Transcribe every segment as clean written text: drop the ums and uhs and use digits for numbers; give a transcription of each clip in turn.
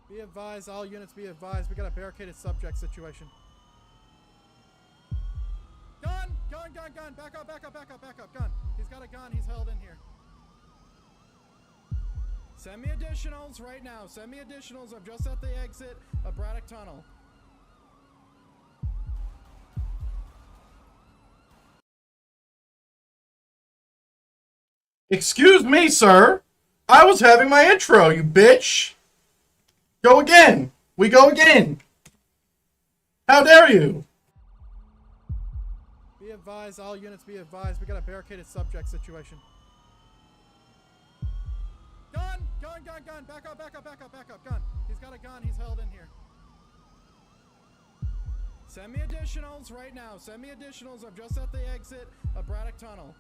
Be advised, all units be advised. We got a barricaded subject situation. Gun! Gun, gun, gun! Back up, back up, back up, back up. Gun. He's got a gun. He's held in here. Send me additionals right now. Send me additionals. I'm just at the exit of Braddock Tunnel. Excuse me, sir. I was having my intro, you bitch. Go again. We go again. How dare you? Be advised, all units be advised. We got a barricaded subject situation. Gun! Gun, gun, gun! Back up, back up, back up, back up. Gun. He's got a gun. He's held in here. Send me additionals right now. Send me additionals. I'm just at the exit of Braddock Tunnel.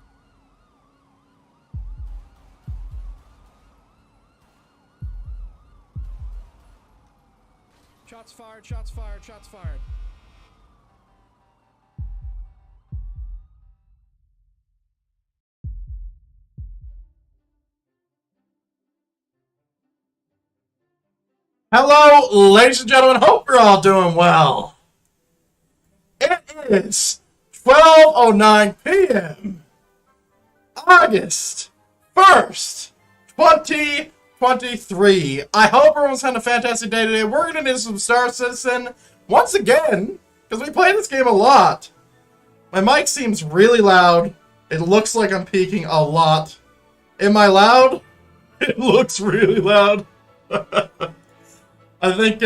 Shots fired, shots fired, shots fired. Hello, ladies and gentlemen. Hope you're all doing well. It is 12:09 p.m. August 1st, 2023. I hope everyone's having a fantastic day today. We're going to do some Star Citizen once again, because we play this game a lot. My mic seems really loud. It looks like I'm peaking a lot. Am I loud? It looks really loud. I think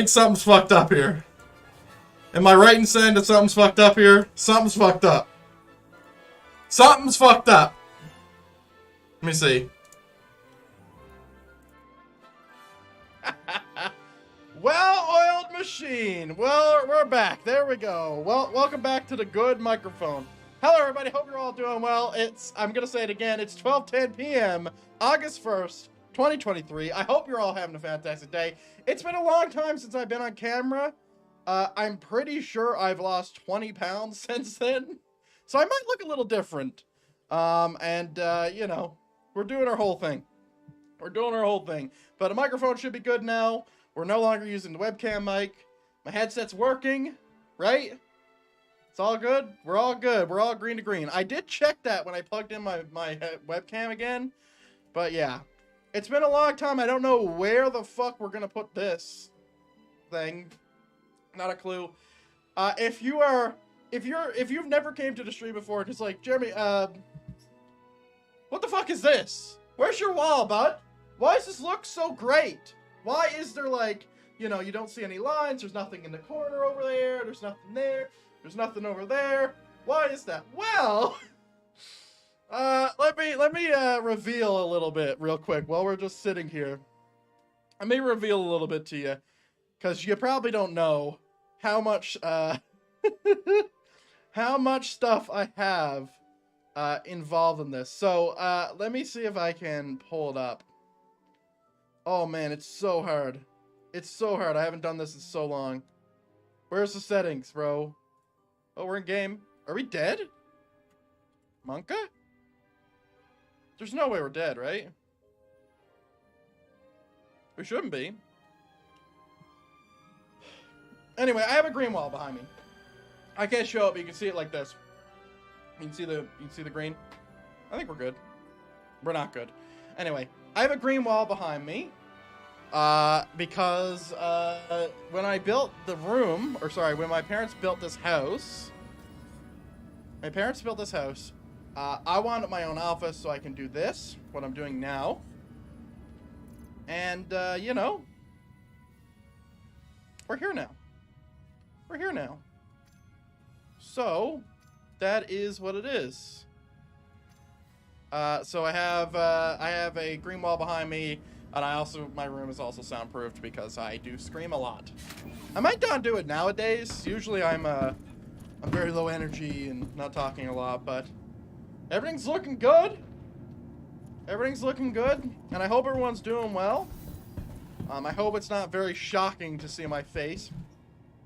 something's fucked up here. Am I right in saying that something's fucked up here? Something's fucked up. Something's fucked up. Let me see. Well-oiled machine. Well, we're back. There we go. Well, welcome back to the good microphone. Hello, everybody. Hope you're all doing well. I'm going to say it again. It's 12:10 p.m., August 1st, 2023. I hope you're all having a fantastic day. It's been a long time since I've been on camera. I'm pretty sure I've lost 20 pounds since then. So I might look a little different. You know, we're doing our whole thing. We're doing our whole thing. But the microphone should be good now. We're no longer using the webcam mic. My headset's working, right? It's all good. We're all good. We're all green to green. I did check that when I plugged in my webcam again. But yeah. It's been a long time. I don't know where the fuck we're gonna put this thing. Not a clue. If you've never came to the stream before, just like, Jeremy, what the fuck is this? Where's your wall, bud? Why does this look so great? Why is there, like, you know, you don't see any lines, there's nothing in the corner over there, there's nothing there, there's nothing over there. Why is that? Well, let me reveal a little bit real quick while we're just sitting here. Let me reveal a little bit to you, because you probably don't know how much how much stuff I have involved in this. So let me see if I can pull it up. Oh man, it's so hard. It's so hard. I haven't done this in so long. Where's the settings, bro? Oh, we're in game. Are we dead? Monka? There's no way we're dead, right? We shouldn't be. Anyway, I have a green wall behind me. I can't show it, but you can see it like this. You can see the green. I think we're good. We're not good. Anyway, I have a green wall behind me. Because when I built the room, or sorry, when my parents built this house, I wanted my own office so I can do this, what I'm doing now. And, you know, we're here now. We're here now. So, that is what it is. So I have a green wall behind me, and my room is also soundproofed because I do scream a lot. I might not do it nowadays. Usually I'm very low energy and not talking a lot, but everything's looking good. Everything's looking good, and I hope everyone's doing well. I hope it's not very shocking to see my face,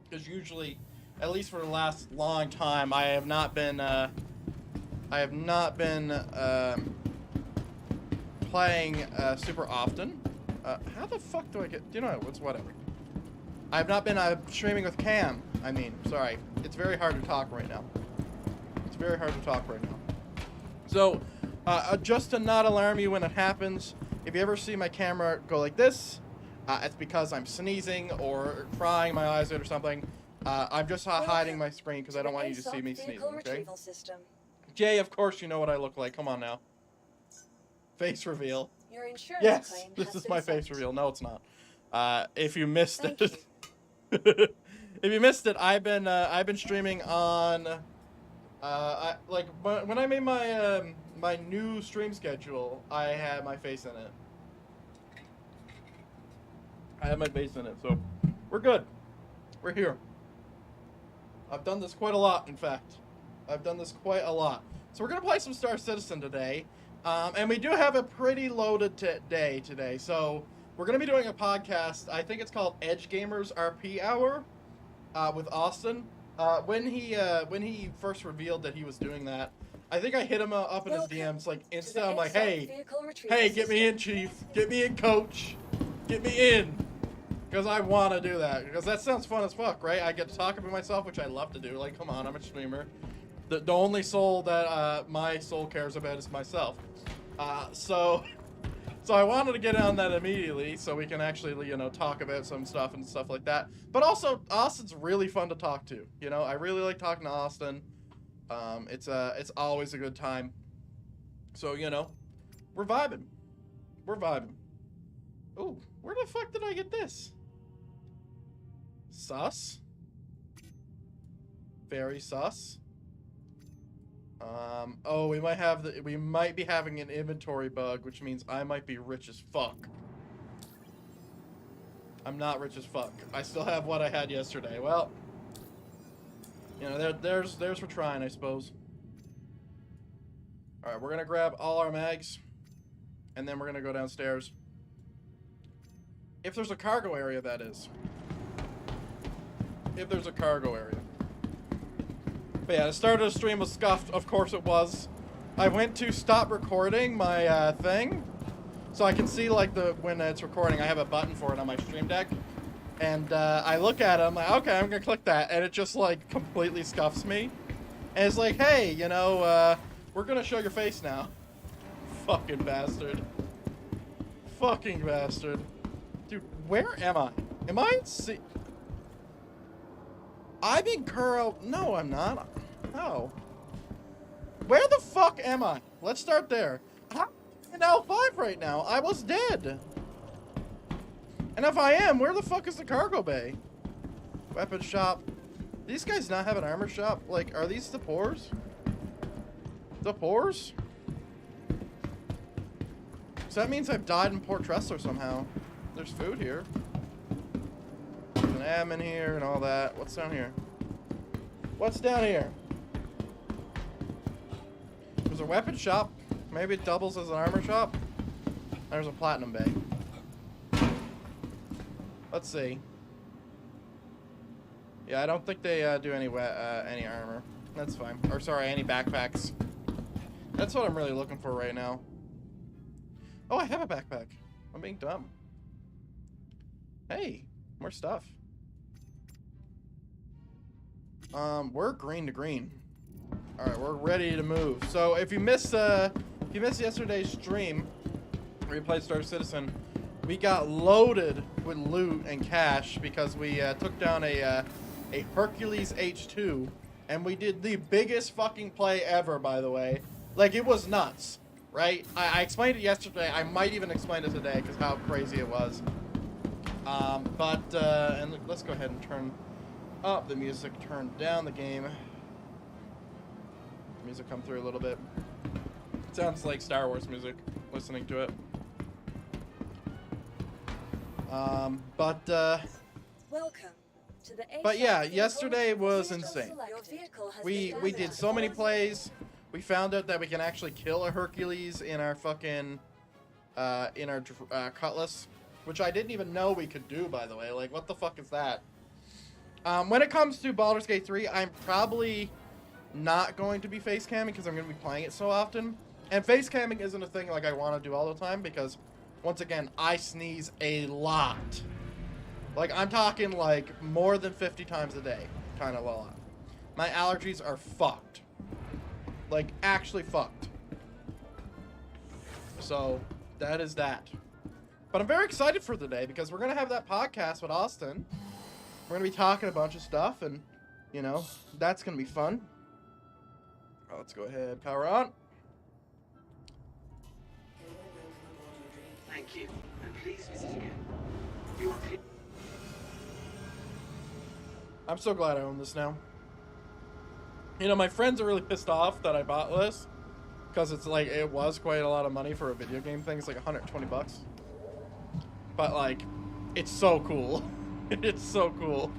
because usually, at least for the last long time, I have not been playing super often. How the fuck do I get... You know, it's whatever. I've not been streaming with Cam. I mean, sorry. It's very hard to talk right now. It's very hard to talk right now. So, just to not alarm you when it happens, if you ever see my camera go like this, it's because I'm sneezing or crying my eyes out or something. I'm just hiding my screen because I don't want you to see me sneezing, okay? Jay, of course you know what I look like. Come on now. Face reveal. Your insurance Yes, claim this has is been my sent. face reveal. No, it's not. If you missed Thank it, if you missed it, I've been streaming on, when I made my my new stream schedule, I had my face in it. I had my face in it, so we're good. We're here. I've done this quite a lot, in fact. I've done this quite a lot. So we're gonna play some Star Citizen today. And we do have a pretty loaded day today. So we're going to be doing a podcast. I think it's called Edge Gamers RP Hour with Austin. When he first revealed that he was doing that, I think I hit him up in his DMs like instant. I'm like, hey, get me in, Chief. Get me in, Coach. Get me in. Because I want to do that. Because that sounds fun as fuck, right? I get to talk about myself, which I love to do. Like, come on, I'm a streamer. The only soul that my soul cares about is myself. So I wanted to get on that immediately so we can actually, you know, talk about some stuff and stuff like that. But also, Austin's really fun to talk to. You know, I really like talking to Austin. It's always a good time. So, you know, we're vibing. We're vibing. Ooh, where the fuck did I get this? Sus. Very sus. Oh, we might be having an inventory bug, which means I might be rich as fuck. I'm not rich as fuck. I still have what I had yesterday. Well, you know, there's for trying, I suppose. All right, we're gonna grab all our mags, and then we're gonna go downstairs. If there's a cargo area, that is. If there's a cargo area. But yeah, the start of the stream was scuffed. Of course it was. I went to stop recording my thing, so I can see like when it's recording. I have a button for it on my stream deck, and I look at it. I'm like, okay, I'm gonna click that, and it just like completely scuffs me. And it's like, hey, you know, we're gonna show your face now. Fucking bastard. Fucking bastard. Dude, where am I? Am I in I'm in Kuro. No, I'm not. No. Where the fuck am I? Let's start there. I'm in L5 right now. I was dead. And if I am, where the fuck is the cargo bay? Weapon shop. These guys not have an armor shop? Like, are these the pores? The pores? So that means I've died in Port Tressler somehow. There's food here. There's an admin here and all that. What's down here? What's down here? There's a weapon shop. Maybe it doubles as an armor shop. There's a platinum bay. Let's see. Yeah, I don't think they do any armor. That's fine. Or sorry, any backpacks. That's what I'm really looking for right now. Oh, I have a backpack. I'm being dumb. Hey, more stuff. We're green to green. All right, we're ready to move. So if you missed yesterday's stream, where we played Star Citizen, we got loaded with loot and cash because we took down a Hercules H2, and we did the biggest fucking play ever, by the way. Like, it was nuts, right? I explained it yesterday. I might even explain it today because how crazy it was. And let's go ahead and turn up the music, turn down the game. Music come through a little bit. It sounds like Star Wars music, listening to it. Welcome to the But yeah, yesterday was insane. We did so many plays. We found out that we can actually kill a Hercules in our fucking Cutlass, which I didn't even know we could do, by the way. Like, what the fuck is that? When it comes to Baldur's Gate 3, I'm probably not going to be face camming because I'm going to be playing it so often. And face camming isn't a thing like I want to do all the time because once again, I sneeze a lot. Like, I'm talking, like, more than 50 times a day. Kind of a lot. My allergies are fucked. Like, actually fucked. So, that is that. But I'm very excited for the day because we're going to have that podcast with Austin. We're going to be talking a bunch of stuff and, you know, that's going to be fun. Oh, let's go ahead. Power on. Thank you, and please visit again. You are clear. I'm so glad I own this now. You know, my friends are really pissed off that I bought this because it's like, it was quite a lot of money for a video game thing. It's like 120 bucks. But like, it's so cool. It's so cool.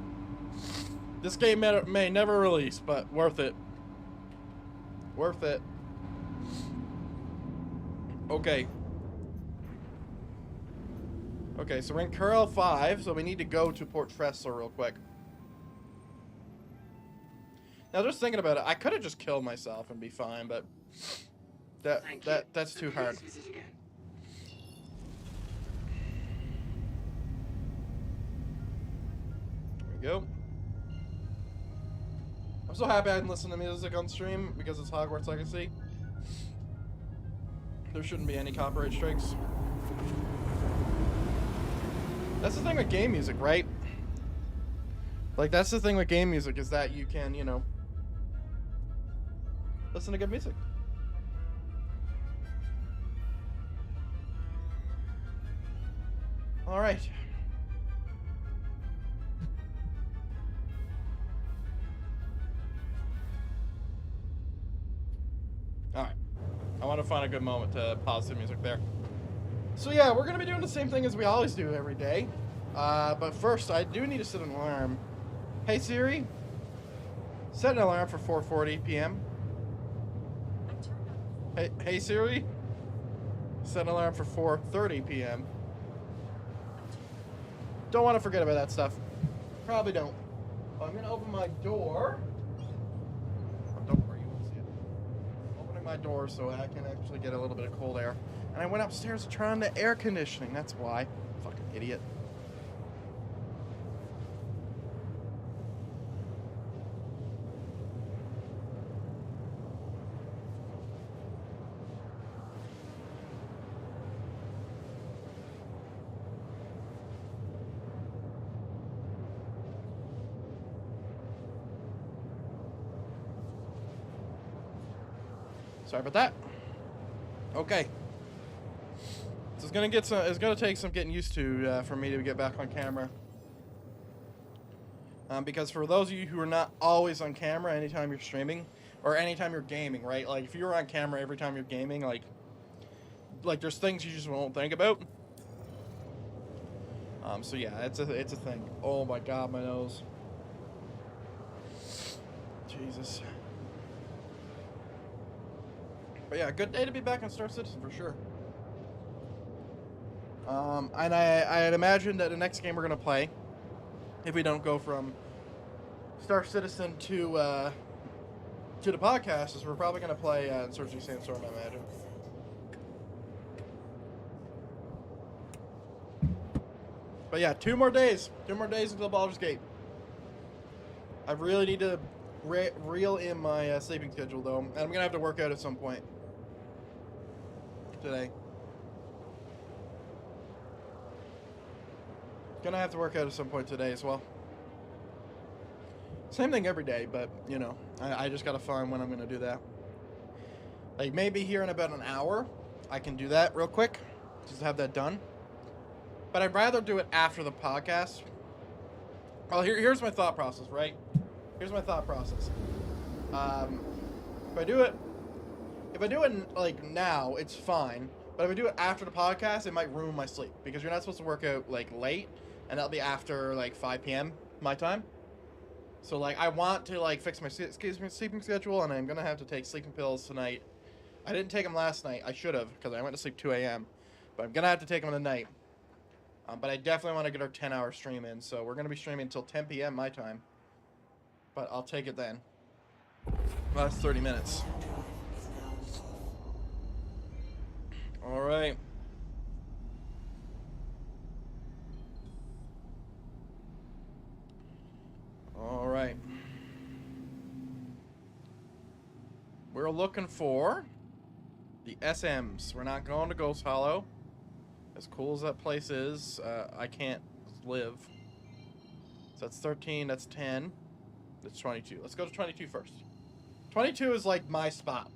This game may never release, but worth it. Worth it. Okay. Okay, so we're in Curl 5, so we need to go to Port Tressler real quick. Now, just thinking about it, I could have just killed myself and be fine, but that's too hard. There we go. I'm so happy I can listen to music on stream because it's Hogwarts Legacy. There shouldn't be any copyright strikes. That's the thing with game music, right? Like, that's the thing with game music is that you can, you know, listen to good music. All right. All right. I want to find a good moment to pause the music there. So yeah, we're going to be doing the same thing as we always do every day. But first, I do need to set an alarm. Hey Siri, set an alarm for 4:40 p.m. Hey Siri, set an alarm for 4:30 p.m. Don't want to forget about that stuff. Probably don't. I'm going to open my door. Oh, don't worry, you won't see it. Opening my door so I can actually get a little bit of cold air. And I went upstairs to turn on the air conditioning. That's why. Fucking idiot. Sorry about that. Okay. So it's gonna take some getting used to for me to get back on camera. Because for those of you who are not always on camera anytime you're streaming or anytime you're gaming, right? Like if you're on camera every time you're gaming, like there's things you just won't think about. So yeah, it's a thing. Oh my God, my nose. Jesus. But yeah, good day to be back on Star Citizen for sure. And I'd imagine that the next game we're gonna play, if we don't go from Star Citizen to the podcast, is we're probably gonna play Insurgency Sandstorm, I imagine. But yeah, 2 more days until Baldur's Gate. I really need to reel in my sleeping schedule though, and I'm gonna have to work out at some point today. Gonna have to work out at some point today as well. Same thing every day, but you know, I just gotta find when I'm gonna do that. Like maybe here in about an hour, I can do that real quick, just have that done. But I'd rather do it after the podcast. Well, here's my thought process, right? Here's my thought process. If I do it like now, it's fine. But if I do it after the podcast, it might ruin my sleep because you're not supposed to work out like late, and that'll be after like 5 p.m. my time. So like I want to like fix my sleeping schedule, and I'm gonna have to take sleeping pills tonight. I didn't take them last night. I should have because I went to sleep 2 a.m. But I'm gonna have to take them tonight. But I definitely want to get our 10-hour stream in, so we're gonna be streaming until 10 p.m. my time. But I'll take it then. Well, that's 30 minutes. All right. All right. We're looking for the SMs. We're not going to Ghost Hollow. As cool as that place is, I can't live. So that's 13, that's 10. That's 22. Let's go to 22 first. 22 is like my spot.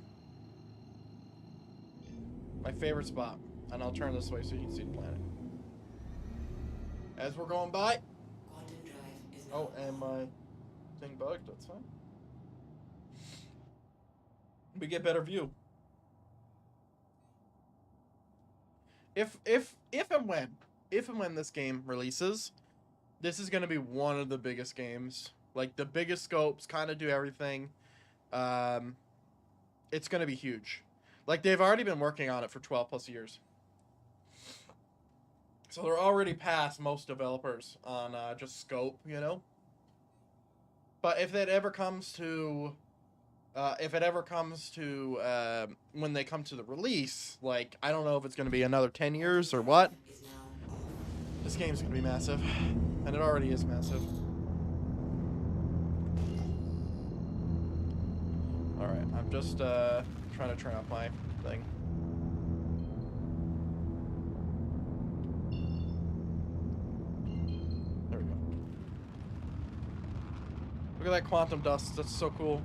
My favorite spot. And I'll turn this way so you can see the planet. As we're going by. Oh, and my thing bugged. That's fine. We get better view. If and when this game releases, this is going to be one of the biggest games. Like, the biggest scopes, kind of do everything. It's going to be huge. Like, they've already been working on it for 12 plus years. So they're already past most developers on just scope, you know? But if it ever comes to... when they come to the release, like, I don't know if it's going to be another 10 years or what. This game's going to be massive. And it already is massive. Alright, I'm just trying to turn off my thing. There we go. Look at that quantum dust. That's so cool.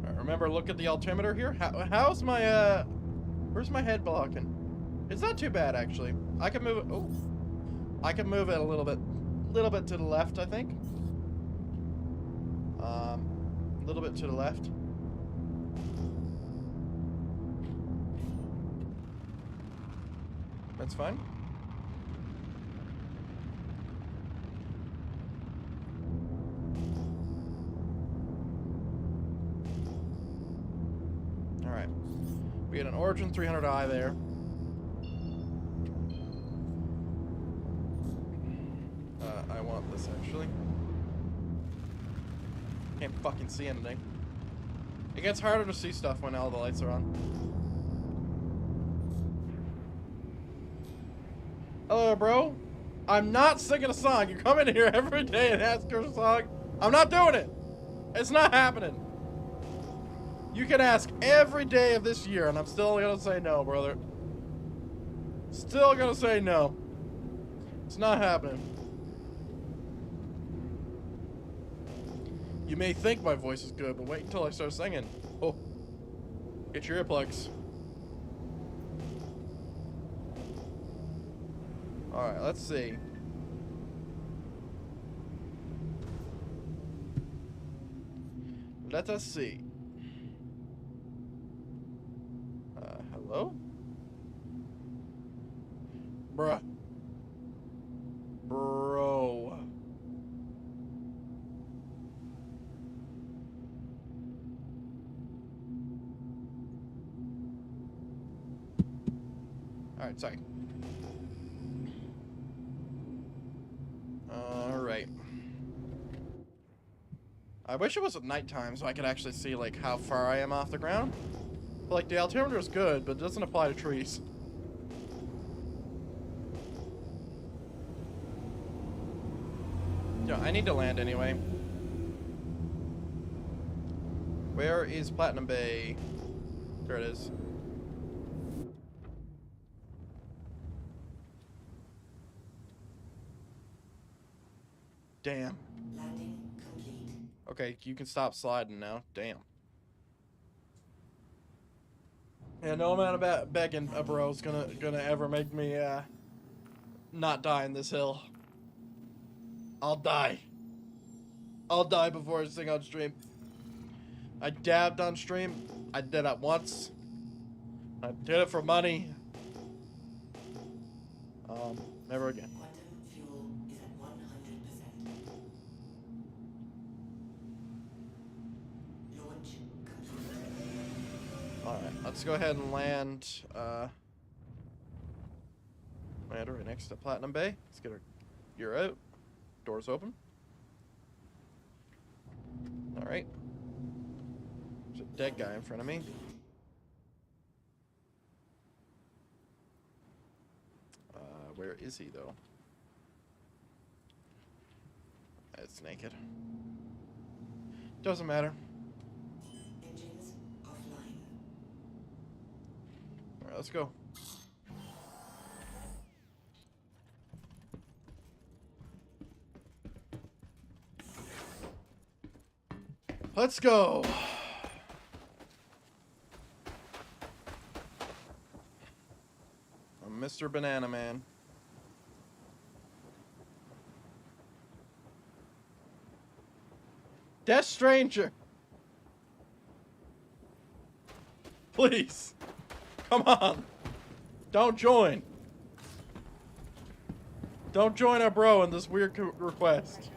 Alright, remember, look at the altimeter here. How's my, where's my head blocking? It's not too bad, actually. I can move it. Oh. I can move it a little bit to the left, I think. A little bit to the left. That's fine. All right. We had an Origin 300i there. I want this, actually. Can't fucking see anything. It gets harder to see stuff when all the lights are on. Hello, bro. I'm not singing a song. You come in here every day and ask for a song. I'm not doing it. It's not happening. You can ask every day of this year, and I'm still gonna say no, brother. Still gonna say no. It's not happening. You may think my voice is good, but wait until I start singing. Oh. Get your earplugs. Alright, let's see. Let us see. Hello? Bruh. Bro. Alright, sorry. Alright. I wish it was at nighttime so I could actually see, like, how far I am off the ground. But, like, the altimeter is good, but it doesn't apply to trees. Yeah, I need to land anyway. Where is Platinum Bay? There it is. Damn. Landing complete. Okay, you can stop sliding now. Damn. Yeah, no amount of begging a bro's gonna ever make me not die in this hill. I'll die. I'll die before I sing on stream. I dabbed on stream. I did it once. I did it for money. Never again. Quantum fuel is at 100%. Launch complete. Alright, let's go ahead and land, land right next to Platinum Bay. Let's get her. You're out. Doors open. Alright. There's a dead guy in front of me. Where is he, though? it's naked. Doesn't matter. Engines offline. Alright, let's go. Let's go. I'm Mr. Banana Man. Death Stranger. Please. Come on. Don't join. Don't join our bro in this weird request.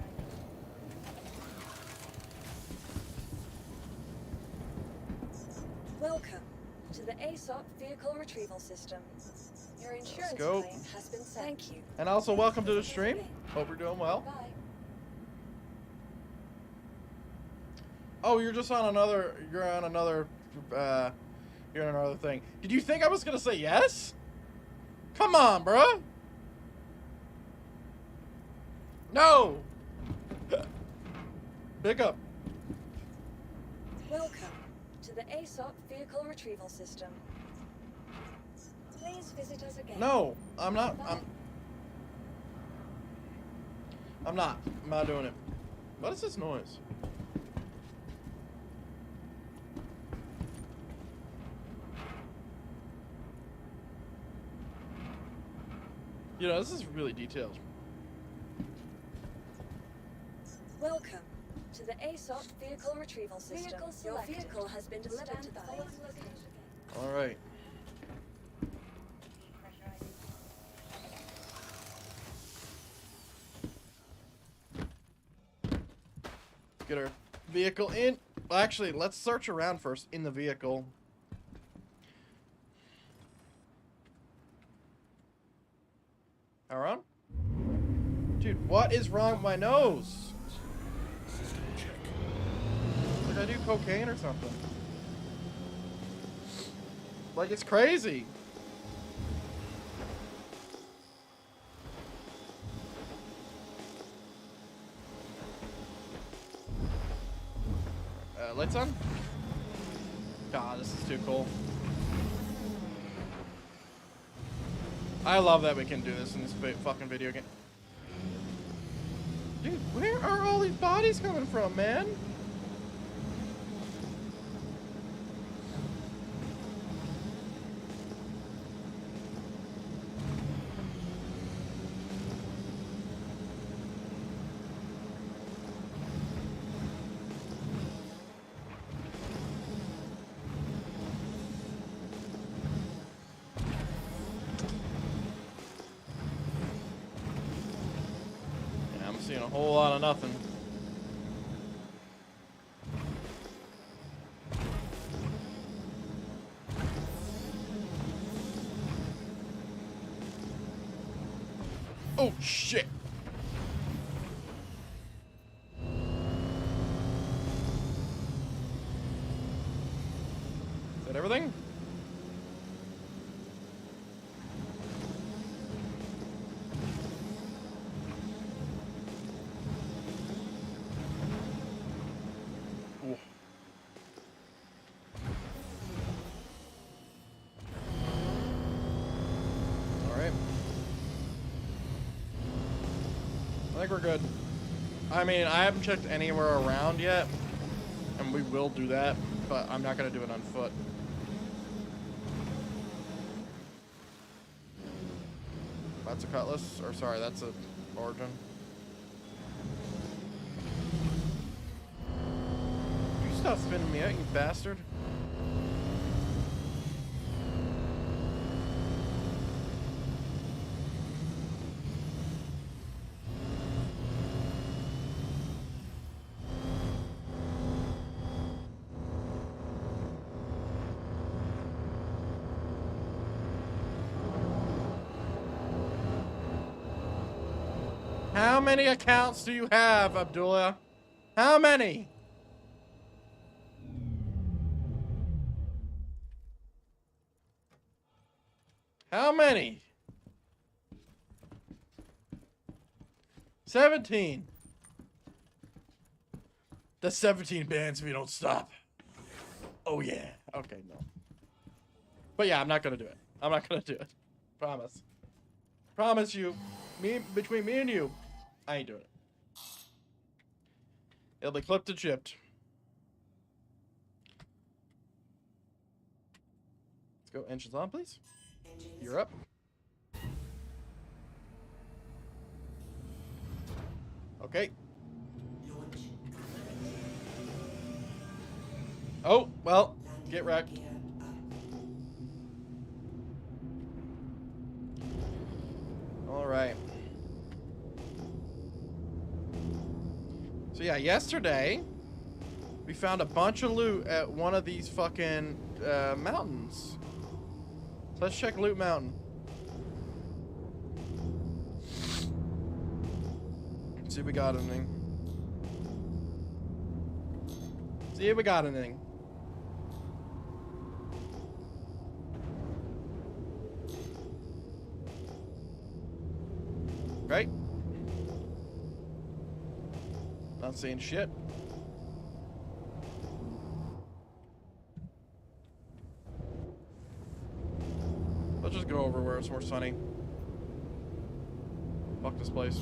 Welcome to the ASOP Vehicle Retrieval System. Your insurance go. claim has been sent. Thank you. And also welcome to the stream. Hope you're doing well. Bye. Oh, you're just on another. You're on another. You're on another thing. Did you think I was gonna say yes? Come on, bruh. No. Pick up. Welcome to the ASOP Vehicle Retrieval System. Please visit us again. No, I'm not. I'm not. I'm not doing it. What is this noise? You know, this is really detailed. Welcome to the ASOP Vehicle Retrieval System. Your vehicle has been delivered to the following location. All right. Get our vehicle in. Well, actually, let's search around first in the vehicle. Aaron? Dude, what is wrong with my nose? Like I do cocaine or something. Like it's crazy. Lights on? God, this is too cool. I love that we can do this in this fucking video game. Dude, where are all these bodies coming from, man? Seeing a whole lot of nothing. Oh shit. Is that everything? I think we're good. I mean, I haven't checked anywhere around yet, and we will do that, but I'm not going to do it on foot. That's a Cutlass, or sorry, that's a Origin. You stop spinning me out, you bastard. How many accounts do you have, Abdullah? How many? How many? 17. That's 17 bands if you don't stop. Oh yeah. Okay, no. But yeah, I'm not gonna do it. I'm not gonna do it. Promise. Promise you. Between me and you, I ain't doing it. It'll be clipped and shipped. Let's go. Engines on, please. You're up. Okay. Oh, well, get wrecked. All right. So yeah, yesterday we found a bunch of loot at one of these fucking mountains. So let's check Loot Mountain. See if we got anything. See if we got anything. Right? Not seeing shit. Let's just go over where it's more sunny. Fuck this place.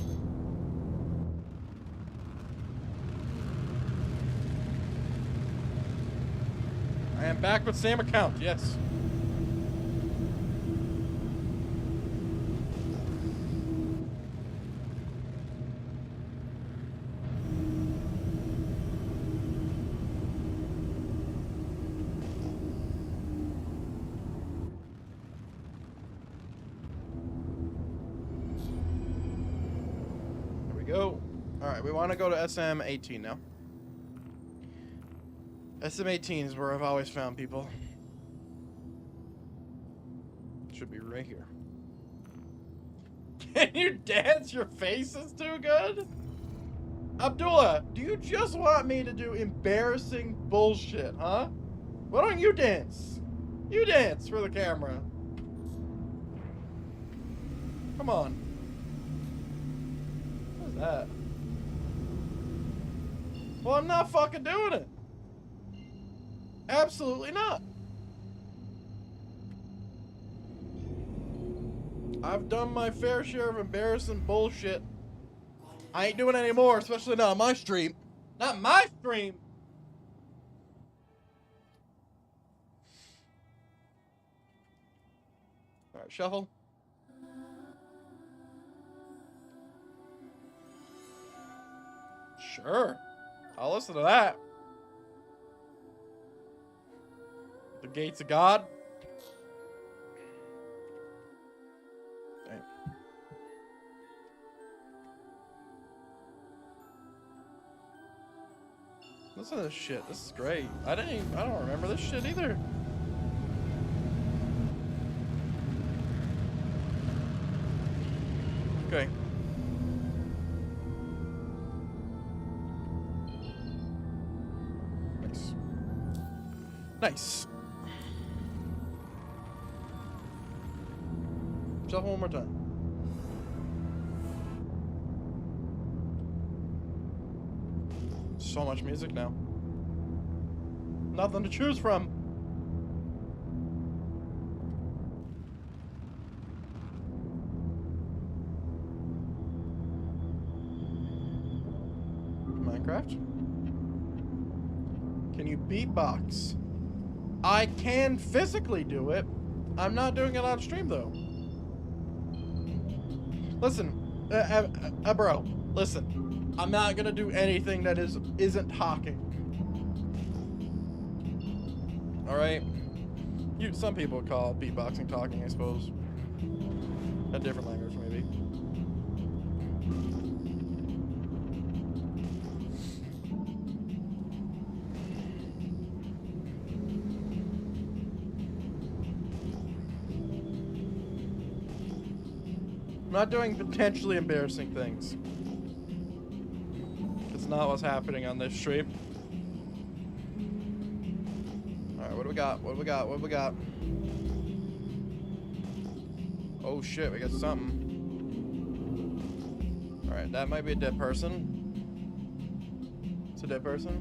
I am back with Sam account, yes. There we go. Alright, we want to go to SM-18 now. SM-18 is where I've always found people. Should be right here. Can you dance? Your face is too good? Abdullah, do you just want me to do embarrassing bullshit, huh? Why don't you dance? You dance for the camera. Come on. What is that? Well, I'm not fucking doing it. Absolutely not. I've done my fair share of embarrassing bullshit. I ain't doing it anymore, especially not on my stream. Not my stream. All right, shuffle. Sure. I'll listen to that. The gates of God. Damn. Listen to this shit. This is great. I don't remember this shit either. Okay. Nice. Nice. Shuffle one more time. So much music now. Nothing to choose from. Minecraft? Can you beatbox? I can physically do it. I'm not doing it on stream though. Listen, bro, listen. I'm not gonna do anything that isn't talking. All right. Some people call beatboxing talking, I suppose. A different language, maybe. I'm not doing potentially embarrassing things. It's not what's happening on this stream. Alright, what do we got? What do we got? What do we got? Oh shit, we got something. Alright, that might be a dead person. It's a dead person.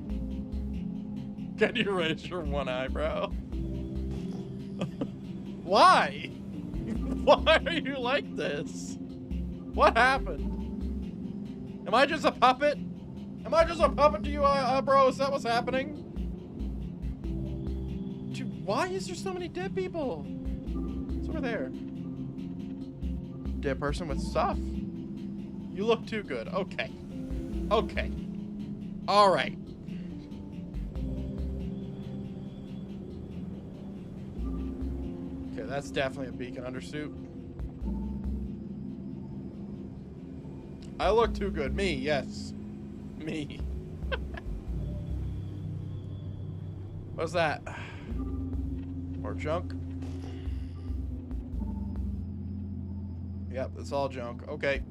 Can you raise your one eyebrow? Why? Why are you like this? What happened? Am I just a puppet? Am I just a puppet to you, bro? Is that what's happening? Dude, why is there so many dead people? It's over there. Dead person with stuff. You look too good. Okay. Okay. All right. Okay, that's definitely a beacon undersuit. I look too good. Me, yes. Me. What's that? More junk? Yep, it's all junk. Okay.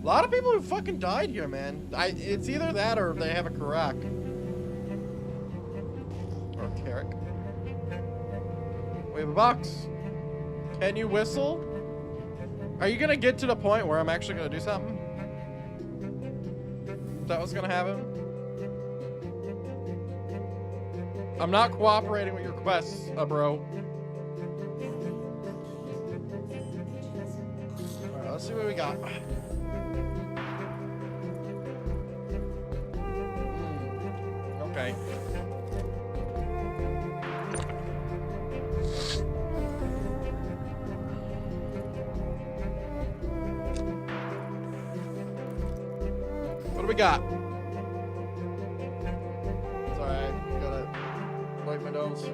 A lot of people who fucking died here, man. It's either that or they have a Karak. Or Carrick. We have a box. Can you whistle? Are you gonna get to the point where I'm actually gonna do something? Is that what's gonna happen? I'm not cooperating with your quests, bro. Alright, let's see what we got. Okay. What do we got? Sorry, I gotta wipe my nose.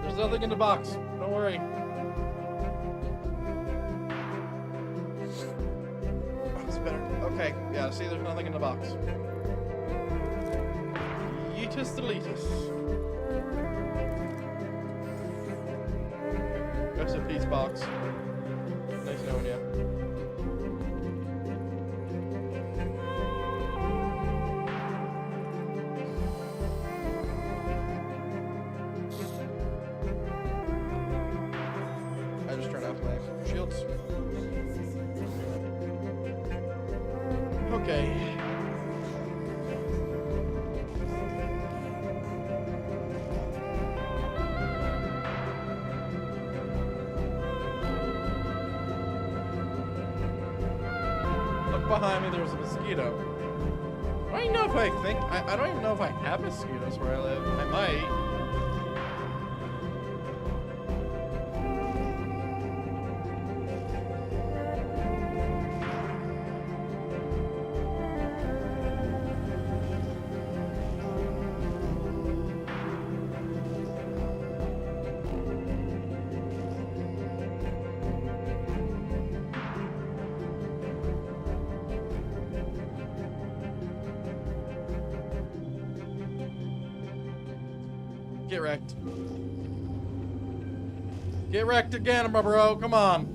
There's nothing in the box. Don't worry. It's better. Okay, yeah, see, there's nothing in the box. Yeetus deletus. Rest in peace, box. Nice knowing you. I just turned off my shields. Okay. Behind me there's a mosquito. I don't even know if I don't even know if I have mosquitoes where I live. I might. Get wrecked. Get wrecked again, my bro. Come on.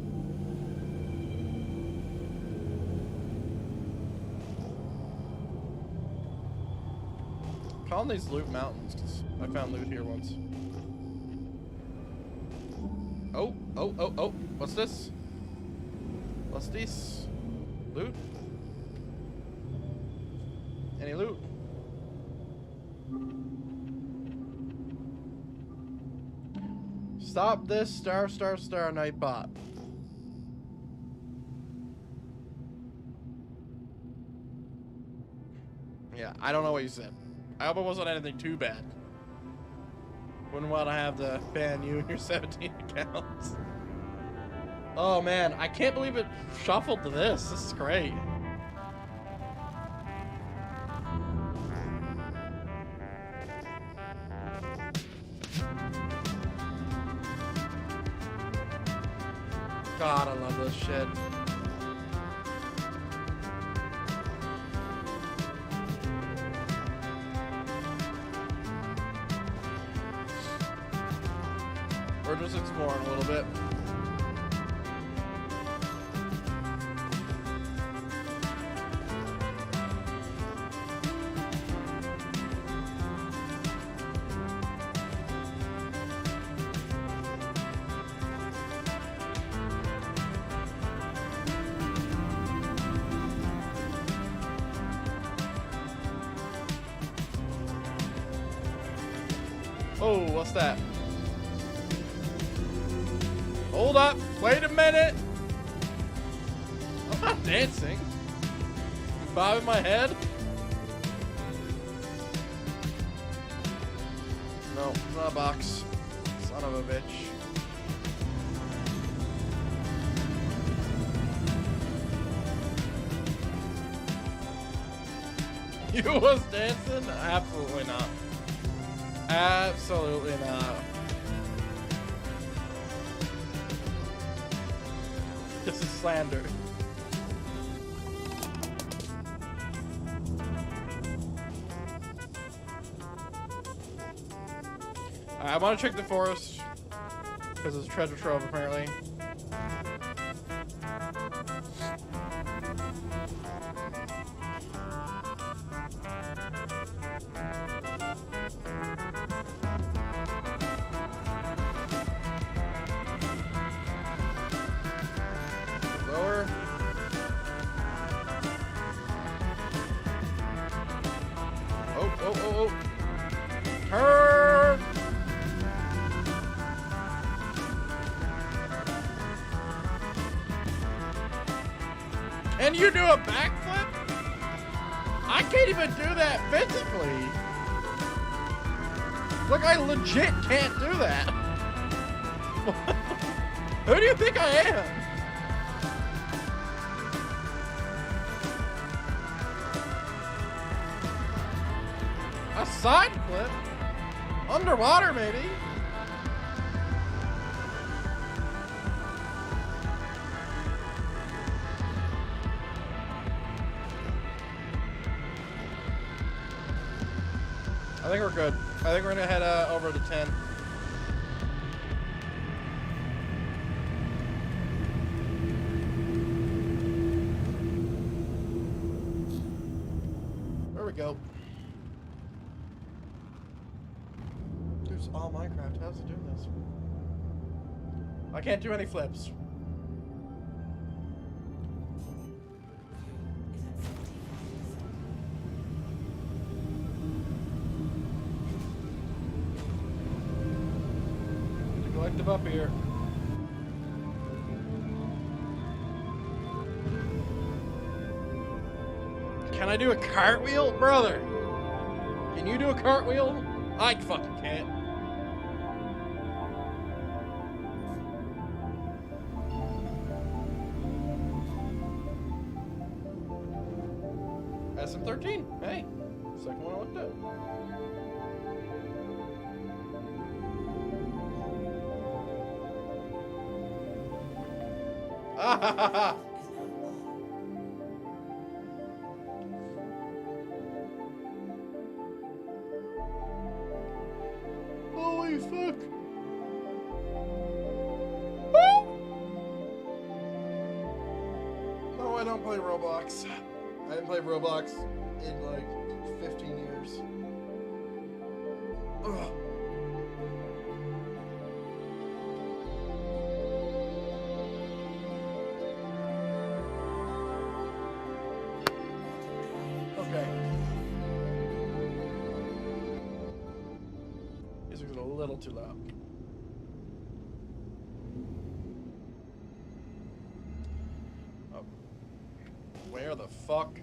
Calling these loot mountains because I found loot here once. Oh, oh, oh, oh. What's this? What's this? Loot? Any loot? Stop this star Nightbot. Yeah, I don't know what you said. I hope it wasn't anything too bad. Wouldn't want to have to ban you and your 17 accounts. Oh man, I can't believe it shuffled to this. This is great. God, I love this shit. We're just exploring a little bit. Oh, what's that? Hold up. Wait a minute. I'm not dancing. Bobbing my head. No, not a box. Son of a bitch. You was dancing? Absolutely not. Absolutely not. This is slander. I want to check the forest because it's treasure trove apparently. Lower. Oh. Turn. And you do a backflip? I can't even do that physically. Look, I legit can't do that. Who do you think I am? A side flip? Underwater, maybe? I think we're good. I think we're gonna head over to 10. There we go. There's all Minecraft. How's it doing this? I can't do any flips. Collective up here. Can I do a cartwheel? Brother, can you do a cartwheel? I fucking can't. SM13. Hey, second one I looked at. Ah ha ha ha! Holy fuck! Woo! No, I don't play Roblox. I haven't played Roblox in like 15 years. Ugh. Okay. Music's a little too loud. Oh. Where the fuck?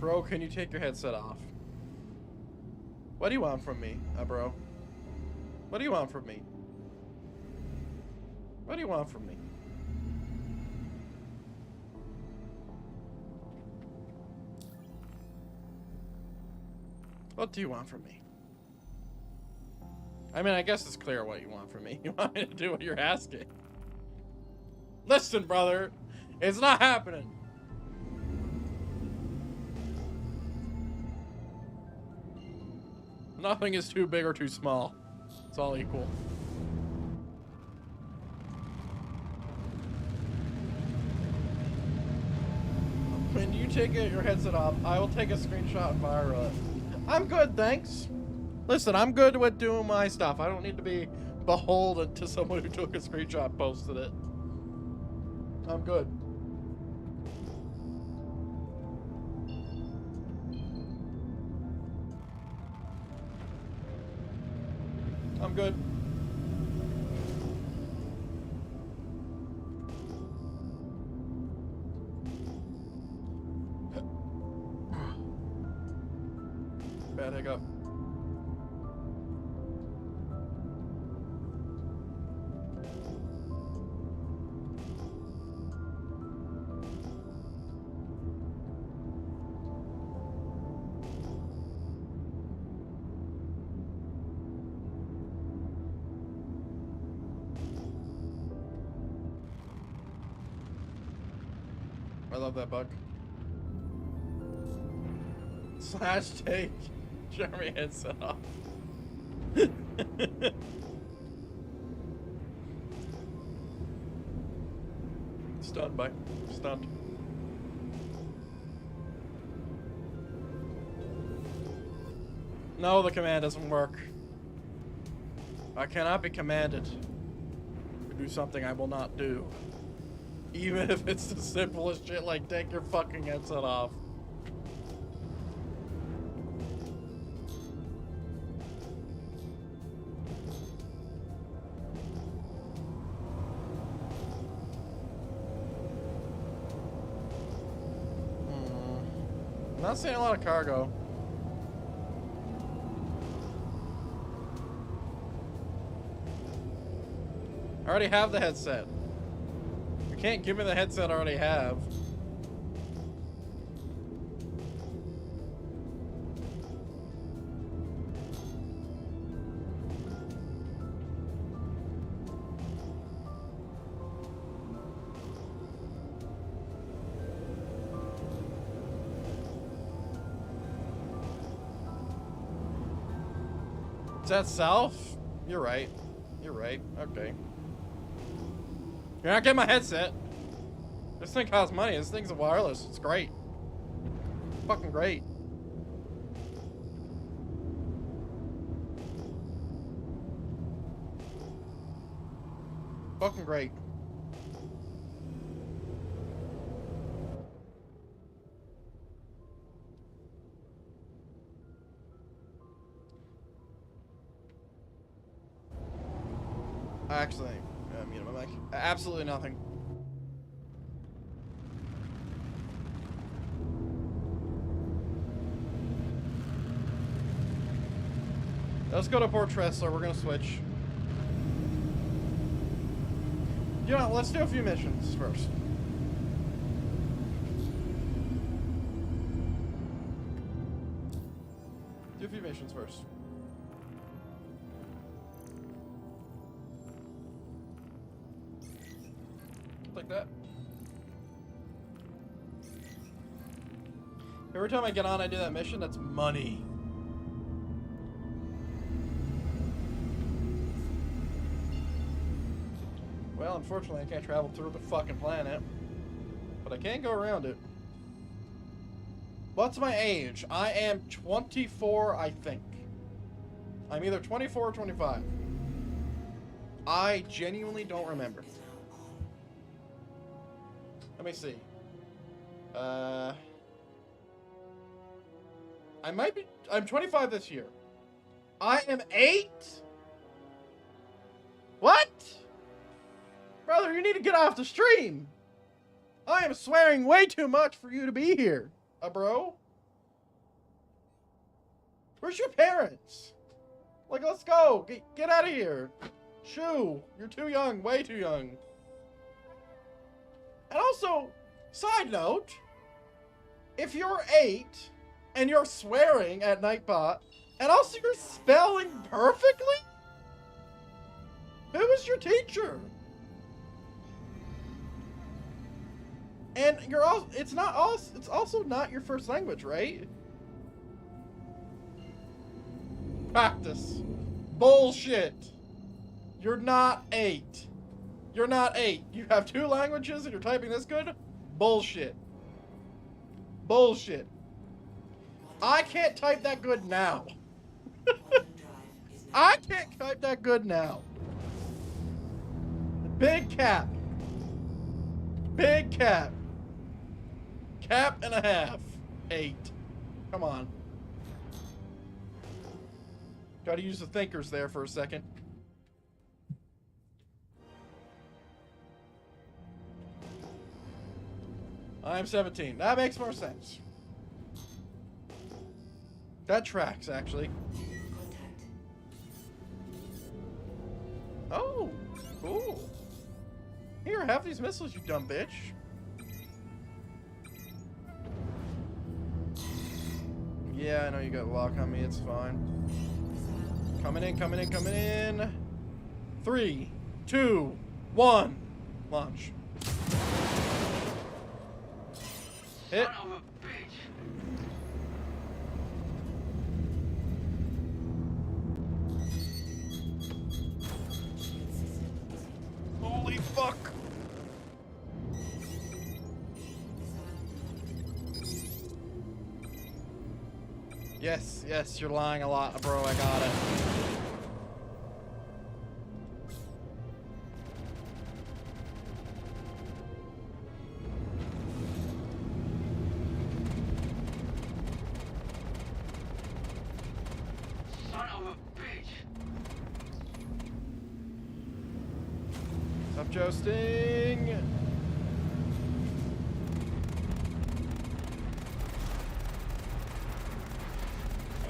Bro, can you take your headset off? What do you want from me, bro? What do you want from me? What do you want from me? What do you want from me? I mean, I guess it's clear what you want from me. You want me to do what you're asking. Listen, brother. It's not happening. Nothing is too big or too small. It's all equal. When you take your headset off, I will take a screenshot and viral it. I'm good, thanks. Listen, I'm good with doing my stuff. I don't need to be beholden to someone who took a screenshot and posted it. I'm good. I'm good. Bad hiccup. I love that bug. Slash take Jeremy headset off. Stunned by. Stunned. No, the command doesn't work. I cannot be commanded to do something I will not do. Even if it's the simplest shit like take your fucking headset off. I'm not seeing a lot of cargo. I already have the headset. You can't give me the headset I already have. Is that south? You're right. You're right. Okay. You're not getting my headset. This thing costs money. This thing's a wireless. It's great. Fucking great. Fucking great. Actually, mute my mic. Absolutely nothing. Let's go to Port Tressler. We're gonna switch. You know, let's do a few missions first. Do a few missions first. Like that. Every time I get on, I do that mission. That's money. Well, unfortunately, I can't travel through the fucking planet, but I can go around it. What's my age? I am 24, I think. I'm either 24 or 25. I genuinely don't remember. Let me see. I'm 25 this year. I am 8? What? Brother, you need to get off the stream. I am swearing way too much for you to be here, bro. Where's your parents? Like, let's go. Get out of here. Shoo, you're too young, way too young. And also, side note, if you're 8 and you're swearing at Nightbot, and also you're spelling perfectly, who is your teacher? And you're also, it's also not your first language, right? Practice. Bullshit. You're not 8. You're not 8. You have 2 languages and you're typing this good? Bullshit. Bullshit. I can't type that good now. I can't type that good now. Big cap. Big cap. Cap and a half. 8. Come on. Gotta use the thinkers there for a second. I'm 17. That makes more sense. That tracks, actually. Contact. Oh, cool. Here, have these missiles, you dumb bitch. Yeah, I know you got a lock on me. It's fine. Coming in, coming in, coming in. 3, 2, 1. Launch. Hit. Son of a bitch. Holy fuck. Yes, yes, you're lying a lot, bro. I got it. Son of a bitch. Stop jousting.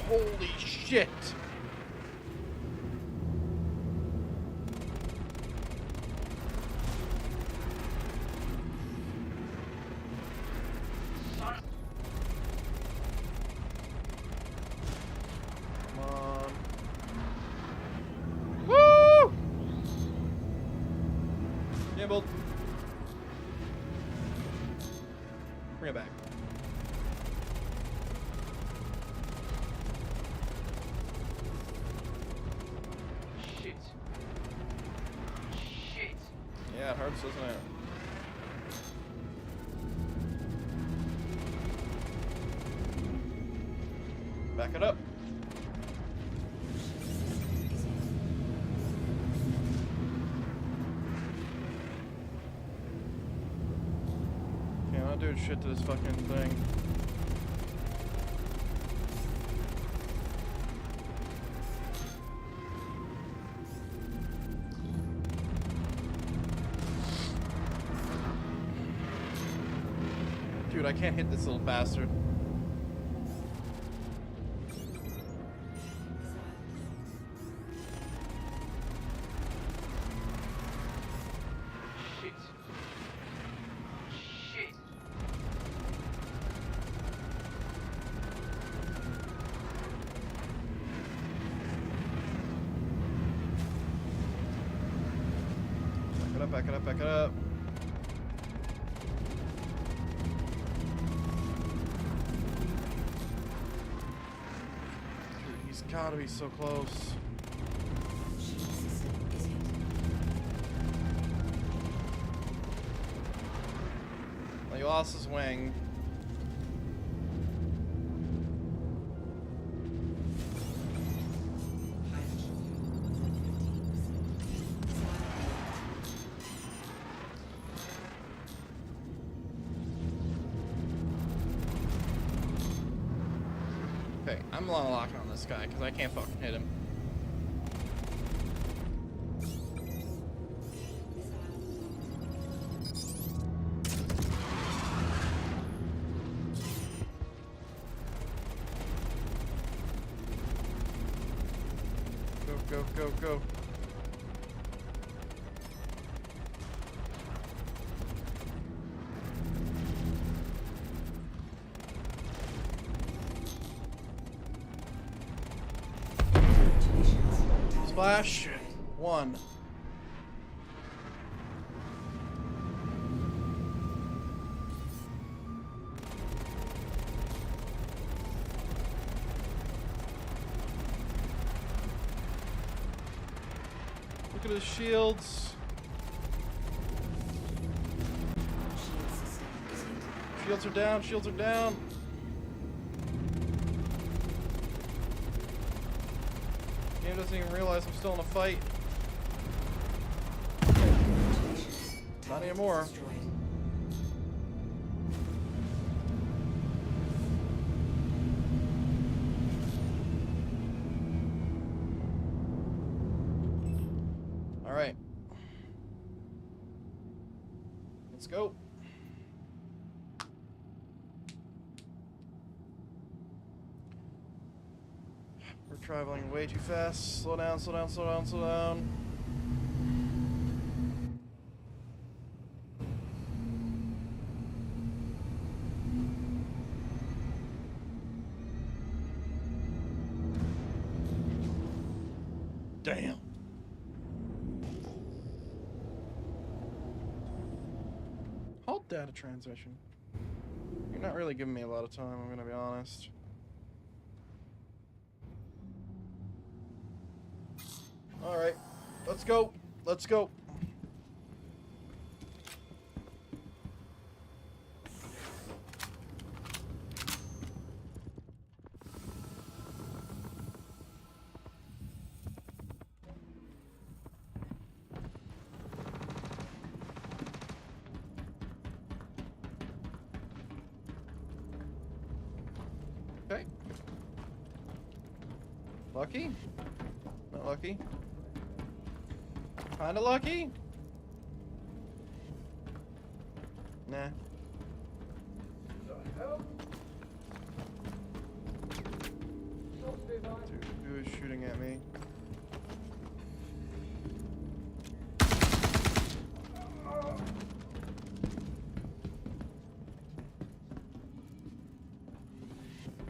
Holy shit. Son Come on. Woo! Gambled. Bring it back. shit. Shit. Yeah, it hurts, doesn't it? Back it up. Okay, I'm not doing shit to this fucking thing. Dude, I can't hit this little bastard. Shit. Shit. Back it up, back it up, back it up. Dude, he's gotta be so close. Well, he lost his wing. Okay, I'm locking on this guy because I can't fucking hit him. Go, go, go, go. Splash. 1. Look at his shields. Shields are down, shields are down. Game doesn't even realize I'm still in a fight. Not anymore. Alright. Let's go. We're traveling way too fast. Slow down, slow down, slow down, slow down. Damn. Halt data transmission. You're not really giving me a lot of time, I'm gonna be honest. Alright, let's go. Let's go. Okay. Lucky? Not lucky. Kinda lucky? Nah. Dude, who is shooting at me?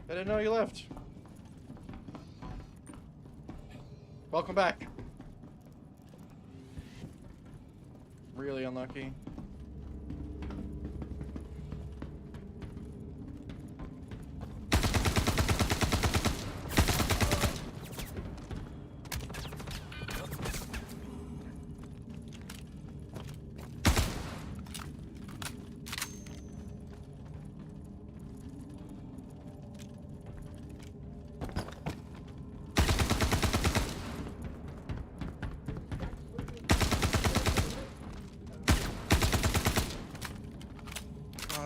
I didn't know you left. Welcome back. Really unlucky.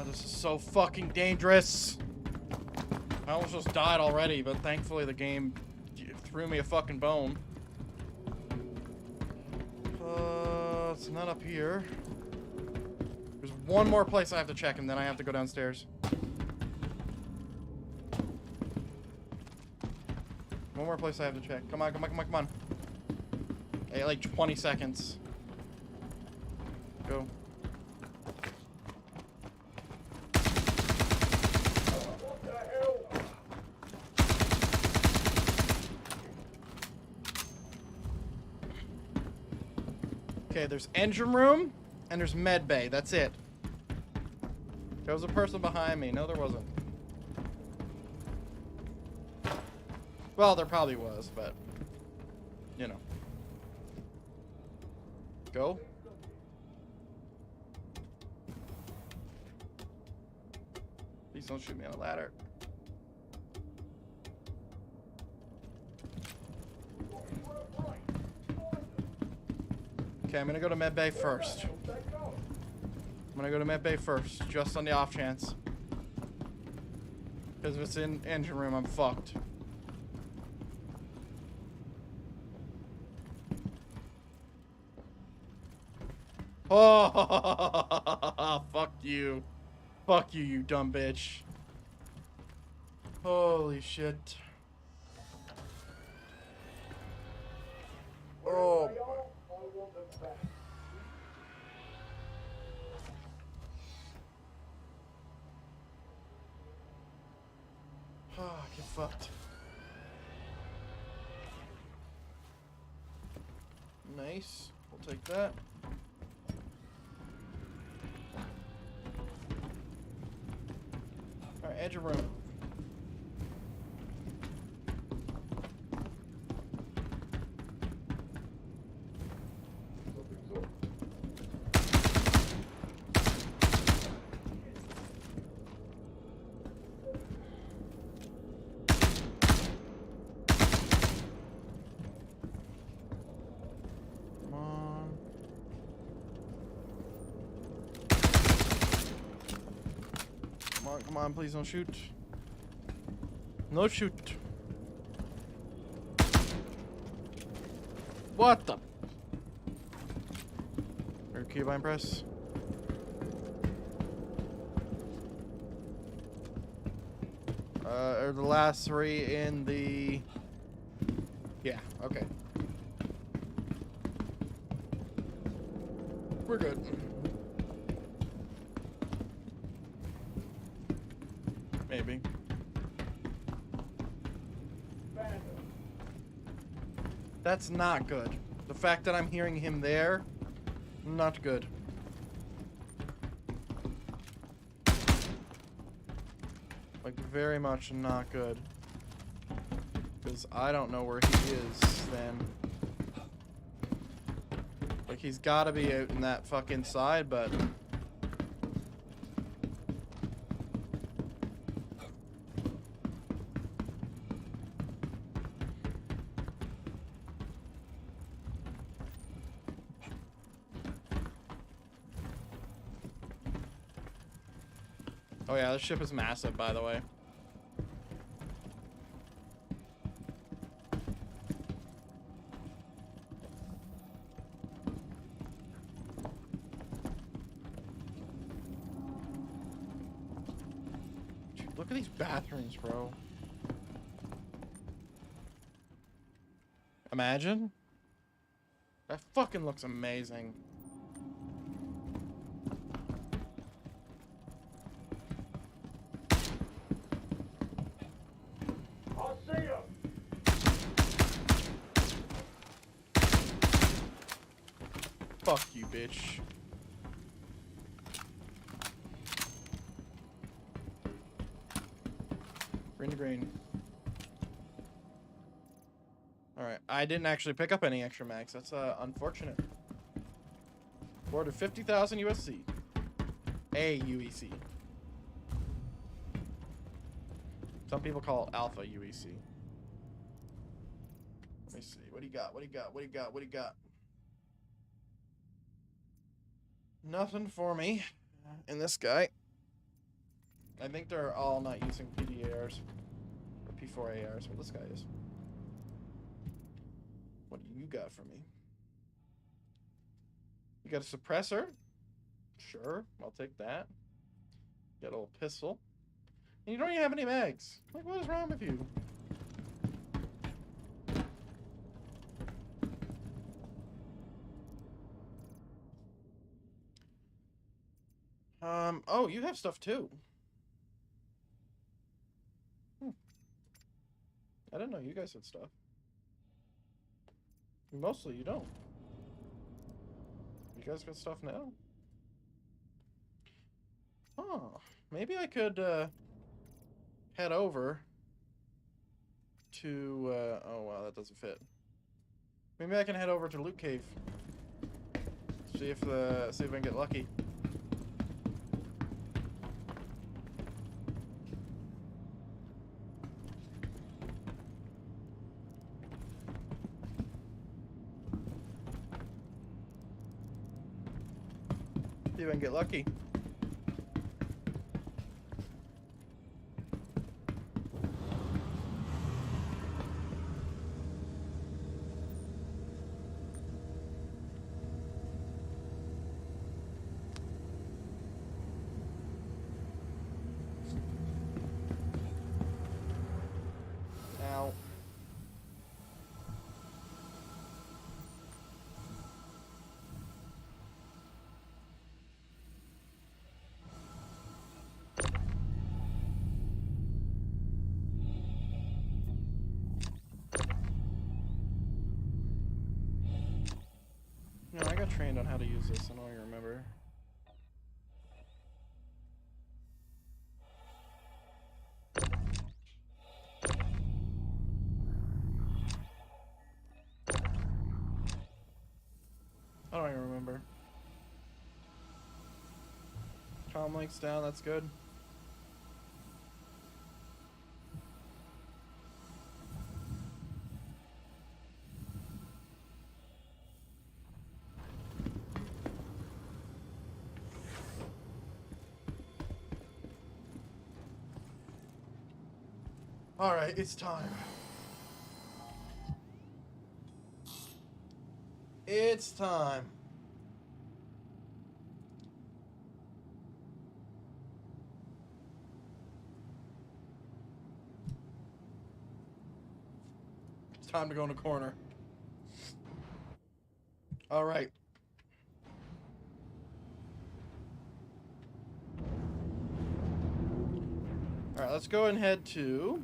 This is so fucking dangerous. I almost just died already, but thankfully the game threw me a fucking bone. It's not up here. There's one more place I have to check, and then I have to go downstairs. One more place I have to check. Come on, come on, come on, come on. Hey, like 20 seconds. Go. Okay, there's engine room, and there's med bay. That's it. There was a person behind me. No, there wasn't. Well, there probably was, but... you know. Go. Please don't shoot me on a ladder. Okay, I'm gonna go to med bay first. I'm gonna go to med bay first, just on the off chance. Because if it's in engine room, I'm fucked. Oh, fuck you. Fuck you, you dumb bitch. Holy shit. Oh. Oh, get fucked. Nice. We'll take that. Alright, edge of room. Come on, please don't shoot. No shoot. What the? Keybind press. Are the last 3 in the... Yeah, okay. We're good. Maybe. That's not good. The fact that I'm hearing him there, not good. Like, very much not good. Because I don't know where he is then. Like, he's gotta be out in that fucking side, but... Oh yeah, this ship is massive, by the way. Dude, look at these bathrooms, bro. Imagine. That fucking looks amazing. Fuck you, bitch. Green to green. Alright, I didn't actually pick up any extra mags. That's unfortunate. Ordered 50,000 USC. AUEC. Some people call it Alpha UEC. Let me see. What do you got? What do you got? What do you got? What do you got? Nothing for me in this guy. I think they're all not using PDARs or P4ARs, but this guy is. What do you got for me? You got a suppressor? Sure, I'll take that. Got a little pistol. And you don't even have any mags. Like, what is wrong with you? Oh, you have stuff too. I didn't know you guys had stuff. Mostly you don't. You guys got stuff now? Oh, maybe I could, head over to, oh wow, that doesn't fit. Maybe I can head over to Loot Cave. See if I can get lucky. See if I can get lucky. Now. No, I got trained on how to use this. I don't even remember. I don't even remember. Comm links down, that's good. Alright, it's time. It's time. time to go in a corner. All right. All right, let's go and head to...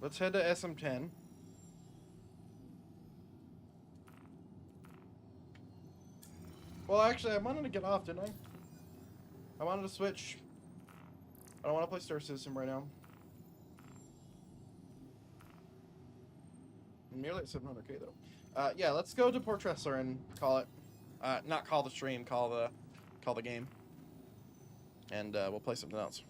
Let's head to SM10. Well, actually, I wanted to get off, didn't I? I wanted to switch. I don't want to play Star System right now. I'm nearly at 700k though. Yeah, let's go to Port Tressler and call it. Not call the stream, call the game. And we'll play something else.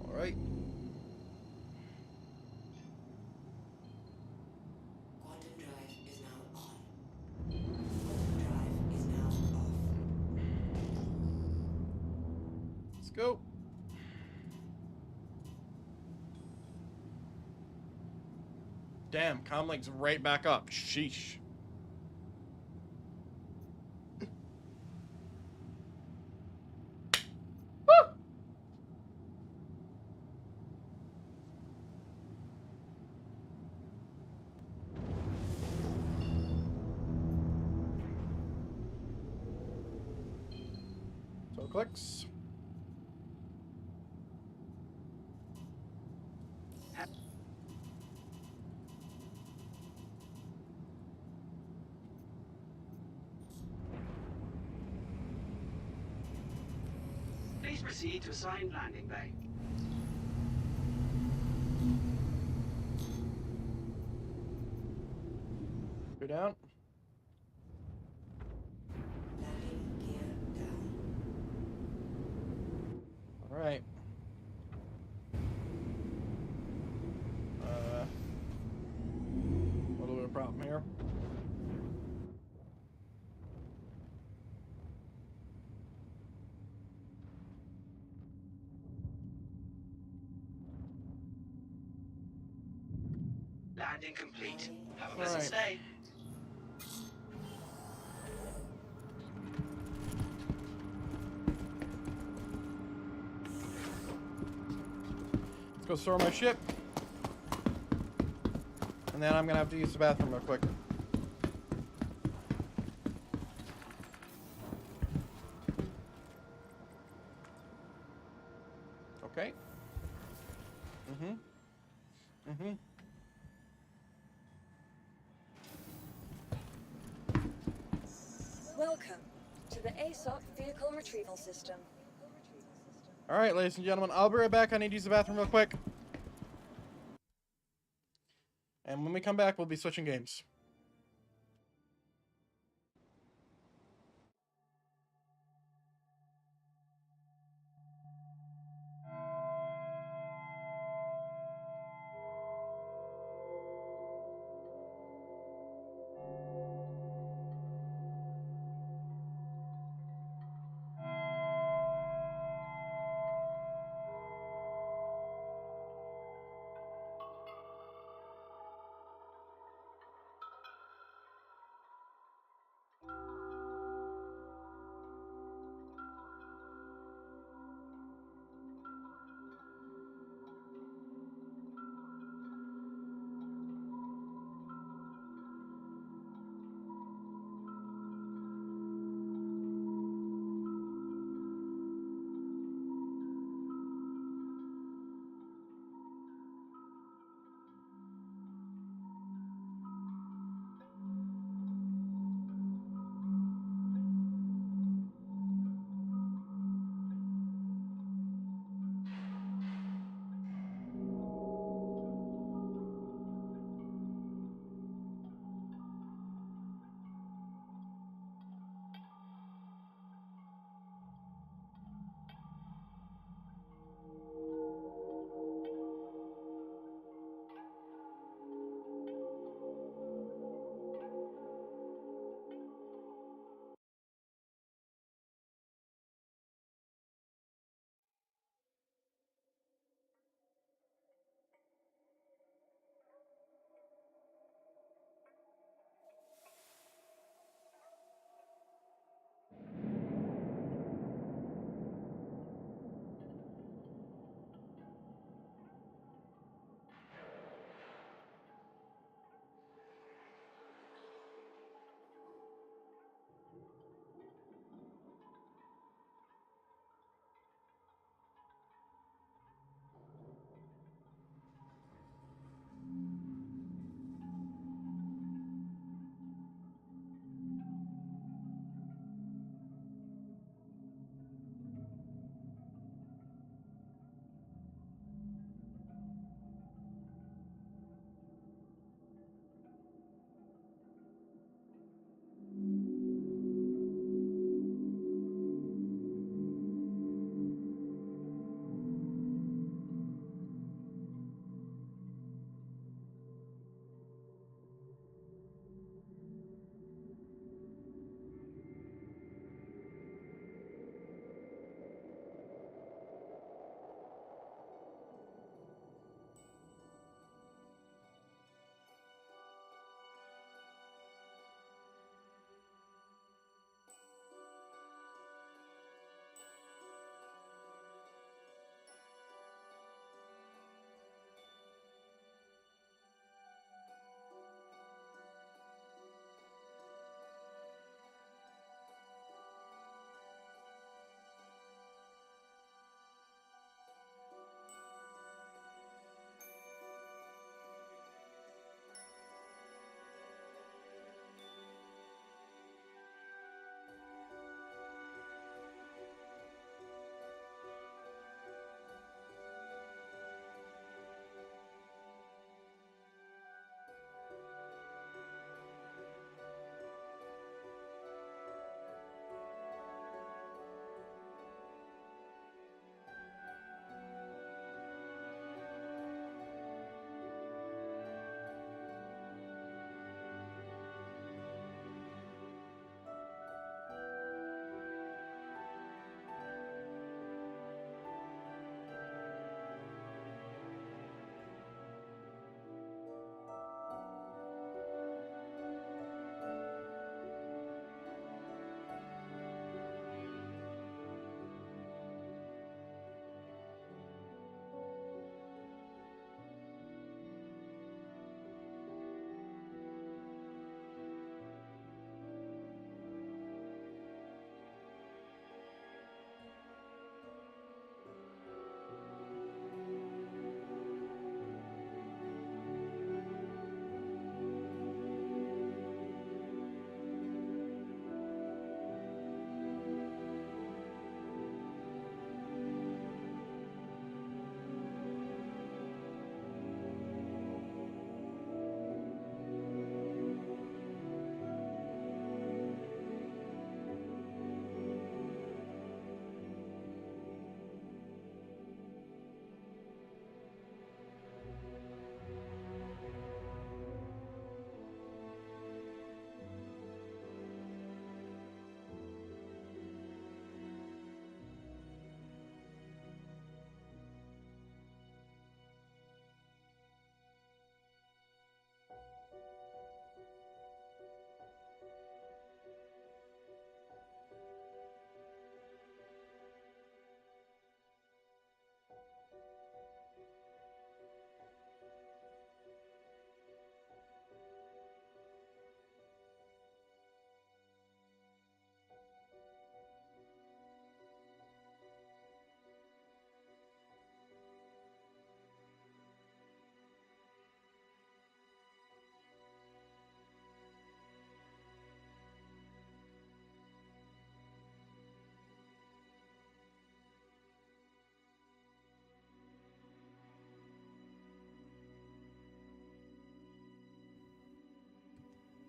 All right. Quantum drive is now on. Quantum drive is now off. Let's go. Damn, comlink's right back up. Sheesh. Woo! So clicks. Please proceed to assigned landing bay. Go down. Landing gear down. All right. A little bit of problem here. Landing complete. Have a pleasant Alright. stay. Let's go store my ship. And then I'm gonna have to use the bathroom real quick. Okay. Welcome to the ASOP Vehicle Retrieval System. Alright, ladies and gentlemen, I'll be right back. I need to use the bathroom real quick. And when we come back, we'll be switching games.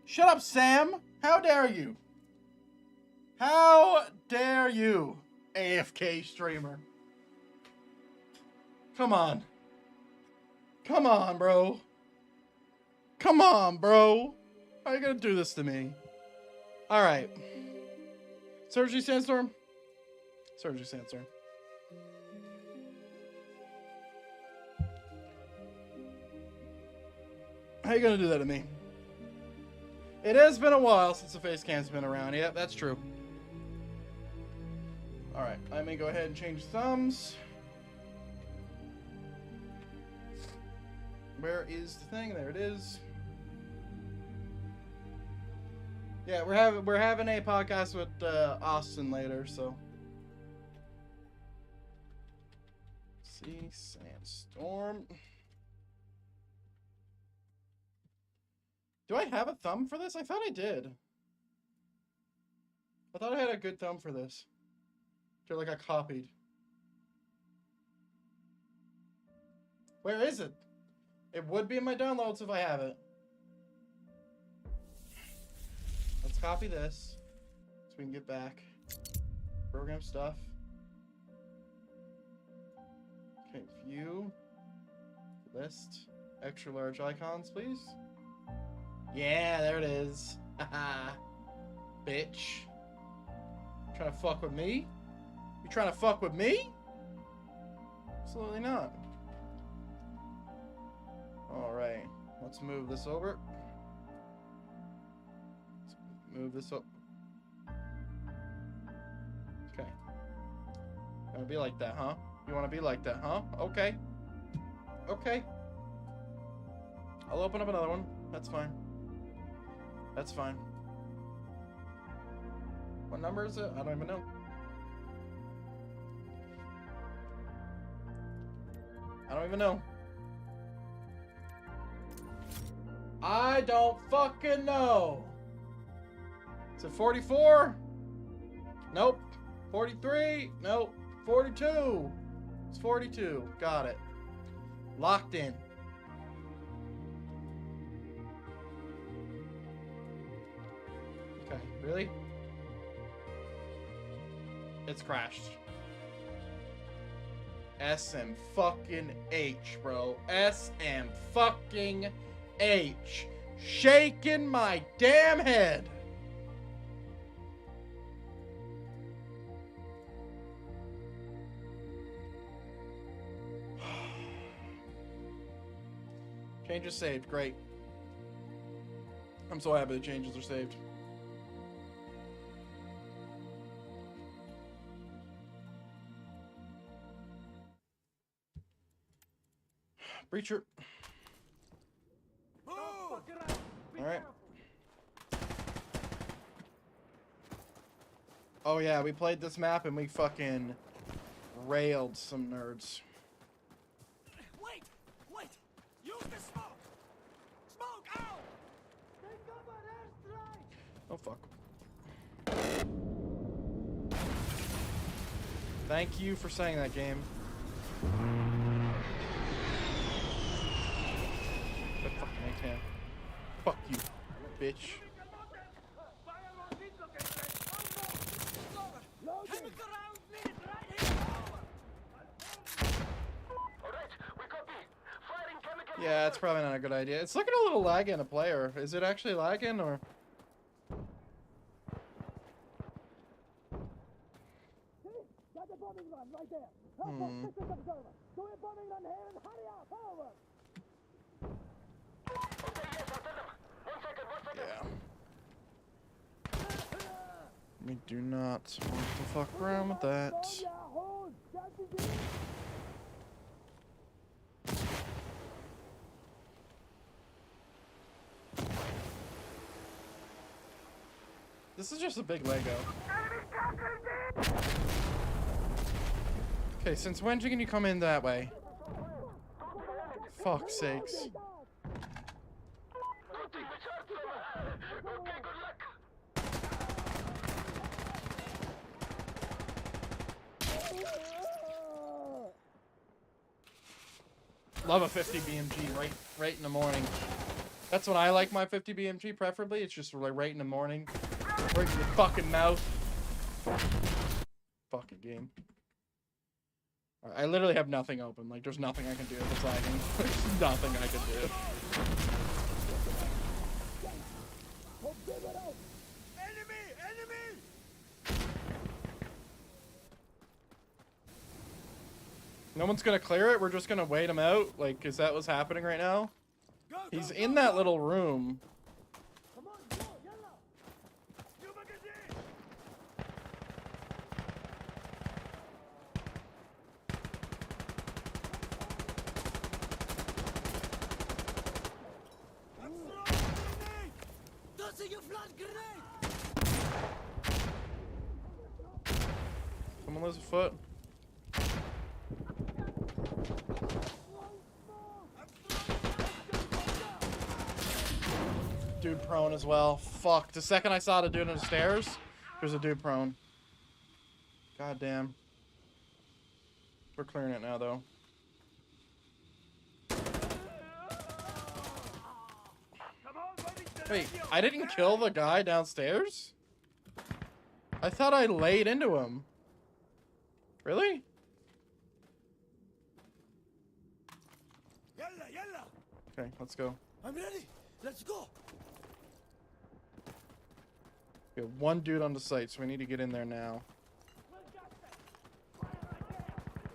Shut up, Sam! How dare you? How dare you, AFK streamer? Come on. Come on, bro. Come on, bro. How are you gonna do this to me? Alright. Surgery Sandstorm? Surgery Sandstorm. How you gonna do that to me? It has been a while since the face cam's been around. Yep, that's true. Alright, let me go ahead and change thumbs. Where is the thing? There it is. Yeah, we're having a podcast with Austin later, so. See, Sandstorm. Do I have a thumb for this? I thought I did. I thought I had a good thumb for this. I feel like I copied. Where is it? It would be in my downloads if I have it. Let's copy this so we can get back. Program stuff. Okay, view. List. Extra large icons, please. Yeah, there it is. Haha. Bitch. Trying to fuck with me? You trying to fuck with me? Absolutely not. Alright. Let's move this over. Let's move this up. Okay. Gonna be like that, huh? You wanna be like that, huh? Okay. Okay. I'll open up another one. That's fine. That's fine. What number is it? I don't even know. I don't even know. I don't fucking know. Is it 44? Nope. 43? Nope. 42. It's 42. Got it. Locked in. Okay, really? It's crashed. SM fucking H, bro. SM fucking H. Shaking my damn head. Changes saved. Great. I'm so happy the changes are saved. Breacher. Alright. Oh yeah, we played this map and we fucking railed some nerds. Wait! Wait! Use the smoke! Smoke out! Oh fuck. Thank you for saying that, game. Good fucking A-Tan. Fuck you, bitch. Yeah, it's probably not a good idea. It's looking a little laggy in a player. Is it actually lagging or? Yeah. We do not want to fuck around with that. This is just a big Lego. Okay, since when can you come in that way? Fuck's sakes. Love a 50 BMG right in the morning. That's when I like my 50 BMG, preferably. It's just like right in the morning. Right in your fucking mouth. Fucking game. I literally have nothing open. Like, there's nothing I can do if it's lagging. There's nothing I can do. Enemy! Enemy! No one's gonna clear it? We're just gonna wait him out? Like, is that what's happening right now? Go, He's go, in go, that go. little room. Come on, go, yalla! New magazine! I'm throwing a grenade! Tossing a flash grenade! Someone lose a foot. Dude prone as well. Fuck. The second I saw the dude on the stairs, there's a dude prone. God damn. We're clearing it now, though. Wait, I didn't kill the guy downstairs? I thought I laid into him. Really? Yalla, yalla! Okay, let's go. I'm ready! Let's go! We have one dude on the site, so we need to get in there now.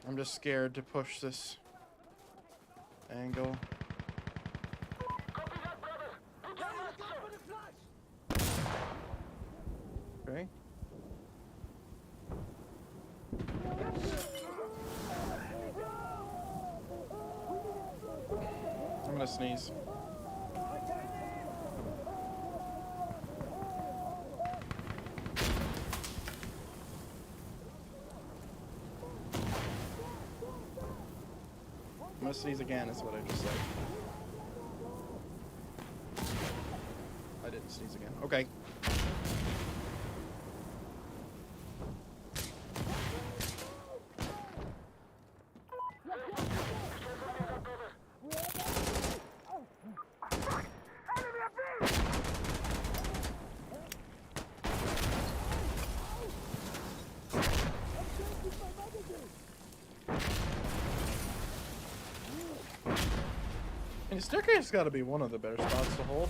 I'm just scared to push this angle. Hey, look out for the flash! Okay. I'm gonna sneeze. I'm gonna sneeze again, is what I just said. I didn't sneeze again. Okay. And the staircase has got to be one of the better spots to hold.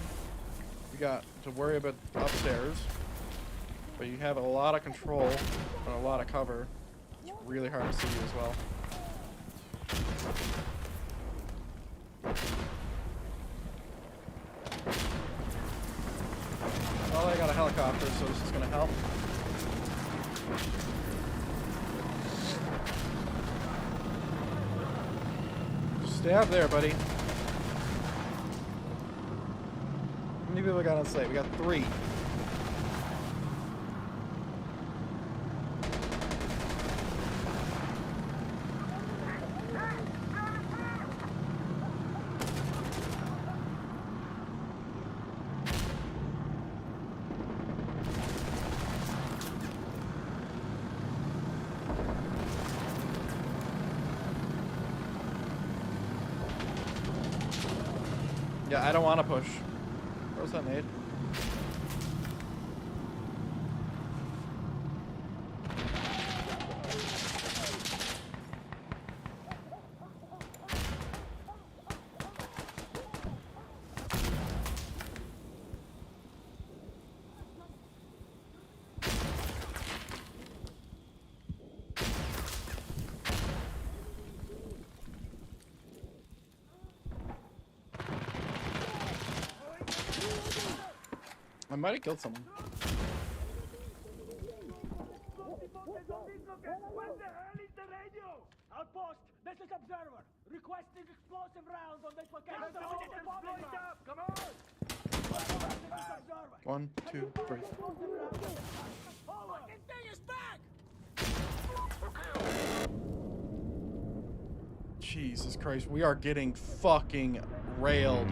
You got to worry about upstairs, but you have a lot of control and a lot of cover. It's really hard to see you as well. Well, I got a helicopter, so this is going to help. Stay up there, buddy. How many people we got on site? We got 3. Yeah, I don't want to push. Where was that made? I might have killed someone. Where's the hell is the radio? Outpost, this is Observer. Requesting explosive rounds on this location. Blow it up, come on! This is Observer. 1, 2, 3. Fucking thing is back! Jesus Christ, we are getting fucking railed.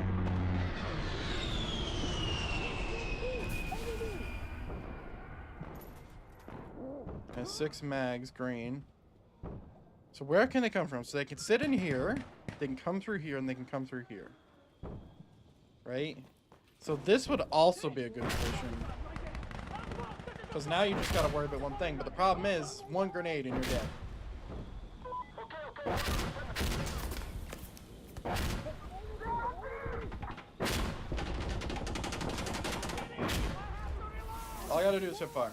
And 6 mags, green. So where can they come from? So they can sit in here, they can come through here, and they can come through here. right? So this would also be a good position. Because now you just gotta worry about one thing. But the problem is, one grenade and you're dead. All I gotta do is hit fire.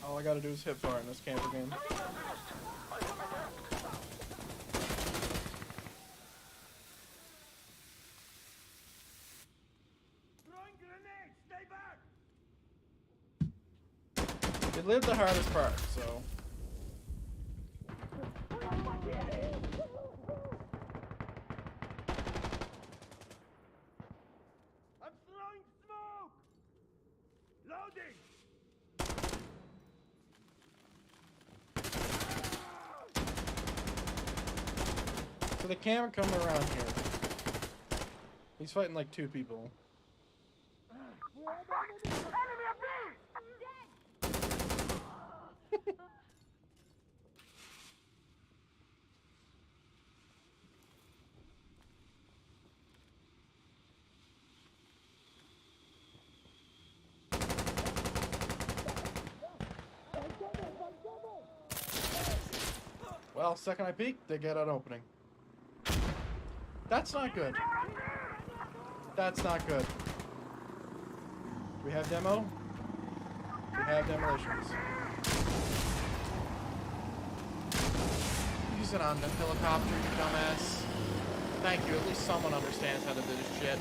All I gotta do is hit fire in this camper game. Throwing grenades! Stay back! It lived the hardest part, so. I'm throwing smoke! Loading! So they can't come around here. He's fighting like 2 people. Well, second I peek, they get an opening. That's not good. That's not good. Do we have demo? We have demolitions. Use it on the helicopter, you dumbass. Thank you, at least someone understands how to do this shit.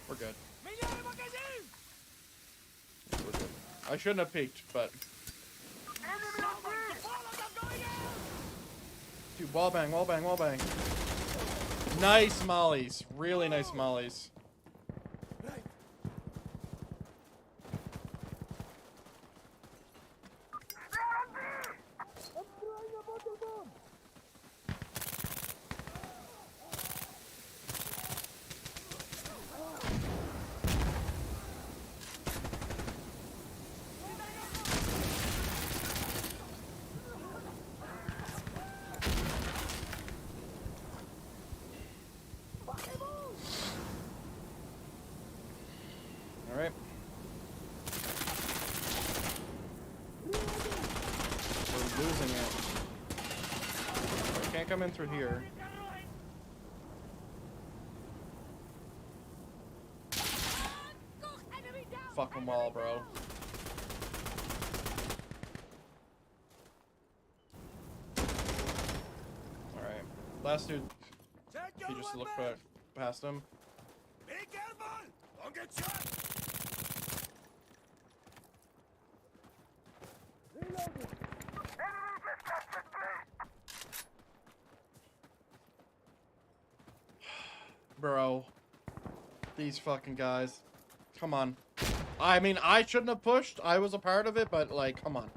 We're good. We're good. I shouldn't have peeked, but... Dude, wall bang, wall bang, wall bang. Nice mollies. Really nice mollies. Alright. We're losing it. I can't come in through here. Fucking wall, bro. Alright. Last dude, he just looked past him. Be careful! Don't get shot! Bro. These fucking guys. Come on. I mean, I shouldn't have pushed. I was a part of it, but, like, come on.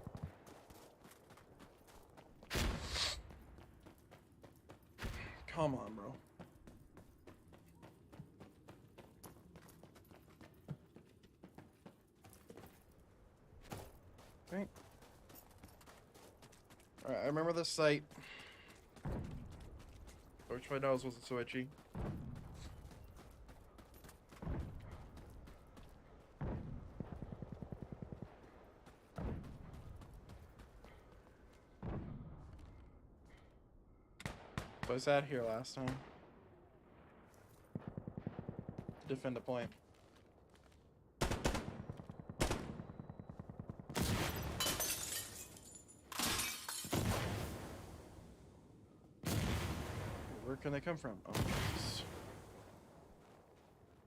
Come on, bro. Okay. Alright, I remember this site. I wish my nose wasn't so itchy. I was at here last time. Defend a point. Where can they come from? Oh, Jesus.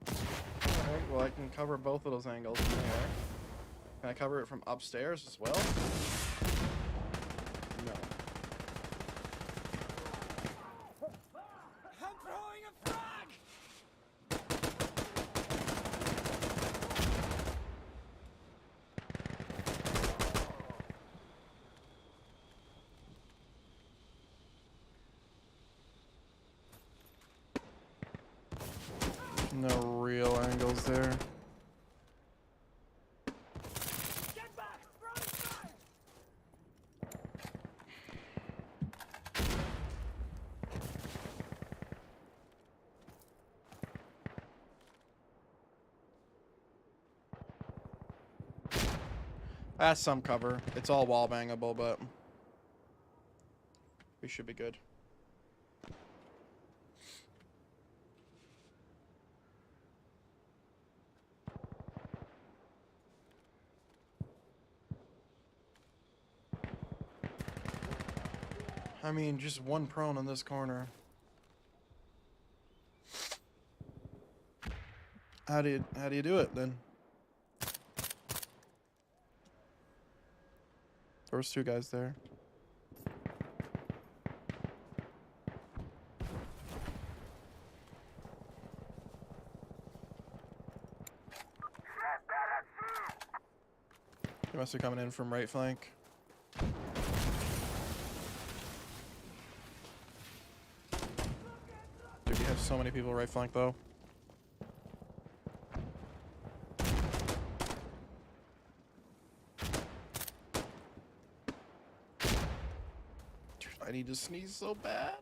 Alright, well I can cover both of those angles from there. Can I cover it from upstairs as well? No. I'm throwing a frag! No real angles there. Get back! Throwing fire! That's some cover. It's all wall bangable, but we should be good. I mean, just one prone in this corner. How do you do it then? First two guys there. They must be coming in from right flank. Dude, we have so many people right flank though. Dude, I need to sneeze so bad.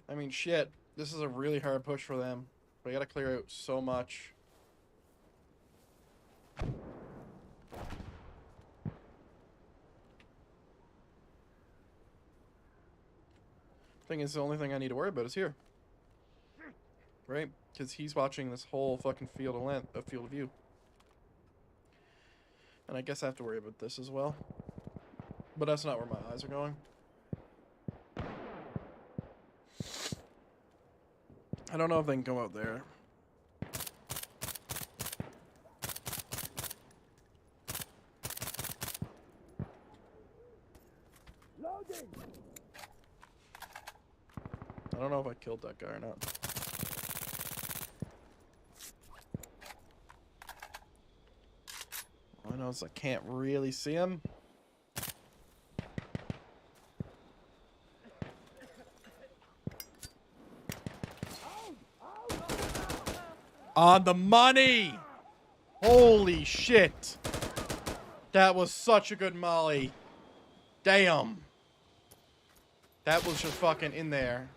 I mean, shit. This is a really hard push for them. We gotta clear out so much. Thing is, the only thing I need to worry about is here. Right? Because he's watching this whole fucking field of field of view. And I guess I have to worry about this as well. But that's not where my eyes are going. I don't know if they can go out there. Loading! I don't know if I killed that guy or not. All I know is I can't really see him. On the money! Holy shit! That was such a good molly. Damn. That was just fucking in there.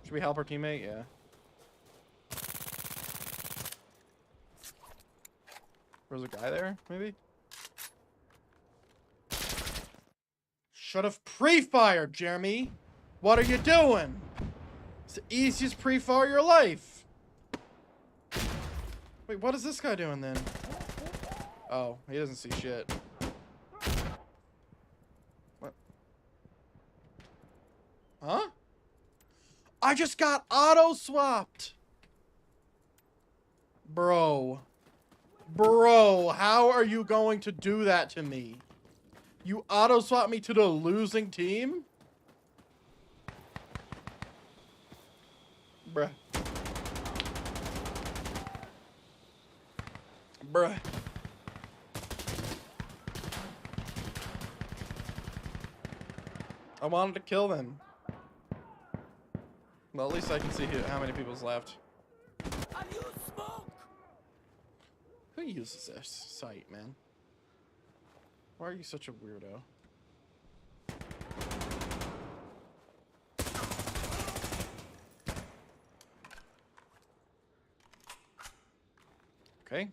Should we help our teammate? Yeah. There's a guy there, maybe? Should have pre-fired, Jeremy! What are you doing? It's the easiest pre-fire of your life. Wait, what is this guy doing then? Oh, he doesn't see shit. What? Huh? I just got auto-swapped! Bro. Bro, how are you going to do that to me? You auto-swap me to the losing team? Bruh. Bruh. I wanted to kill them. Well, at least I can see how many people's left. I'll use smoke! Who uses this site, man? Why are you such a weirdo? Okay.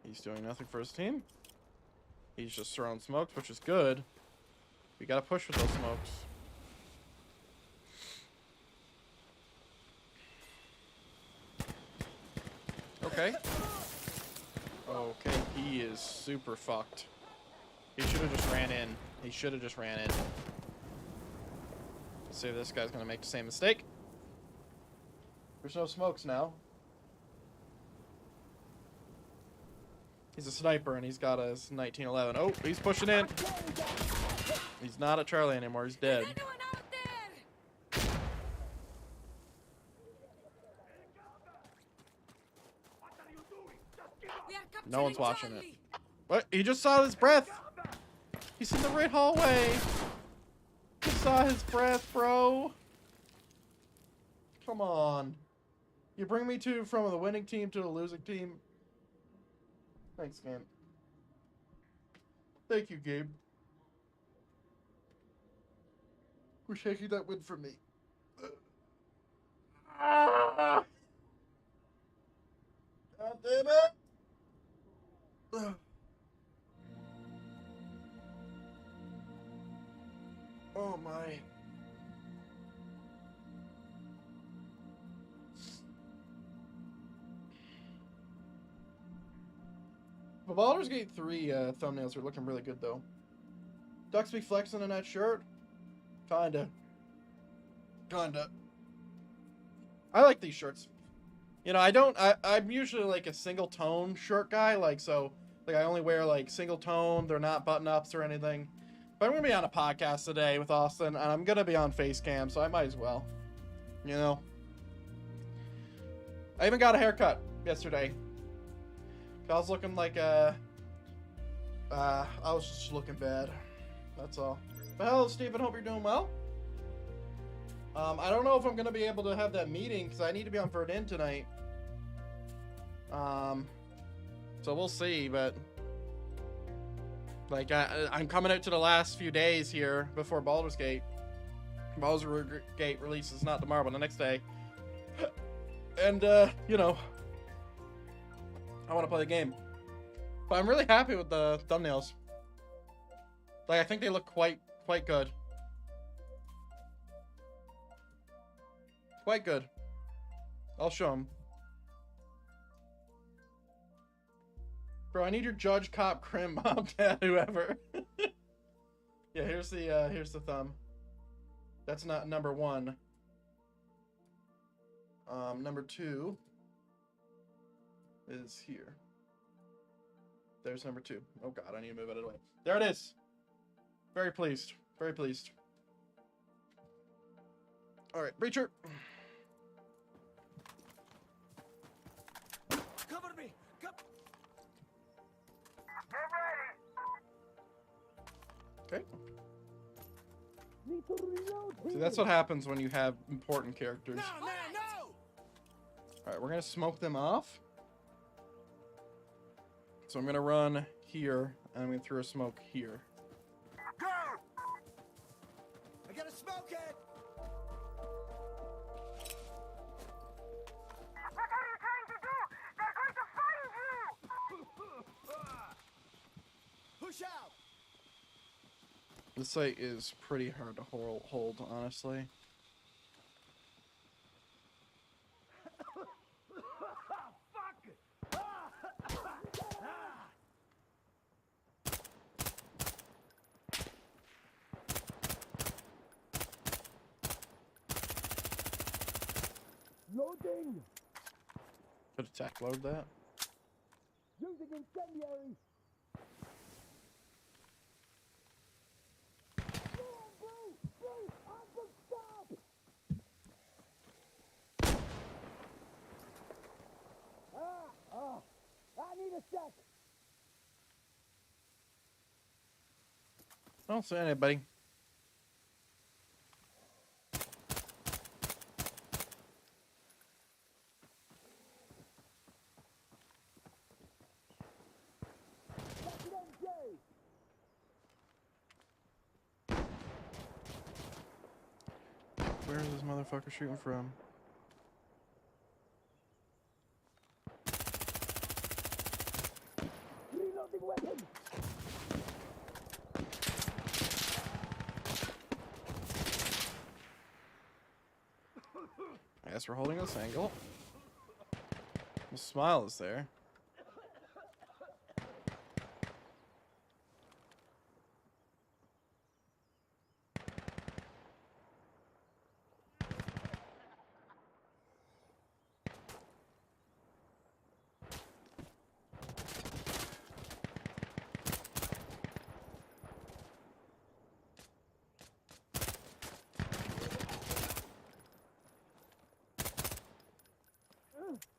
He's doing nothing for his team. He's just throwing smokes, which is good. We gotta push with those smokes. Okay. Okay, he is super fucked. He should have just ran in. He should have just ran in. Let's see if this guy's gonna make the same mistake. There's no smokes now. He's a sniper and he's got a 1911. Oh, he's pushing in. He's not at Charlie anymore. He's dead. Anyone out there? What are you doing? Just give up! We are capturing No one's watching it. Charlie. What? He just saw his breath. He's in the right hallway. Just saw his breath, bro. Come on. You bring me from the winning team to the losing team. Thanks, man. Thank you, Gabe. For taking that win from me. God damn it! Oh my. The Baldur's Gate 3 thumbnails are looking really good though. Ducks be flexing in that shirt? Kinda. I like these shirts. You know, I'm usually like a single tone shirt guy, like I only wear like single tone, they're not button ups or anything. But I'm gonna be on a podcast today with Austin, and I'm gonna be on face cam, so I might as well. You know. I even got a haircut yesterday. I was looking like I was just looking bad. That's all. But hello, Stephen. Hope you're doing well. I don't know if I'm gonna be able to have that meeting because I need to be on Verdun tonight. So we'll see. But like I'm coming out to the last few days here before Baldur's Gate. Baldur's Gate releases not tomorrow, but the next day. And you know, I want to play the game. But I'm really happy with the thumbnails. Like I think they look quite good. Quite good. I'll show them. Bro, I need your judge, cop, crim, mom, dad, whoever. Yeah, here's the thumb. That's not number 1. Number 2 is here. There's number 2. Oh god, I need to move out of the way. There it is. Very pleased. Very pleased. Alright, Breacher. Cover me! Okay. See, that's what happens when you have important characters. No! Alright, we're gonna smoke them off. So I'm gonna run here, and I'm gonna throw a smoke here. Go! I gotta smoke it! What are you trying to do? They're going to find you! Push out! This site is pretty hard to hold, honestly. Loading! Could attack load that. Using incendiary! I need a sec! I don't see anybody. Where is this motherfucker shooting from? Reloading weapon! I guess we're holding this angle. The smile is there.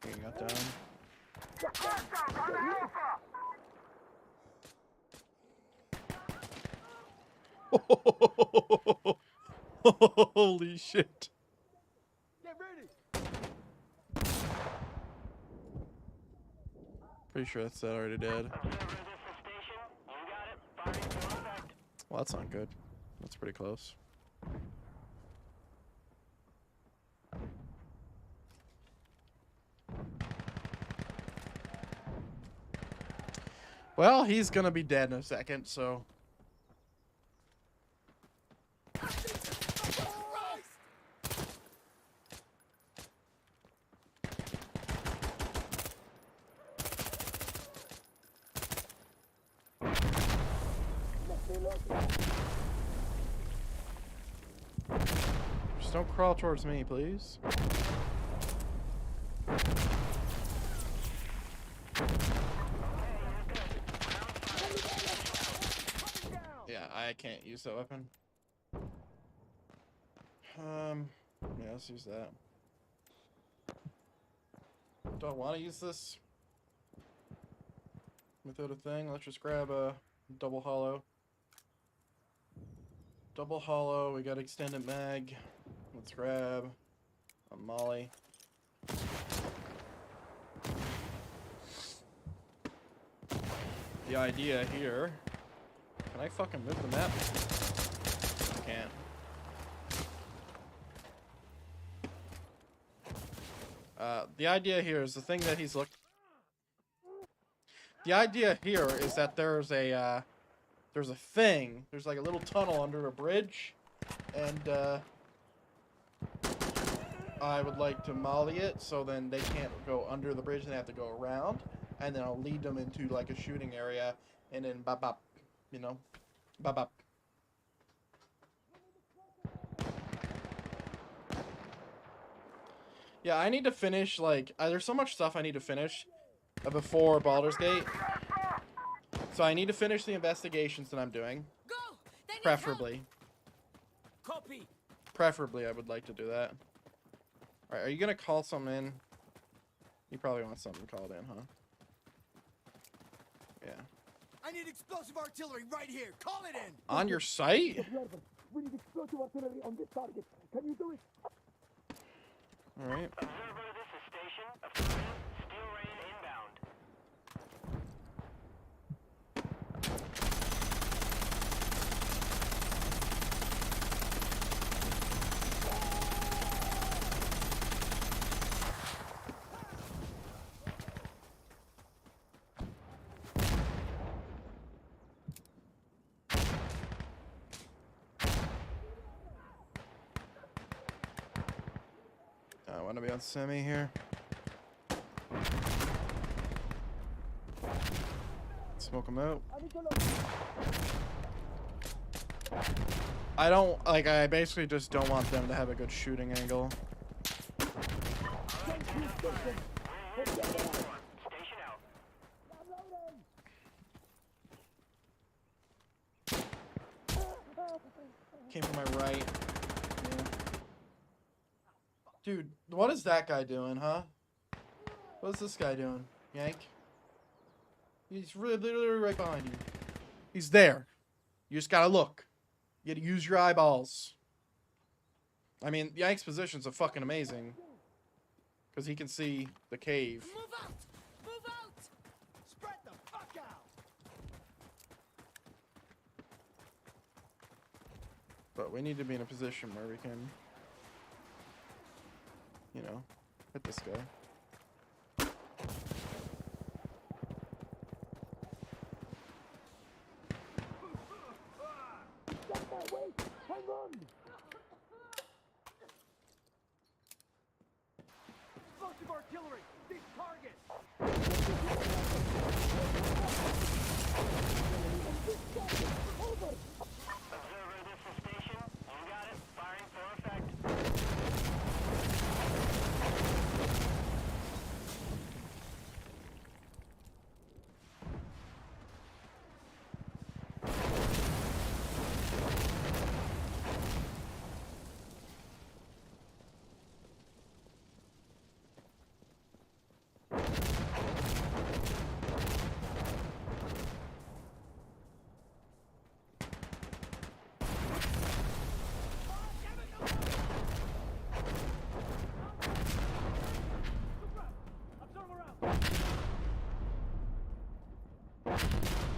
Okay, got down. Holy shit. Get ready. Pretty sure that's already dead. Well, that's not good. That's pretty close. Well, he's gonna be dead in a second, so. Just don't crawl towards me, please. Yeah, I can't use that weapon. Yeah, let's use that. Do I want to use this without a thing? Let's just grab a double hollow. Double hollow, we got extended mag. Let's grab a molly. The idea here... Can I fucking move the map? I can't. The idea here is the thing that he's The idea here is that there's a thing. There's like a little tunnel under a bridge, and I would like to molly it so then they can't go under the bridge and they have to go around, and then I'll lead them into like a shooting area, and then bop bop, you know, bop bop. Yeah, I need to finish, like, there's so much stuff I need to finish before Baldur's Gate. So I need to finish the investigations that I'm doing. Go! They need Preferably. Copy. Preferably, I would like to do that. Alright, are you gonna call something in? You probably want something called in, huh? Yeah. I need explosive artillery right here. Call it in. On your site? We need explosive artillery on this target. Can you do it? Alright. Observer, this is station. Affirmative. Steel rain inbound. I want to be on semi here. Smoke them out. I don't, like, I basically just don't want them to have a good shooting angle. Station out. Came from my right. Yeah. Dude, what is that guy doing, huh? What's this guy doing, Yank? He's really, literally right behind you. He's there. You just gotta look. You gotta use your eyeballs. I mean, Yank's positions are fucking amazing. Because he can see the cave. Move out! Move out! Spread the fuck out. But we need to be in a position where we can, you know, hit this guy. Hang on. Explosive artillery. This target. Observer, this is station. You got it. Firing for effect.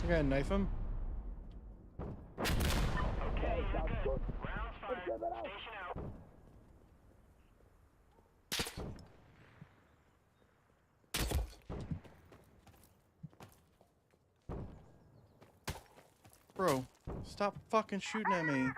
Think I knife him? Okay, sounds good. Let's give it out. Bro, stop fucking shooting at me.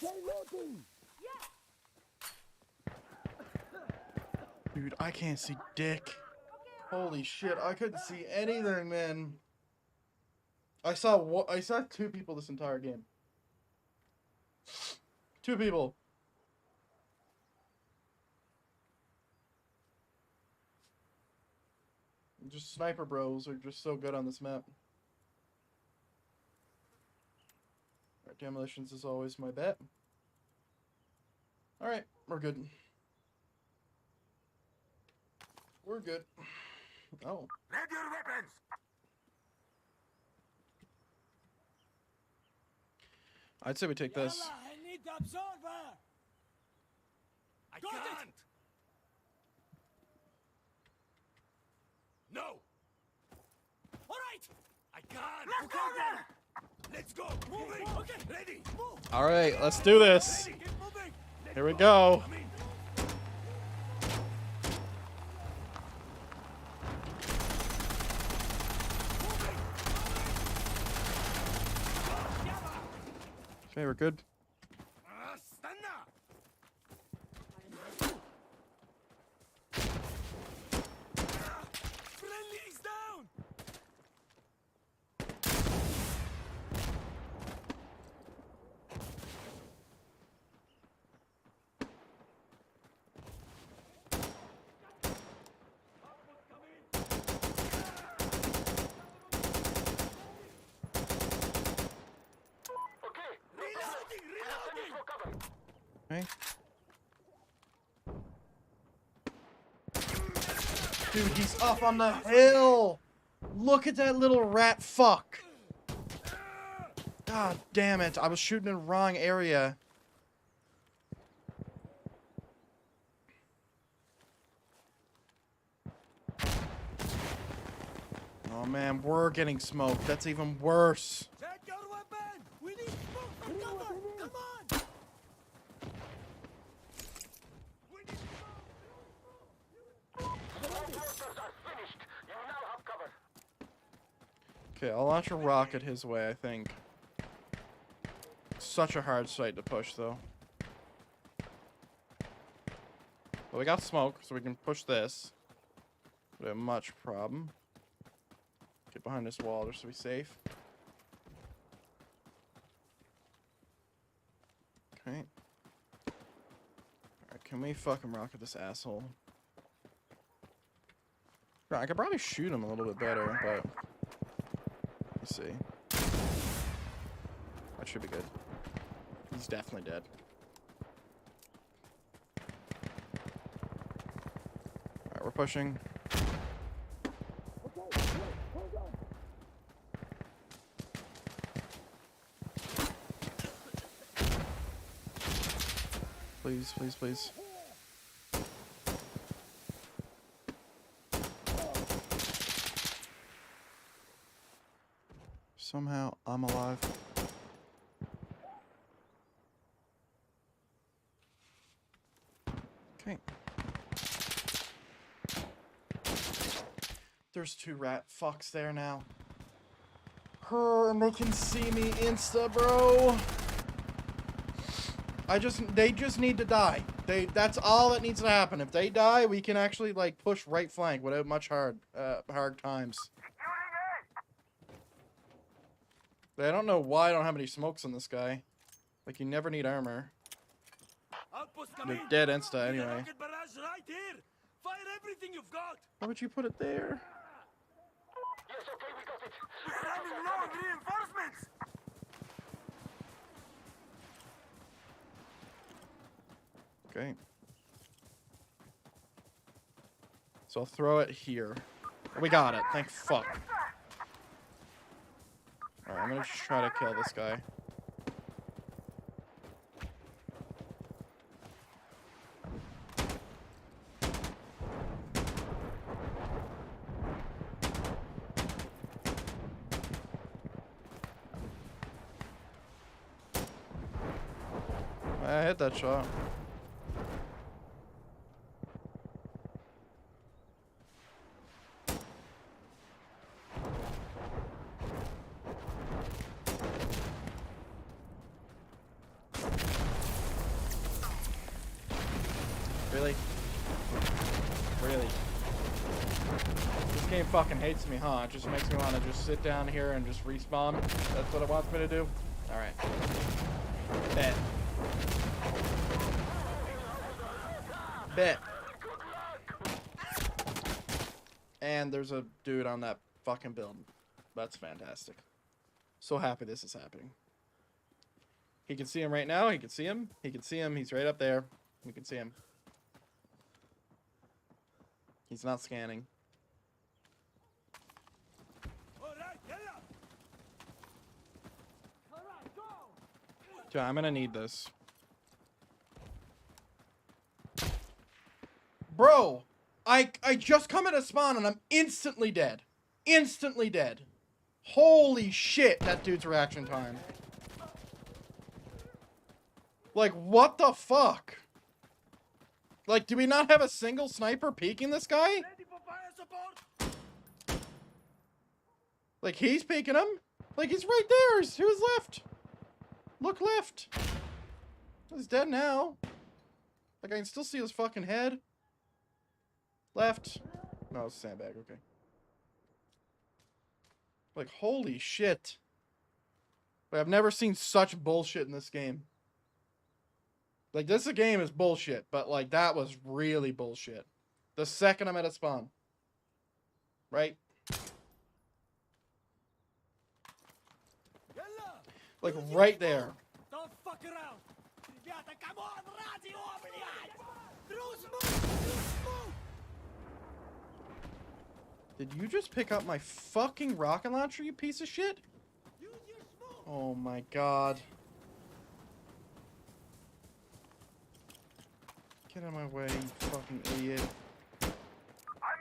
Okay, loading. Dude, I can't see dick. Holy shit, I couldn't see anything, man. I saw 2 people this entire game. 2 people. Just sniper bros are just so good on this map. Alright, demolitions is always my bet. Alright, we're good. We're good. Oh. Ready your weapons! I'd say we take this. Yalla, I need the absorber. I Got it! can't! No! All right. I can't! Let's go then. Let's go! Moving! Okay. Ready! Move. Alright, let's do this. Ready! Keep moving. Here we go. Come in! Okay, we're good. Stanna! Friendly is down! Reloading! Reloading! Okay. Dude, he's up on the hill! Look at that little rat fuck! God damn it, I was shooting in the wrong area. Oh man, we're getting smoked. That's even worse. Check your weapon. We need smoke for cover. Come on. We need Okay, I'll launch a rocket his way, I think. Such a hard site to push, though. Well, we got smoke, so we can push this. We don't have much problem. Get behind this wall just to be safe. Okay. Alright, can we fucking rocket this asshole? Right, I could probably shoot him a little bit better, but... Let's see. That should be good. He's definitely dead. Alright, we're pushing. Please, please, please. Somehow, I'm alive. Okay. There's 2 rat fucks there now. And they can see me insta, bro. They just need to die. That's all that needs to happen. If they die, we can actually like push right flank without much hard times. I don't know why I don't have any smokes on this guy. Like, you never need armor. Outpost They're coming! dead insta anyway. Rocket barrage right here! Fire everything you've got! Why would you put it there? Yes, okay, we got it. We're running low on reinforcements! Okay. So I'll throw it here. We got it. Thank fuck. Alright, I'm gonna just try to kill this guy. I hit that shot. Really? Really? This game fucking hates me, huh? It just makes me want to just sit down here and just respawn. That's what it wants me to do? Alright. Bet. Bet. And there's a dude on that fucking building. That's fantastic. So happy this is happening. He can see him right now. He can see him. He can see him. He's right up there. We can see him. He's not scanning. Alright, yalla! Alright, go! Dude, I'm gonna need this. Bro! I just come at a spawn and I'm instantly dead. Instantly dead. Holy shit, that dude's reaction time. Like, what the fuck? Like, do we not have a single sniper peeking this guy? Ready for fire support? Like, he's peeking him? Like, he's right there. To his left. Look left. He's dead now. Like, I can still see his fucking head. Left. No, it's a sandbag. Okay. Like, holy shit. Like, I've never seen such bullshit in this game. Like, this game is bullshit, but, like, that was really bullshit. The second I'm at a spawn. Right? Yalla! Like, right there. Don't fuck around! Ребята, come on, радио, блядь! Through smoke! Through smoke! Did you just pick up my fucking rocket launcher, you piece of shit? Use your smoke! Oh my god. Get out of my way, you fucking idiot. I'm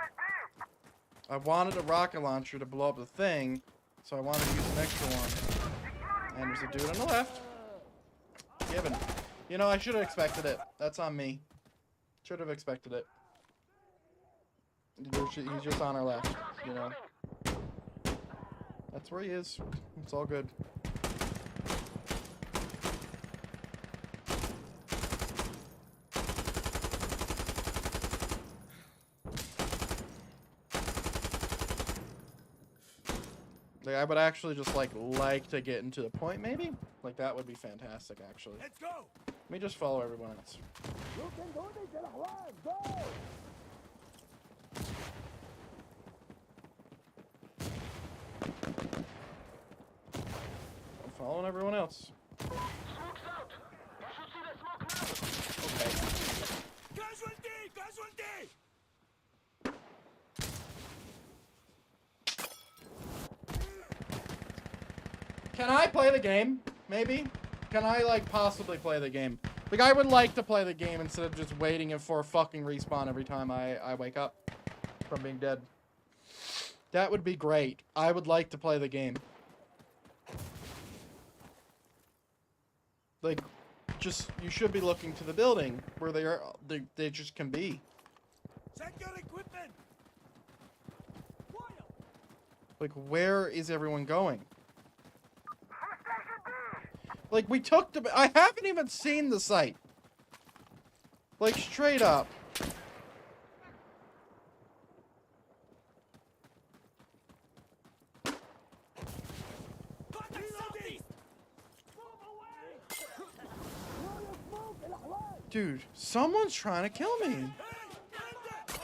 at B! I wanted a rocket launcher to blow up the thing, so I wanted to use an extra one. And there's a dude on the left. Given. You know, I should have expected it. That's on me. Should have expected it. He's just on our left, you know. That's where he is. It's all good. Like, I would actually just like to get into the point, maybe? Like, that would be fantastic, actually. Let's go! Let me just follow everyone else. You can do this, يا اخوان! Go! I'm following everyone else. Smoke's out. You should see the smoke now. Okay. Casualty! Casualty! Can I play the game? Maybe? Can I, like, possibly play the game? Like, I would like to play the game instead of just waiting for a fucking respawn every time I wake up from being dead. That would be great. I would like to play the game. Like, just, you should be looking to the building where they just can be. Check your equipment! Fire! Like, where is everyone going? Station B! Like, we took the... I haven't even seen the site. Like, straight up. Contact southeast! Move away! Throw your smoke, يا اخوان! Dude, someone's trying to kill me. Hey! End it!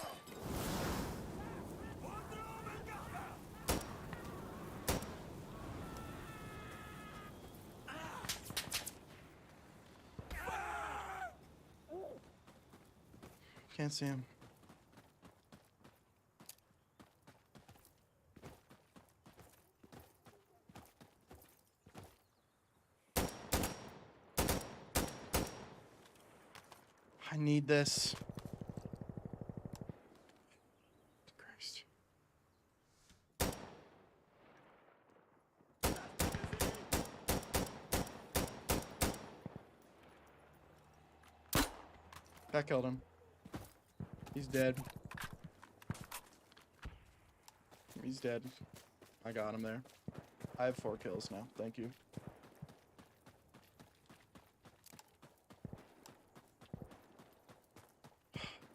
Can't see him. I need this. Christ. That killed him. He's dead. He's dead. I got him there. I have 4 kills now. Thank you.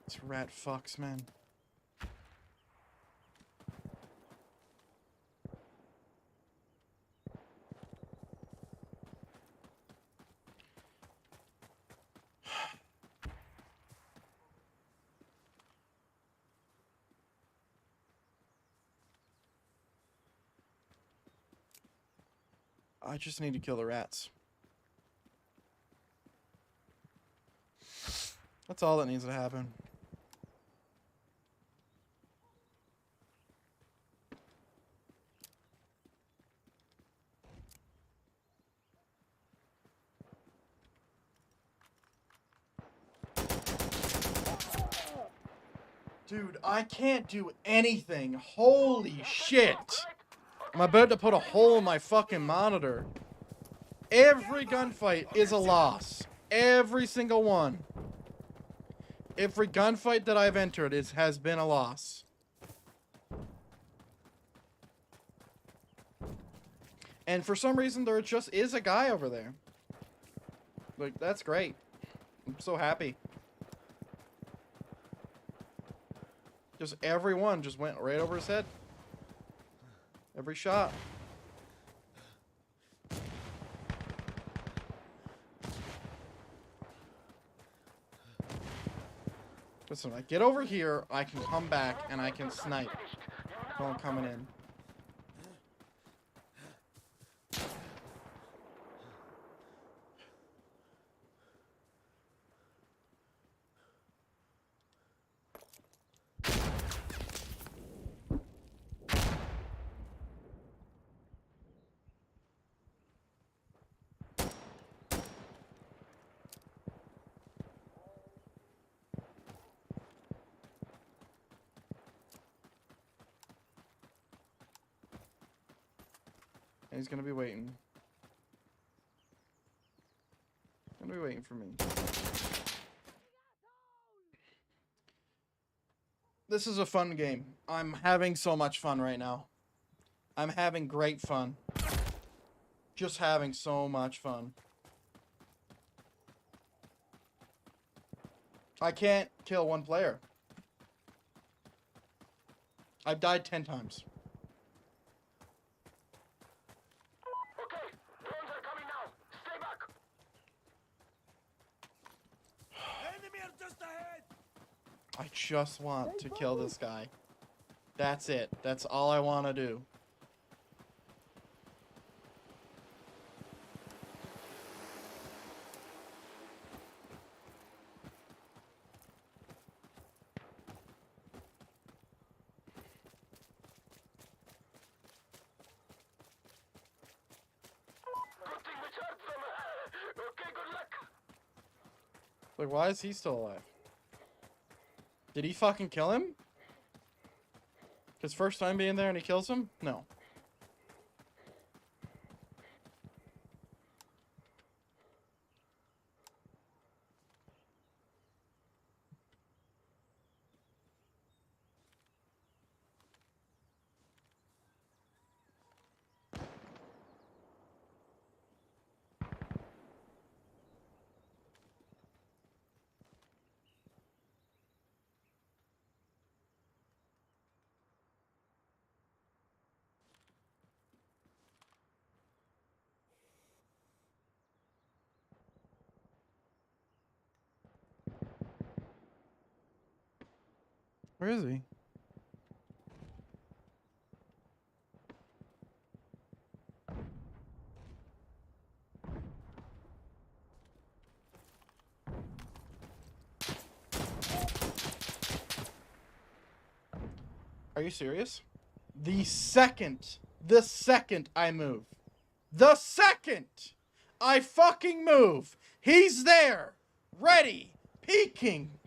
It's rat fucks, man. I just need to kill the rats. That's all that needs to happen. Dude, I can't do anything. Holy shit. I'm about to put a hole in my fucking monitor. Every gunfight is a loss. Every single one. Every gunfight that I've entered has been a loss. And for some reason, there just is a guy over there. Like, that's great. I'm so happy. Just every one just went right over his head. Every shot. Listen, I get over here, I can come back, and I can snipe while I'm coming in. And he's gonna be waiting. Gonna be waiting for me. This is a fun game. I'm having so much fun right now. I'm having great fun. Just having so much fun. I can't kill one player. I've died 10 times. Okay, drones are coming now. Stay back. Enemy are just ahead. I just want to kill this guy. That's it. That's all I want to do. Good thing we charged them. Okay, good luck. Like, why is he still alive? Did he fucking kill him? His first time being there and he kills him? No. Where is he? Are you serious? The second I move, the second I fucking move, he's there, ready, peeking.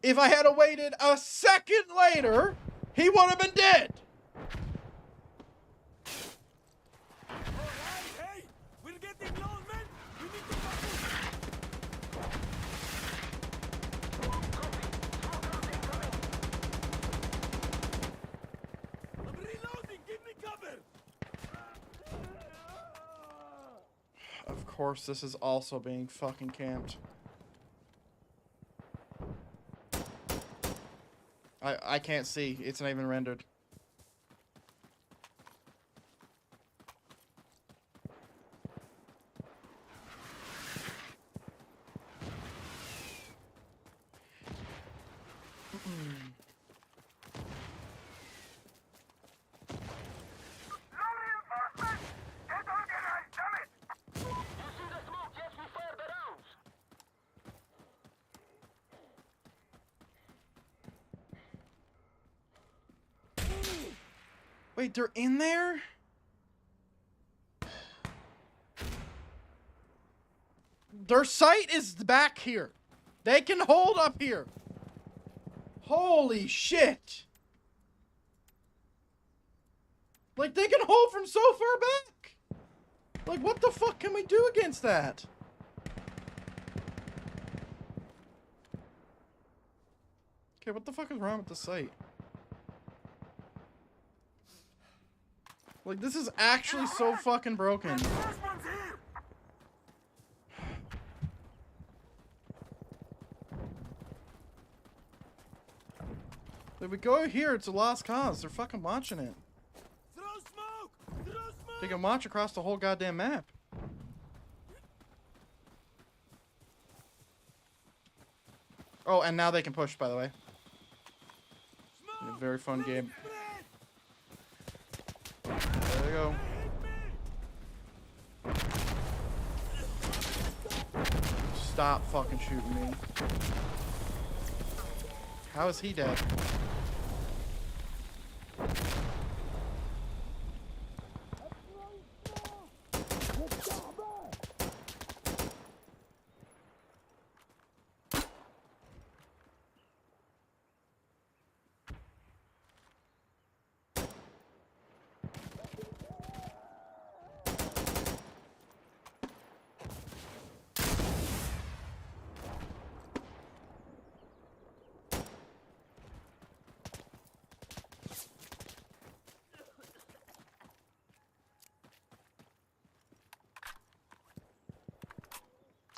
If I had waited a second later, he would have been dead. Hey! We're getting low, man! We need to focus! I'm reloading! Give me cover! Of course, this is also being fucking camped. I can't see. It's not even rendered. No reinforcements! Get organized, damn it! You see the smoke? Yes, we fired the rounds! Wait, they're in there? Their site is back here. They can hold up here. Holy shit. Like, they can hold from so far back. Like, what the fuck can we do against that? Okay, what the fuck is wrong with the site? Like, this is actually so fucking broken. Reinforcements here! If we go here, it's a lost cause. They're fucking watching it. Throw smoke! Throw smoke! They can watch across the whole goddamn map. Oh, and now they can push, by the way. Smoke! A very fun game. Spread! There we go. Hit me! Stop fucking shooting me. How is he dead?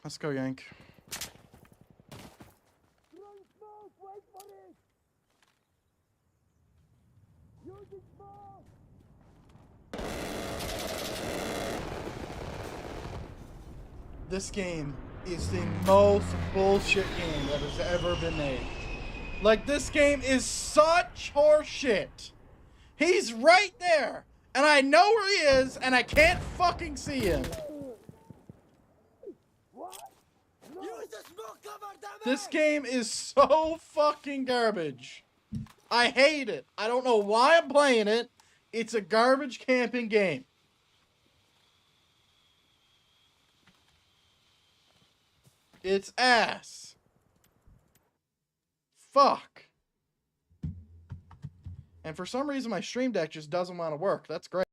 Let's go, Yank. Throwing smoke! Wait for it! Using smoke! This game is the most bullshit game that has ever been made. Like, this game is such horseshit. He's right there, and I know where he is, and I can't fucking see him. Use the smoke cover, damn it! This game is so fucking garbage. I hate it. I don't know why I'm playing it. It's a garbage camping game. It's ass. Fuck. And for some reason, my stream deck just doesn't want to work. That's great.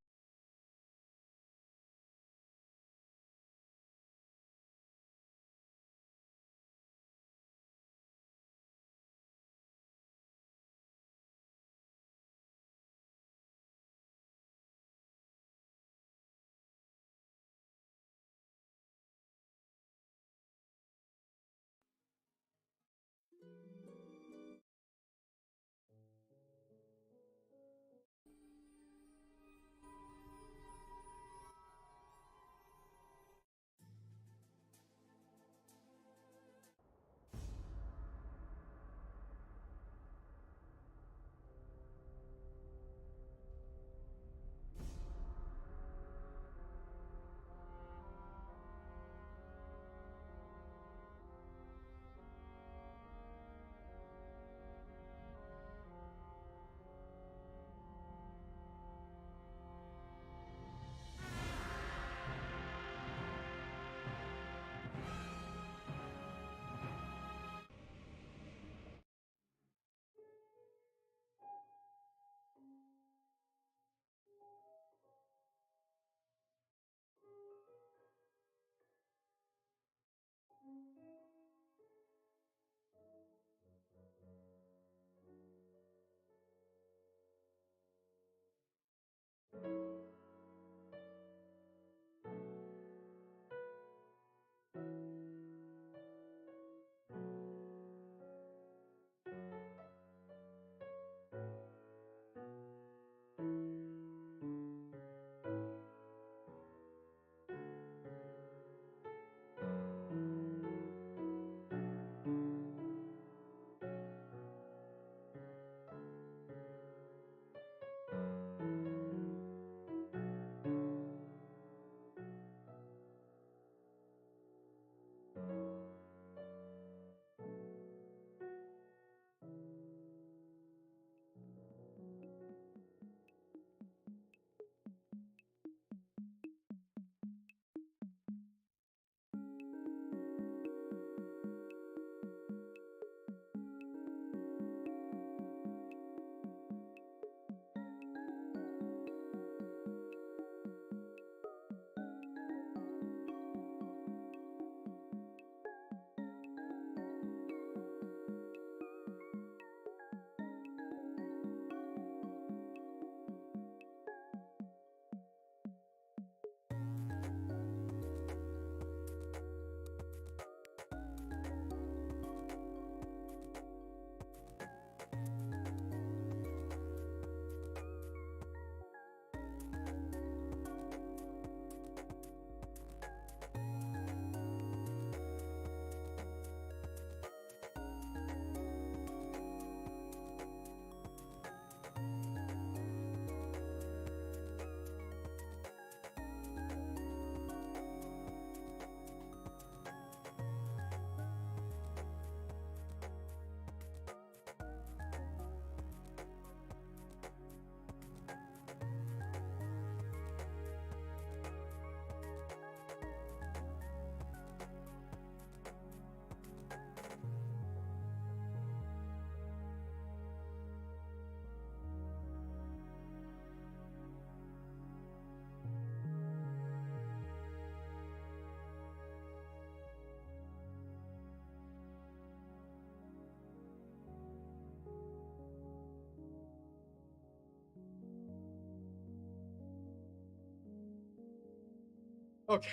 Okay.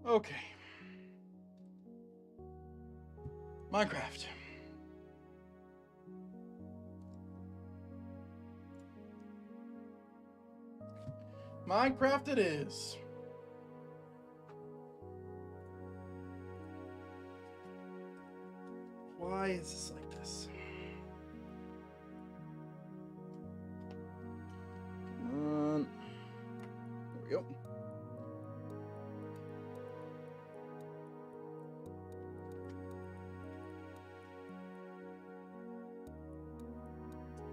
Okay. Minecraft. Minecraft it is. Why is this like this? Come on. There we go.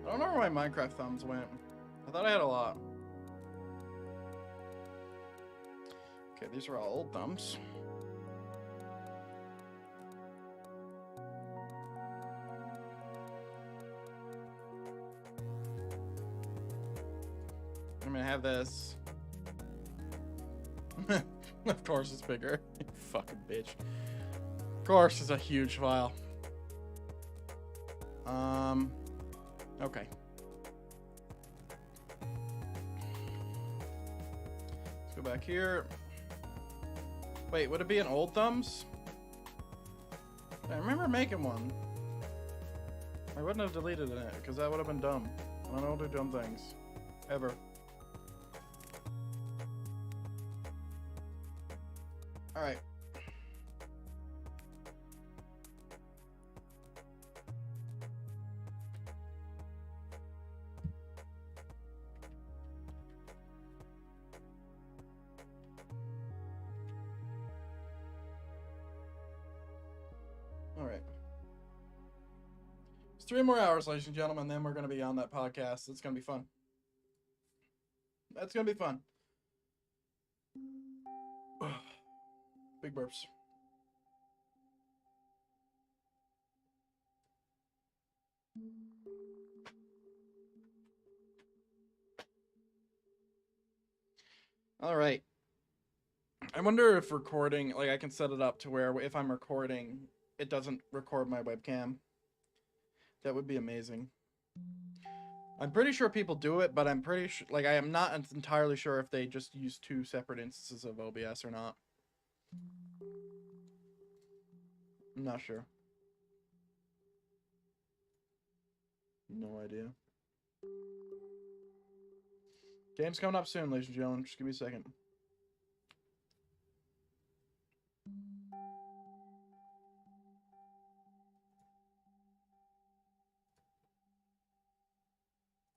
I don't know where my Minecraft thumbs went. I thought I had a lot. Okay, these are all old thumbs. I'm gonna have this. Of course it's bigger. You fucking bitch. Of course it's a huge file. Okay. Let's go back here. Wait, would it be an old thumbs? I remember making one. I wouldn't have deleted it because that would have been dumb. I don't do dumb things. Ever. Alright. Alright. It's 3 more hours, ladies and gentlemen, then we're going to be on that podcast. It's going to be fun. That's going to be fun. Big burps. All right. I wonder if recording, like I can set it up to where if I'm recording, it doesn't record my webcam. That would be amazing. I'm pretty sure people do it, but I'm pretty sure, like I am not entirely sure if they just use 2 separate instances of OBS or not. I'm not sure. No idea. Game's coming up soon, ladies and gentlemen. Just give me a second.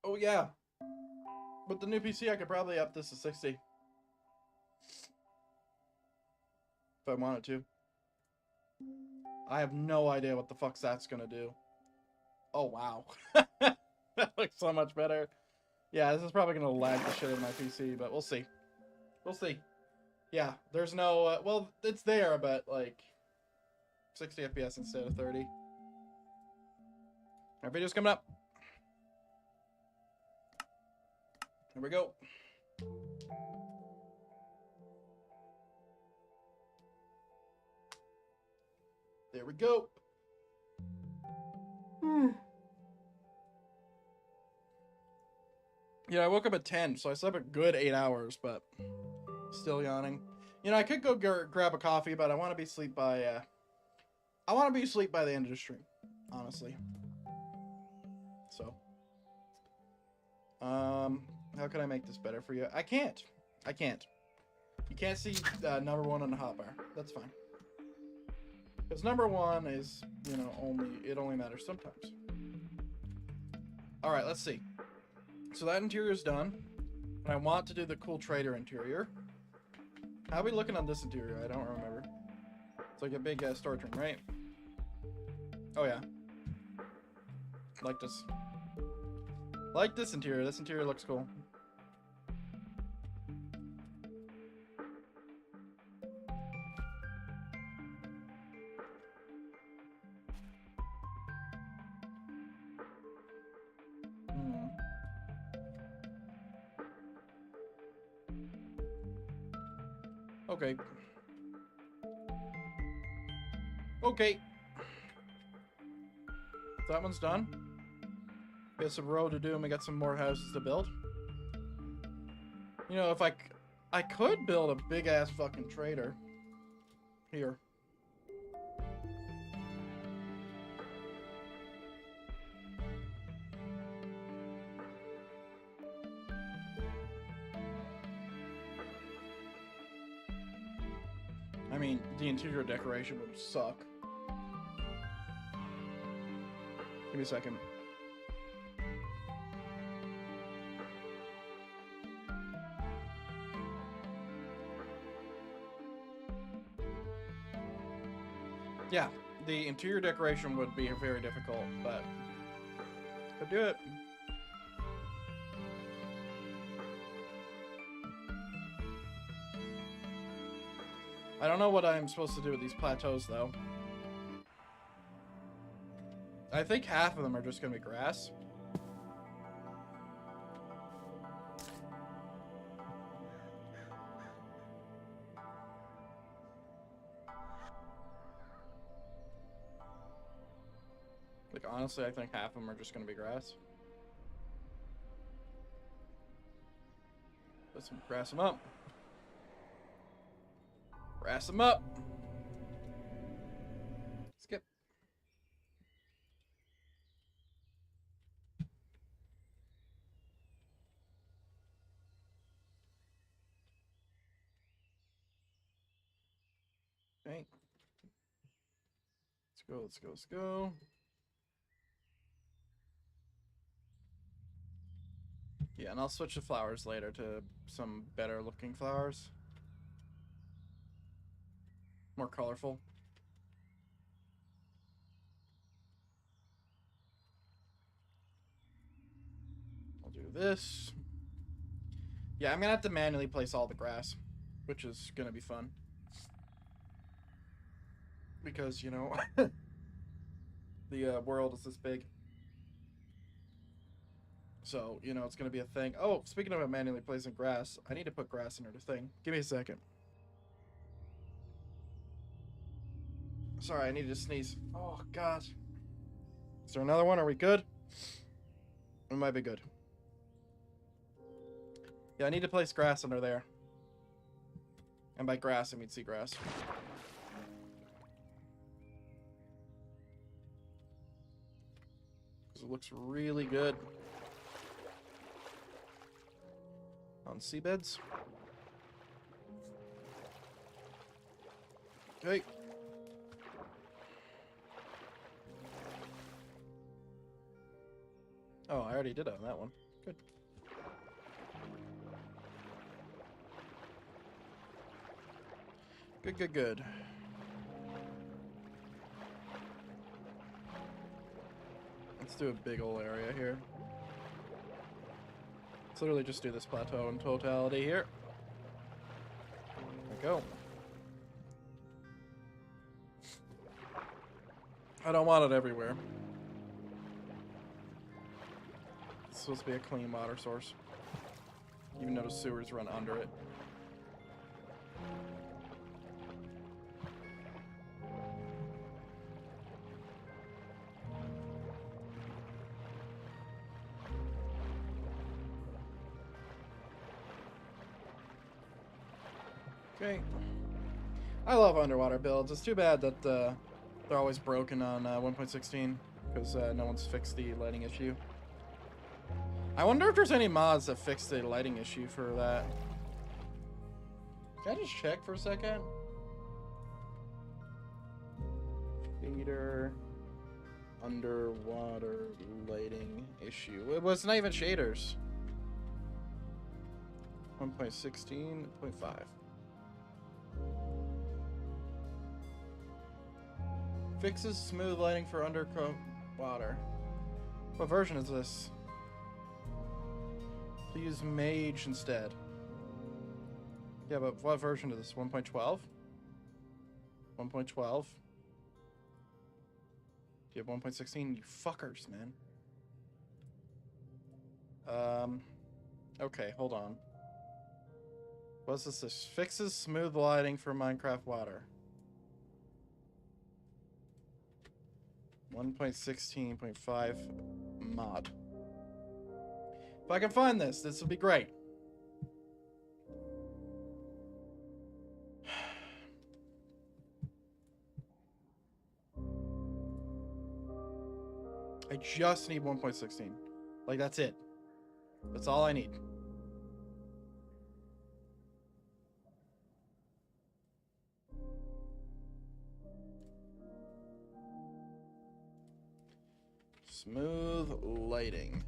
Oh yeah. With the new PC, I could probably up this to 60. If I wanted to. I have no idea what the fuck that's gonna do. Oh wow. That looks so much better. Yeah, this is probably gonna lag the shit out of my PC, but we'll see. We'll see. Yeah, there's no, well, it's there, but like 60 FPS instead of 30. Our video's coming up. Here we go. There we go. Yeah, I woke up at 10, so I slept a good 8 hours, but still yawning. You know, I could go grab a coffee, but I want to be asleep by, I want to be asleep by the end of the stream, honestly. So, how can I make this better for you? I can't. You can't see number 1 on the hotbar. That's fine. Because number 1 is, you know, it only matters sometimes. Alright, let's see. So that interior is done. And I want to do the cool trader interior. How are we looking on this interior? I don't remember. It's like a big storage room, right? Oh yeah. Like this. Like this interior. This interior looks cool. Okay. Okay. That one's done. We got some road to do and we got some more houses to build. You know, if I could build a big ass fucking trader here. I mean, the interior decoration would suck. Give me a second. Yeah, the interior decoration would be very difficult, but could do it. I don't know what I'm supposed to do with these plateaus, though. I think half of them are just gonna be grass. Like, honestly, I think half of them are just gonna be grass. Let's grass them up. Grass them up. Skip. Okay. Let's go, let's go, let's go. Yeah, and I'll switch the flowers later to some better looking flowers. More colorful. I'll do this. Yeah, I'm gonna have to manually place all the grass, which is gonna be fun. Because, you know, the world is this big. So, you know, it's gonna be a thing. Oh, speaking of manually placing grass, I need to put grass in the thing. Give me a second. Sorry, I need to sneeze. Oh, God. Is there another one? Are we good? We might be good. Yeah, I need to place grass under there. And by grass, I mean seagrass. Because it looks really good on seabeds. Okay. Oh, I already did it on that one. Good. Good, good, good. Let's do a big ol' area here. Let's literally just do this plateau in totality here. There we go. I don't want it everywhere. It's supposed to be a clean water source. Even though the sewers run under it. Okay. I love underwater builds. It's too bad that they're always broken on 1.16 because no one's fixed the lighting issue. I wonder if there's any mods that fix the lighting issue for that. Can I just check for a second? Feeder underwater lighting issue. It was not even shaders. 1.16.5. Fixes smooth lighting for underwater. What version is this? To use Mage instead. Yeah, but what version is this? 1.12? 1.12? Do you have 1.16? You fuckers, man. Okay, hold on. What's this? This fixes smooth lighting for Minecraft water. 1.16.5 mod. If I can find this, this will be great. I just need 1.16. Like, that's it. That's all I need. Smooth lighting.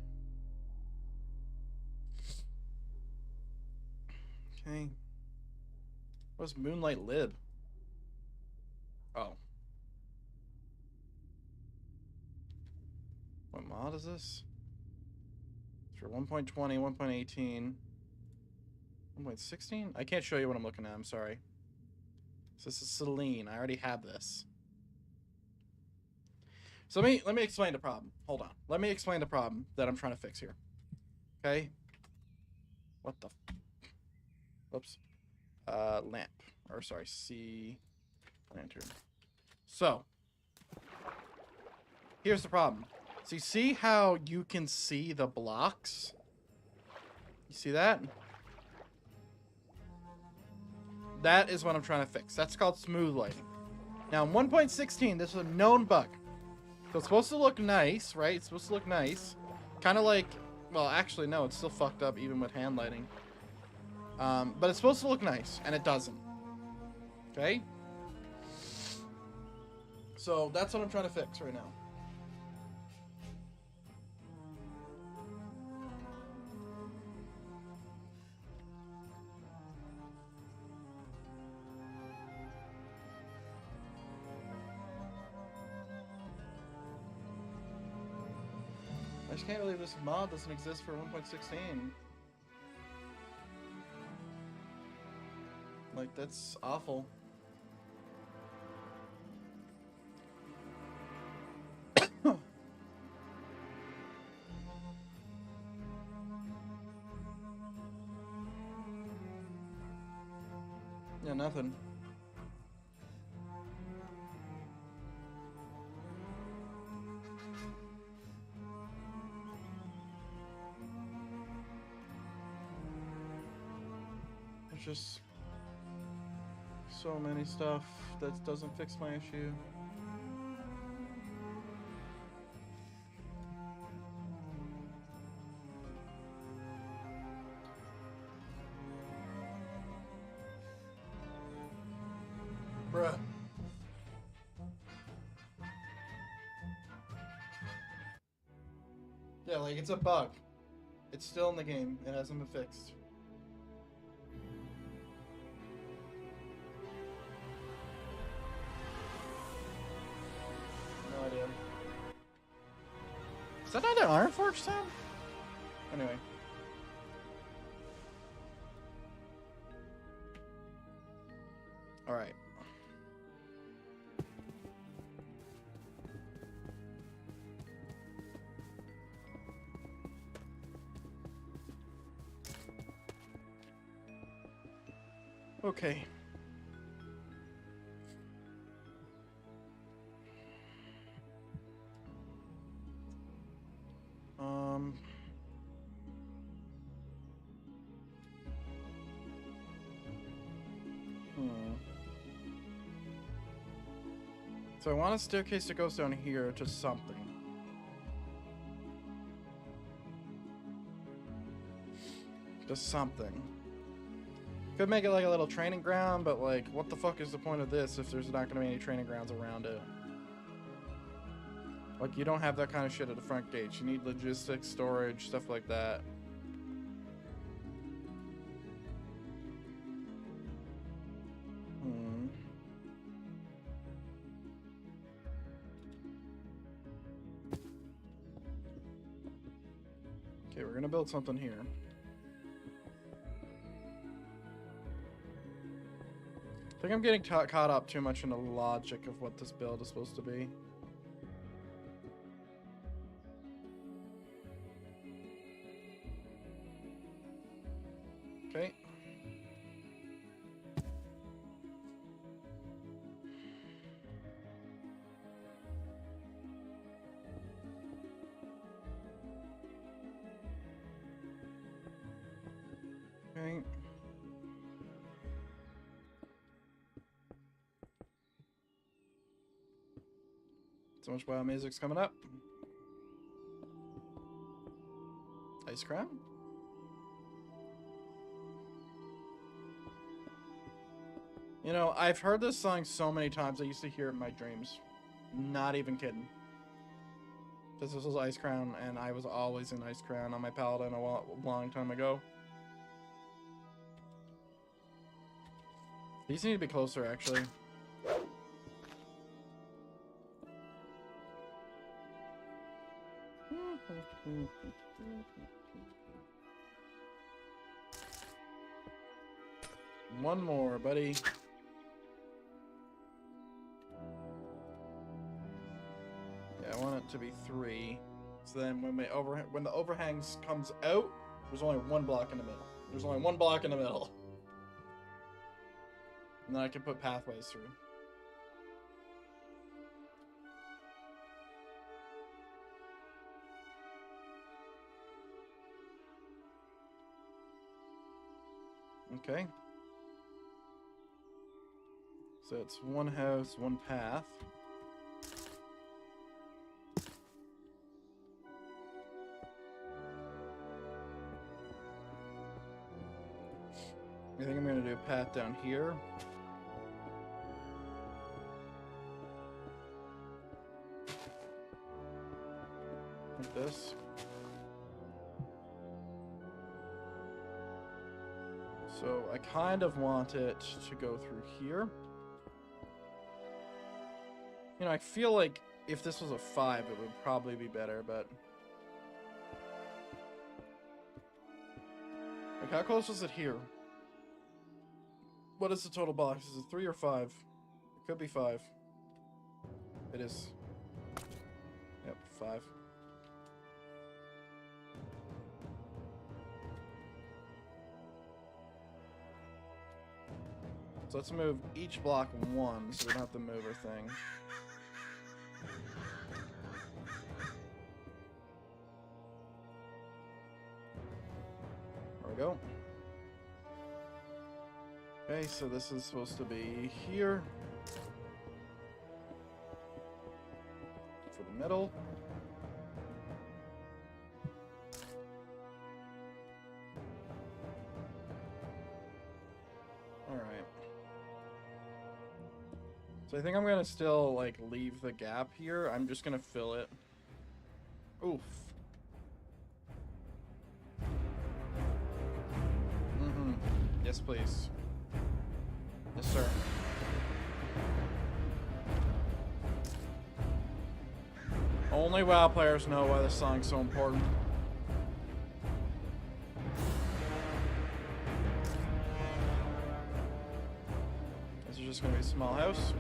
Okay. What's Moonlight Lib? Oh. What mod is this? It's for 1.20, 1.18, 1.16? I can't show you what I'm looking at, I'm sorry. So this is Celine. I already have this. So let me explain the problem. Hold on. Let me explain the problem that I'm trying to fix here. Okay? What the whoops. Lamp. Or sorry, C lantern. So here's the problem. So you see how you can see the blocks? You see that? That is what I'm trying to fix. That's called smooth lighting. Now in 1.16, this is a known bug. So it's supposed to look nice, right? It's supposed to look nice. Kind of like, well, actually, no, it's still fucked up even with hand lighting. But it's supposed to look nice, and it doesn't. Okay? So that's what I'm trying to fix right now. I just can't believe this mod doesn't exist for 1.16. Like, that's awful. Yeah, nothing. There's just so many stuff that doesn't fix my issue. Bruh. Yeah, like, it's a bug. It's still in the game. It hasn't been fixed. No idea. Is that another Iron Forge sound? Anyway. Alright. Okay. So I want a staircase that goes down here to something. To something. Could make it like a little training ground, but like, what the fuck is the point of this if there's not gonna be any training grounds around it? Like, you don't have that kind of shit at the front gates. You need logistics, storage, stuff like that. Okay, we're gonna build something here. I think I'm getting caught up too much in the logic of what this build is supposed to be. Okay. So much wild music's coming up. Ice Crown? You know, I've heard this song so many times, I used to hear it in my dreams. Not even kidding. Because this was Ice Crown, and I was always in Ice Crown on my Paladin a long time ago. These need to be closer, actually. One more, buddy. Yeah, I want it to be 3. So then when the overhangs comes out, there's only one block in the middle. There's only one block in the middle. And then I can put pathways through. Okay. So it's one house, one path. I think I'm going to do a path down here. Like this. So I kind of want it to go through here. You know, I feel like if this was a 5, it would probably be better, but... Like, how close is it here? What is the total box? Is it 3 or 5? It could be 5. It is. Yep, 5. So let's move each block 1, so we don't have to move our thing. There we go. Okay, so this is supposed to be here. For the middle. Alright. So I think I'm gonna still, like, leave the gap here. I'm just gonna fill it. Oof. Mm-hmm. Yes, please. Yes, sir. Only WoW players know why this song's so important. This is just gonna be a small house.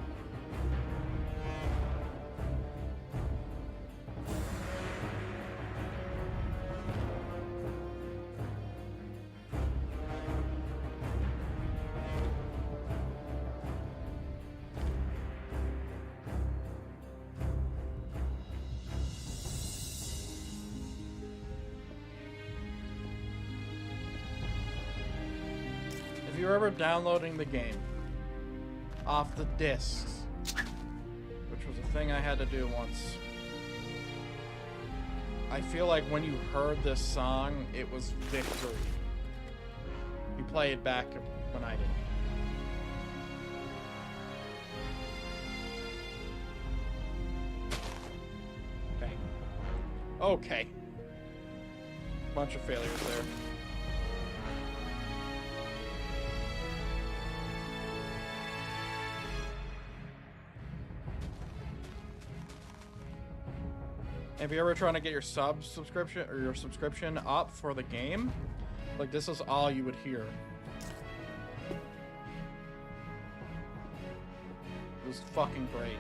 If you're ever downloading the game off the discs, which was a thing I had to do once, I feel like when you heard this song, it was victory. You play it back when I did. Okay. Okay. Bunch of failures there. If you're ever trying to get your subscription or your subscription up for the game, like, this is all you would hear. It was fucking great.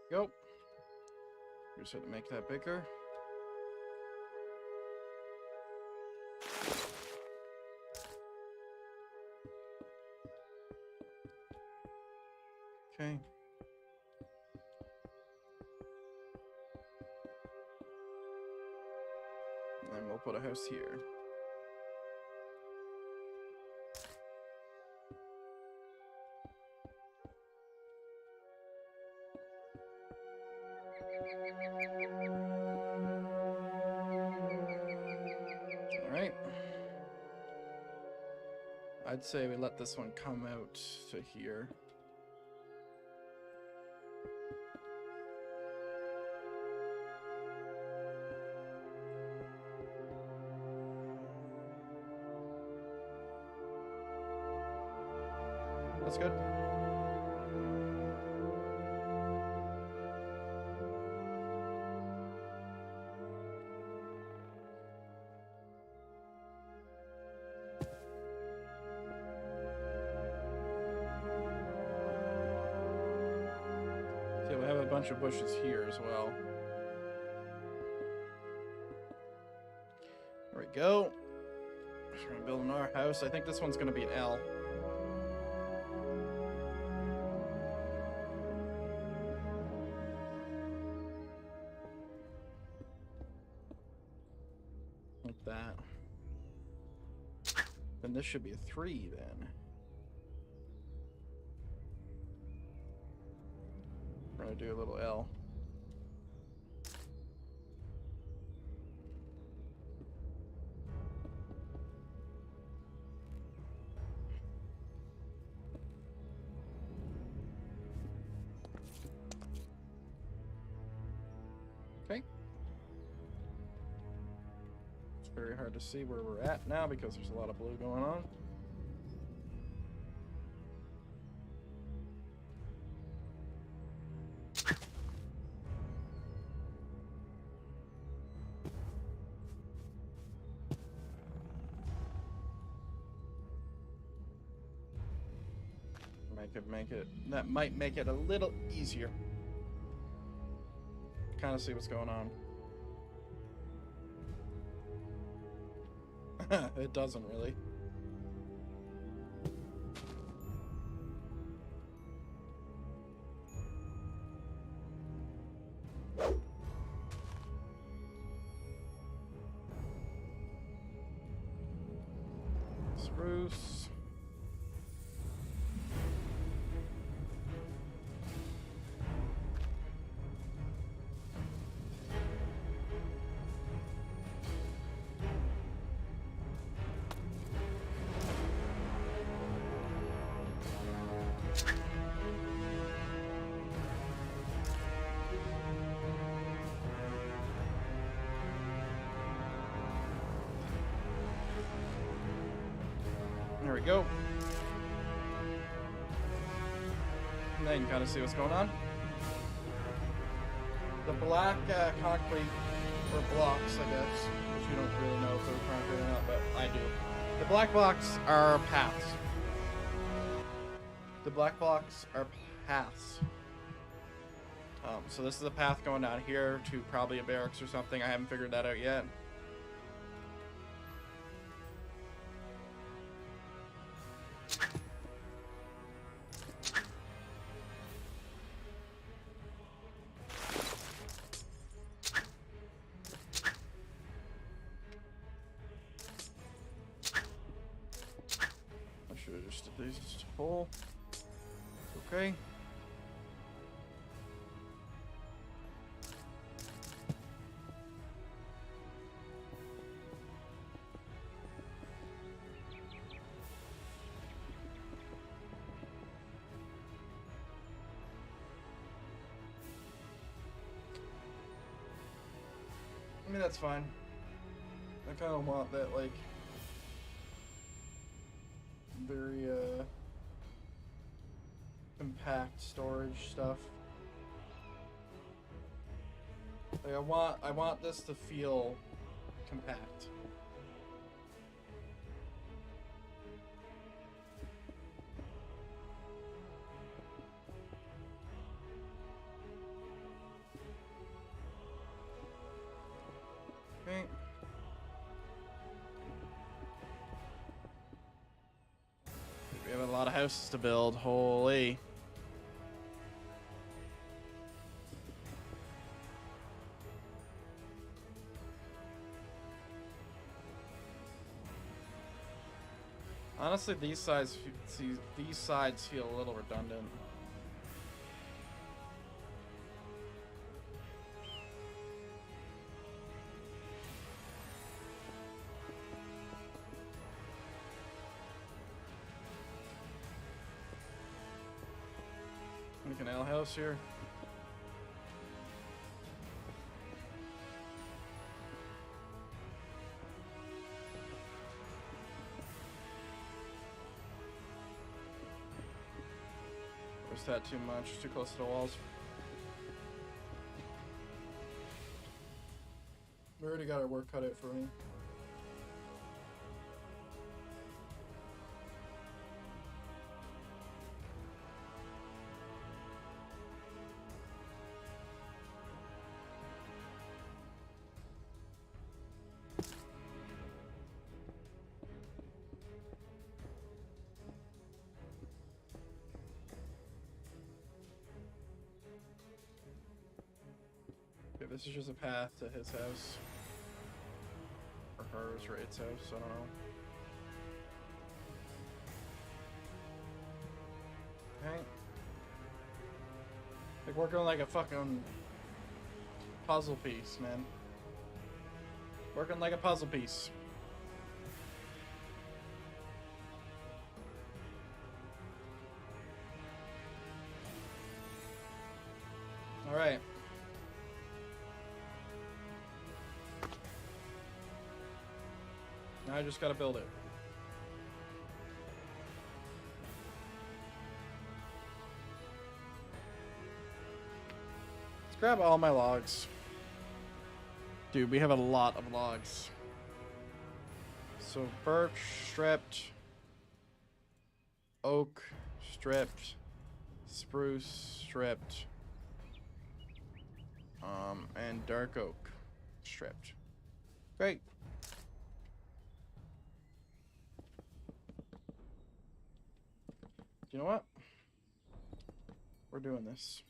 Go. Just have to make that bigger. Okay. And then we'll put a house here. All right. I'd say we let this one come out to here. That's good. See, we have a bunch of bushes here as well. There we go. We're gonna build another house. I think this one's gonna be an L. Like that. Then this should be a 3 then. We're gonna do a little L. Okay. It's very hard to see where we're at now because there's a lot of blue going on. That might make it a little easier. Kind of see what's going on. It doesn't really. Spruce. There we go. Now you can kind of see what's going on. The black concrete, or blocks, I guess, which we don't really know if they're concrete or not, but I do. The black blocks are paths. The black blocks are paths. So this is a path going down here to probably a barracks or something. I haven't figured that out yet. I should have just did these whole. Okay. I mean, that's fine. I kind of want that, like, very, compact storage stuff. Like, I want this to feel compact. houses to build. Holy. Honestly, these sides feel a little redundant. Make an L house here. Or is that too much? Too close to the walls? We already got our work cut out for me. Okay, this is just a path to his house. Or hers, or its house, I don't know. Okay. Like working like a fucking puzzle piece, man. Working like a puzzle piece. Alright. Now I just gotta build it. Let's grab all my logs. Dude, we have a lot of logs. So birch stripped, oak stripped, spruce stripped, and dark oak stripped. Great. You know what? We're doing this.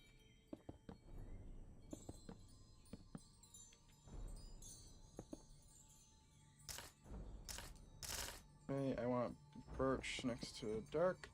Okay, I want birch next to dark.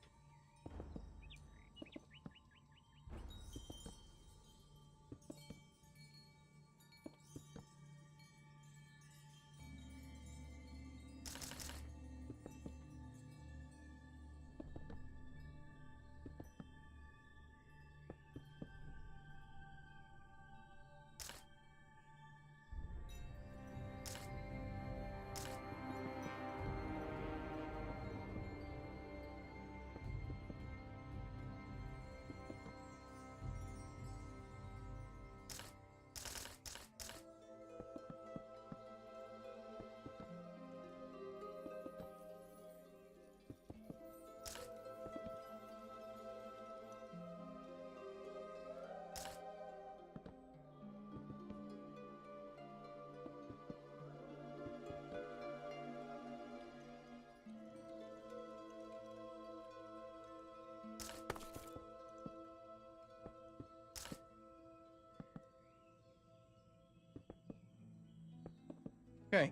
Okay.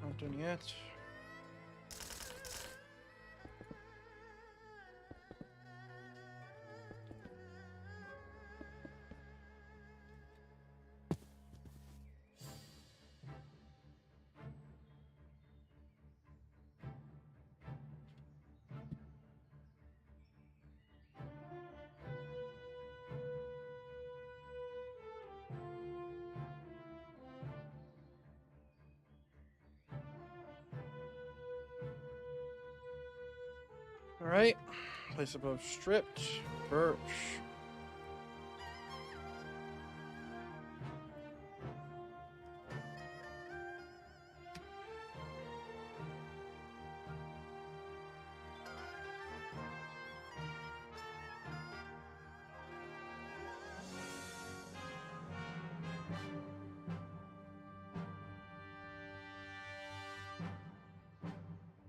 Not done yet. Alright, place above stripped, birch.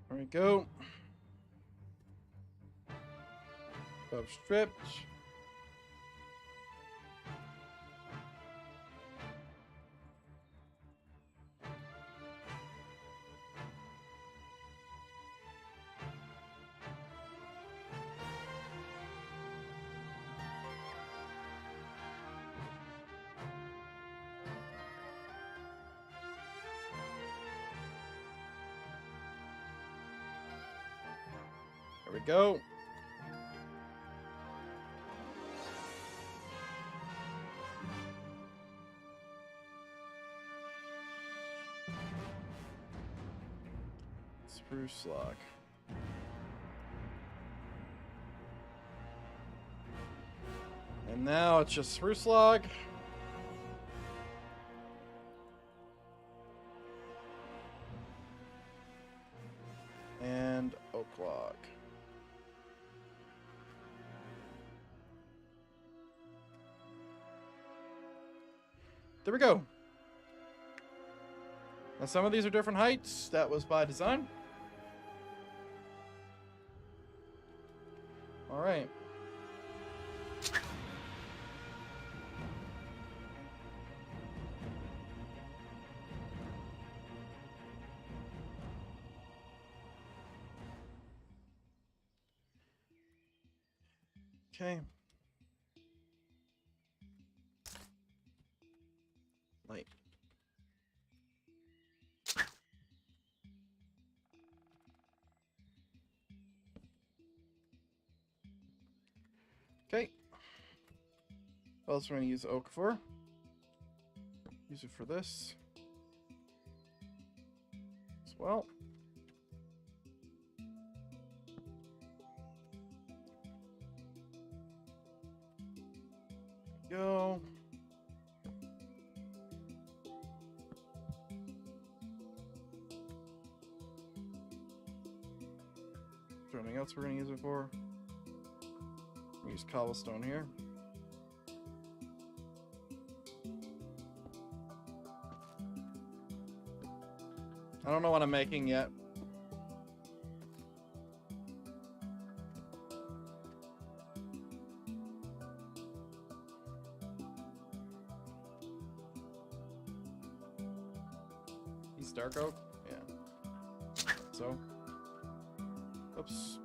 There we go. Above stripped. There we go. Spruce log. And now it's just spruce log. And oak log. There we go. Now some of these are different heights. That was by design. All right. Okay. Light. Okay. What else we're going to use oak for? Use it for this as well. Go. Is there anything else we're going to use it for? Use cobblestone here. I don't know what I'm making yet. He's dark oak? Yeah. So. Oops.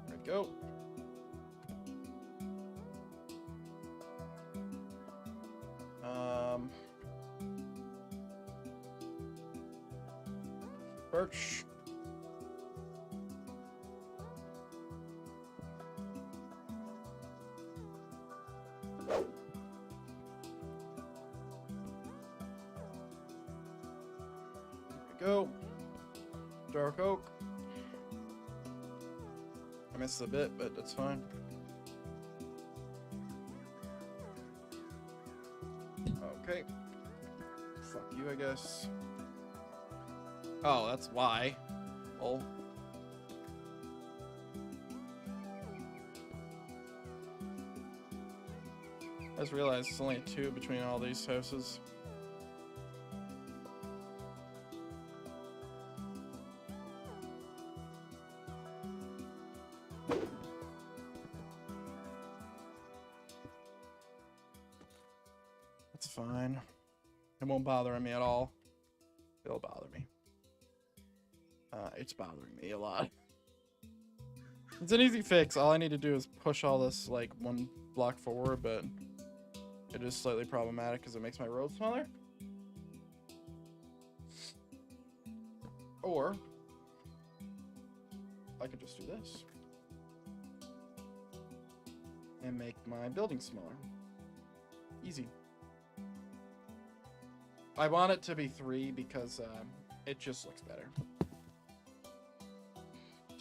There we go. Birch. Go. Dark oak. I missed a bit, but that's fine. Okay. Fuck you, I guess. Oh, that's why. Oh. I just realized there's only a 2 between all these houses. That's fine. It won't bother me at all. It'll bother me. It's bothering me a lot. It's an easy fix. All I need to do is push all this like 1 block forward, but it is slightly problematic because it makes my road smaller. Or I could just do this and make my building smaller. Easy. I want it to be 3 because it just looks better.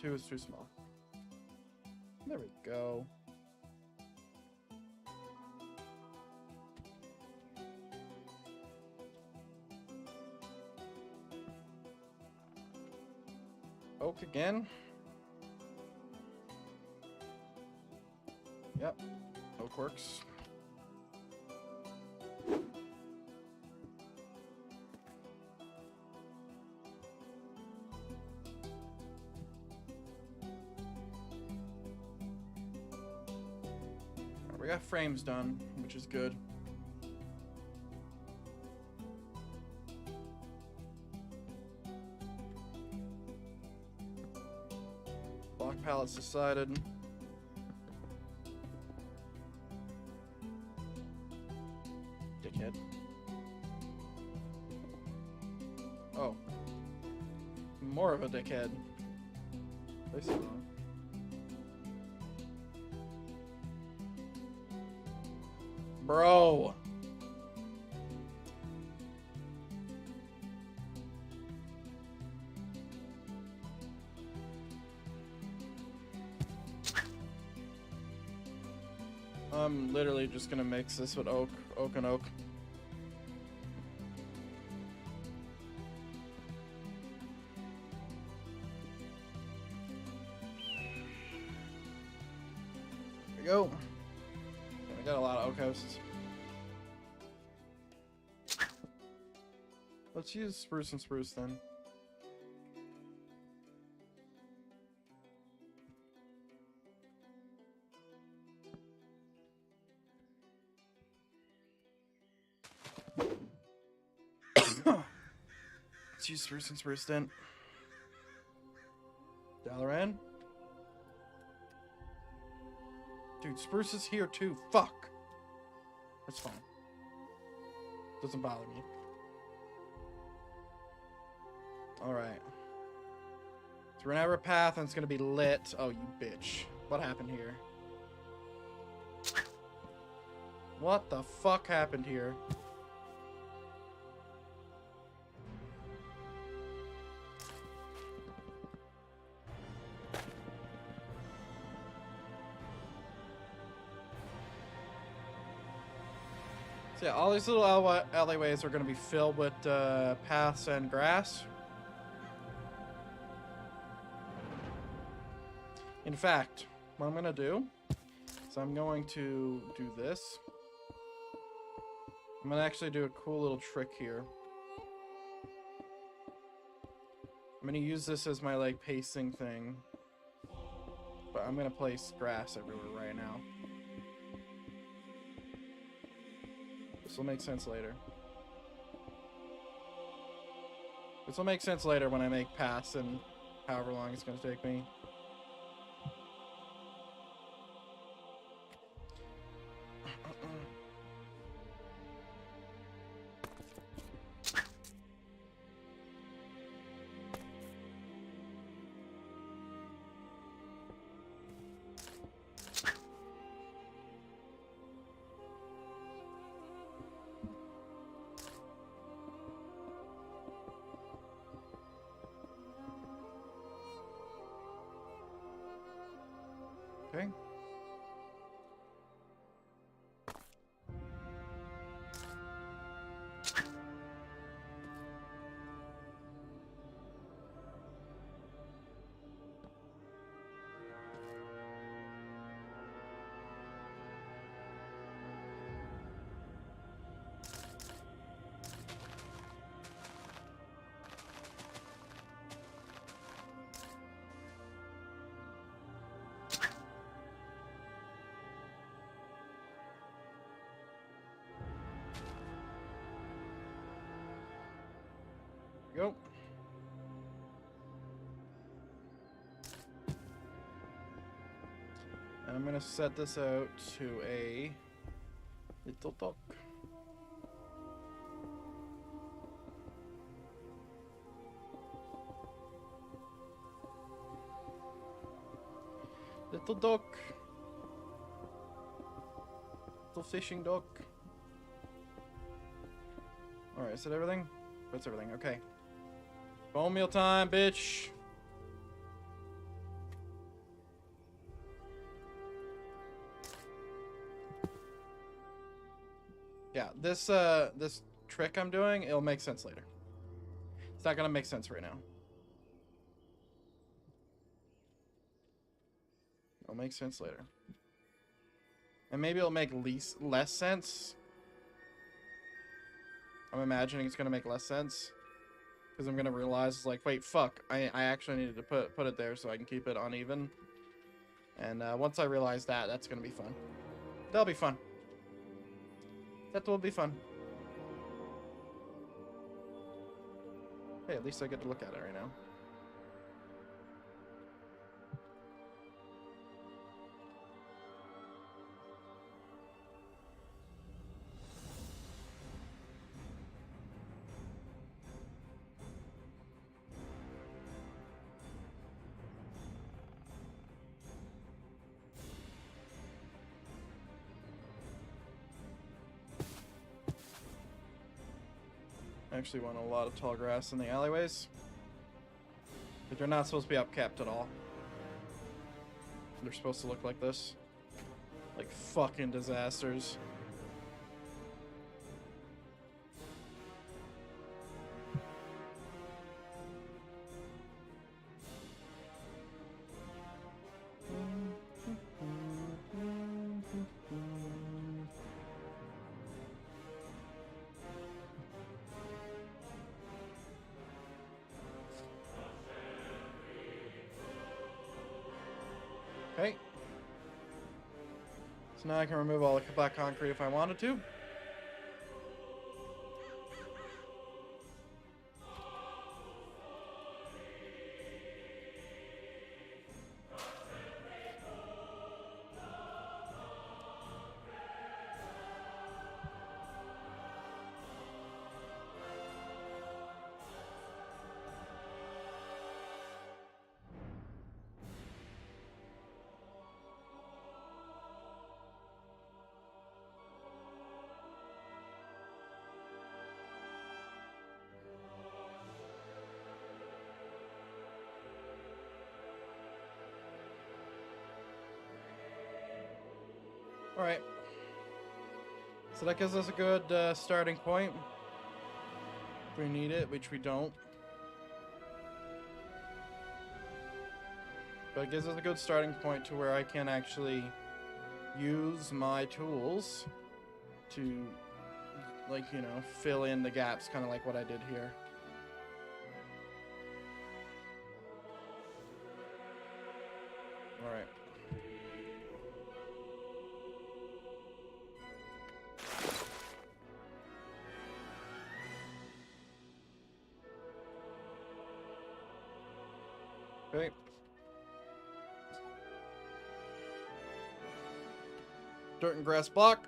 2 is too small. There we go. Oak again. Yep. Oak works. got frames done, which is good. Block pallets decided. Dickhead. Oh. More of a dickhead. I see wrong. Bro. I'm literally just gonna mix this with oak and oak. There we go. I got a lot of oak houses. Let's use spruce and spruce then. Let's use spruce and spruce then. Dalaran? Dude, spruce is here too. Fuck. That's fine. Doesn't bother me. Alright. So we're gonna have a path and it's gonna be lit. Oh, you bitch. What happened here? What the fuck happened here? So yeah, all these little alleyways are going to be filled with paths and grass. In fact, what I'm going to do is I'm going to do this. I'm going to actually do a cool little trick here. I'm going to use this as my like pacing thing. But I'm going to place grass everywhere right now. This will make sense later. This will make sense later when I make paths and however long it's going to take me. Okay. Go. And I'm gonna set this out to a little dock. Little dock. Little fishing dock. Alright, is that everything? That's everything, okay. Bone meal time, bitch. Yeah, this trick I'm doing, it'll make sense later. It's not gonna make sense right now. It'll make sense later. And maybe it'll make less sense. I'm imagining it's gonna make less sense. Because I'm gonna realize, like, wait, fuck, I actually needed to put it there so I can keep it uneven. And once I realize that, that's gonna be fun. That'll be fun. That will be fun. Hey, at least I get to look at it right now. I actually want a lot of tall grass in the alleyways. But they're not supposed to be upkept at all. They're supposed to look like this. Like fucking disasters. Okay. So now I can remove all the black concrete if I wanted to. Alright. So that gives us a good starting point. If we need it, which we don't. But it gives us a good starting point to where I can actually use my tools to, like, you know, fill in the gaps, kind of like what I did here. Alright. Okay. Dirt and grass block.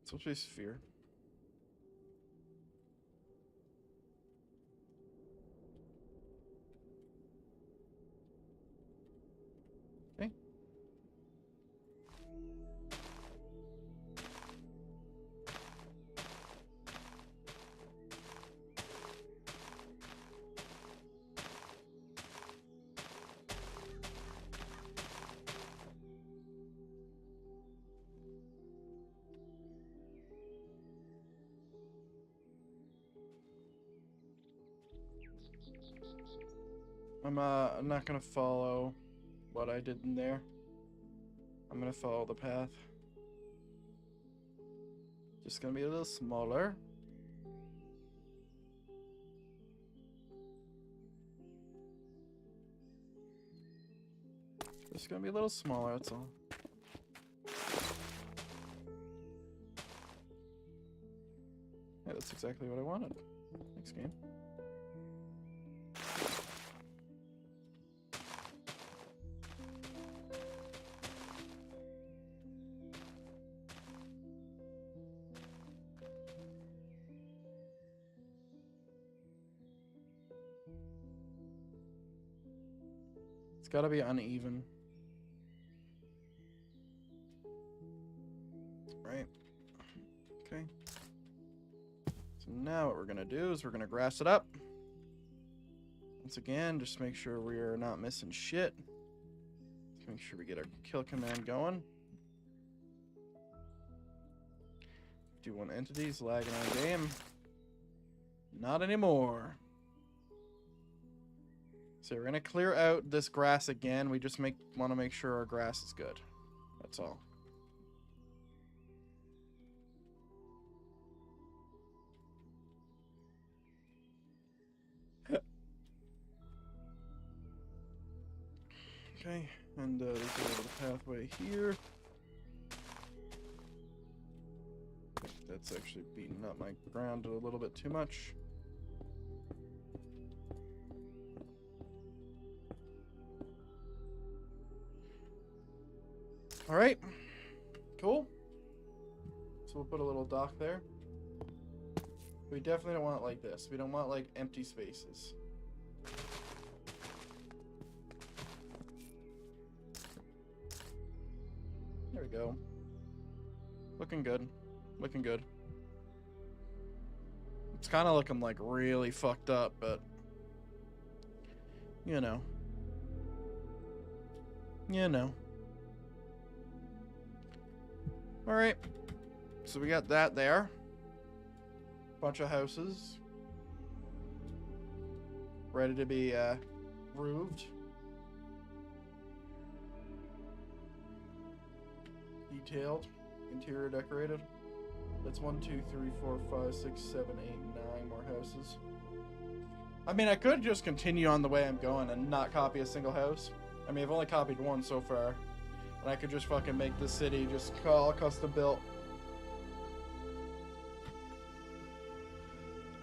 So please sphere. Okay. I'm not gonna follow what I did in there. I'm gonna follow the path. Just gonna be a little smaller. Just gonna be a little smaller, that's all. Yeah, that's exactly what I wanted. Thanks, game. It's gotta be uneven. Right. Okay. So now what we're gonna do is we're gonna grass it up. Once again, just make sure we're not missing shit. Let's make sure we get our kill command going. Do want entities lagging on game. Not anymore. So we're gonna clear out this grass again. We just want to make sure our grass is good. That's all. Okay, and there's a little pathway here. That's actually beating up my ground a little bit too much. All right, cool. So we'll put a little dock there. We definitely don't want it like this. We don't want like empty spaces. There we go. Looking good. Looking good. It's kind of looking like really fucked up, but you know. You know. All right. So we got that there. Bunch of houses. Ready to be roofed. Detailed. Interior decorated. That's 1, 2, 3, 4, 5, 6, 7, 8, 9 more houses. I mean, I could just continue on the way I'm going and not copy a single house. I mean, I've only copied one so far. And I could just fucking make the city just all custom built.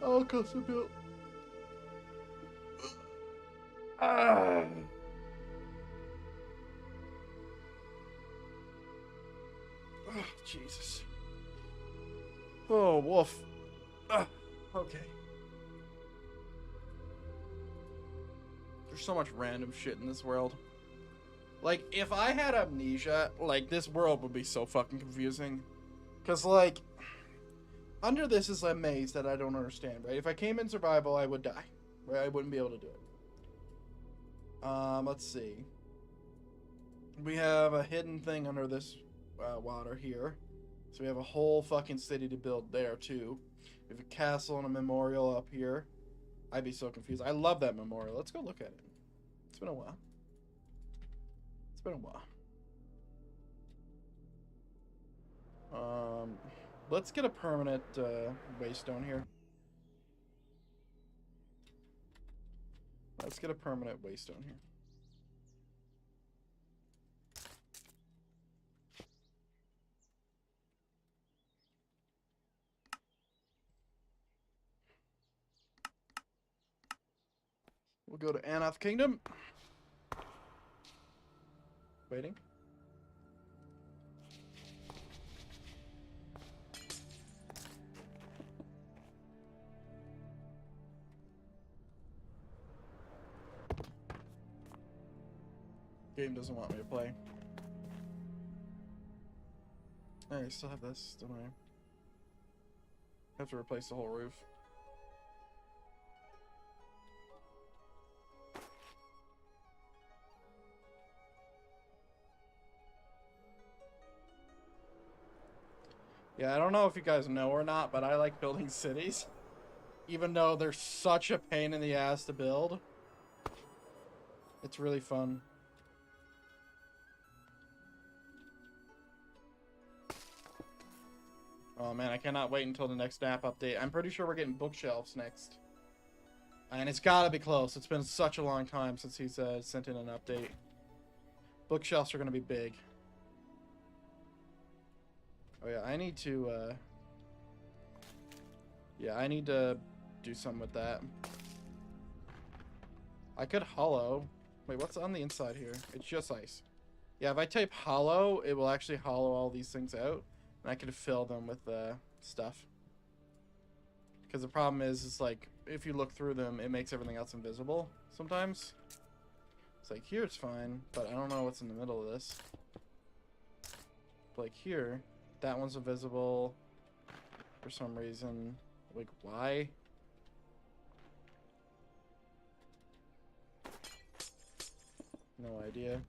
All custom built. Ah. Oh, Jesus. Oh, wolf. Okay. There's so much random shit in this world. Like, if I had amnesia, like, this world would be so fucking confusing. Because, like, under this is a maze that I don't understand, right? If I came in survival, I would die. Right? I wouldn't be able to do it. Let's see. We have a hidden thing under this water here. So we have a whole fucking city to build there, too. We have a castle and a memorial up here. I'd be so confused. I love that memorial. Let's go look at it. It's been a while. It's been a while. Let's get a permanent waystone here. Let's get a permanent waystone here. We'll go to Anoth Kingdom. Waiting. Game doesn't want me to play. I still have this, don't I? Have to replace the whole roof. Yeah, I don't know if you guys know or not, but I like building cities. Even though they're such a pain in the ass to build. It's really fun. Oh man, I cannot wait until the next app update. I'm pretty sure we're getting bookshelves next. And it's gotta be close. It's been such a long time since he's sent in an update. Bookshelves are gonna be big. Oh yeah, I need to, yeah, I need to do something with that. I could hollow. Wait, what's on the inside here? It's just ice. Yeah, if I type hollow, it will actually hollow all these things out. And I could fill them with stuff. Because the problem is like, if you look through them, it makes everything else invisible sometimes. It's like, here it's fine, but I don't know what's in the middle of this. Like here, that one's invisible for some reason. Like, why? No idea.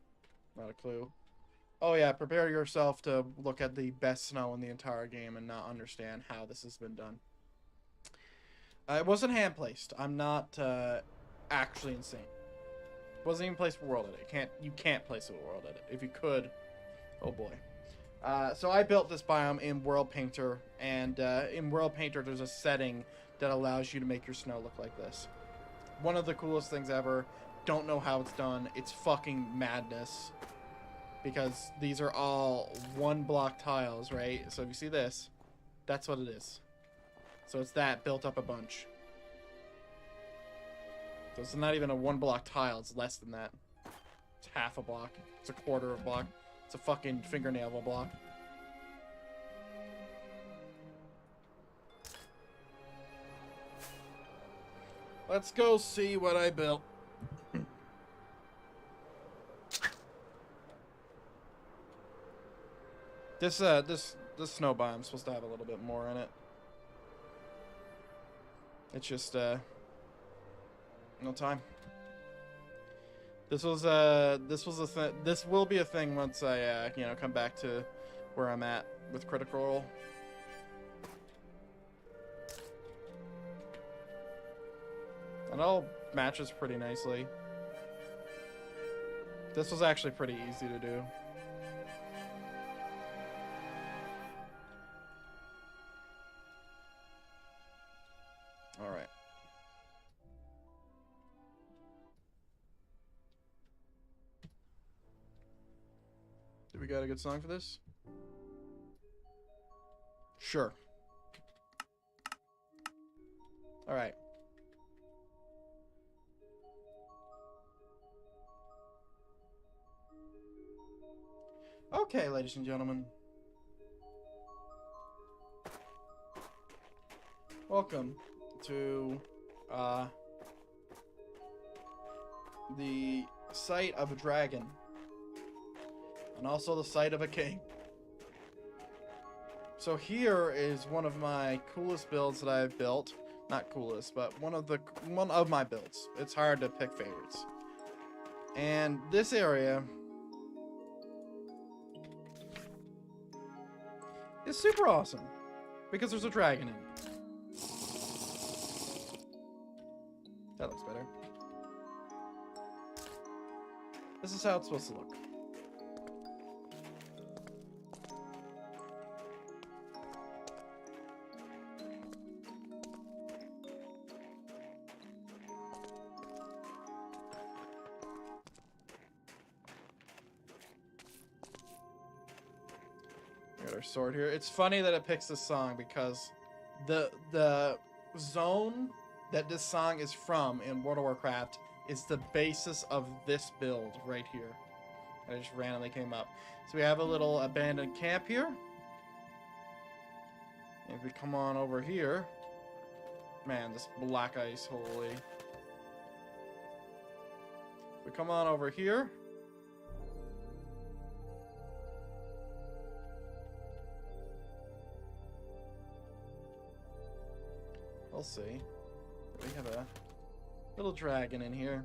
Not a clue. Oh yeah, prepare yourself to look at the best snow in the entire game and not understand how this has been done. It wasn't hand placed. I'm not actually insane. Wasn't even place a world edit. You can't place a world edit. If you could, oh boy. So I built this biome in World Painter, and in World Painter there's a setting that allows you to make your snow look like this. One of the coolest things ever. Don't know how it's done. It's fucking madness. Because these are all 1 block tiles, right? So if you see this, that's what it is. So it's that built up a bunch. So it's not even a 1 block tile, it's less than that. It's half a block. It's a quarter of a block. It's a fucking fingernail of a block. Let's go see what I built. This snow biome's supposed to have a little bit more in it. It's just no time. This will be a thing once I come back to where I'm at with Critical Role. And it all matches pretty nicely. This was actually pretty easy to do. Alright. Do we got a good song for this? Sure. Alright. Okay, ladies and gentlemen. Welcome to the site of a dragon. And also the site of a king. So here is one of my coolest builds that I've built. Not coolest, but one of my builds. It's hard to pick favorites. And this area is super awesome because there's a dragon in it. That looks better. This is how it's supposed to look. Got our sword here. It's funny that it picks this song because the zone that this song is from in World of Warcraft is the basis of this build right here. I just randomly came up. So we have a little abandoned camp here. If we come on over here, man, this black ice, holy. We come on over here. We'll see. We have a little dragon in here.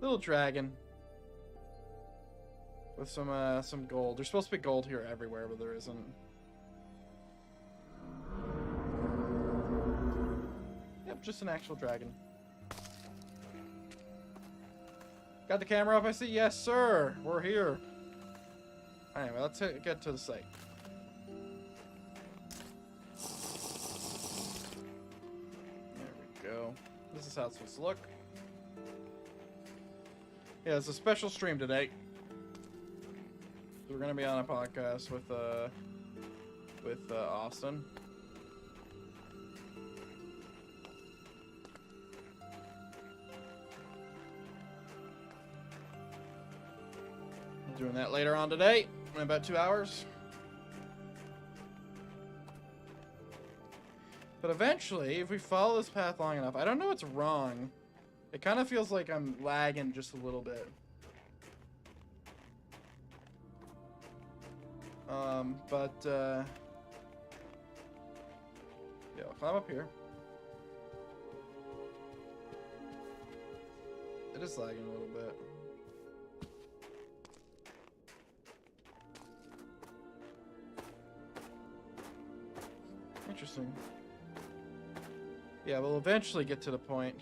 Little dragon with some gold. There's supposed to be gold here everywhere, but there isn't. Yep, just an actual dragon. Got the camera up, I see? Yes, sir. We're here. Anyway, let's get to the site. This is how it's supposed to look. Yeah, it's a special stream today. We're gonna be on a podcast with Austin. I'm doing that later on today in about 2 hours. But eventually, if we follow this path long enough, I don't know what's wrong. It kind of feels like I'm lagging just a little bit. Yeah, I'll climb up here. It is lagging a little bit. Interesting. Yeah, we'll eventually get to the point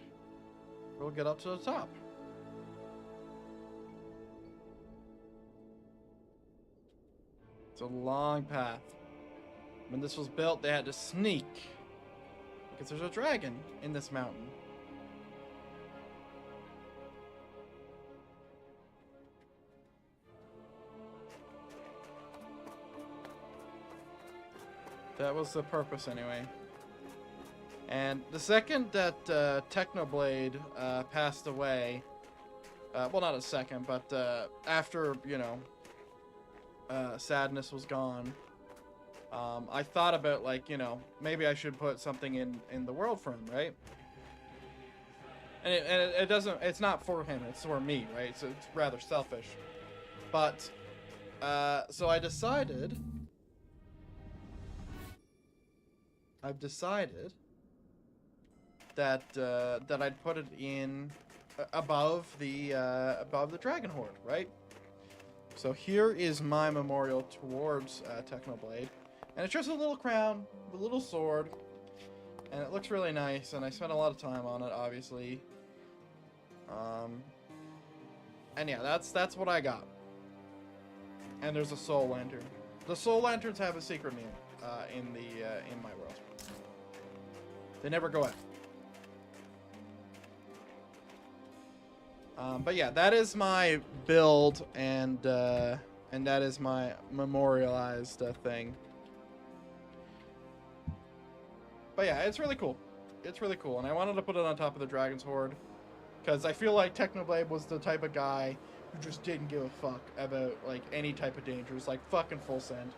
we'll get up to the top. It's a long path. When this was built, they had to sneak because there's a dragon in this mountain. That was the purpose anyway. And the second that Technoblade passed away, well, not a second, but after, you know, Sadness was gone, I thought about, like, you know, maybe I should put something in the world for him, right? And it doesn't, it's not for him, it's for me, right? So it's rather selfish. But, so I've decided that that I'd put it in above the Dragon Horde, right? So here is my memorial towards Technoblade, and it's just a little crown, a little sword, and it looks really nice. And I spent a lot of time on it, obviously. And yeah, that's what I got. And there's a soul lantern. The soul lanterns have a secret meaning in my world. They never go out. But yeah, that is my build, and that is my memorialized thing. But yeah, it's really cool. It's really cool, and I wanted to put it on top of the Dragon's Horde because I feel like Technoblade was the type of guy who just didn't give a fuck about like any type of dangers, like fucking full send.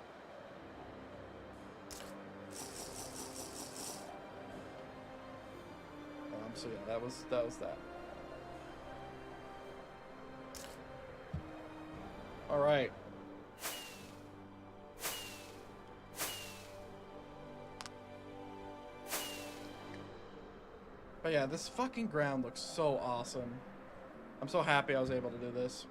So yeah, that was that. All right. But yeah, this fucking ground looks so awesome. I'm so happy I was able to do this.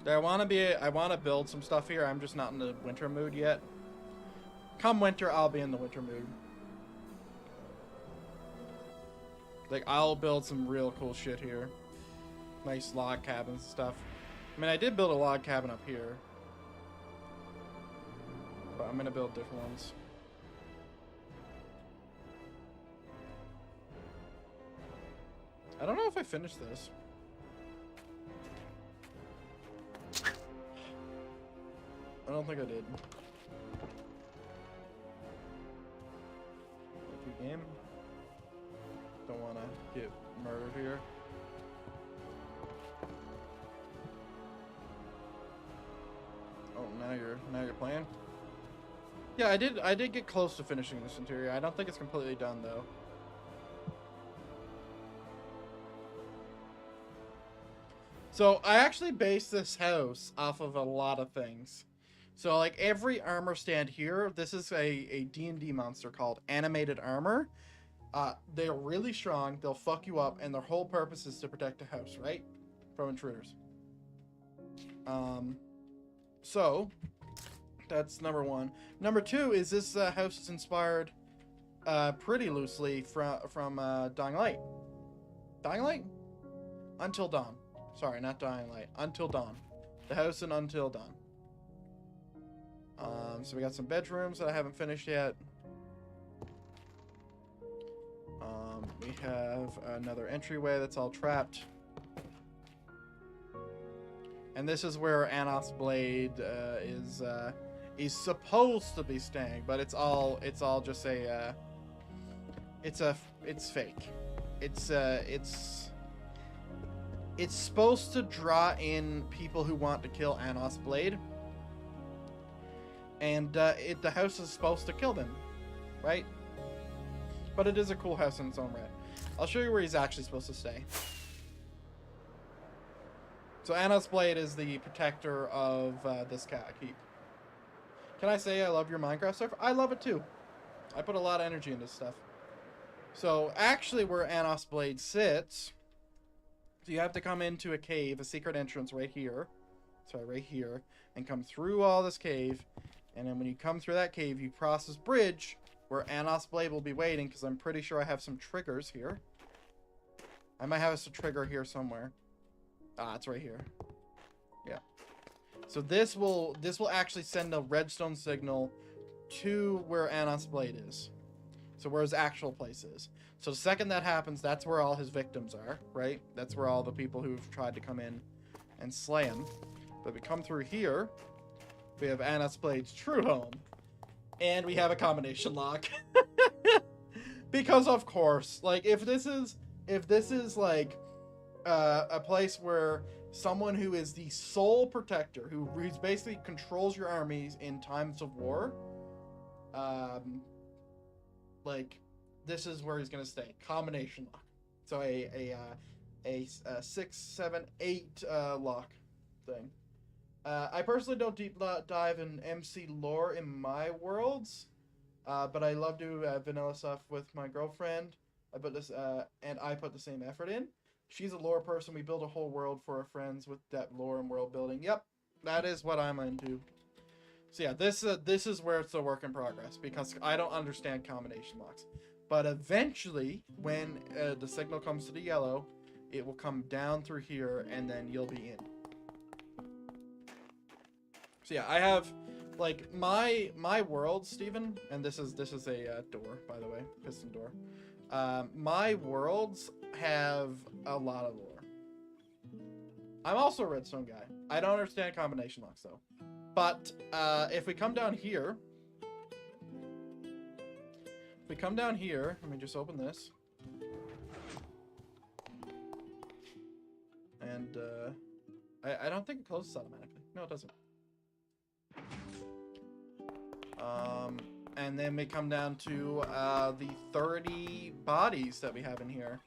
I want to build some stuff here. I'm just not in the winter mood yet. Come winter, I'll be in the winter mood. Like, I'll build some real cool shit here. Nice log cabins and stuff. I mean, I did build a log cabin up here. But I'm gonna build different ones. I don't know if I finished this. I don't think I did. Lucky game. Don't want to get murdered here. Oh, now you're playing. Yeah, I did get close to finishing this interior. I don't think it's completely done though. So I actually based this house off of a lot of things. So like every armor stand here, this is a D&D monster called Animated Armor. They're really strong, they'll fuck you up, and their whole purpose is to protect the house, right? From intruders. So, that's number one. Number two is this house is inspired pretty loosely from Dying Light. Dying Light? Until Dawn. Sorry, not Dying Light. Until Dawn. The house in Until Dawn. So we got some bedrooms that I haven't finished yet. We have another entryway that's all trapped. And this is where Anos Blade is supposed to be staying, but it's all just a it's fake. It's supposed to draw in people who want to kill Anos Blade. And the house is supposed to kill them, right? But it is a cool house in its own right. I'll show you where he's actually supposed to stay. So Anos Blade is the protector of this keep. Can I say I love your Minecraft server? I love it too. I put a lot of energy into stuff. So actually where Anos Blade sits, so you have to come into a cave, a secret entrance right here. Sorry, right here. And come through all this cave. And then when you come through that cave, you cross this bridge where Anos Blade will be waiting, because I'm pretty sure I have some triggers here. I might have a trigger here somewhere. Ah, it's right here. Yeah. So this will actually send a redstone signal to where Anos Blade is. So where his actual place is. So the second that happens, that's where all his victims are, right? That's where all the people who've tried to come in and slay him. But we come through here, we have Anos Blade's true home, and we have a combination lock. Because of course, like if this is like a place where someone who is the sole protector, who basically controls your armies in times of war, like this is where he's gonna stay. Combination lock. So a 6, 7, 8 lock thing. I personally don't deep dive in MC lore in my worlds, but I love to vanilla stuff with my girlfriend. I put the same effort in. She's a lore person. We build a whole world for our friends with that lore and world building. Yep, that is what I'm into. So yeah, this is where it's a work in progress, because I don't understand combination locks. But eventually, when the signal comes to the yellow, it will come down through here, and then you'll be in. So yeah, I have like my world, Steven, and this is a door, by the way, piston door. My worlds have a lot of lore. I'm also a redstone guy. I don't understand combination locks though. But if we come down here, let me just open this. And I don't think it closes automatically. No, it doesn't. And then we come down to the 30 bodies that we have in here.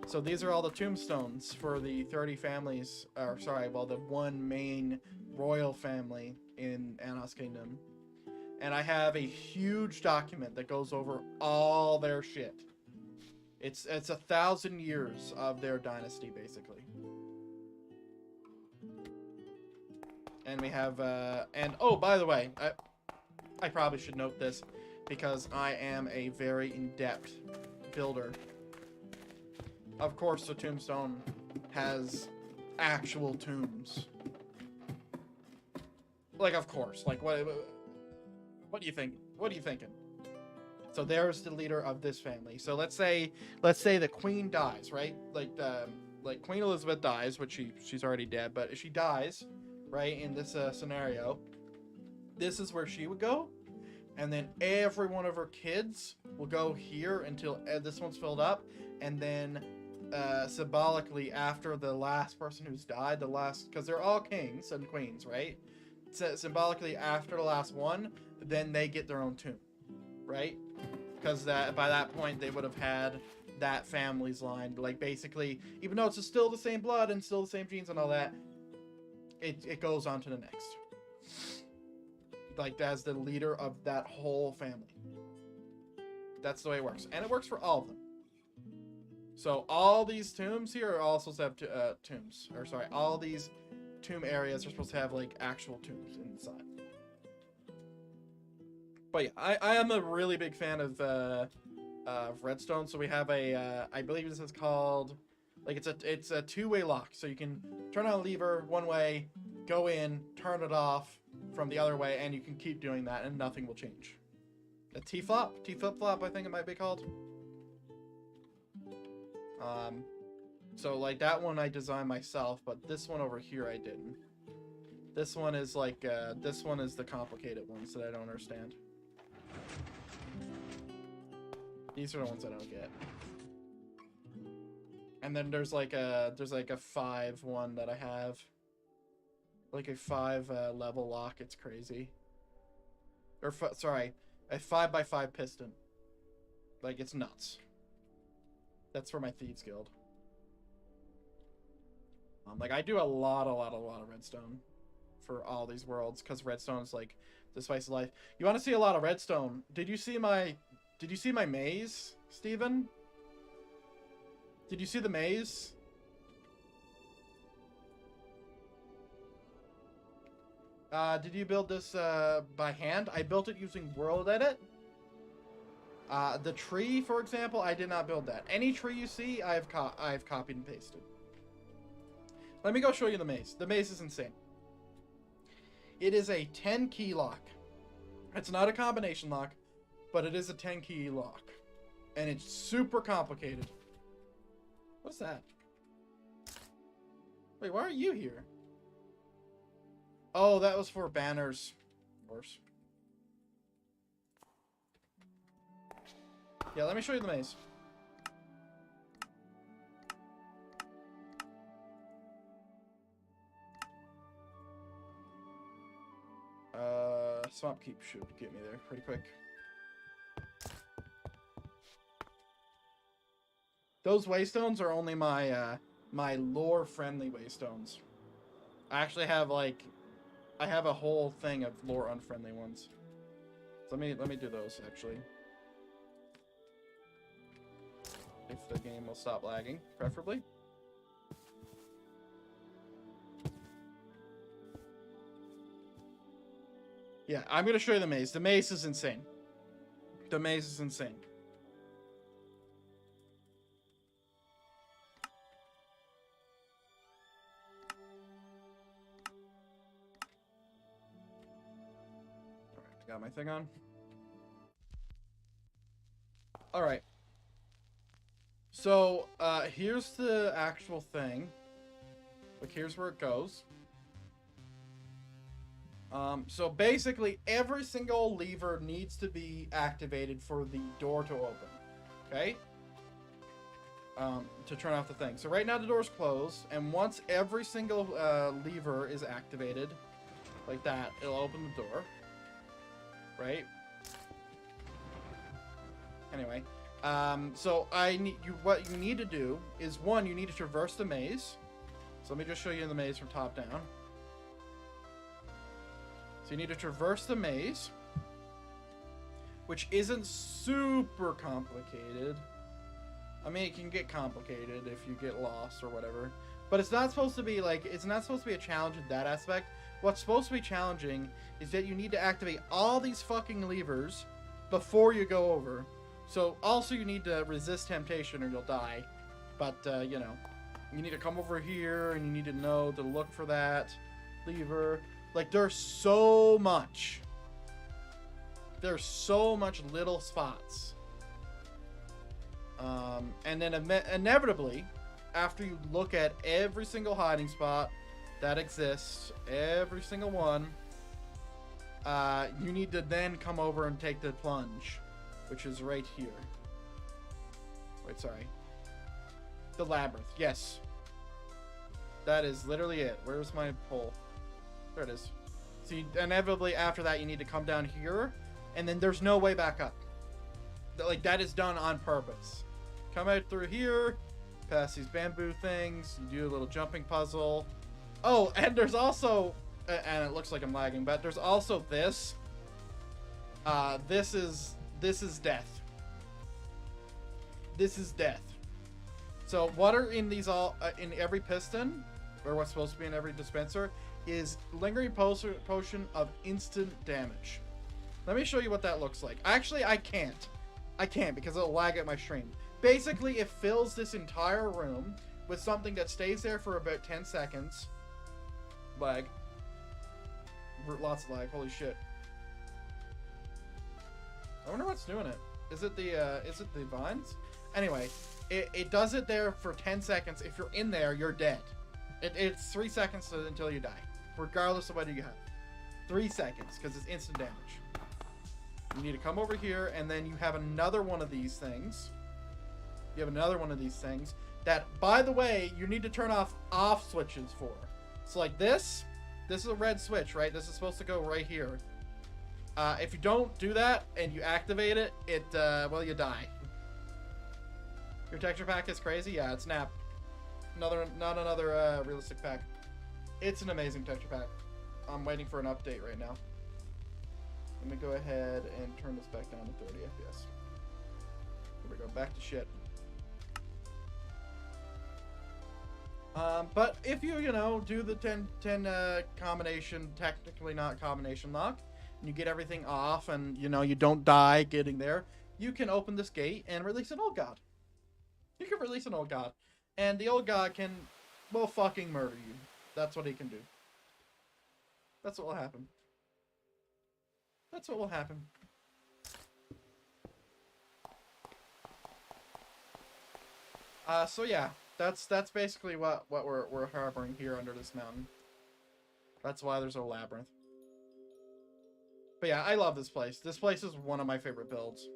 So these are all the tombstones for the 30 families, or sorry, well, the one main royal family in Anos Kingdom. And I have a huge document that goes over all their shit. It's 1,000 years of their dynasty, basically. And we have, and oh, by the way, I probably should note this, because I am a very in-depth builder. Of course, the tombstone has actual tombs. Like, of course. Like, what do you think? What are you thinking? So there's the leader of this family. So let's say the queen dies, right? Like Queen Elizabeth dies, which she's already dead, but if she dies, right, in this scenario, this is where she would go. And then every one of her kids will go here until this one's filled up. And then symbolically, after the last person who's died, because they're all kings and queens, right? So symbolically, after the last one, then they get their own tomb, right? Because by that point, they would have had that family's line. Like, basically, even though it's still the same blood and still the same genes and all that, it goes on to the next. Like, as the leader of that whole family. That's the way it works. And it works for all of them. So all these tombs here are also have tombs. Or sorry, all these tomb areas are supposed to have, like, actual tombs inside. But yeah, I am a really big fan of redstone. So we have a, I believe this is called, like, it's a two-way lock. So you can turn on a lever one way, go in, turn it off from the other way, and you can keep doing that and nothing will change. A T-flip-flop, I think it might be called. So like that one I designed myself, but this one over here I didn't. This one is like, this one is the complicated ones that I don't understand. These are the ones I don't get. And then there's like a 5 one that I have. Like a 5 level lock, it's crazy. Or sorry, a 5x5 piston. Like, it's nuts. That's for my Thieves Guild. Like, I do a lot of redstone for all these worlds, because redstone is like the spice of life. You want to see a lot of redstone? Did you see my maze, Steven? Did you see the maze? Did you build this by hand? I built it using World Edit. The tree, for example, I did not build that. Any tree you see, I've copied and pasted. Let me go show you the maze. The maze is insane. It is a 10 key lock. It's not a combination lock, but it is a 10 key lock. And it's super complicated. What's that? Wait, why are you here? Oh, that was for banners. Of course. Yeah, let me show you the maze. Swamp Keep should get me there pretty quick. Those waystones are only my my lore friendly waystones. I actually have like I have a whole thing of lore unfriendly ones. So let me do those actually. If the game will stop lagging, preferably. Yeah, I'm gonna show you the maze. The maze is insane. The maze is insane. Alright, got my thing on. Alright. So, here's the actual thing. Look, here's where it goes. So basically, every single lever needs to be activated for the door to open. Okay? To turn off the thing. So right now the door's closed, and once every single lever is activated, like that, it'll open the door. Right? Anyway. So what you need to do is, one, you need to traverse the maze. So let me just show you the maze from top down. So you need to traverse the maze, which isn't super complicated. I mean, it can get complicated if you get lost or whatever, but it's not supposed to be like, it's not supposed to be a challenge in that aspect. What's supposed to be challenging is that you need to activate all these fucking levers before you go over. So also you need to resist temptation or you'll die. But, you know, you need to come over here and you need to know to look for that lever. Like, there's so much. There's so much little spots. And then inevitably, after you look at every single hiding spot that exists, every single one, you need to then come over and take the plunge, which is right here. Wait, sorry. The labyrinth, yes. That is literally it. Where's my pole? There it is. So inevitably after that you need to come down here, and then there's no way back up. Like, that is done on purpose. Come out through here, past these bamboo things, you do a little jumping puzzle. Oh, and there's also, and it looks like I'm lagging, but there's also this. This is death. This is death. So what are in these all in every piston, or what's supposed to be in every dispenser, is lingering potion of instant damage. Let me show you what that looks like. Actually, I can't because it'll lag at my stream. Basically, it fills this entire room with something that stays there for about 10 seconds. Lag. Lots of lag. Holy shit. I wonder what's doing it. Is it the vines? Anyway, it does it there for 10 seconds. If you're in there, you're dead. It's 3 seconds until you die, regardless of whether you have 3 seconds, because it's instant damage. You need to come over here, and then you have another one of these things. You have another one of these things that, by the way, you need to turn off switches for. So like this is a red switch, right? This is supposed to go right here. If you don't do that and you activate it, well, you die. Your texture pack is crazy. Yeah, it's Snap. Not another realistic pack. It's an amazing texture pack. I'm waiting for an update right now. Let me go ahead and turn this back down to 30 FPS. Here we go, back to shit. But if you do the 10 combination, technically not combination lock, and you get everything off, and you don't die getting there, you can open this gate and release an old god. You can release an old god. And the old god will fucking murder you. That's what he can do. That's what will happen. That's what will happen. So yeah, that's basically what we're harboring here under this mountain. That's why there's a labyrinth. But yeah, I love this place. This place is one of my favorite builds.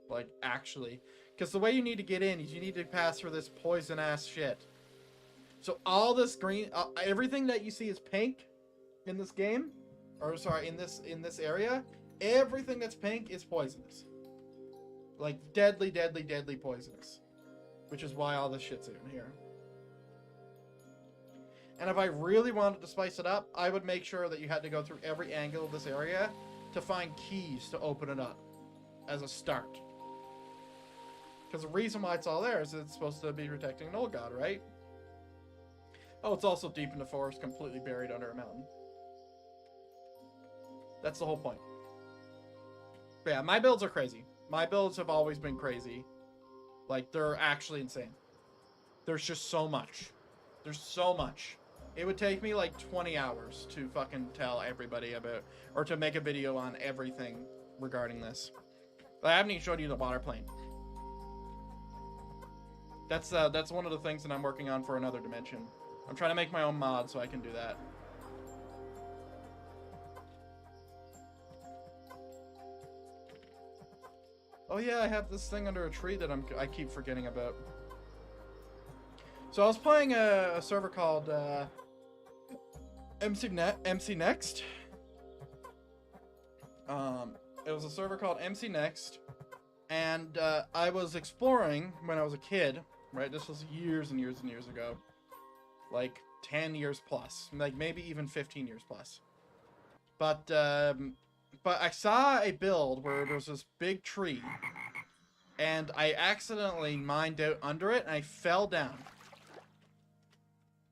Like, actually. Because the way you need to get in is you need to pass through this poison-ass shit. So all this green... everything that you see is pink in this game. Or, sorry, in this area. Everything that's pink is poisonous. Like, deadly, deadly, deadly poisonous. Which is why all this shit's in here. And if I really wanted to spice it up, I would make sure that you had to go through every angle of this area to find keys to open it up as a start. Because the reason why it's all there is it's supposed to be protecting an old god, right? Oh, it's also deep in the forest, completely buried under a mountain. That's the whole point. But yeah, my builds are crazy. My builds have always been crazy. Like, they're actually insane. There's just so much. There's so much. It would take me like 20 hours to fucking tell everybody about, or to make a video on everything regarding this. But I haven't even showed you the water plane. That's one of the things that I'm working on for another dimension. I'm trying to make my own mod so I can do that. Oh yeah, I have this thing under a tree that I keep forgetting about. So I was playing a server called MC Next. It was a server called MC Next, and I was exploring when I was a kid. Right, this was years and years and years ago, like 10 years plus, like maybe even 15 years plus. But I saw a build where there was this big tree, and I accidentally mined out under it, and I fell down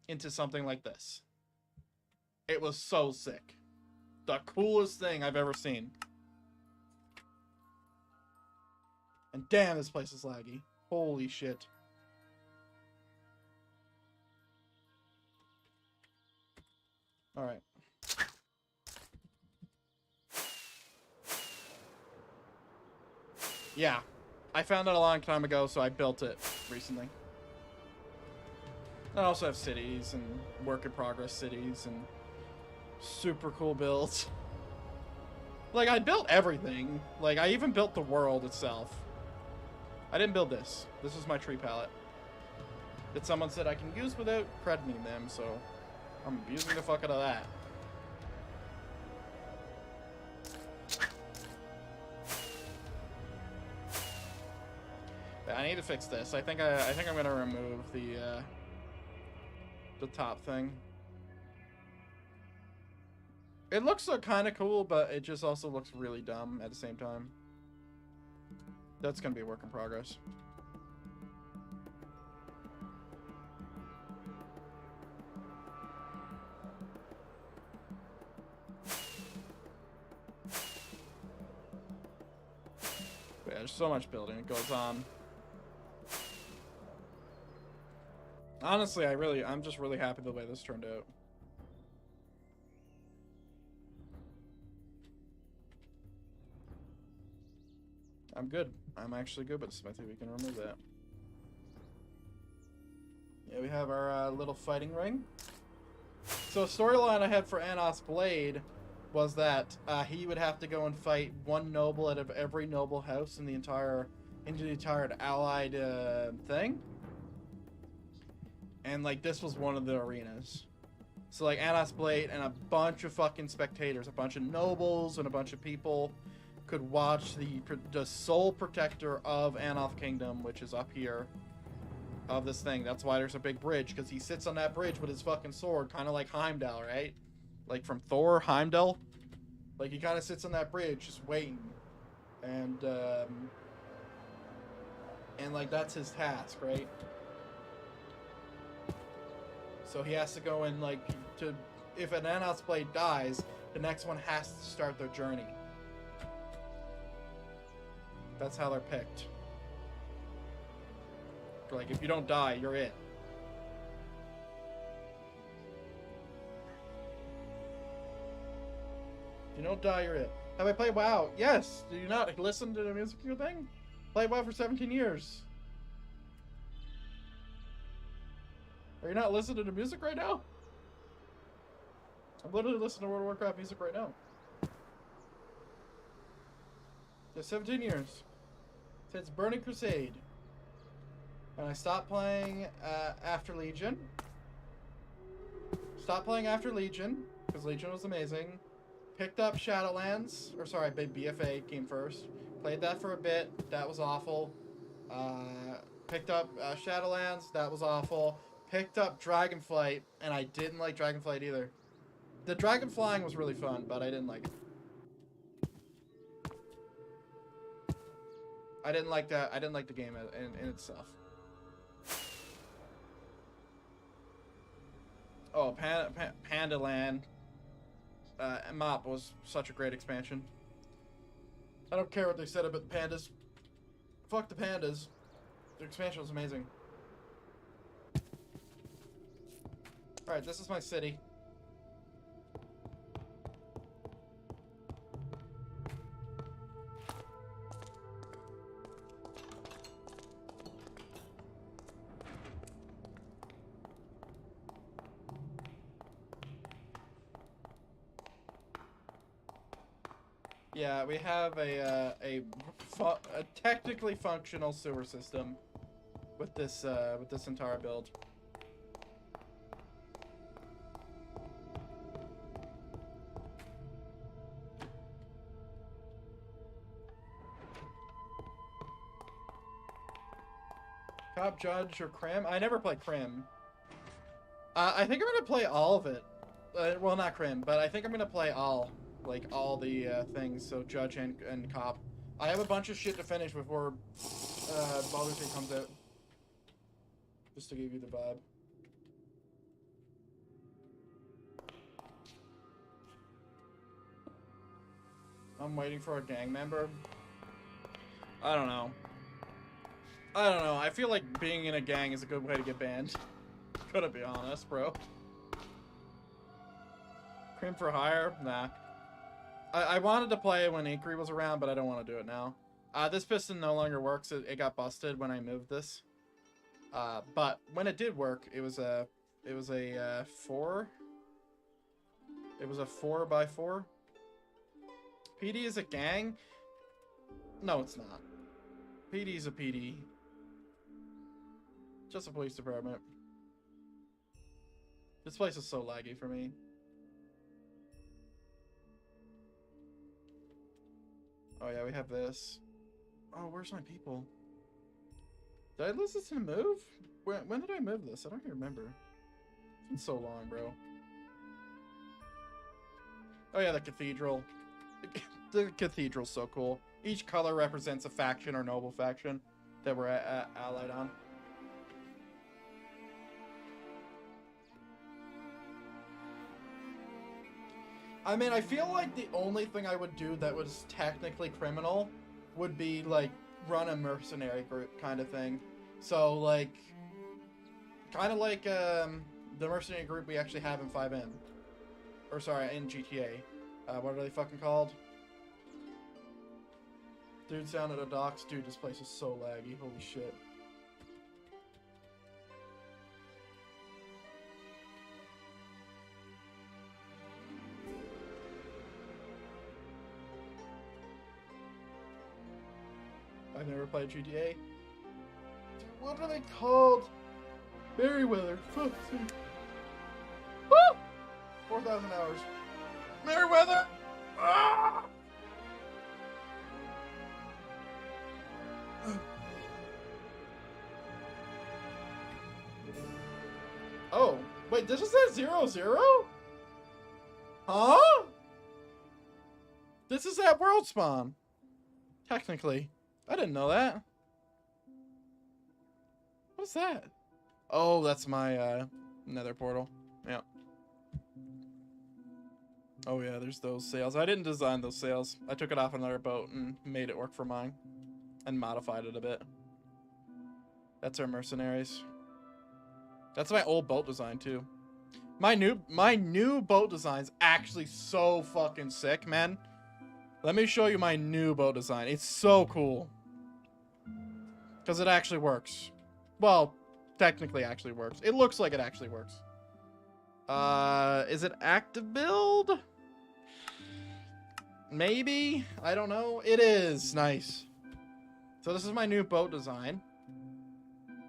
into something like this. It was so sick. The coolest thing I've ever seen. And damn, this place is laggy. Holy shit. Alright. Yeah. I found it a long time ago, so I built it recently. I also have cities and work in progress cities and super cool builds. Like, I built everything. Like, I even built the world itself. I didn't build this. This is my tree palette that someone said I can use without crediting them, so I'm abusing the fuck out of that. Yeah, I need to fix this. I think I'm gonna remove the top thing. It looks kind of cool, but it just also looks really dumb at the same time. That's gonna be a work in progress. But yeah, there's so much building that goes on. Honestly, I'm just really happy the way this turned out. I'm good. I'm actually good, but I think we can remove that. Yeah, we have our little fighting ring. So a storyline I had for Anos Blade was that he would have to go and fight one noble out of every noble house in the entire allied thing. And like this was one of the arenas. So like Anos Blade and a bunch of fucking spectators, a bunch of nobles and a bunch of people could watch the sole protector of Anoth Kingdom, which is up here, of this thing. That's why there's a big bridge, because he sits on that bridge with his fucking sword, kind of like Heimdall, right? Like from Thor, Heimdall. Like he kind of sits on that bridge, just waiting, and like that's his task, right? So he has to go and like if an Anoth Blade dies, the next one has to start their journey. That's how they're picked. Like, if you don't die, you're it. If you don't die, you're it. Have I played WoW? Yes. Do you not listen to the music thing? Played WoW for 17 years. Are you not listening to music right now? I'm literally listening to World of Warcraft music right now. Yeah, 17 years. Since Burning Crusade. And I stopped playing after Legion. Stopped playing after Legion, because Legion was amazing. Picked up Shadowlands, or sorry, BFA came first. Played that for a bit, that was awful. Picked up Shadowlands, that was awful. Picked up Dragonflight, and I didn't like Dragonflight either. The dragon flying was really fun, but I didn't like it. I didn't like that. I didn't like the game in itself. Oh, Pandaland map was such a great expansion. I don't care what they said about the pandas. Fuck the pandas. The expansion was amazing. Alright, this is my city. Yeah, we have a technically functional sewer system with this entire build. Cop, Judge, or Crim? I never played Crim. I think I'm gonna play all of it. Well, not Crim, but I think I'm gonna play all. Like, all the things, so Judge and Cop. I have a bunch of shit to finish before Baldur's Gate comes out. Just to give you the vibe. I'm waiting for a gang member. I don't know. I feel like being in a gang is a good way to get banned. Gotta be honest, bro. Crim for hire? Nah. I wanted to play it when Inquiry was around, but I don't want to do it now. This piston no longer works. It got busted when I moved this. But when it did work, it was a 4. It was a 4x4. PD is a gang? No, it's not. PD is a PD. Just a police department. This place is so laggy for me. Oh yeah, we have this. Oh, where's my people? Did I lose this in a move? When did I move this? I don't even remember. It's been so long, bro. Oh yeah, the cathedral. The cathedral's so cool. Each color represents a faction or noble faction that we're allied on. I mean, I feel like the only thing I would do that was technically criminal would be, like, run a mercenary group kind of thing. So, like, kind of like the mercenary group we actually have in FiveM. Or, sorry, in GTA. What are they fucking called? Dude's down at the docks. Dude, this place is so laggy. Holy shit. I've never played GTA. Dude, what are they called? Merryweather. Fuck. Woo! 4,000 hours. Merryweather! Ah! Oh, wait, this is at 0-0? Huh? This is at World Spawn. Technically. I didn't know that. What's that? Oh, that's my nether portal. Yeah. Oh yeah, there's those sails. I didn't design those sails. I took it off another boat and made it work for mine. and modified it a bit. That's our mercenaries. That's my old boat design too. My new boat design's actually so fucking sick, man. Let me show you my new boat design. It's so cool. Because it actually works. Well, technically actually works. It looks like it actually works. Is it active build? Maybe? I don't know. It is. Nice. So this is my new boat design.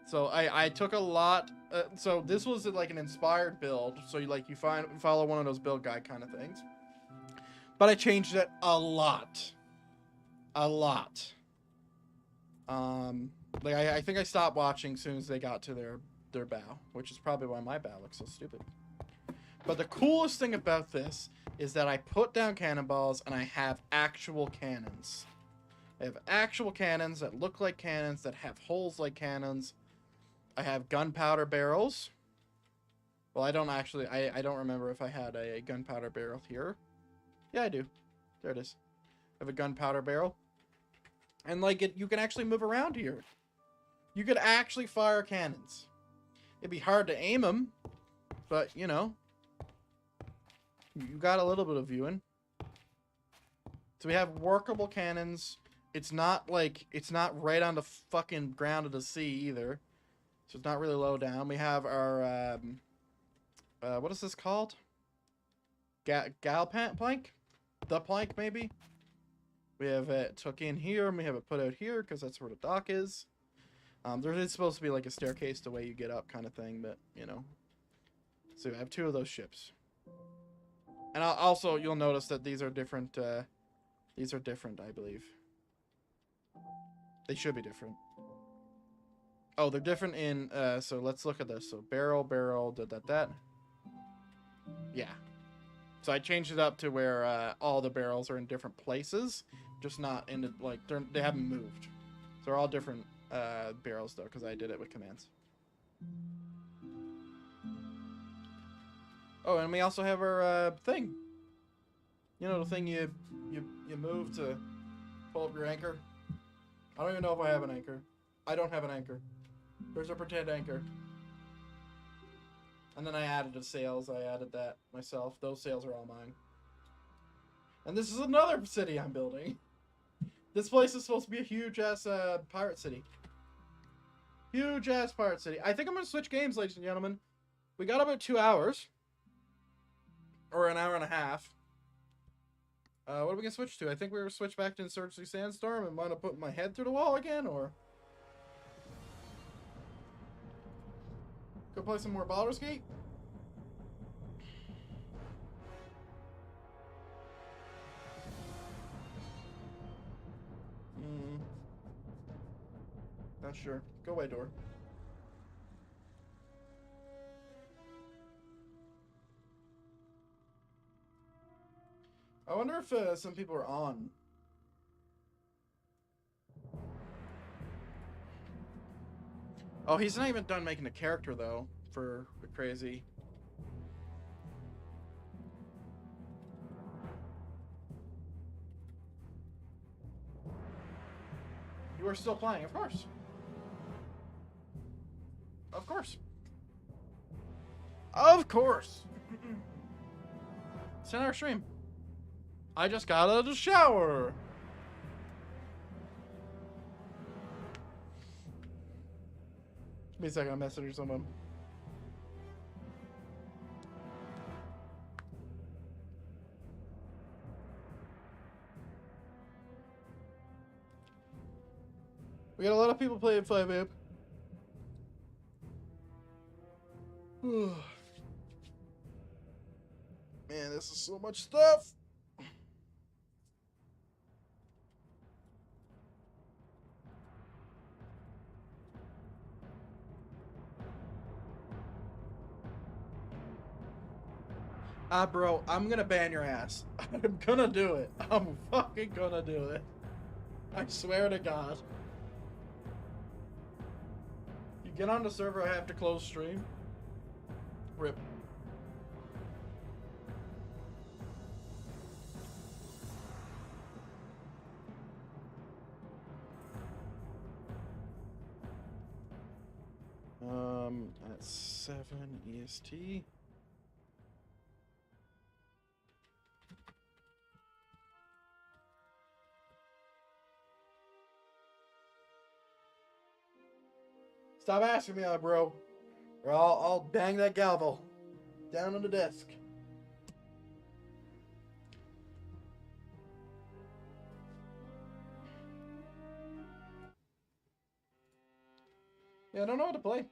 So I took a lot. So this was like an inspired build. So you follow one of those build guide kind of things. But I changed it a lot. A lot. Like I think I stopped watching as soon as they got to their bow, which is probably why my bow looks so stupid. But the coolest thing about this is that I put down cannonballs and I have actual cannons. I have actual cannons that look like cannons, that have holes like cannons. I have gunpowder barrels. Well, I don't actually, I don't remember if I had a gunpowder barrel here. Yeah, I do. There it is. I have a gunpowder barrel. And like you can actually move around here. You could actually fire cannons. It'd be hard to aim them, but you know, you got a little bit of viewing. So we have workable cannons. It's not right on the fucking ground of the sea either. So it's not really low down. We have our, what is this called? Plank? The plank, maybe? We have it took in here, and we have it put out here, because that's where the dock is. There is supposed to be like a staircase the way you get up kind of thing, but, you know. So I have 2 of those ships. And also, you'll notice that these are different, I believe. They should be different. Oh, they're different in, so let's look at this. So barrel, that. Yeah. So I changed it up to where all the barrels are in different places, just not in the, like, they haven't moved. So they're all different barrels, though, because I did it with commands. Oh, and we also have our thing. You know, the thing you move to pull up your anchor? I don't even know if I have an anchor. I don't have an anchor. There's a pretend anchor. And then I added the sails. I added that myself. Those sails are all mine. And this is another city I'm building. This place is supposed to be a huge-ass pirate city. Huge-ass pirate city. I think I'm going to switch games, ladies and gentlemen. We got about 2 hours. Or an hour and a half. What are we going to switch to? I think we're going to switch back to Insurgency Sandstorm and want to put my head through the wall again, or... Go play some more Baldur's Gate? Not sure. Go away, door. I wonder if some people are on. Oh, he's not even done making a character, though, for crazy. You are still playing, of course. Of course. Of course. It's in our stream. I just got out of the shower. Give me a second, I'll message someone. We got a lot of people playing FiveM. Man, this is so much stuff. Bro, I'm gonna ban your ass. I'm gonna do it. I'm fucking gonna do it. I swear to God. You get on the server, I have to close stream. Rip. 7 EST. Stop asking me out, bro. Or I'll bang that gavel down on the desk. Yeah, I don't know what to play.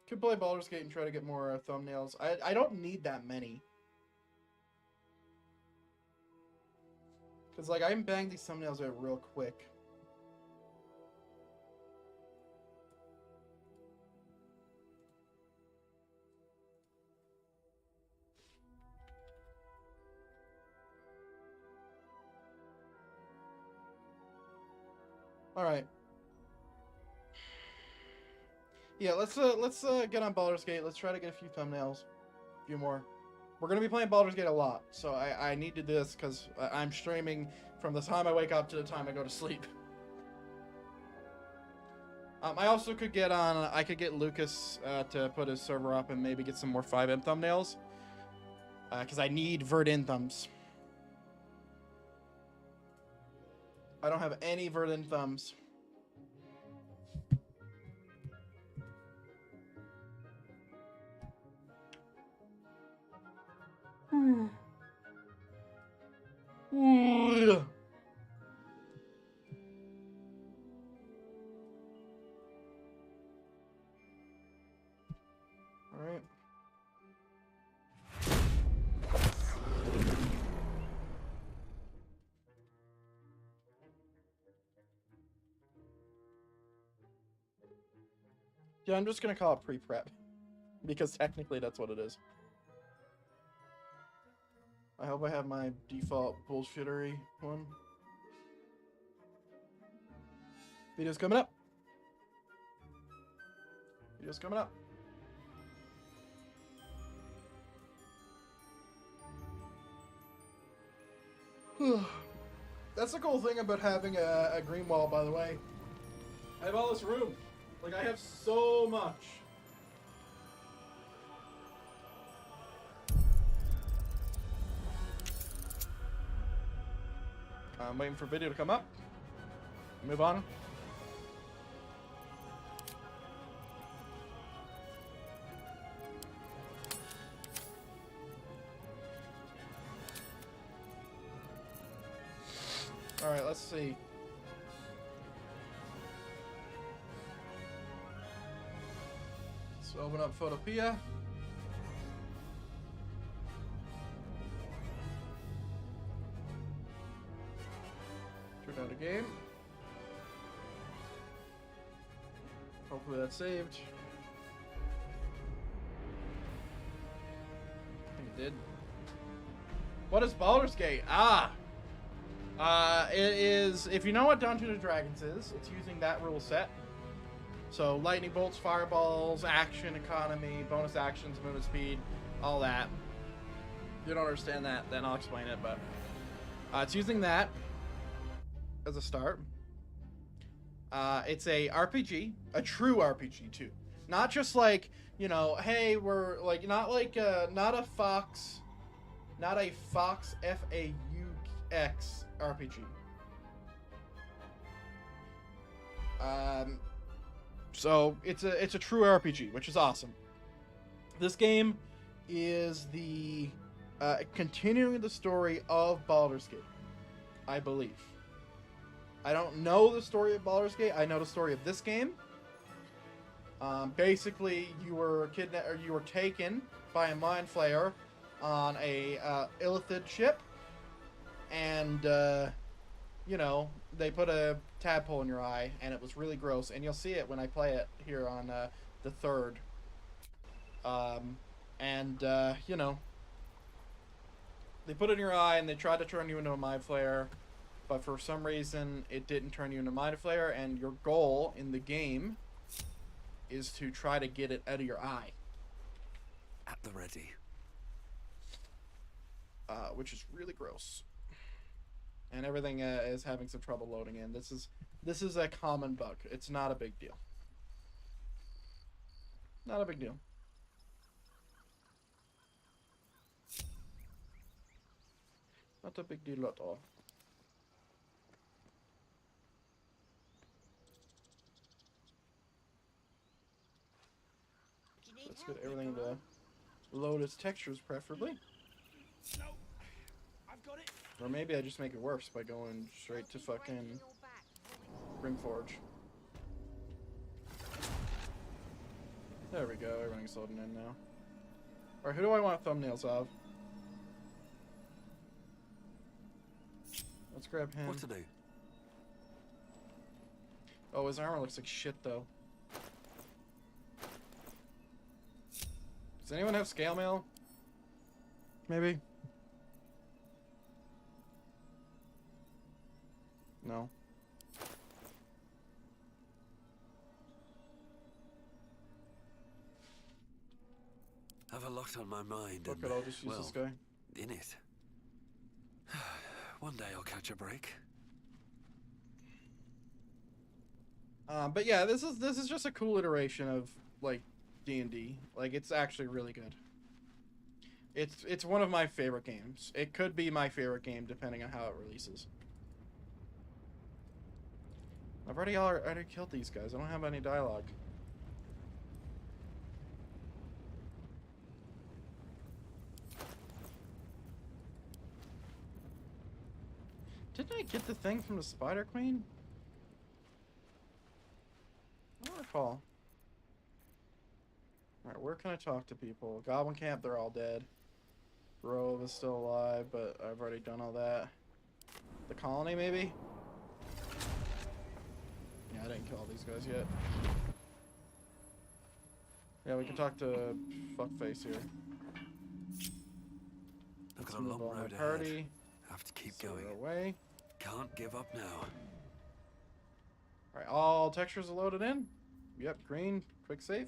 Could play Baldur's Gate and try to get more thumbnails. I don't need that many. Because, like, I can bang these thumbnails out real quick. Alright. Yeah, let's get on Baldur's Gate. Let's try to get a few thumbnails. A few more. We're going to be playing Baldur's Gate a lot, so I need to do this because I'm streaming from the time I wake up to the time I go to sleep. I also could get on, I could get Lucas to put his server up and maybe get some more FiveM thumbnails. Because I need Verdin thumbs. I don't have any Verdin thumbs. Alright. Yeah, I'm just gonna call it pre-prep. Because technically that's what it is. I hope I have my default bullshittery one. Video's coming up. Video's coming up. That's the cool thing about having a green wall, by the way. I have all this room. Like, I have so much. I'm waiting for video to come up. Move on. Alright, let's see. Let's open up Photopia. Turn out a game. Hopefully that's saved. I think it did. What is Baldur's Gate? It is, if you know what Dungeons & Dragons is, it's using that rule set. So, lightning bolts, fireballs, action, economy, bonus actions, movement speed, all that. If you don't understand that, then I'll explain it, but it's using that as a start. It's a RPG, a true RPG too. Not just like, you know, hey, we're like, not like, not a Fox F-A-U-X RPG. So it's a true RPG, which is awesome. This game is the continuing the story of Baldur's Gate, I believe. I don't know the story of Baldur's Gate. I know the story of this game. Basically, you were kidnapped, or you were taken by a mind flayer on a illithid ship, and you know, they put a tadpole in your eye, and it was really gross. And you'll see it when I play it here on the 3rd. You know, they put it in your eye, and they tried to turn you into a mind flayer, but for some reason, it didn't turn you into a mind flayer. And your goal in the game is to try to get it out of your eye. At the ready. Which is really gross. And everything is having some trouble loading in. This is a common bug. It's not a big deal. Not a big deal. Not a big deal at all. Let's get everything to load its textures, preferably. No, I've got it. Or maybe I just make it worse by going straight to fucking Ringforge. There we go, everything's loading in now. Alright, who do I want thumbnails of? Let's grab him. What to do? Oh, his armor looks like shit, though. Does anyone have scale mail? Maybe? No. Have a lot on my mind. Fuck and, it, I'll just use this guy. in it. One day I'll catch a break. But yeah, this is just a cool iteration of like D&D. Like, it's actually really good. It's one of my favorite games. It could be my favorite game depending on how it releases. I've already killed these guys. I don't have any dialogue. Didn't I get the thing from the Spider Queen? I don't recall. Alright, where can I talk to people? Goblin Camp, they're all dead. Grove is still alive, but I've already done all that. The Colony, maybe? Yeah, I didn't kill all these guys yet. Yeah, we can talk to Fuckface here. I've Let's got a move long on my road party. ahead. Have to keep Sort going. it away. Can't give up now. Alright, all textures are loaded in. Yep, green, quick save.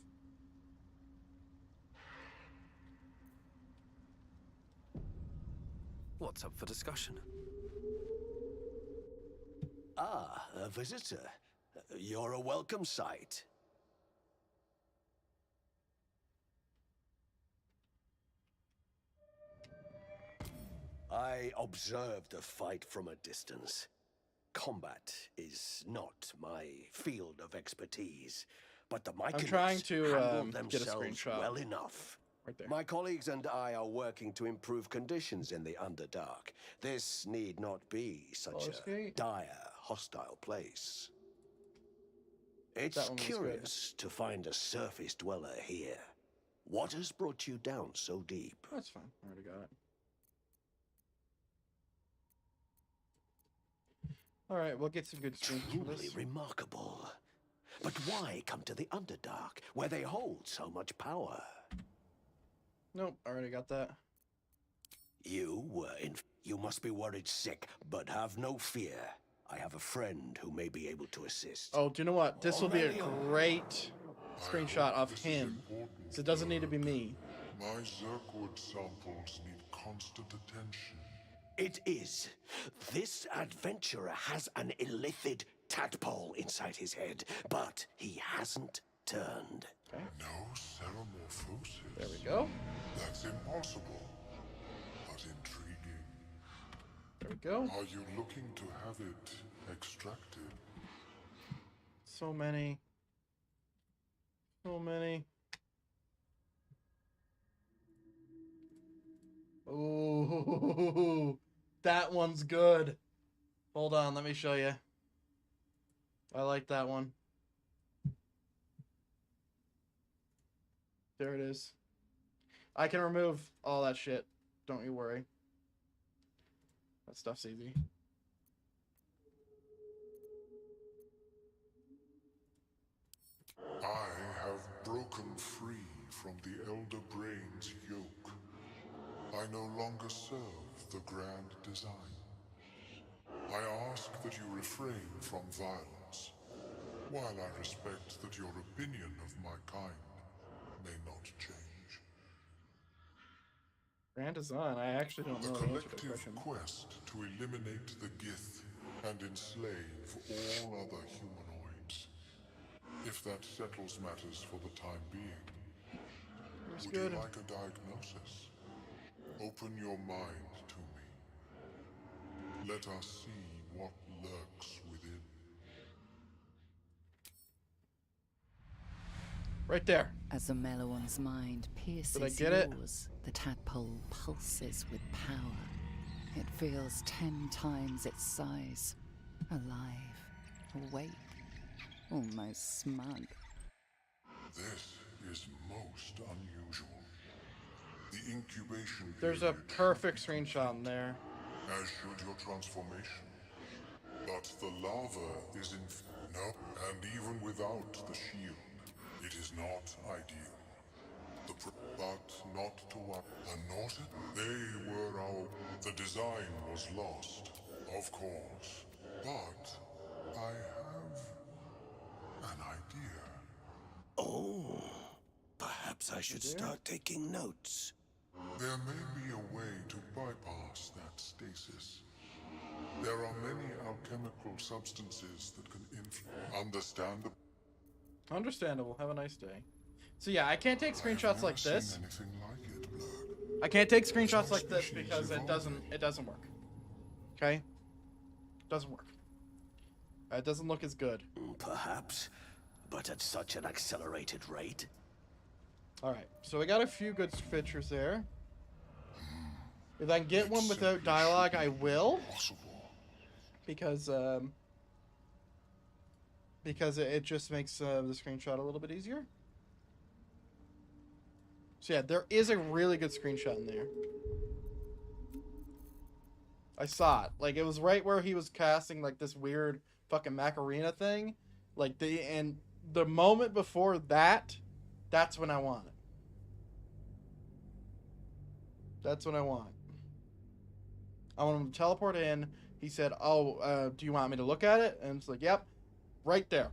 What's up for discussion? Ah, a visitor. You're a welcome sight. I observed the fight from a distance. Combat is not my field of expertise, but the I'm trying Myconids to handled get a themselves screenshot. well enough. Right there. My colleagues and I are working to improve conditions in the Underdark. This need not be such Baldur's a Gate? dire, hostile place. That It's one was good. curious to find a surface dweller here. What has brought you down so deep? That's fine. I already got it. Alright, we'll get some good screens for Truly this. remarkable. But why come to the Underdark, where they hold so much power? Nope, I already got that. You must be worried sick, but have no fear. I have a friend who may be able to assist. Oh, do you know what? This will be a great screenshot of him. So it doesn't need to be me. My Zerkwood samples need constant attention. It is. This adventurer has an illithid tadpole inside his head, but he hasn't turned. Okay, No ceramorphosis. there we go. That's impossible, but intriguing. There we go. Are you looking to have it extracted? So many. So many. Ooh, that one's good. Hold on, let me show you. I like that one. There it is. I can remove all that shit. Don't you worry. That stuff's easy. I have broken free from the Elder Brain's yoke. I no longer serve the grand design. I ask that you refrain from violence, while I respect that your opinion of my kind may not change. Grand design. I actually don't The know the answer to the collective question. quest to eliminate the Gith and enslave all other humanoids. If that settles matters for the time being, Looks Would good. you like a diagnosis? Open your mind to me. Let us see what lurks within. Right there. As the Meloan's mind pierces Did I get it? yours, the tadpole pulses with power. It feels 10 times its size. Alive, awake, almost smug. This is most unusual. The incubation There's a period perfect screenshot in there. as should your transformation. But the lava is in... No, and even without the shield, it is not ideal. But not to what? The Norton? They were our... The design was lost, of course. But I have an idea. Oh, perhaps I should start taking notes. There may be a way to bypass that stasis. There are many alchemical substances that can understand the... Understandable. Have a nice day. So yeah, I can't take screenshots like this. Seen anything like it, Blurg. I can't take screenshots Some like this species because it doesn't work. Okay? Doesn't work. It doesn't look as good. Perhaps, but at such an accelerated rate. Alright, so we got a few good features there. If I can get It one without simply dialogue, I shouldn't be will. possible. Because it just makes the screenshot a little bit easier. So yeah, there is a really good screenshot in there. I saw it. Like, it was right where he was casting, like, this weird fucking Macarena thing. Like, and the moment before that, that's when I want it. That's what I want. I want him to teleport in. He said, oh, do you want me to look at it? And it's like, yep. Right there.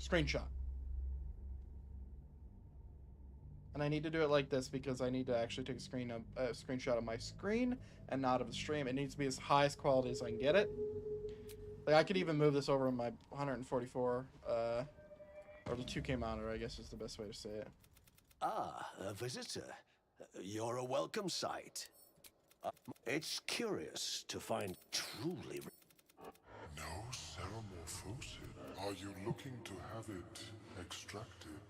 Screenshot. And I need to do it like this because I need to actually take a screenshot of my screen and not of the stream. It needs to be as highest quality as I can get it. Like, I could even move this over in my 144, or the 2K monitor, I guess is the best way to say it. Ah, a visitor. You're a welcome sight. It's curious to find truly... No ceramorphosis. Are you looking to have it extracted?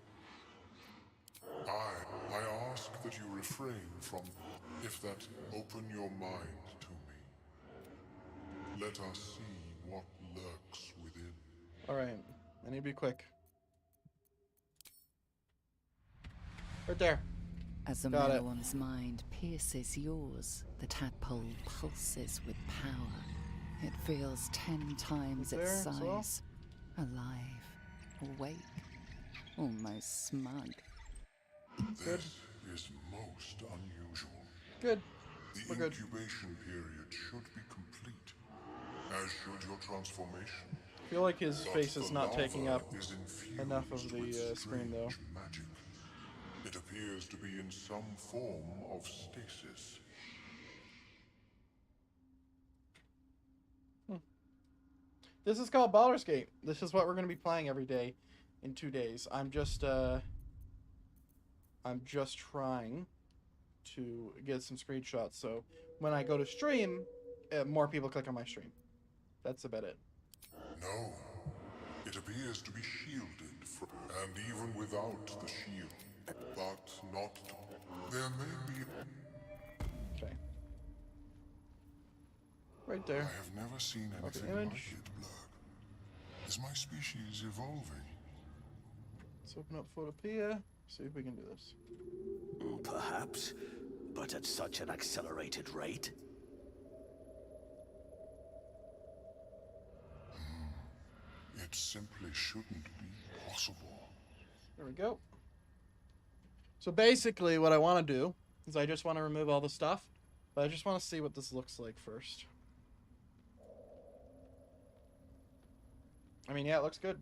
I ask that you refrain from... If that, open your mind to me. Let us see what lurks within. Alright, I need to be quick. Right there. As the Got it. Meloan's mind pierces yours, the tadpole pulses with power. It feels 10 times Right its there as well. size. Alive, awake, almost smug. This is most unusual. Good. The We're good. incubation period should be complete, as should your transformation. I feel like his But face is the not taking lava up is infused enough of with the screen, though. strange magic. It appears to be in some form of stasis. This is called Baldur's Gate. This is what we're going to be playing every day in 2 days. I'm just trying to get some screenshots, so when I go to stream, more people click on my stream. That's about it. No, it appears to be shielded from, and even without the shield, but not. There may be. Okay. Right I there. have never seen Copy anything image. like it, Blurg. Is my species evolving? Let's open up Photopea. See if we can do this. Perhaps, but at such an accelerated rate. It simply shouldn't be possible. There we go. So basically what I want to do is I just want to remove all the stuff, but I just want to see what this looks like first. I mean, yeah, it looks good.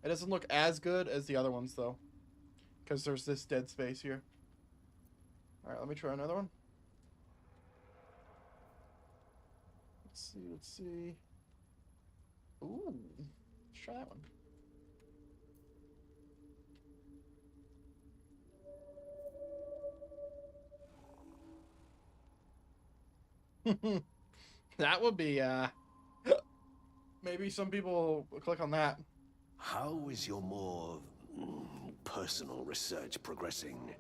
It doesn't look as good as the other ones, though, because there's this dead space here. All right, let me try another one. Let's see. Ooh, let's try that one. That would be, maybe some people will click on that. How is your more personal research progressing?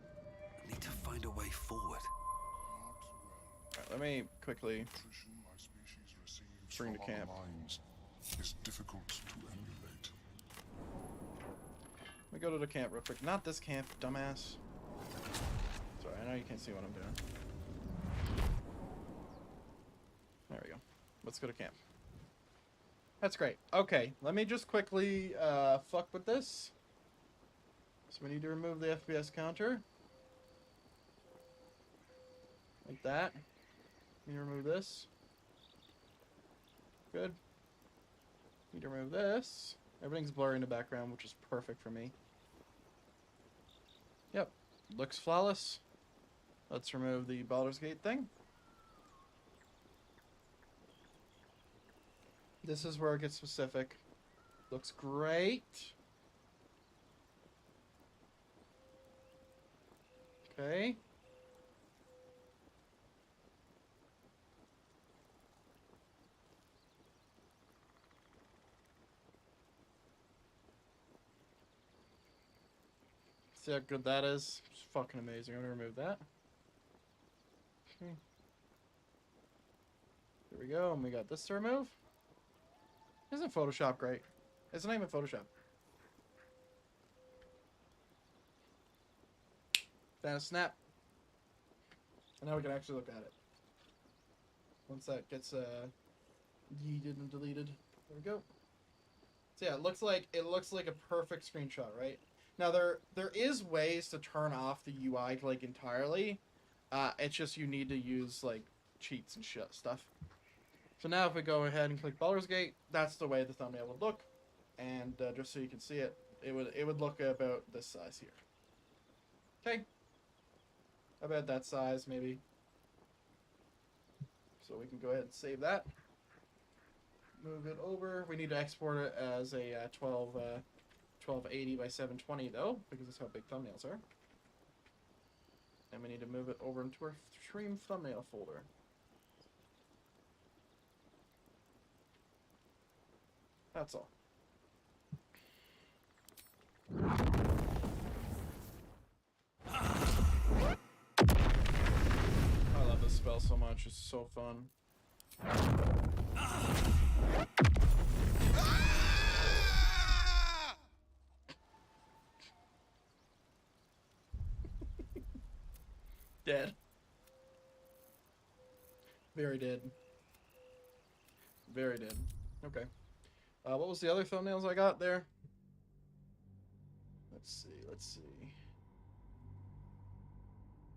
I need to find a way forward. Alright, let me quickly Nutrition my species receives bring from to camp. other minds is difficult to emulate. Let me go to the camp real quick. Not this camp, dumbass. Sorry, I know you can't see what I'm doing. There we go. Let's go to camp. That's great. Okay, let me just quickly fuck with this. So we need to remove the FPS counter. Like that. Need to remove this. Good. Need to remove this. Everything's blurry in the background, which is perfect for me. Yep. Looks flawless. Let's remove the Baldur's Gate thing. This is where it gets specific. Looks great. Okay. See how good that is? It's fucking amazing. I'm gonna remove that. Okay. There we go, and we got this to remove. Isn't Photoshop great? It's not even Photoshop. Then a snap. And now we can actually look at it. Once that gets yeeted and deleted. There we go. So yeah, it looks like a perfect screenshot, right? Now there is ways to turn off the UI like entirely. It's just you need to use like cheats and shit stuff. So now if we go ahead and click Baldur's Gate, that's the way the thumbnail would look. And just so you can see it, it would look about this size here. Okay. About that size maybe. So we can go ahead and save that. Move it over. We need to export it as a 1280 by 720 though, because that's how big thumbnails are. And we need to move it over into our stream thumbnail folder. That's all. I love this spell so much. It's so fun. Dead. Very dead. Very dead. Okay. What was the other thumbnails I got there? Let's see. Let's see.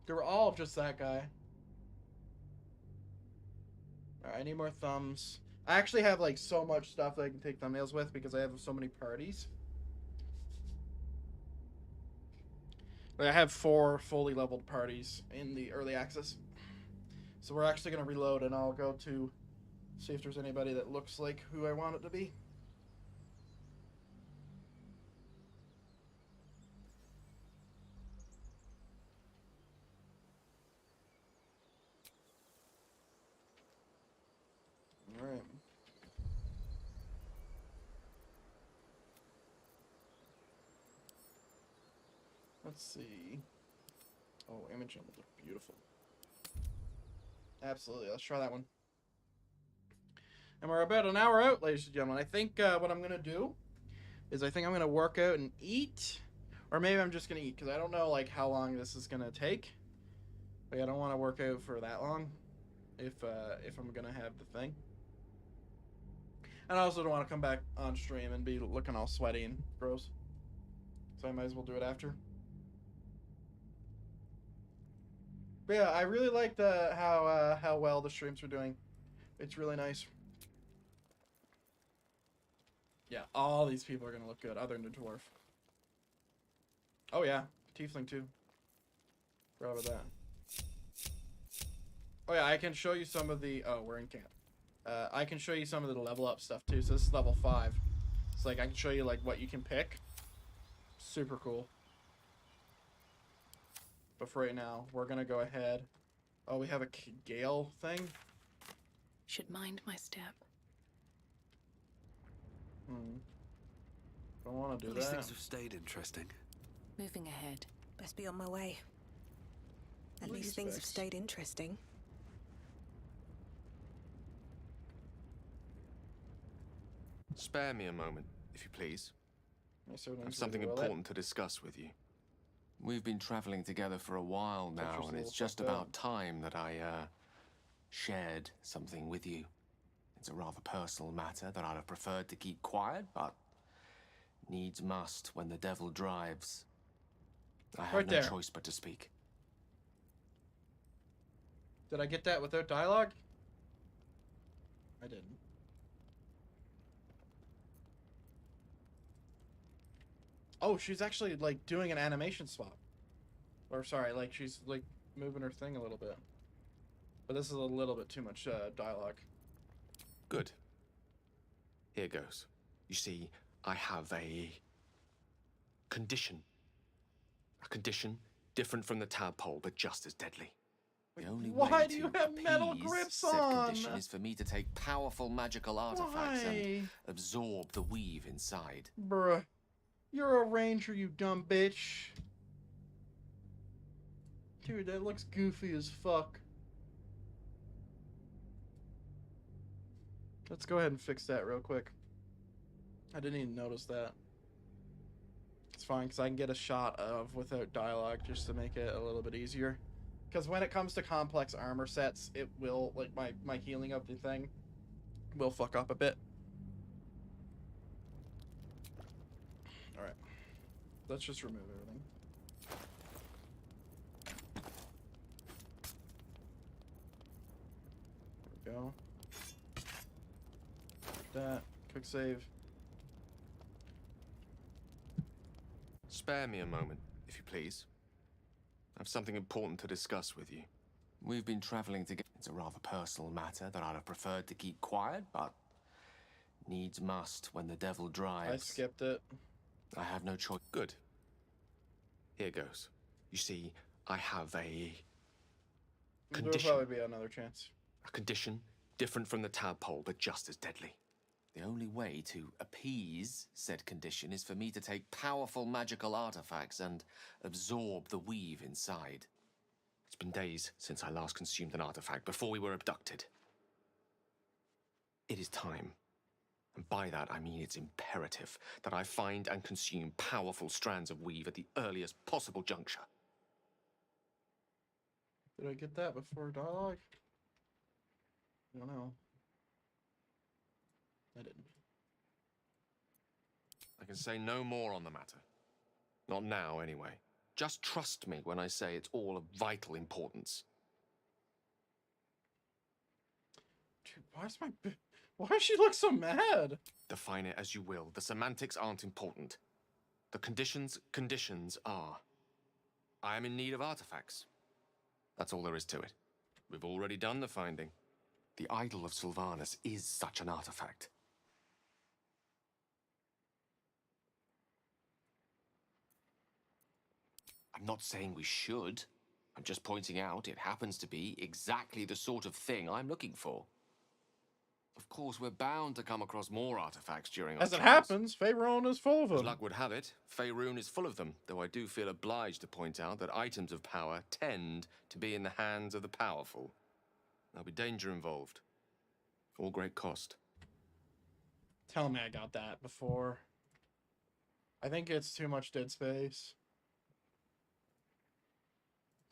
They were all just that guy. Alright, I need more thumbs. I actually have like so much stuff that I can take thumbnails with because I have so many parties. Like, I have 4 fully leveled parties in the early access. So we're actually going to reload and I'll go to see if there's anybody that looks like who I want it to be. Alright. Let's see. Oh, Imogen would look beautiful. Absolutely. Let's try that one. And we're about an hour out, ladies and gentlemen. I think what I'm going to do is I think I'm going to work out and eat. Or maybe I'm just going to eat because I don't know like how long this is going to take. Like, I don't want to work out for that long if I'm going to have the thing. And I also don't want to come back on stream and be looking all sweaty and gross. So I might as well do it after. But yeah, I really liked how well the streams were doing. It's really nice. Yeah, all these people are gonna look good, other than the dwarf. Oh yeah, tiefling too. Forgot about that. Oh yeah, I can show you some of the. Oh, we're in camp. I can show you some of the level up stuff too. So this is level 5. It's like I can show you like what you can pick. Super cool. But for right now, we're gonna go ahead. Oh, we have a Gale thing. should mind my step. Don't want to do These that. things have stayed interesting. Moving ahead. Best be on my way. At least things have stayed interesting. Spare me a moment, if you please. Yes, I have something important to discuss with you. We've been traveling together for a while now, and it's just about time that I, shared something with you. It's a rather personal matter that I'd have preferred to keep quiet, but needs must when the devil drives. I have no choice but to speak. Did I get that without dialogue? I didn't. Oh, she's actually, like, doing an animation swap. Or, sorry, like, she's, like, moving her thing a little bit. But this is a little bit too much dialogue. Good. Here goes. You see, I have a condition. A condition different from the tadpole, but just as deadly. The only Why way do you to have metal appease grips said on? condition is for me to take powerful magical artifacts Why? and absorb the weave inside. Bruh. You're a ranger, you dumb bitch. Dude, that looks goofy as fuck. Let's go ahead and fix that real quick. I didn't even notice that. It's fine, because I can get a shot of without dialogue just to make it a little bit easier. Because when it comes to complex armor sets, it will, like, my healing of the thing will fuck up a bit. Alright. Let's just remove everything. There we go. That. Quick save. Spare me a moment, if you please. I have something important to discuss with you. We've been traveling together. It's a rather personal matter that I'd have preferred to keep quiet, but needs must when the devil drives. I skipped it. I have no choice. Good. Here goes. You see, I have a condition. There'll probably be another chance. A condition different from the tadpole, but just as deadly. The only way to appease said condition is for me to take powerful magical artifacts and absorb the weave inside. It's been days since I last consumed an artifact, before we were abducted. It is time. And by that, I mean it's imperative that I find and consume powerful strands of weave at the earliest possible juncture. Did I get that before dialogue? I don't know. I didn't. I can say no more on the matter. Not now, anyway. Just trust me when I say it's all of vital importance. Dude, why does she look so mad? Define it as you will. The semantics aren't important. The conditions are. I am in need of artifacts. That's all there is to it. We've already done the finding. The idol of Sylvanus is such an artifact. I'm not saying we should. I'm just pointing out it happens to be exactly the sort of thing I'm looking for. Of course, we're bound to come across more artifacts during our As it travels. happens, Faerun is full of them. As luck would have it, Faerun is full of them, though I do feel obliged to point out that items of power tend to be in the hands of the powerful. There'll be danger involved. Or great cost. Tell me I got that before. I think it's too much dead space.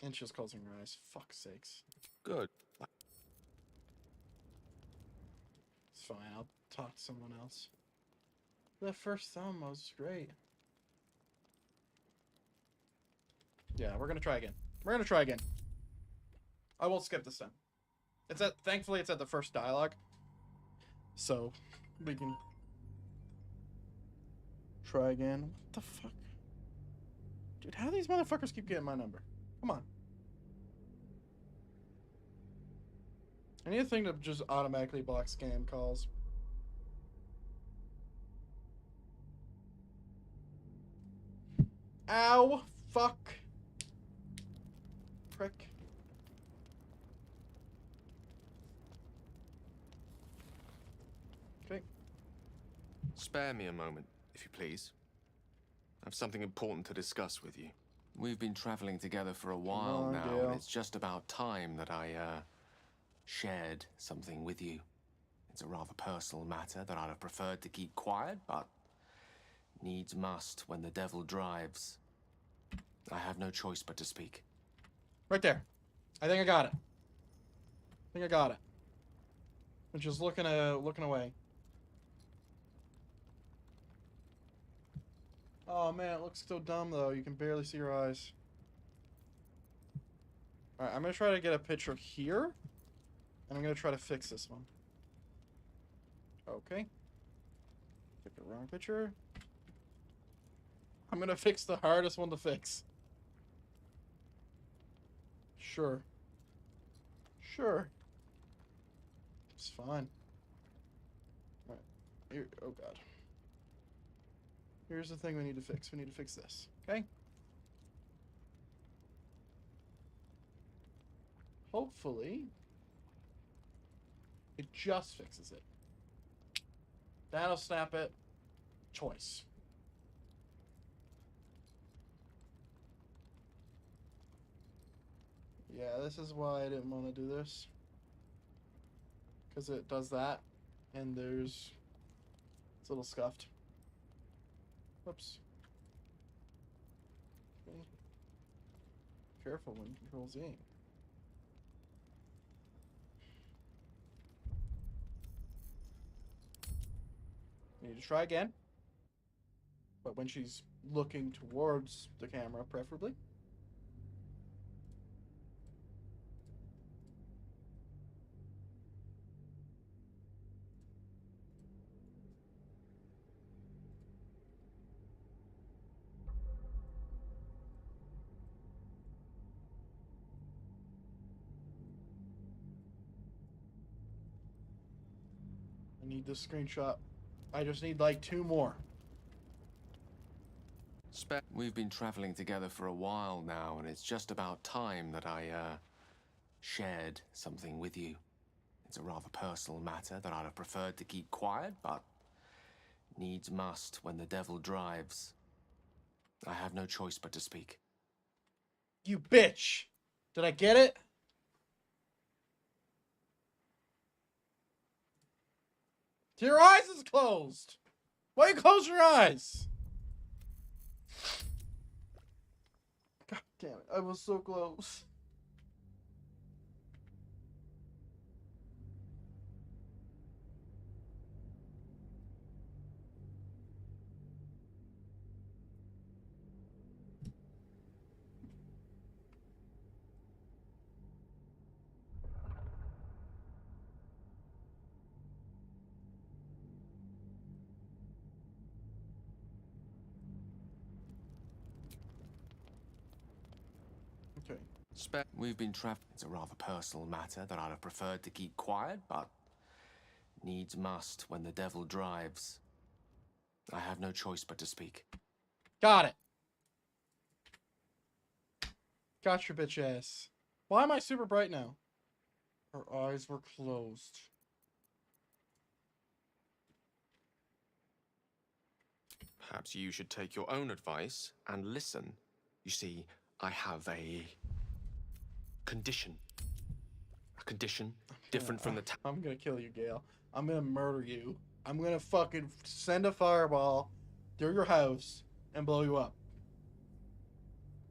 And she's closing her eyes. Fuck's sakes. Good. It's fine, I'll talk to someone else. That first thumb was great. Yeah, we're gonna try again. We're gonna try again. I won't skip this time. Thankfully it's at the first dialogue. So we can try again. What the fuck? Dude, how do these motherfuckers keep getting my number? Come on. I need a thing to just automatically block scam calls. Ow! Fuck! Prick. Spare me a moment, if you please. I have something important to discuss with you. We've been traveling together for a while on, now, Gale. and it's just about time that I, shared something with you. It's a rather personal matter that I'd have preferred to keep quiet, but needs must when the devil drives. I have no choice but to speak. Right there. I think I got it. I think I got it. I'm just looking away. Oh man, it looks so dumb though. You can barely see your eyes. Alright, I'm gonna try to get a picture here. And I'm gonna try to fix this one. Okay. Pick the wrong picture. I'm gonna fix the hardest one to fix. Sure. Sure. It's fine. Alright. Here, oh god. Here's the thing we need to fix. We need to fix this. Okay? Hopefully, it just fixes it. That'll snap it. Choice. Yeah, this is why I didn't want to do this. Because it does that, and it's a little scuffed. Whoops. Okay. Careful when Control Z. We need to try again. But when she's looking towards the camera, preferably. I need this screenshot. I just need like 2 more. We've been traveling together for a while now, and it's just about time that I, shared something with you. It's a rather personal matter that I'd have preferred to keep quiet, but needs must when the devil drives. I have no choice but to speak. You bitch! Did I get it? Your eyes is closed! Why you close your eyes? God damn it, I was so close. Okay. We've been traveling. It's a rather personal matter that I'd have preferred to keep quiet, but needs must when the devil drives. I have no choice but to speak. Got it. Got your bitch ass. Why am I super bright now? Her eyes were closed. Perhaps you should take your own advice and listen. You see, I have a condition. A condition different from the I'm gonna kill you, Gale. I'm gonna murder you. I'm gonna fucking send a fireball through your house and blow you up.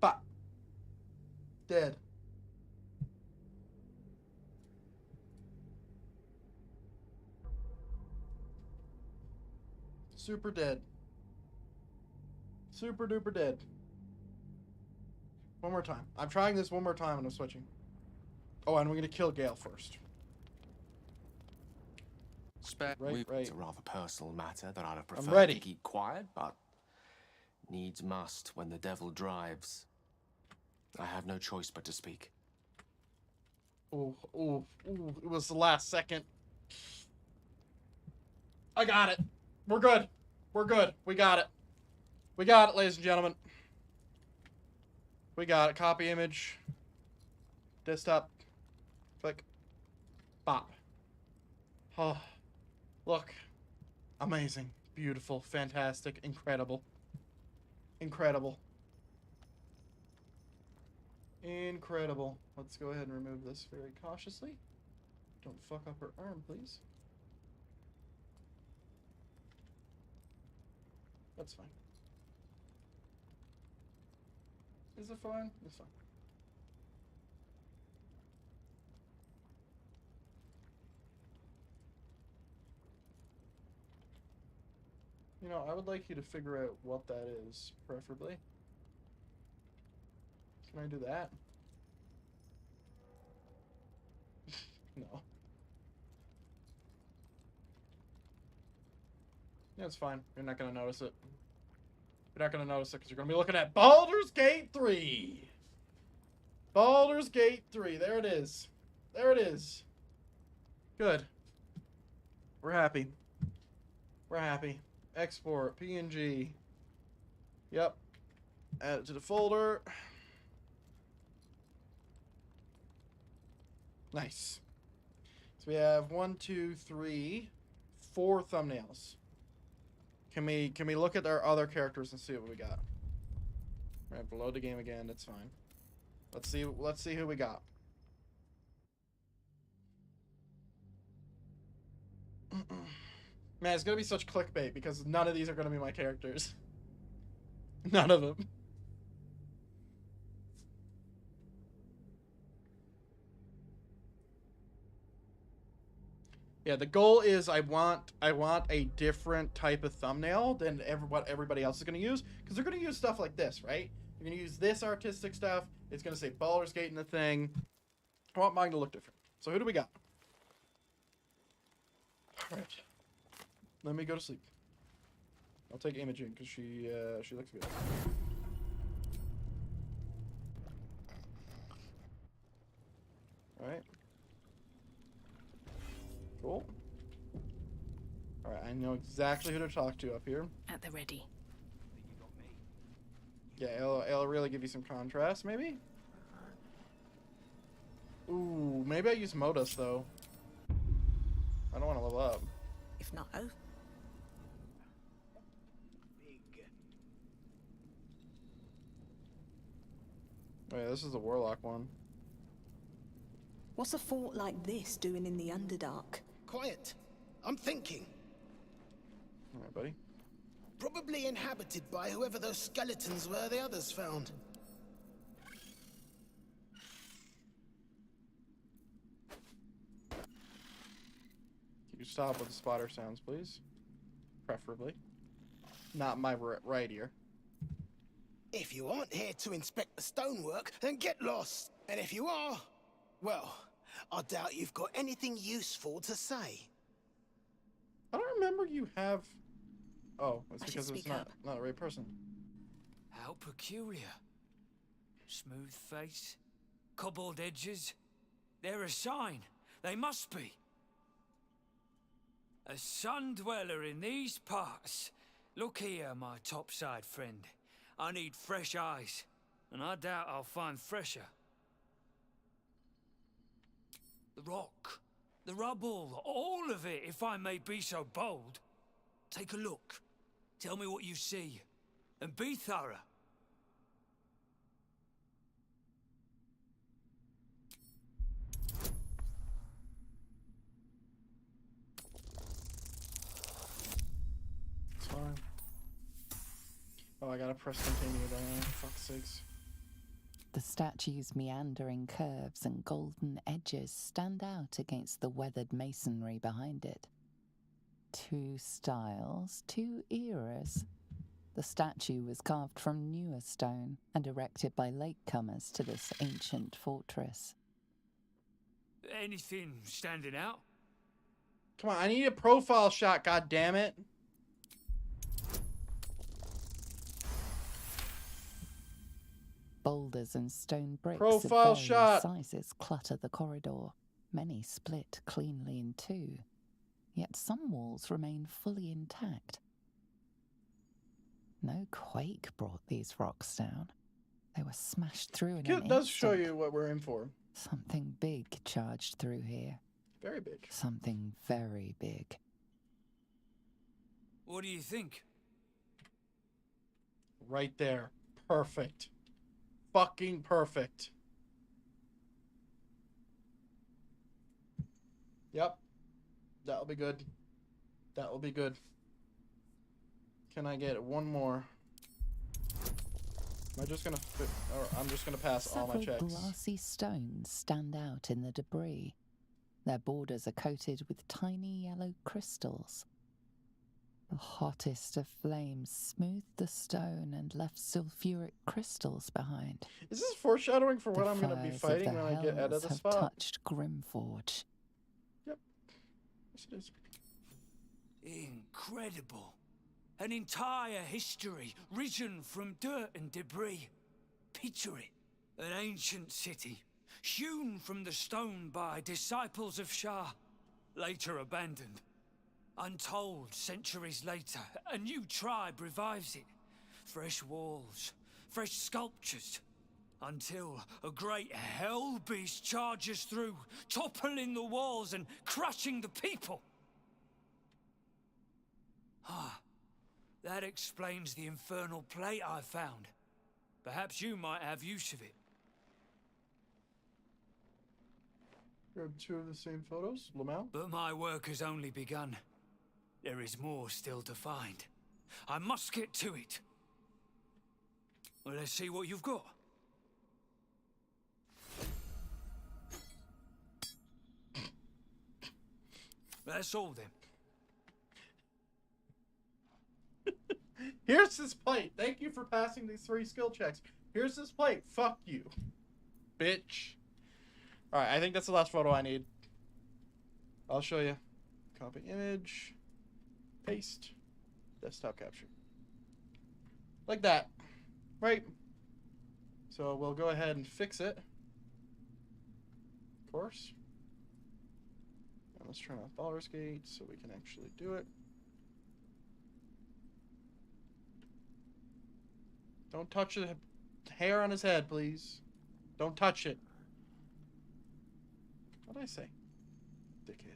Pop. Dead. Super dead. Super duper dead. One more time. I'm trying this one more time and I'm switching. Oh, and we're gonna kill Gale first. Right. It's a rather personal matter that I'd have I'm preferred ready. to keep quiet, but needs must when the devil drives. I have no choice but to speak. Ooh, ooh, ooh. It was the last second. I got it. We're good. We're good. We got it. We got it, ladies and gentlemen. We got it. Copy image. Desktop. Click. Bop. Oh, look. Amazing. Beautiful, fantastic, incredible. Incredible. Incredible. Let's go ahead and remove this very cautiously. Don't fuck up her arm, please. That's fine. Is it fine? It's fine. You know, I would like you to figure out what that is, preferably. Can I do that? No. Yeah, it's fine. You're not gonna notice it. You're not gonna notice it because you're gonna be looking at Baldur's Gate 3! Baldur's Gate 3. There it is. There it is. Good. We're happy. We're happy. Export. PNG. Yep. Add it to the folder. Nice. So we have 1, 2, 3, 4 thumbnails. Can we look at our other characters and see what we got? Right, load the game again. That's fine. Let's see who we got. Man, it's gonna be such clickbait because none of these are gonna be my characters. None of them. Yeah, the goal is I want a different type of thumbnail than what everybody else is going to use, because they're going to use stuff like this, right? You're going to use this artistic stuff. It's going to say Baldur's Gate in the thing. I want mine to look different. So who do we got? All right. Let me go to sleep. I'll take Imogen because she looks good. All right. Cool. Alright, I know exactly who to talk to up here. At the ready. Yeah, it'll really give you some contrast, maybe? Ooh, maybe I use Modus, though. I don't want to level up. If not, oh. Oh yeah, this is the Warlock one. What's a fort like this doing in the Underdark? Quiet. I'm thinking. Alright, buddy. Probably inhabited by whoever those skeletons were the others found. Can you stop with the spotter sounds, please? Preferably. Not my right ear. If you aren't here to inspect the stonework, then get lost. And if you are, well, I doubt you've got anything useful to say. I don't remember you have... Oh, it's because it's not a right person. How peculiar. Smooth face, cobbled edges. They're a sign. They must be. A sun dweller in these parts. Look here, my topside friend. I need fresh eyes, and I doubt I'll find fresher. The rock, the rubble, all of it, if I may be so bold. Take a look. Tell me what you see, and be thorough. It's fine. Oh, I gotta press continue, don't I? Fuck's sakes. The statue's meandering curves and golden edges stand out against the weathered masonry behind it. 2 styles, 2 eras. The statue was carved from newer stone and erected by latecomers to this ancient fortress. Anything standing out? Come on, I need a profile shot, goddammit. Boulders and stone bricks Profile of various shot. sizes clutter the corridor, many split cleanly in 2. Yet some walls remain fully intact. No quake brought these rocks down. They were smashed through in an It does show instant. you what we're in for. Something big charged through here. Very big. Something very big. What do you think? Right there. Perfect. Fucking perfect. Yep. That'll be good. That will be good. Can I get one more? Am I just gonna fit, or I'm just gonna pass all my Several checks? glassy stones stand out in the debris. Their borders are coated with tiny yellow crystals. The hottest of flames smoothed the stone and left sulfuric crystals behind. Is this foreshadowing for what The I'm gonna be fires of fighting the when I get out of hells the have spot? touched Grimforge. Yep. Yes, it is. Incredible. An entire history risen from dirt and debris. Picture it. An ancient city, hewn from the stone by disciples of Shah, later abandoned. Untold centuries later, a new tribe revives it. Fresh walls, fresh sculptures. Until a great hell beast charges through, toppling the walls and crushing the people. Ah, that explains the infernal plate I found. Perhaps you might have use of it. Grab two of the same photos, Lamau. But my work has only begun. There is more still to find. I must get to it. Well, let's see what you've got. That's all then. Here's this plate. Thank you for passing these 3 skill checks. Here's this plate. Fuck you, bitch. Alright, I think that's the last photo I need. I'll show you. Copy image. Paste. Desktop capture. Like that. Right? So we'll go ahead and fix it. Of course. And let's turn off Baldur's Gate so we can actually do it. Don't touch the hair on his head, please. Don't touch it. What did I say? Dickhead.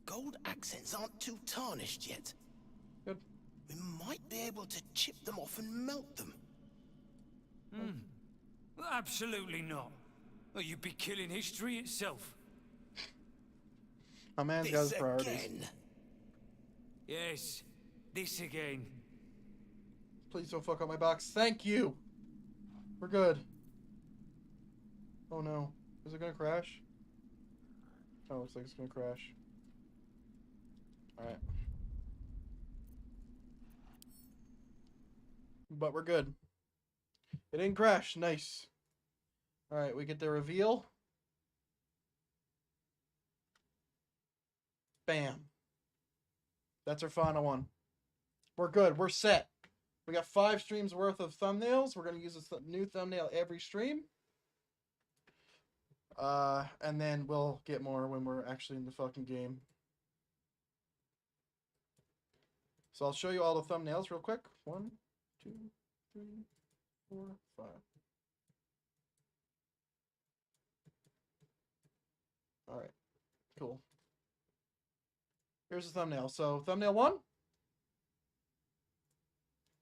Gold accents aren't too tarnished yet. Good. We might be able to chip them off and melt them. Absolutely not. Or you'd be killing history itself. My man's got his priorities. Again. Yes, this again. Please don't fuck up my box. Thank you. We're good. Oh no. Is it gonna crash? Oh, looks like it's gonna crash. Alright. But we're good. It didn't crash. Nice. Alright, we get the reveal. Bam. That's our final one. We're good. We're set. We got 5 streams worth of thumbnails. We're going to use this new thumbnail every stream. And then we'll get more when we're actually in the fucking game. So I'll show you all the thumbnails real quick. 1, 2, 3, 4, 5. All right, cool. Here's the thumbnail. So thumbnail 1,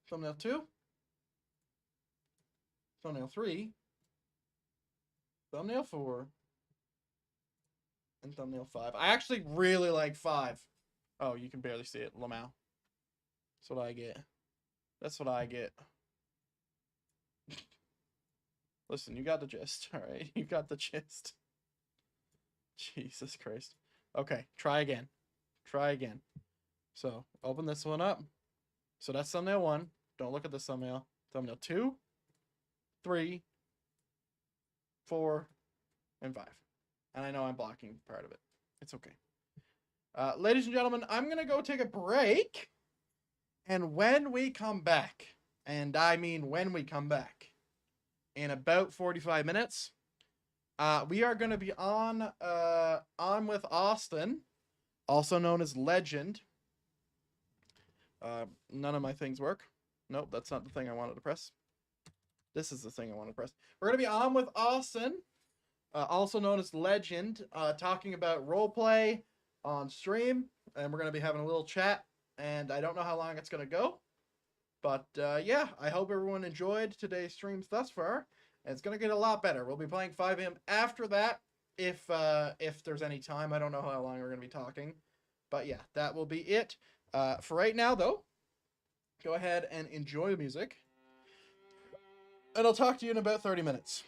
thumbnail 2, thumbnail 3, thumbnail 4, and thumbnail 5. I actually really like 5. Oh, you can barely see it, Lamau. That's what I get. That's what I get. Listen, you got the gist, all right? You got the gist. Jesus Christ. Okay, try again. Try again. So, open this one up. So that's thumbnail 1. Don't look at this thumbnail. Thumbnail 2, 3, 4, and 5. And I know I'm blocking part of it. It's okay. Ladies and gentlemen, I'm going to go take a break. And when we come back, and I mean when we come back, in about 45 minutes, we are going to be on with Austin, also known as Legend. None of my things work. Nope, that's not the thing I wanted to press. This is the thing I want to press. We're going to be on with Austin, also known as Legend, talking about roleplay on stream. And we're going to be having a little chat. And I don't know how long it's going to go. But yeah, I hope everyone enjoyed today's streams thus far. And it's going to get a lot better. We'll be playing FiveM after that, if there's any time. I don't know how long we're going to be talking. But yeah, that will be it. For right now, though, go ahead and enjoy the music. And I'll talk to you in about 30 minutes.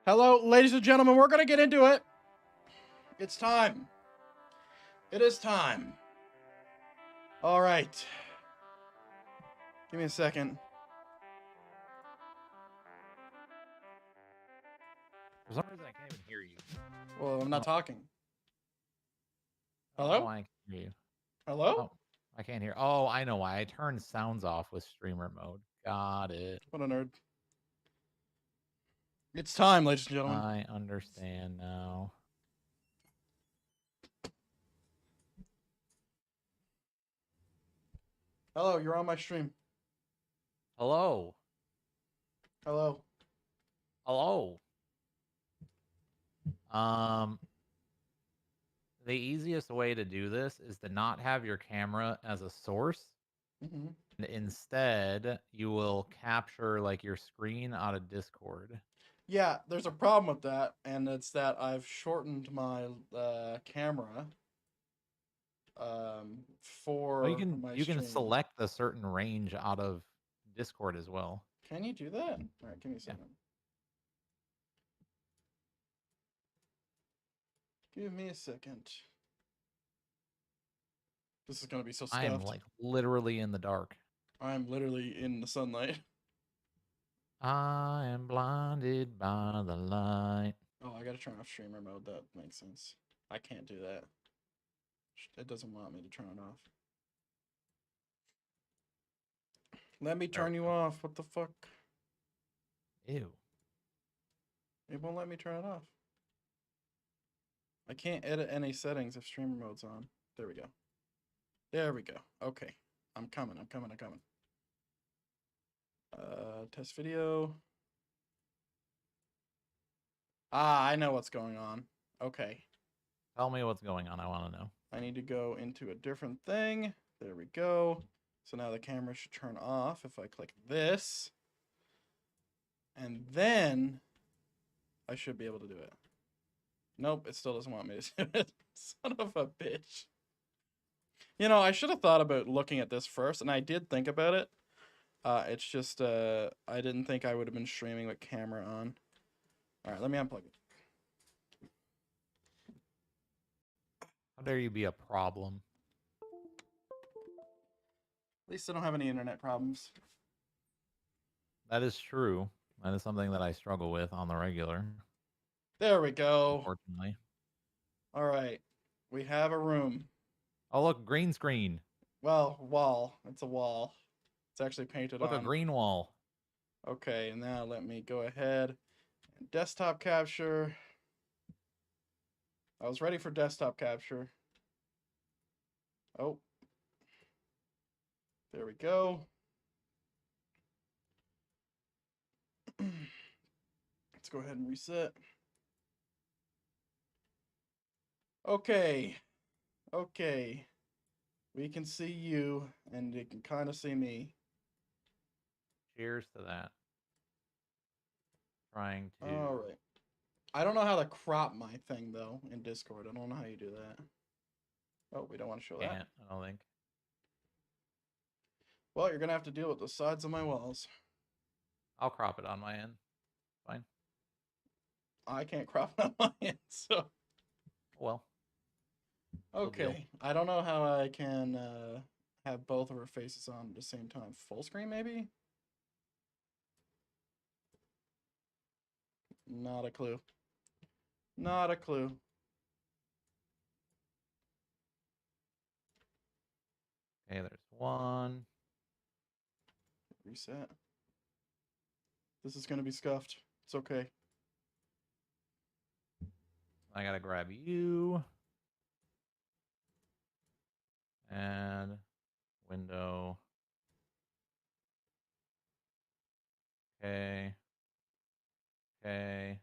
Hello, ladies and gentlemen, we're gonna get into it. It's time. It is time. All right. Give me a second. For some reason, I can't even hear you. Well, I'm not talking. Oh, Hello? I can hear you. Hello? Oh, I can't hear. Oh, I know why. I turned sounds off with streamer mode. Got it. What a nerd. It's time, ladies and gentlemen. I understand now. Hello, you're on my stream. Hello. Hello. Hello. The easiest way to do this is to not have your camera as a source. Mm-hmm. And instead, you will capture like your screen out of Discord. Yeah, there's a problem with that, and it's that I've shortened my camera for Well, you can stream. select a certain range out of Discord as well. Can you do that? All right, give me a second. Give me a second. This is gonna be so stuffed. I am like literally in the dark. I'm literally in the sunlight. I am blinded by the light. Oh, I gotta turn off streamer mode. That makes sense. I can't do that. It doesn't want me to turn it off. Let me turn you off. What the fuck? Ew. It won't let me turn it off. I can't edit any settings if streamer mode's on. There we go. There we go. Okay. I'm coming. Test video. Ah, I know what's going on. Okay. Tell me what's going on. I want to know. I need to go into a different thing. There we go. So now the camera should turn off if I click this. And then I should be able to do it. Nope, it still doesn't want me to do it. Son of a bitch. You know, I should have thought about looking at this first, and I did think about it. It's just, I didn't think I would have been streaming with camera on. Alright, let me unplug it. How dare you be a problem? At least I don't have any internet problems. That is true. That is something that I struggle with on the regular. There we go. Unfortunately. Alright, we have a room. Oh, look, green screen. Well, wall. It's a wall. It's actually painted on. Look, a green wall. Okay, and now let me go ahead and desktop capture. I was ready for desktop capture. Oh. There we go. Let's go ahead and reset. Okay. Okay. We can see you, and you can kind of see me. Cheers to that. Trying to. All right. I don't know how to crop my thing, though, in Discord. I don't know how you do that. Oh, we don't want to show that. I don't think. Well, you're going to have to deal with the sides of my walls. I'll crop it on my end. Fine. I can't crop it on my end, so. Well. Okay. I don't know how I can have both of our faces on at the same time. Full screen, maybe? Not a clue. Not a clue. Okay, there's one. Reset. This is going to be scuffed. It's okay. I gotta grab you. And window. Okay. Okay.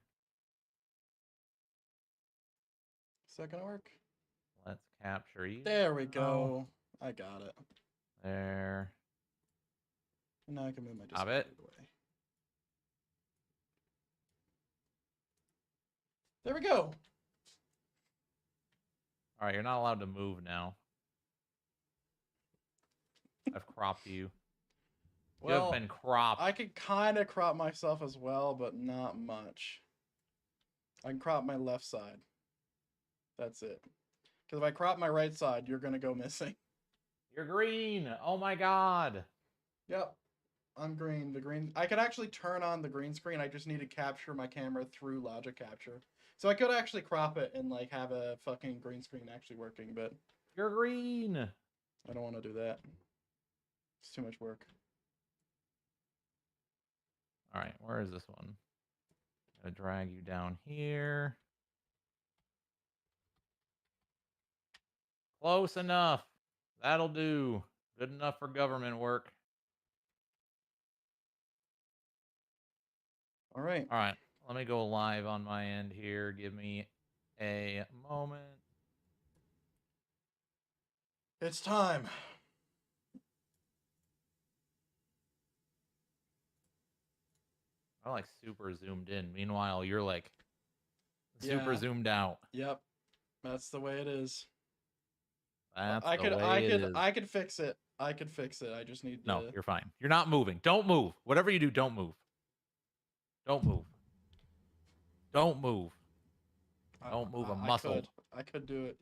Is that going to work? Let's capture you. There we go. I got it. There. And now I can move my Stop display it. away. There we go. All right, you're not allowed to move now. I've cropped you. You have been cropped. I could kind of crop myself as well, but not much. I can crop my left side. That's it. Because if I crop my right side, you're going to go missing. You're green. Oh my god. Yep. I'm green. The green. I could actually turn on the green screen. I just need to capture my camera through Logic Capture. So I could actually crop it and like have a fucking green screen actually working, but you're green. I don't want to do that. It's too much work. All right, where is this one? Gonna drag you down here. Close enough. That'll do. Good enough for government work. All right. All right. Let me go live on my end here. Give me a moment. It's time. I like super zoomed in. Meanwhile, you're like super zoomed out. Yep. That's the way it is. That's I the could way it is. I could fix it. I could fix it. I just need to. No, you're fine. You're not moving. Don't move. Whatever you do, don't move. Don't move. Don't move. Don't move a muscle. I could do it.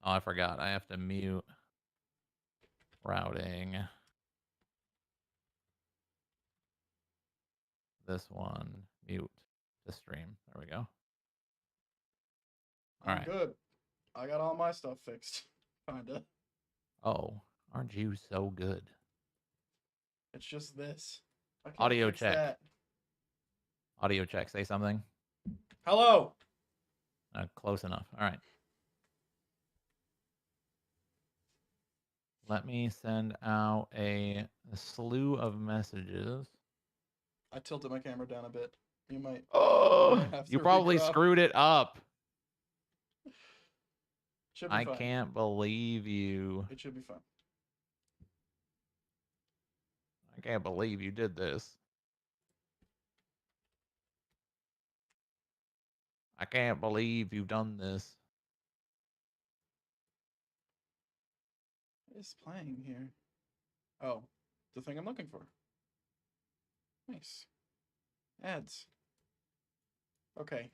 Oh, I forgot. I have to mute routing. This one, mute the stream. There we go. I'm good. I got all my stuff fixed. Kinda. Oh, aren't you so good? It's just this. I can't Audio fix check. that. Audio check. Say something. Hello. Close enough. All right. Let me send out a slew of messages. I tilted my camera down a bit. You might. Oh, have you to probably recrop. screwed it up. Should be I fine. can't believe you. It should be fine. I can't believe you did this. I can't believe you've done this. What is playing here? Oh, the thing I'm looking for. Nice. Ads. Okay.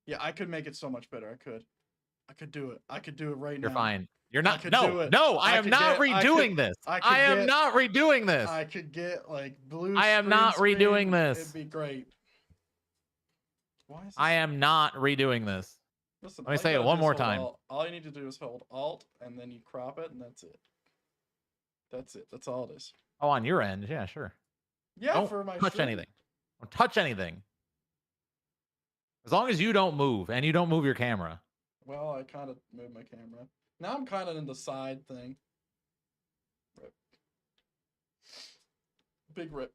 Yeah, I could make it so much better. I could do it. I could do it right now. You're fine. You're not. do No, it. no, I am not redoing this. I am not redoing this. I could get like blue. I am not redoing this. It'd be great. Why is this? I am not redoing this. Listen, let me say it one more time. All you need to do is hold Alt, and then you crop it, and that's it. That's it. That's all it is. Oh, on your end, yeah, sure. Yeah, don't for my touch stream. anything. Don't touch anything. As long as you don't move and you don't move your camera. Well, I kind of moved my camera. Now I'm kind of in the side thing. Rip. Big rip.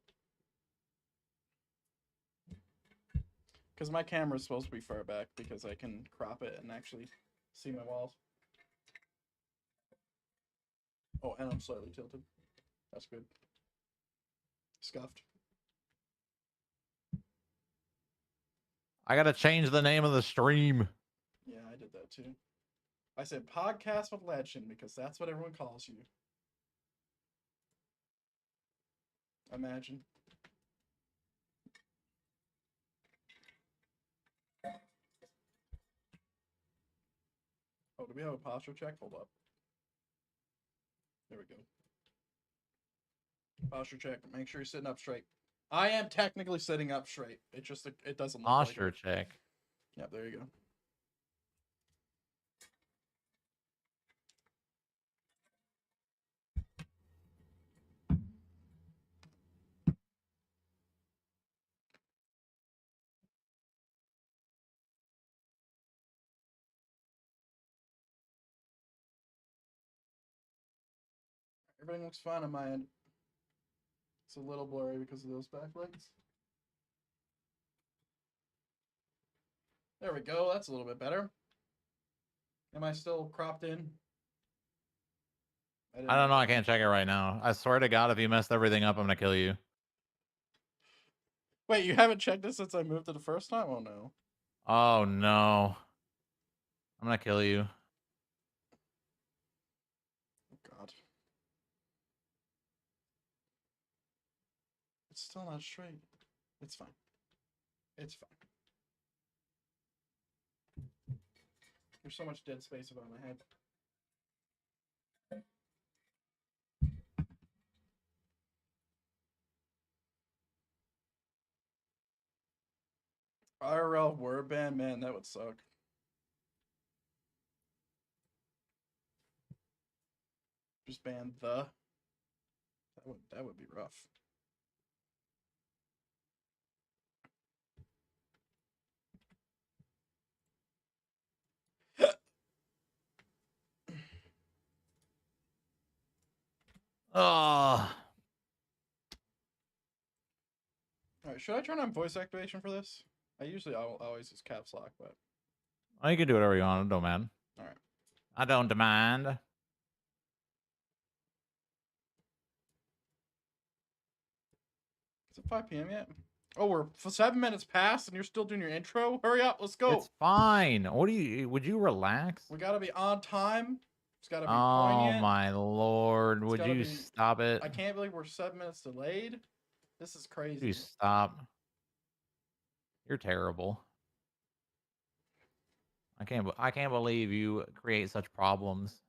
Because my camera is supposed to be far back because I can crop it and actually see my walls. Oh, and I'm slightly tilted. That's good. Scuffed. I gotta change the name of the stream. Yeah, I did that too. I said podcast with Legend because that's what everyone calls you. Imagine. Oh, do we have a posture check? Hold up. There we go. Posture check. Make sure you're sitting up straight. I am technically sitting up straight. It just it doesn't look Posture like it. check. Yep, there you go. Everything looks fine on my end. It's a little blurry because of those backlights. There we go. That's a little bit better. Am I still cropped in? I don't know. I can't check it right now. I swear to God, if you messed everything up, I'm gonna kill you. Wait, you haven't checked this since I moved it the first time? Oh no. Oh no. I'm gonna kill you. Oh God. It's still not straight. It's fine. It's fine. There's so much dead space above my head. IRL word ban, man, that would suck. Just ban the. That would be rough. Oh. All right, should I turn on voice activation for this? I usually always use caps lock, but Oh, you can do whatever you want. I don't mind. all right. I don't mind. Is it 5 p.m. yet? Oh, we're 7 minutes past, and you're still doing your intro. Hurry up, let's go. It's fine. What do you? Would you relax? We gotta be on time. It's gotta be Oh poignant. my lord! Would you stop it? I can't believe we're 7 minutes delayed. This is crazy. Would you stop? You're terrible. I can't believe you create such problems.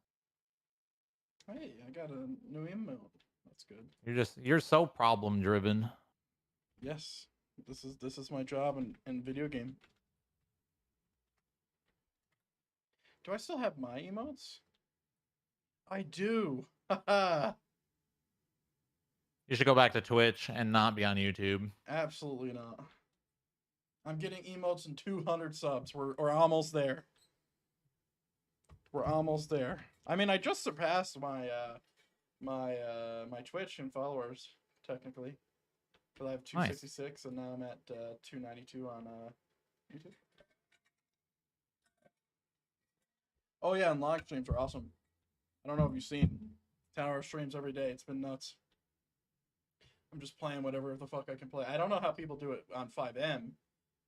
Hey, I got a new emote. That's good. You're so problem driven. Yes, this is my job in video game. Do I still have my emotes? I do. Haha. You should go back to Twitch and not be on YouTube. Absolutely not. I'm getting emotes and 200 subs. We're almost there. We're almost there. I mean, I just surpassed my my Twitch and followers technically. But I have 266 nice. And now I'm at 292 on YouTube. Oh yeah, and live streams are awesome. I don't know if you've seen 10-hour streams every day. It's been nuts. I'm just playing whatever the fuck I can play. I don't know how people do it on FiveM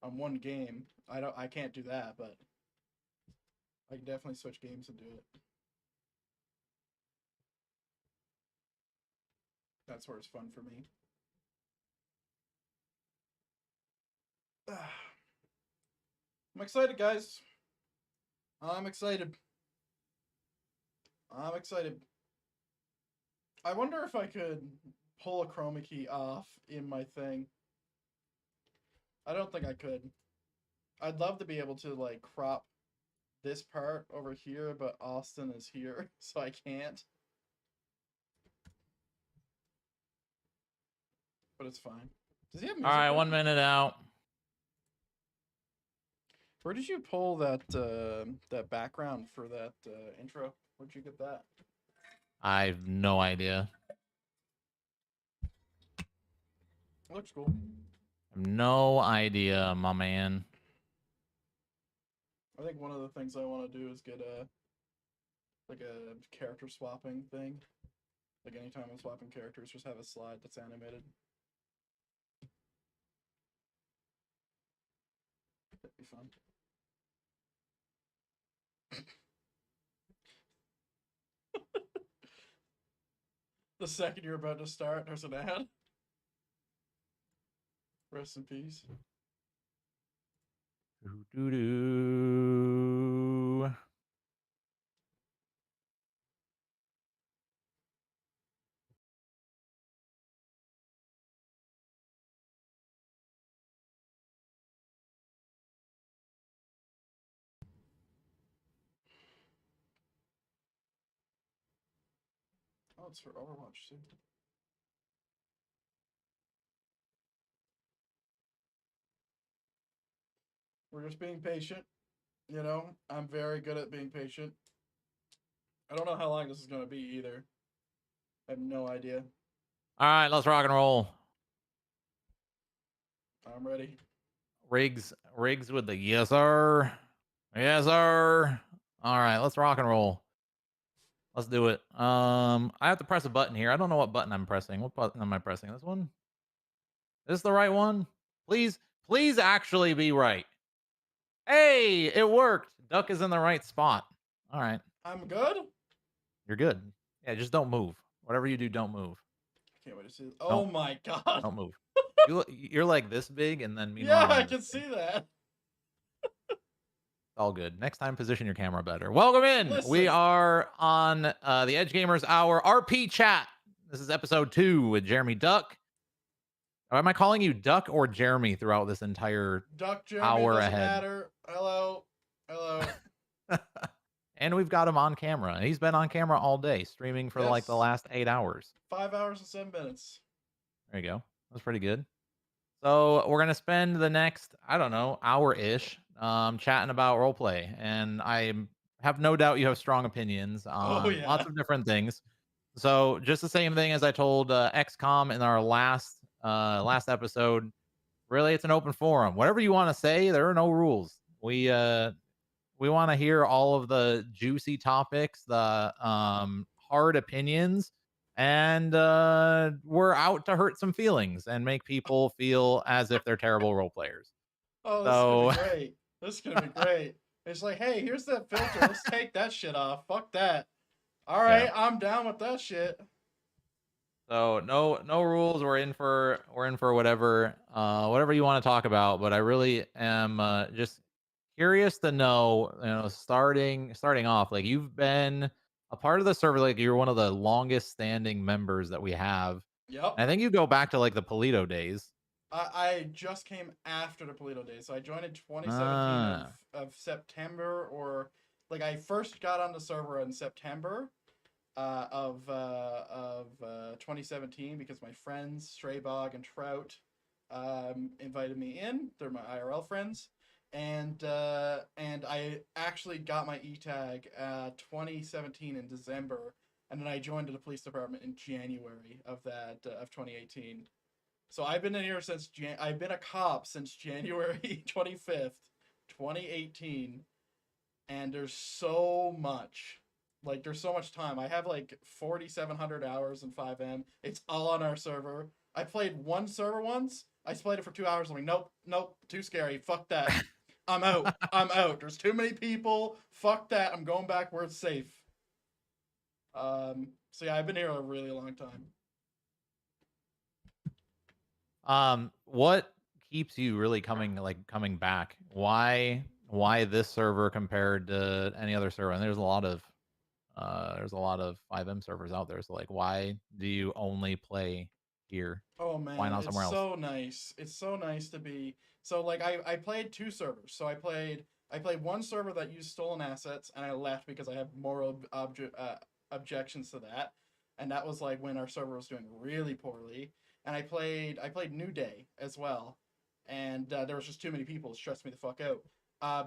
on one game. I can't do that, but I can definitely switch games and do it. That's where it's fun for me. I'm excited, guys. I'm excited. I'm excited. I wonder if I could pull a chroma key off in my thing. I don't think I could. I'd love to be able to like crop this part over here, but Austin is here, so I can't. But it's fine. Does he have music? All right, 1 minute out. Where did you pull that that background for that intro? Where'd you get that? I have no idea. It looks cool. I have no idea, my man. I think one of the things I want to do is get a character swapping thing. Like anytime I'm swapping characters, just have a slide that's animated. That'd be fun. The second you're about to start, there's an ad. Rest in peace. Doo-doo-doo. Oh, it's for Overwatch too. We're just being patient. You know, I'm very good at being patient. I don't know how long this is going to be either. I have no idea. All right, let's rock and roll. I'm ready. Riggs with the yes, sir. Yes, sir. All right, let's rock and roll. Let's do it. I have to press a button here. I don't know what button I'm pressing. What button am I pressing? This one? Is this the right one? Please actually be right. Hey, it worked. Duck is in the right spot. All right. I'm good? You're good. Yeah, just don't move. Whatever you do, don't move. I can't wait to see this. Oh my god. Don't move. You're like this big, and then Yeah, meanwhile I I'm can this see big. that. All good. Next time, position your camera better. Welcome in. We Listen. are on the Edge Gamers Hour RP chat. This is episode 2 with Jeremy Duck. Am I calling you Duck or Jeremy throughout this entire Duck Jeremy, hour doesn't ahead? matter. Hello. Hello. And we've got him on camera. He's been on camera all day, streaming for like the Yes. last 8 hours. 5 hours and 7 minutes. There you go. That's pretty good. So we're gonna spend the next, I don't know, hour-ish chatting about roleplay. And I have no doubt you have strong opinions Oh, on yeah. lots of different things. So just the same thing as I told XCOM in our last episode. Really, it's an open forum. Whatever you want to say, there are no rules. We want to hear all of the juicy topics, the hard opinions, and we're out to hurt some feelings and make people feel as if they're terrible role players. Oh, this is So gonna be great. This is gonna be great. It's like, hey, here's that filter. Let's take that shit off. Fuck that. All right, I'm down with that shit. So no rules. We're in for whatever you want to talk about. But I really am just curious to know, starting off, like you've been a part of the server, like you're one of the longest standing members that we have. Yep. I think you go back to like the Polito days. I just came after the Polito days, so I joined in 2017 of September, or like I first got on the server in September of 2017 because my friends Straybog and Trout invited me in. They're my IRL friends, and I actually got my E-tag 2017 in December, and then I joined the police department in January of 2018. So I've been in here since I've been a cop since January 25th, 2018, and there's so much. Like, there's so much time. I have like 4,700 hours in FiveM. It's all on our server. I played one server once. I played it for 2 hours. I'm like, nope, too scary. Fuck that. I'm out. I'm out. There's too many people. Fuck that. I'm going back where it's safe. So yeah, I've been here a really long time. What keeps you really coming back? Why this server compared to any other server? And there's a lot of FiveM servers out there. So like, why do you only play here? Oh man, Why not somewhere it's else? so nice. It's so nice to be. So like I played 2 servers. So I played one server that used stolen assets, and I left because I have moral objections to that. And that was like when our server was doing really poorly. And I played New Day as well, and there was just too many people. It stressed me the fuck out.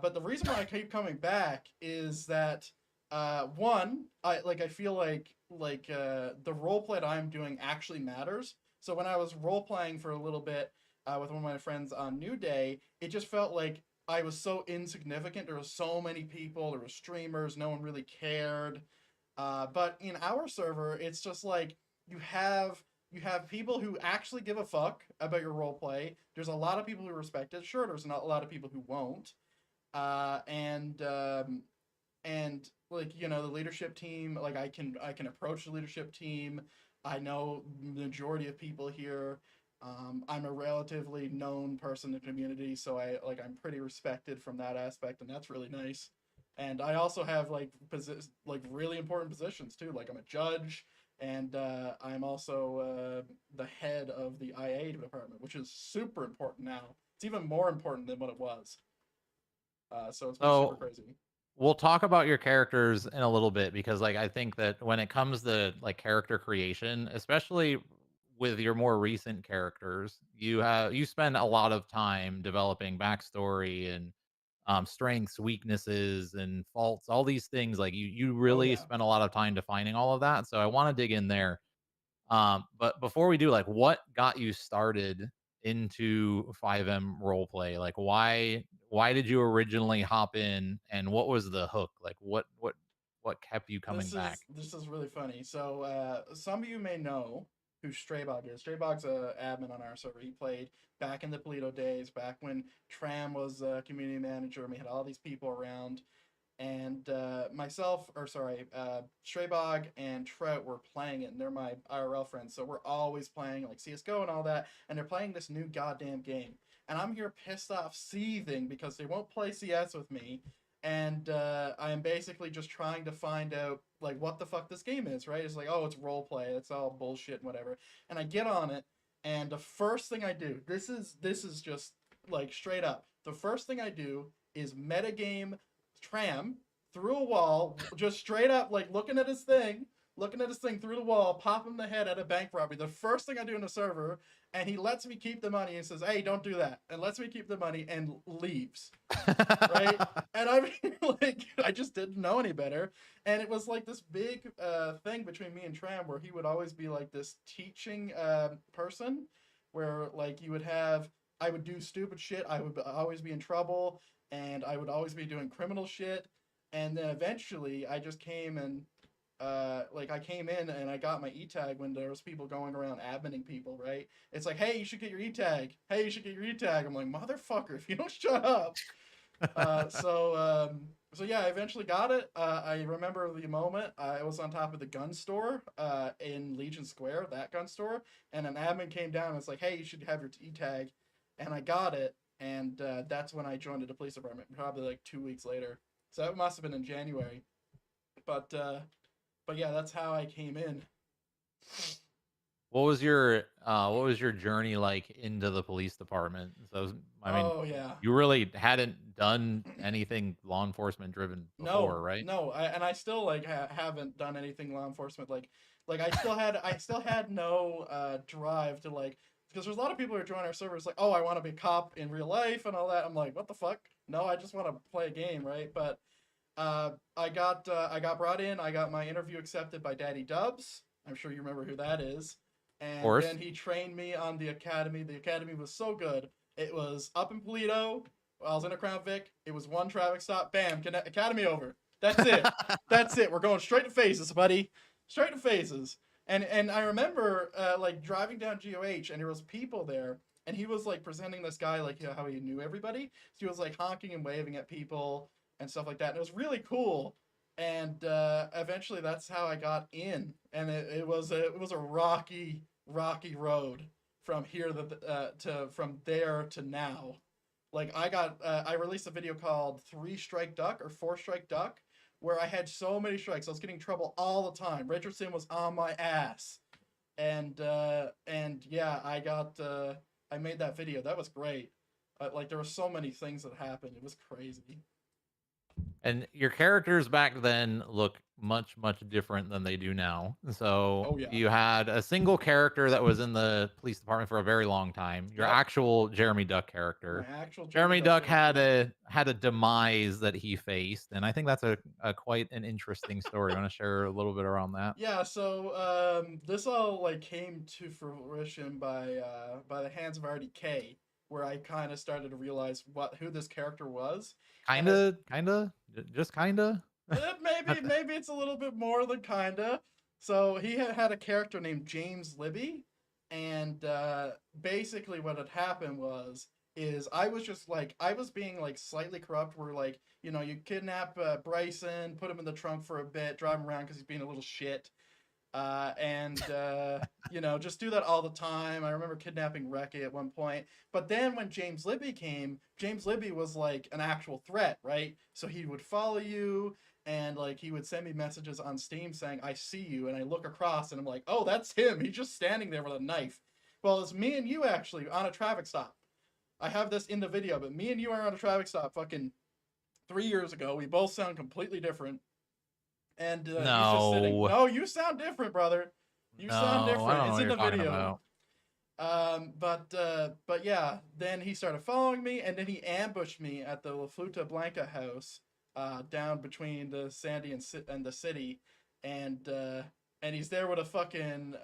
But the reason why I keep coming back is that one, I feel like the role play that I'm doing actually matters. So when I was role playing for a little bit with one of my friends on New Day, it just felt like I was so insignificant. There were so many people. There were streamers. No one really cared. But in our server, it's just like you have people who actually give a fuck about your role play. There's a lot of people who respect it. Sure, there's not a lot of people who won't. And like, the leadership team, like I can approach the leadership team. I know the majority of people here. I'm a relatively known person in the community, so I'm pretty respected from that aspect, and that's really nice. And I also have really important positions too. Like I'm a judge, and I'm also the head of the IA department, which is super important now. It's even more important than what it was. So it's been super crazy. We'll talk about your characters in a little bit, because like I think that when it comes to like character creation, especially with your more recent characters, you spend a lot of time developing backstory and strengths, weaknesses, and faults, all these things. Like you really spend a lot of time defining all of that. So I want to dig in there. But before we do, like, what got you started into FiveM roleplay? Like, why did you originally hop in, and what was the hook? Like, what kept you coming back? This is really funny. So some of you may know who Straybog is. Straybog's a admin on our server. He played back in the Polito days, back when Tram was a community manager, and we had all these people around. and Straybog and Trout were playing it, and they're my IRL friends, so we're always playing like CS:GO and all that, and they're playing this new goddamn game, and I'm here pissed off, seething because they won't play CS with me, and I am basically just trying to find out like what the fuck this game is, right? It's like, oh, it's role play, it's all bullshit and whatever, and I get on it, and the first thing I do, this is just like straight up, the first thing I do is metagame Tram through a wall, just straight up, like looking at his thing through the wall, pop him the head at a bank robbery. The first thing I do in the server, and he lets me keep the money and says, "Hey, don't do that," and lets me keep the money and leaves. Right? And I mean, like, I just didn't know any better, and it was like this big thing between me and Tram, where he would always be like this teaching person, where like I would do stupid shit, I would always be in trouble, and I would always be doing criminal shit, and then eventually I just came and I came in and I got my e-tag when there was people going around adminning people, right? It's like, hey, you should get your e-tag. Hey, you should get your e-tag. I'm like, motherfucker, if you don't shut up. So yeah, I eventually got it. I remember the moment I was on top of the gun store in Legion Square, that gun store, and an admin came down and was like, hey, you should have your e-tag, and I got it. And that's when I joined the police department, probably like 2 weeks later. So that must have been in January. But yeah, that's how I came in. What was your journey like into the police department? So I mean, oh yeah, you really hadn't done anything law enforcement driven before, right? No, I still like haven't done anything law enforcement. Like I still had no drive to like, because there's a lot of people who are joining our servers like, oh, I want to be a cop in real life and all that. I'm like, what the fuck? No, I just want to play a game, right? But I got brought in. I got my interview accepted by Daddy Dubs. I'm sure you remember who that is. And then he trained me on the academy. The academy was so good. It was up in Polito. I was in a Crown Vic. It was one traffic stop. Bam, academy over. That's it. That's it. We're going straight to phases, buddy. Straight to phases. And I remember like driving down GOH, and there was people there, and he was like presenting this guy like how he knew everybody. So he was like honking and waving at people and stuff like that. And it was really cool. And eventually that's how I got in. And it was a rocky road from here from there to now. Like I released a video called 3 Strike Duck or 4 Strike Duck, where I had so many strikes. I was getting in trouble all the time. Richardson was on my ass. And yeah, I made that video. That was great. Like there were so many things that happened. It was crazy. And your characters back then look much different than they do now. So you had a single character that was in the police department for a very long time. Your actual Jeremy Duck character. My actual Jeremy Duck had a demise that he faced, and I think that's a quite an interesting story. You want to share a little bit around that? Yeah, so this all like came to fruition by the hands of RDK, where I kind of started to realize who this character was. Just kinda. Maybe it's a little bit more than kinda. So he had a character named James Libby, and basically what had happened is I was being like slightly corrupt, where like, you know, you kidnap Bryson, put him in the trunk for a bit, drive him around because he's being a little shit. You know, just do that all the time. I remember kidnapping Reki at one point. But then when James Libby came, James Libby was like an actual threat, right? So he would follow you, and like he would send me messages on Steam saying, I see you, and I look across and I'm like, oh, that's him. He's just standing there with a knife. Well, it's me and you actually on a traffic stop. I have this in the video, but me and you are on a traffic stop fucking 3 years ago. We both sound completely different. And he's just sitting. No, you sound different, brother. You sound different. It's in the video. But yeah, then he started following me, and then he ambushed me at the La Fruta Blanca house, down between the Sandy and the city, and he's there with a fucking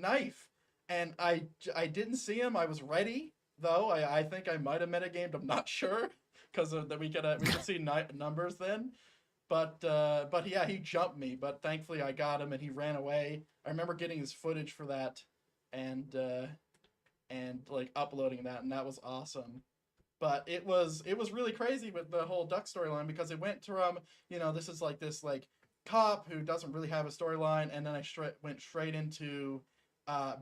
knife, and I didn't see him. I was ready though. I think I might have metagamed. I'm not sure, because we could see numbers then. But yeah, he jumped me, but thankfully I got him and he ran away. I remember getting his footage for that and like uploading that, and that was awesome. But it was really crazy with the whole Duck storyline, because it went from, this is like this like cop who doesn't really have a storyline, and then I went straight into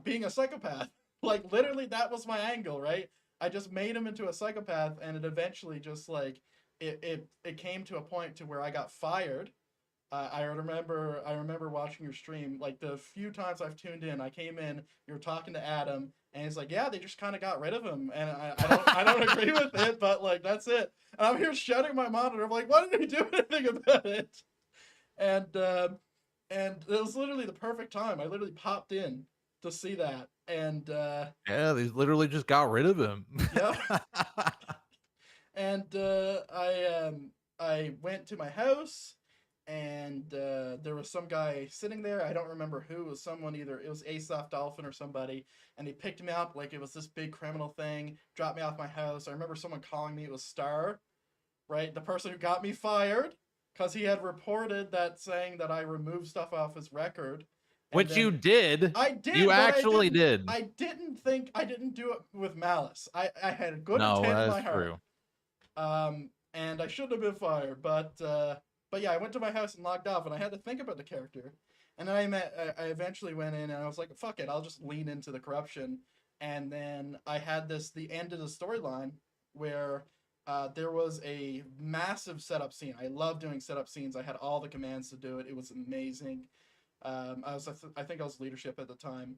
being a psychopath. Like literally that was my angle, right? I just made him into a psychopath, and it eventually just like it came to a point to where I got fired. I remember watching your stream. Like the few times I've tuned in, I came in, you were talking to Adam, and he's like, "Yeah, they just kind of got rid of him," and I don't agree with it, but like that's it. And I'm here shutting my monitor. I'm like, "Why didn't he do anything about it?" And it was literally the perfect time. I literally popped in to see that, and yeah, they literally just got rid of him. yeah. And I went to my house, and there was some guy sitting there. I don't remember who. It was someone, either it was Aesop Dolphin or somebody, and he picked me up like it was this big criminal thing, dropped me off my house. I remember someone calling me. It was Star, right? The person who got me fired, because he had reported that, saying that I removed stuff off his record. Which you did. I did. You actually did. I didn't do it with malice. I had a good No, intent in my that's heart. true. And I shouldn't have been fired, but yeah, I went to my house and logged off, and I had to think about the character. And then I eventually went in, and I was like, fuck it, I'll just lean into the corruption. And then I had the end of the storyline where there was a massive setup scene. I love doing setup scenes. I had all the commands to do it. It was amazing. I think I was leadership at the time.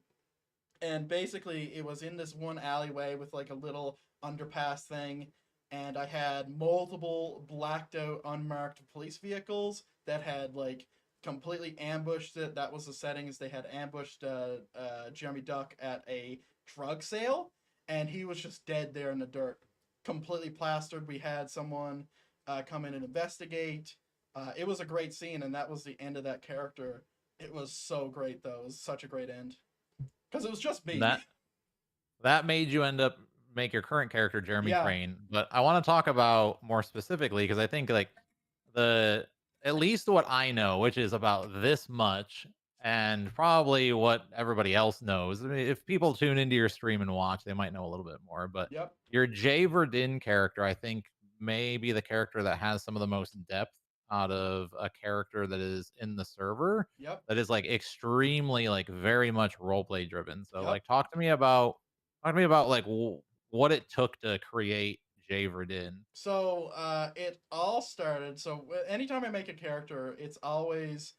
And basically, it was in this one alleyway with like a little underpass thing, and I had multiple blacked out, unmarked police vehicles that had like completely ambushed it. That was the settings. They had ambushed Jeremy Duck at a drug sale, and he was just dead there in the dirt, completely plastered. We had someone come in and investigate. It was a great scene, and that was the end of that character. It was so great, though. It was such a great end. Because it was just me. That made you make your current character Jeremy Crane. But I want to talk about more specifically, because I think like at least what I know, which is about this much, and probably what everybody else knows. I mean, if people tune into your stream and watch, they might know a little bit more. But your Jay Verdin character, I think, may be the character that has some of the most depth out of a character that is in the server. That is like extremely, like very much roleplay driven. So like talk to me about like what it took to create Jay Verdin. So it all started, so anytime I make a character, it's always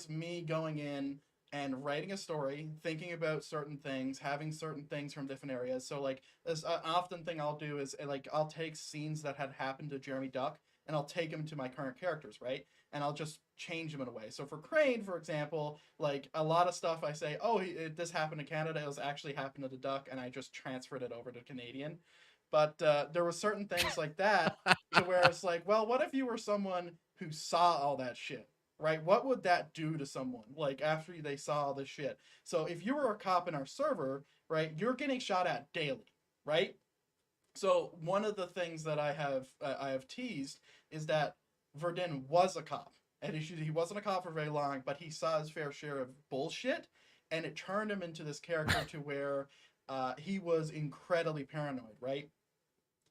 me going in and writing a story, thinking about certain things, having certain things from different areas. So like this often thing I'll do is like I'll take scenes that had happened to Jeremy Duck, and I'll take them to my current characters, right? And I'll just change them in a way. So for Crane, for example, like a lot of stuff I say, oh, this happened in Canada, it was actually happened to the Duck, and I just transferred it over to Canadian. But there were certain things like that where it's like, well, what if you were someone who saw all that shit, right? What would that do to someone, like, after they saw all this shit? So if you were a cop in our server, right, you're getting shot at daily, right? So one of the things that I have teased is that Verdin was a cop, and he wasn't a cop for very long, but he saw his fair share of bullshit, and it turned him into this character to where he was incredibly paranoid, right?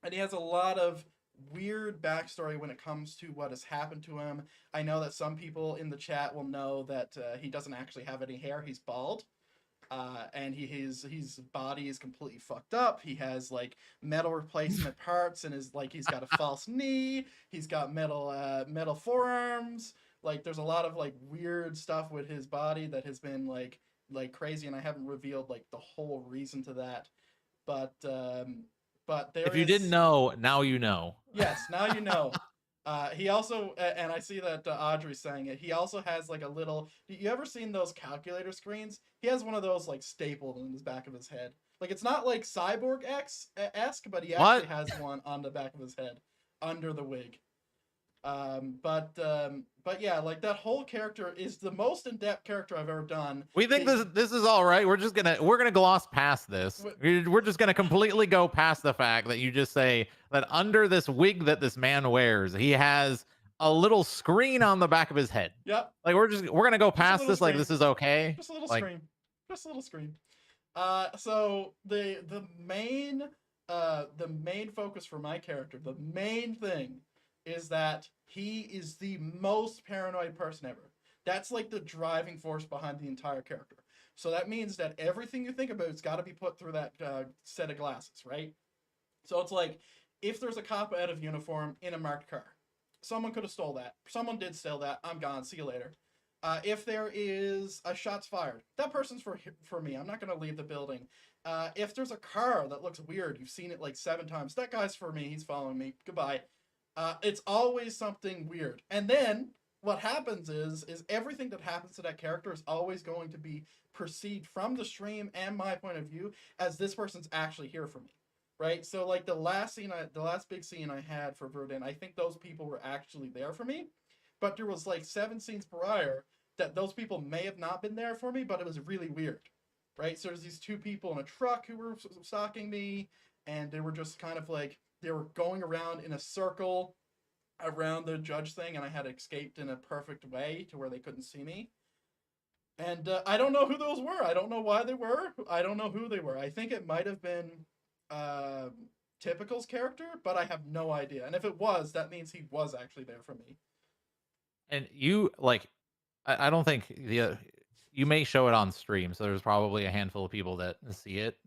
And he has a lot of weird backstory when it comes to what has happened to him. I know that some people in the chat will know that he doesn't actually have any hair. He's bald. And his body is completely fucked up. He has like metal replacement parts, and he's got a false knee. He's got metal forearms. Like there's a lot of like weird stuff with his body that has been like crazy, and I haven't revealed like the whole reason to that. But there if you didn't know, now you know. Yes, now you know. He also, and I see that Audrey's saying it, he also has like a little, you ever seen those calculator screens? He has one of those like stapled in the back of his head. Like it's not like Cyborg-esque, but he actually has one on the back of his head, under the wig. But yeah, like that whole character is the most in-depth character I've ever done. We think this is all right. We're gonna gloss past this. We're just gonna completely go past the fact that you just say that under this wig that this man wears, he has a little screen on the back of his head. Yep. Like we're gonna go past this. Like this is okay. Just a little like, screen. Just a little screen. So the main the main focus for my character, the main thing, is that he is the most paranoid person ever. That's like the driving force behind the entire character. So that means that everything you think about has got to be put through that set of glasses, right? So it's like, if there's a cop out of uniform in a marked car, someone could have stole that. Someone did steal that. I'm gone. See you later. If there is a shots fired, that person's for me. I'm not going to leave the building. If there's a car that looks weird, you've seen it like 7 times, that guy's for me. He's following me. Goodbye. It's always something weird. And then what happens is everything that happens to that character is always going to be perceived from the stream and my point of view as this person's actually here for me. Right? So like the last big scene I had for Verdun, I think those people were actually there for me. But there was like 7 scenes prior that those people may have not been there for me, but it was really weird. Right? So there's these 2 people in a truck who were stalking me, and they were just kind of like, they were going around in a circle around the judge thing, and I had escaped in a perfect way to where they couldn't see me. And I don't know who those were. I don't know why they were. I don't know who they were. I think it might have been Typical's character, but I have no idea. And if it was, that means he was actually there for me. And you like, I don't think you may show it on stream, so there's probably a handful of people that see it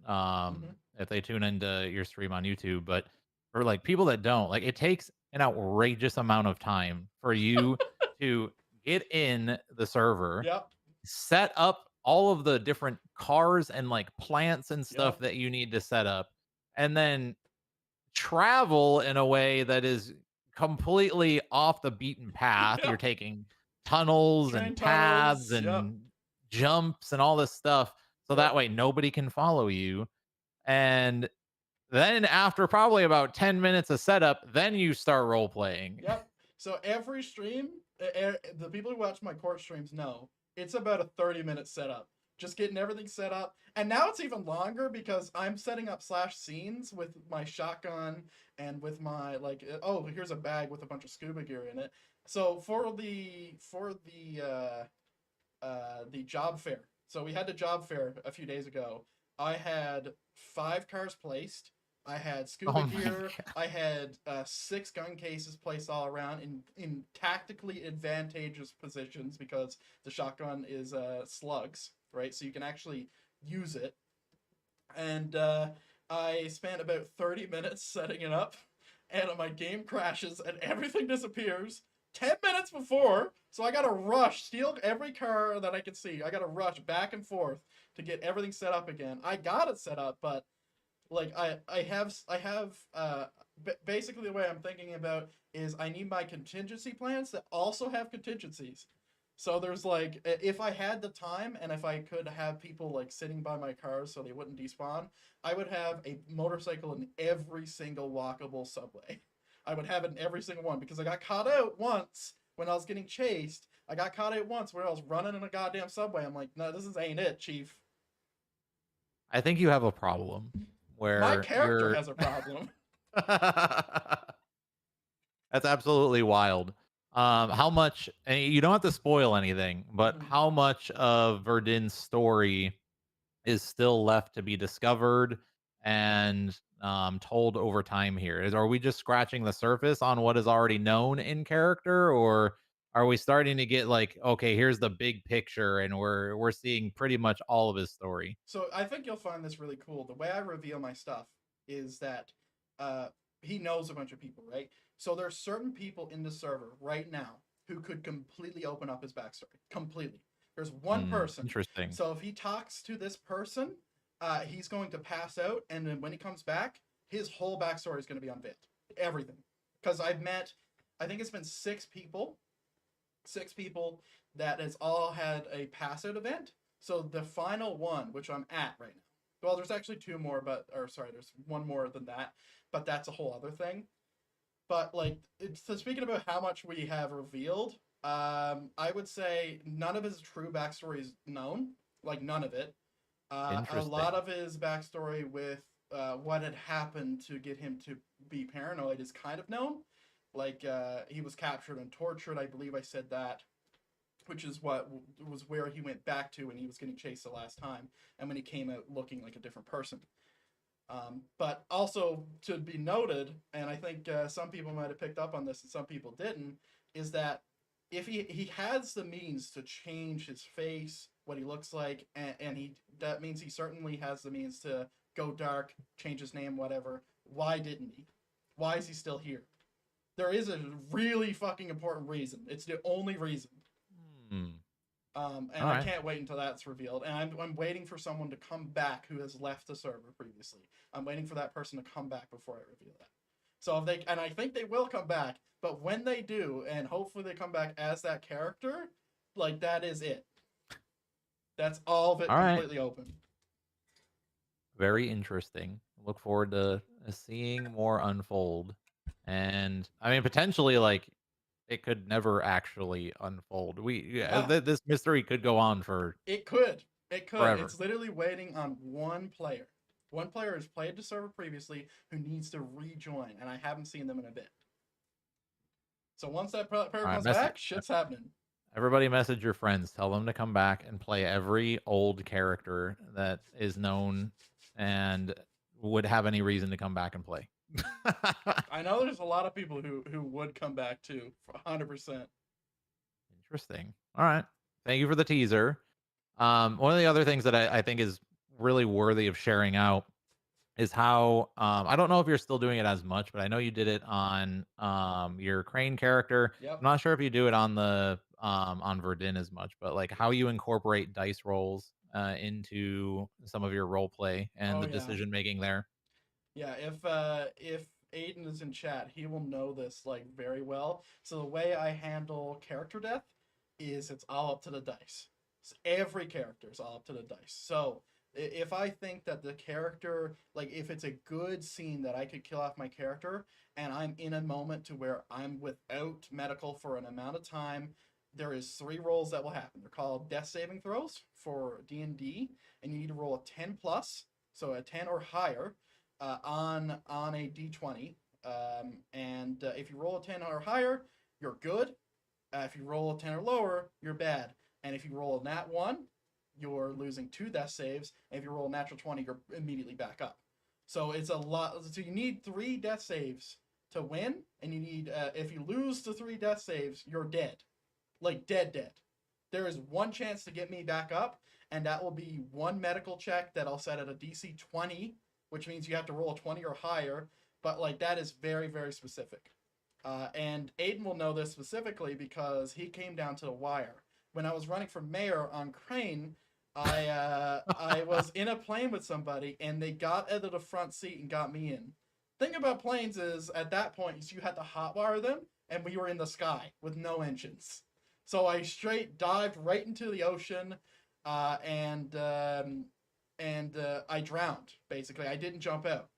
if they tune into your stream on YouTube. But for like people that don't, like, it takes an outrageous amount of time for you to get in the server, Yep. set up all of the different cars and like plants and stuff that you need to set up, and then travel in a way that is completely off the beaten path. You're taking tunnels Train and tunnels, paths and jumps and all this stuff, so that way nobody can follow you. And then after probably about 10 minutes of setup, then you start role playing. Yep. So every stream, the people who watch my court streams know it's about a 30-minute setup. Just getting everything set up. And now it's even longer because I'm setting up slash scenes with my shotgun and with my, like, oh, here's a bag with a bunch of scuba gear in it. So for the job fair. So we had the job fair a few days ago. I had 5 cars placed. I had scuba gear. I had 6 gun cases placed all around in tactically advantageous positions because the shotgun is slugs, right? So you can actually use it. And I spent about 30 minutes setting it up, and my game crashes and everything disappears 10 minutes before. So I gotta rush, steal every car that I can see. I gotta rush back and forth to get everything set up again. I got it set up, but like I have basically the way I'm thinking about is I need my contingency plans that also have contingencies. So there's like, if I had the time and if I could have people like sitting by my cars so they wouldn't despawn, I would have a motorcycle in every single walkable subway. I would have it in every single one because I got caught out once when I was getting chased. I got caught out once where I was running in a goddamn subway. I'm like, no, ain't it, Chief. I think you have a problem where my character has a problem. That's absolutely wild. How much, and you don't have to spoil anything, but how much of Verdun's story is still left to be discovered and told over time here? Are we just scratching the surface on what is already known in character, or are we starting to get like, okay, here's the big picture and we're seeing pretty much all of his story? So I think you'll find this really cool. The way I reveal my stuff is that he knows a bunch of people, right? So there's certain people in the server right now who could completely open up his backstory. Completely. There's one person. Interesting. So if he talks to this person, he's going to pass out, and then when he comes back, his whole backstory is going to be unveiled. Everything. Because I've met, I think it's been 6 people that has all had a pass out event. So the final one, which I'm at right now, well, there's actually 2 more, there's 1 more than that, but that's a whole other thing. But like, so speaking about how much we have revealed, I would say none of his true backstory is known. Like, none of it. A lot of his backstory with what had happened to get him to be paranoid is kind of known. Like, he was captured and tortured. I believe I said that, which is what was where he went back to when he was getting chased the last time, and when he came out looking like a different person. But also to be noted, and I think some people might have picked up on this and some people didn't, is that if he has the means to change his face, what he looks like, and he that means he certainly has the means to go dark, change his name, whatever. Why didn't he? Why is he still here? There is a really fucking important reason. It's the only reason. And I can't wait until that's revealed. And I'm waiting for someone to come back who has left the server previously. I'm waiting for that person to come back before I reveal that. So if they, and I think they will come back, but when they do, and hopefully they come back as that character, like that is it. That's all of it completely open. Very interesting. Look forward to seeing more unfold. And I mean, potentially, like, it could never actually unfold. This mystery could go on for It could. It could. forever. It's literally waiting on one player. One player has played the server previously who needs to rejoin, and I haven't seen them in a bit. So once that player comes back, shit's happening. Everybody message your friends. Tell them to come back and play every old character that is known and would have any reason to come back and play. I know there's a lot of people who would come back too, 100%. Interesting. All right. Thank you for the teaser. One of the other things that I think is really worthy of sharing out is how I don't know if you're still doing it as much, but I know you did it on your Crane character. Yep. I'm not sure if you do it on the on Verdun as much, but like how you incorporate dice rolls into some of your role play and the decision making there. Yeah, if Aiden is in chat, he will know this like very well. So the way I handle character death is it's all up to the dice. So every character is all up to the dice. So if I think that the character, like if it's a good scene that I could kill off my character and I'm in a moment to where I'm without medical for an amount of time, there is 3 rolls that will happen. They're called death saving throws for D&D, and you need to roll a 10 plus, so a 10 or higher, on a d20, and if you roll a 10 or higher, you're good. If you roll a 10 or lower, you're bad. And if you roll a nat 1, you're losing 2 death saves. And if you roll a natural 20, you're immediately back up. So it's a lot. So you need 3 death saves to win, and you need if you lose the 3 death saves, you're dead, like dead. There is 1 chance to get me back up, and that will be 1 medical check that I'll set at a DC 20, which means you have to roll a 20 or higher, but like that is very, very specific. And Aiden will know this specifically because he came down to the wire. When I was running for mayor on Crane, I was in a plane with somebody, and they got out of the front seat and got me in. Thing about planes is, at that point, you had to hotwire them, and we were in the sky with no engines. So I straight dived right into the ocean, and I drowned, basically. I didn't jump out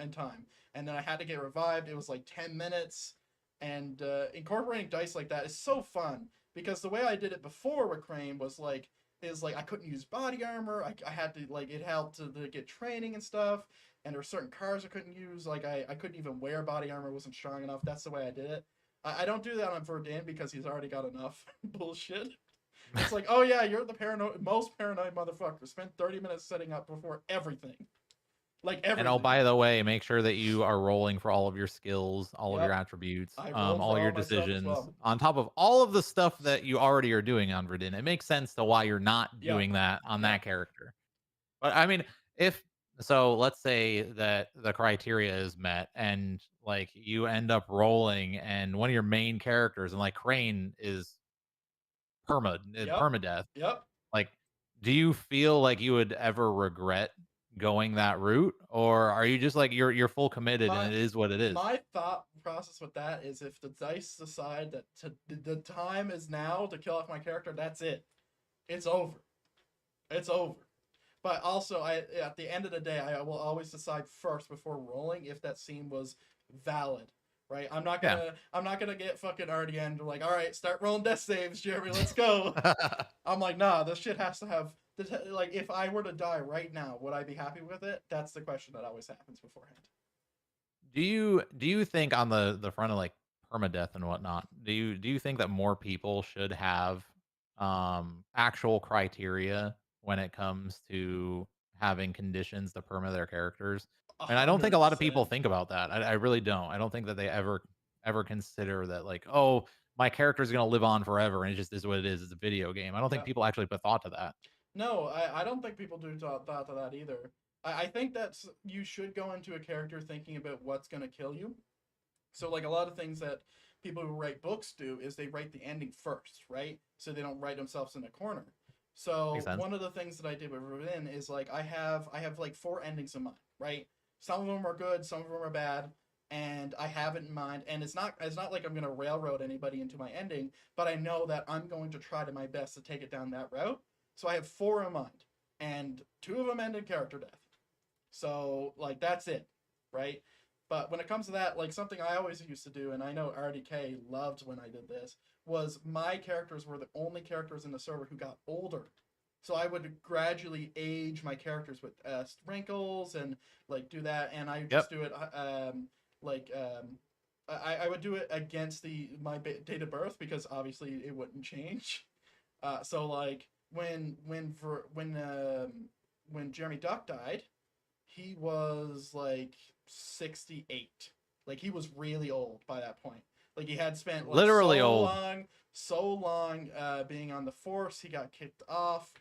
in time. And then I had to get revived. It was like 10 minutes. And incorporating dice like that is so fun. Because the way I did it before with Crane was like, I couldn't use body armor. I had to, like, it helped to get training and stuff. And there were certain cars I couldn't use. Like, I couldn't even wear body armor. Wasn't strong enough. That's the way I did it. I don't do that on Verdun because he's already got enough bullshit. It's like, oh yeah, you're the most paranoid motherfucker. Spend 30 minutes setting up before everything. Like everything. And oh, by the way, make sure that you are rolling for all of your skills, all of your attributes, all your decisions, on top of all of the stuff that you already are doing on Verdun. It makes sense to why you're not doing that on that character. But I mean, so let's say that the criteria is met and like you end up rolling and one of your main characters, and like Crane is permadeath. Yep. Like, do you feel like you would ever regret going that route, or are you just like you're full committed and it is what it is? My thought process with that is, if the dice decide that the time is now to kill off my character, that's it. It's over. It's over. But also, at the end of the day, I will always decide first before rolling if that scene was valid. Right? I'm not gonna get fucking RDN to like, all right, start rolling death saves, Jeremy, let's go. I'm like, nah, this shit has to have like, if I were to die right now, would I be happy with it? That's the question that always happens beforehand. Do you think on the front of like permadeath and whatnot, do you think that more people should have actual criteria when it comes to having conditions to perma their characters. And I don't think a lot of people think about that. I really don't. I don't think that they ever consider that, like, oh, my character is going to live on forever and it just is what it is. It's a video game. I don't think Yeah. people actually put thought to that. No, I don't think people do thought to that either. I think that's you should go into a character thinking about what's going to kill you. So like a lot of things that people who write books do is they write the ending first, right? So they don't write themselves in a corner. So Makes sense. one of the things that I did with Verdun is like I have like 4 endings in mind, right? Some of them are good, some of them are bad, and I have it in mind. And it's not like I'm gonna railroad anybody into my ending, but I know that I'm going to try to my best to take it down that route. So I have 4 in mind, and 2 of them end in character death. So like that's it, right? But when it comes to that, like something I always used to do, and I know RDK loved when I did this, was my characters were the only characters in the server who got older. So I would gradually age my characters with wrinkles and like do that, and I just do it I would do it against my date of birth because obviously it wouldn't change. So like when Jeremy Duck died, he was like 68. Like he was really old by that point. Like he had spent like Literally old. so long being on the force. He got kicked off,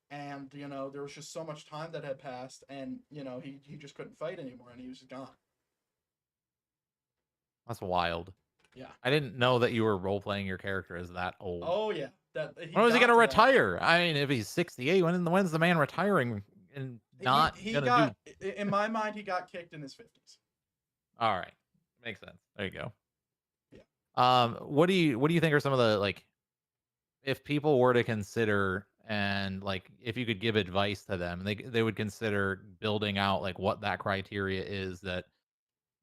and you know there was just so much time that had passed, and you know he just couldn't fight anymore, and he was gone. That's wild. Yeah. I didn't know that you were role playing your character as that old. Oh yeah. When was he gonna retire? I mean, if he's 68, when's the man retiring and not he gonna got, do? In my mind, he got kicked in his 50s. All right, makes sense. There you go. Yeah. What do you think are some of the, like, if people were to consider, and like if you could give advice to them, they would consider building out like what that criteria is that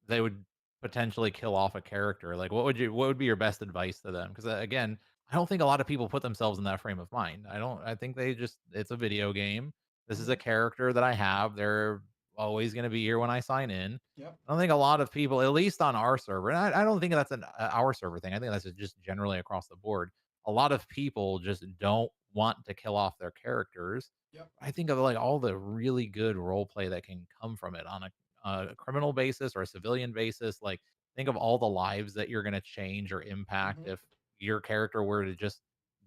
they would potentially kill off a character, like what would be your best advice to them? Because again, I don't think a lot of people put themselves in that frame of mind. I think they just, it's a video game. This is a character that I have. They're always going to be here when I sign in. Yep. I don't think a lot of people, at least on our server, and I don't think that's an our server thing. I think that's just generally across the board. A lot of people just don't want to kill off their characters. Yep. I think of like all the really good role play that can come from it on a criminal basis or a civilian basis. Like, think of all the lives that you're going to change or impact if your character were to just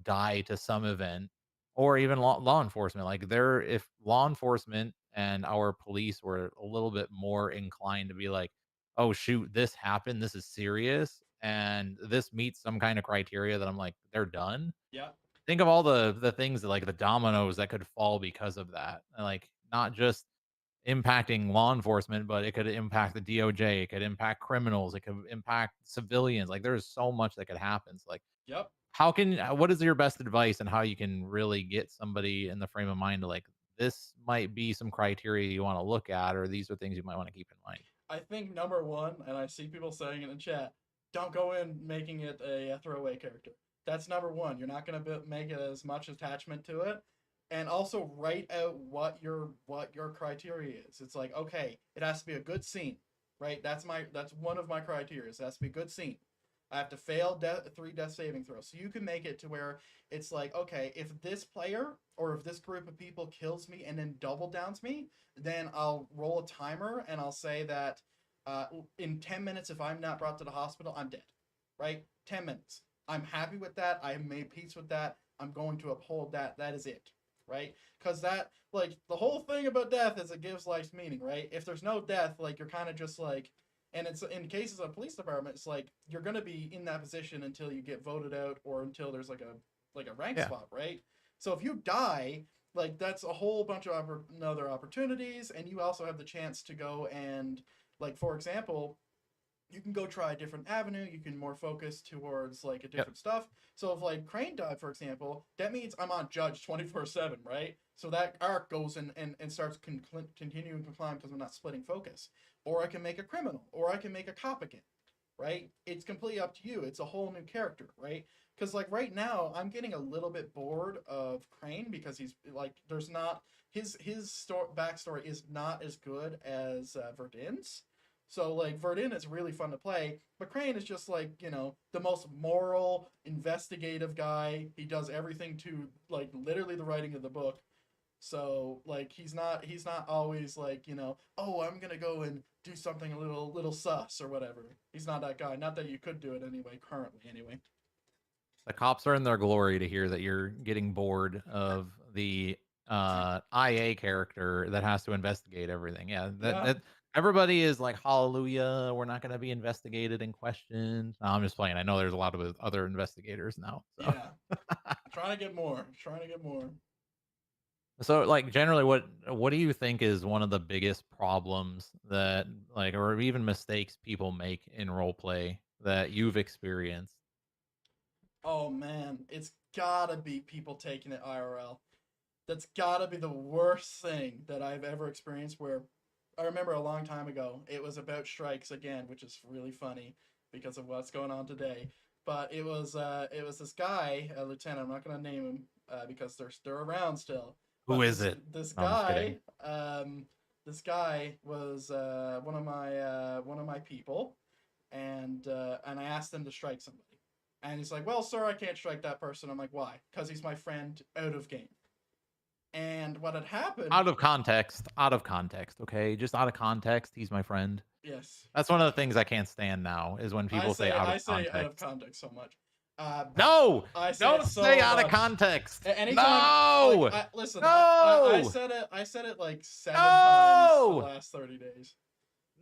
die to some event, or even law enforcement. Like, if law enforcement and our police were a little bit more inclined to be like, oh shoot, this happened, this is serious, and this meets some kind of criteria that I'm like, they're done. Yeah. Think of all the things that, like, the dominoes that could fall because of that. And like, not just impacting law enforcement, but it could impact the DOJ, it could impact criminals, it could impact civilians. Like, there's so much that could happen. So like, Yep. what is your best advice on how you can really get somebody in the frame of mind to like, this might be some criteria you want to look at, or these are things you might want to keep in mind? I think number one, and I see people saying it in chat, don't go in making it a throwaway character. That's number one. You're not going to make it as much attachment to it. And also write out what your criteria is. It's like, okay, it has to be a good scene, right? That's one of my criteria. It has to be a good scene. I have to fail 3 death saving throws. So you can make it to where it's like, okay, if this player or if this group of people kills me and then double downs me, then I'll roll a timer and I'll say that in 10 minutes, if I'm not brought to the hospital, I'm dead, right? 10 minutes. I'm happy with that. I have made peace with that. I'm going to uphold that. That is it, right? Because that, like, the whole thing about death is it gives life meaning, right? If there's no death, like, you're kind of just like, and it's in cases of police department, it's like you're gonna be in that position until you get voted out or until there's like a rank spot, right? So if you die, like that's a whole bunch of other opportunities, and you also have the chance to go and, like, for example, you can go try a different avenue. You can more focus towards like a different stuff. So if like Crane died, for example, that means I'm on Judge 24/7, right? So that arc goes and starts continuing to climb because I'm not splitting focus. Or I can make a criminal, or I can make a cop again, right? It's completely up to you. It's a whole new character, right? Because like right now, I'm getting a little bit bored of Crane because he's like, there's not his backstory is not as good as Verdun's. So like Verdun is really fun to play, but Crane is just like, you know, the most moral, investigative guy. He does everything to like literally the writing of the book. So like he's not always like, you know, oh, I'm gonna go and do something a little sus or whatever. He's not that guy. Not that you could do it anyway, currently anyway. The cops are in their glory to hear that you're getting bored of the IA character that has to investigate everything. Yeah, that everybody is like, hallelujah, we're not going to be investigated and questioned. No, I'm just playing. I know there's a lot of other investigators now. So. Yeah, trying to get more. So, like, generally, what do you think is one of the biggest problems that, like, or even mistakes people make in role play that you've experienced? Oh man, it's gotta be people taking it IRL. That's gotta be the worst thing that I've ever experienced. Where I remember a long time ago, it was about strikes again, which is really funny because of what's going on today. But it was this guy, a lieutenant. I'm not gonna name him because they're around still. Who But is it? This No, I'm just kidding. guy, this guy was one of my people, and I asked him to strike somebody, and he's like, "Well, sir, I can't strike that person." I'm like, "Why?" Because he's my friend out of game. And what had happened? Out of context. Okay, just out of context. He's my friend. Yes. That's one of the things I can't stand now is when people say out of context. I say out of context so much. No, don't say out of context. Anytime, no, like, listen. No, I said it like 7 times the last 30 days.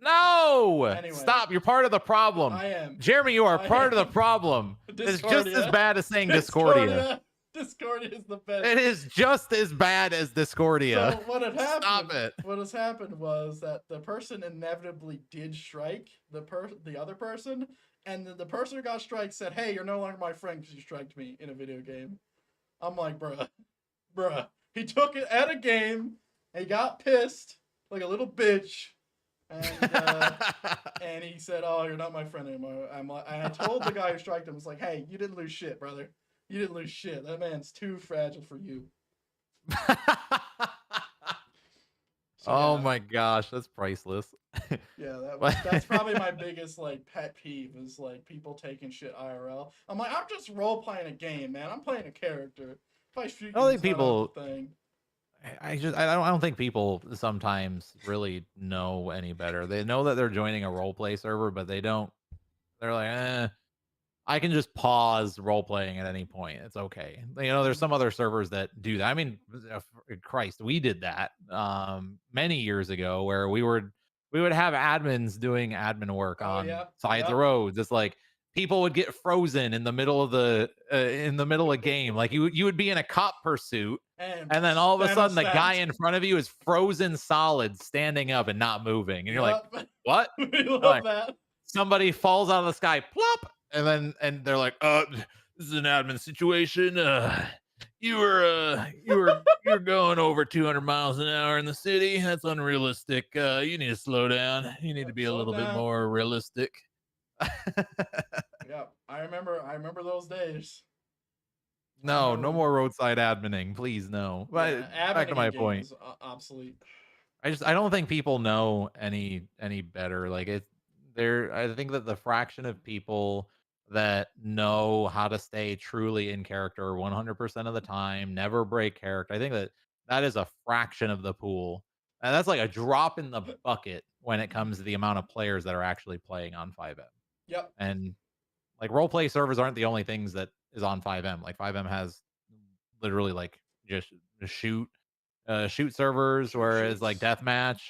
No, Anyway, stop. You're part of the problem. I am. Jeremy, you are part of the problem. It's just as bad as saying Discordia. Discordia is the best. It is just as bad as Discordia. So what had happened? Stop it. What has happened was that the person inevitably did strike the other person, and the person who got strike said, "Hey, you're no longer my friend because you striked me in a video game." I'm like, bruh. He took it at a game, and he got pissed like a little bitch. And he said, "Oh, you're not my friend anymore." I told the guy who striked him, "Was like, hey, you didn't lose shit, brother. You didn't lose shit. That man's too fragile for you." Oh my gosh, that's priceless. Yeah, that's probably my biggest like pet peeve is like people taking shit IRL. I'm like, I'm just role playing a game, man. I'm playing a character. If I shoot you, I don't think it's not people. a thing. I don't think people sometimes really know any better. They know that they're joining a role play server, but they don't. They're like, I can just pause role playing at any point. It's okay. You know, there's some other servers that do that. I mean, Christ, we did that many years ago where we would have admins doing admin work on sides of roads. It's like people would get frozen in the middle of the game. Like you would be in a cop pursuit, and then all of a sudden the guy in front of you is frozen solid, standing up and not moving, and you're like, what? We love that. Somebody falls out of the sky, plop. And they're like, this is an admin situation. You're going over 200 miles an hour in the city. That's unrealistic. You need to slow down. You need to be a little bit more realistic. Yeah, I remember those days. No more roadside adminning, please. No. But back to my point. Obsolete. I don't think people know any better. Like I think that the fraction of people that know how to stay truly in character 100% of the time, never break character. I think that is a fraction of the pool. And that's like a drop in the bucket when it comes to the amount of players that are actually playing on FiveM. Yep. And like role play servers aren't the only things that is on FiveM. Like FiveM has literally like just shoot servers, whereas like deathmatch,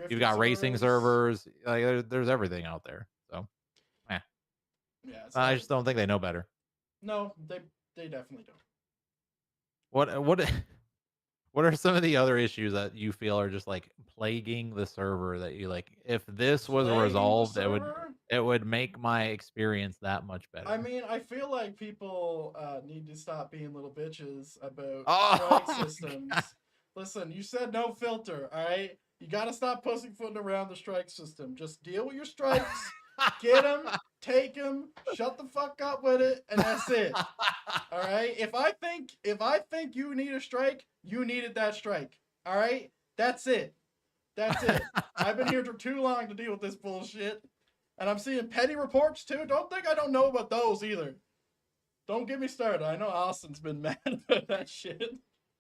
you've got racing servers. Like there's everything out there. So yeah, I just don't think they know better. No, they definitely don't. What are some of the other issues that you feel are just like plaguing the server that you like, if this was resolved, it would make my experience that much better? I mean, I feel like people need to stop being little bitches about strike systems. Listen, you said no filter, all right? You got to stop pussyfooting around the strike system. Just deal with your strikes, get them, take them, shut the fuck up with it, and that's it. All right? If I think you need a strike, you needed that strike. All right? That's it. That's it. I've been here for too long to deal with this bullshit. And I'm seeing petty reports too. Don't think I don't know about those either. Don't get me started. I know Austin's been mad about that shit.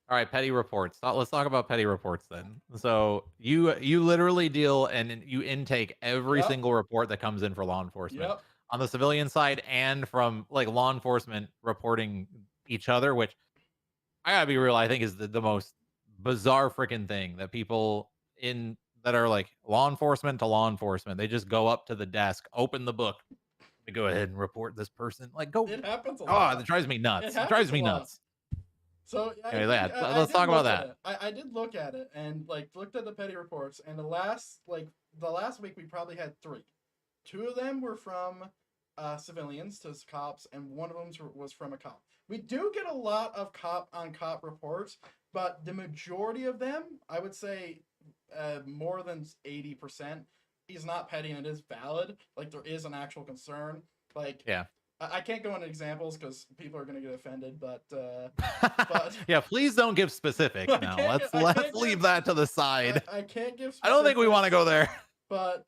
All right, petty reports. Let's talk about petty reports then. So you literally deal and you intake every Yep. single report that comes in for law enforcement Yep. on the civilian side and from like law enforcement reporting each other, which I gotta be real, I think is the most bizarre freaking thing that people in that are like law enforcement to law enforcement. They just go up to the desk, open the book, let me go ahead and report this person. Like, go. It happens a Oh, lot. that drives me It nuts. It happens drives a me lot. nuts. So I Anyway, think I let's did talk about look at that. it. I did look at it and like looked at the petty reports, and the last week we probably had 3. 2 of them were from civilians to cops, and one of them was from a cop. We do get a lot of cop on cop reports, but the majority of them, I would say, more than 80%, is not petty and it is valid. Like there is an actual concern. Like Yeah. I can't go into examples because people are going to get offended, but Yeah, please don't give specifics now. Let's leave that to the side. I can't give specifics. I don't think we want to go there. But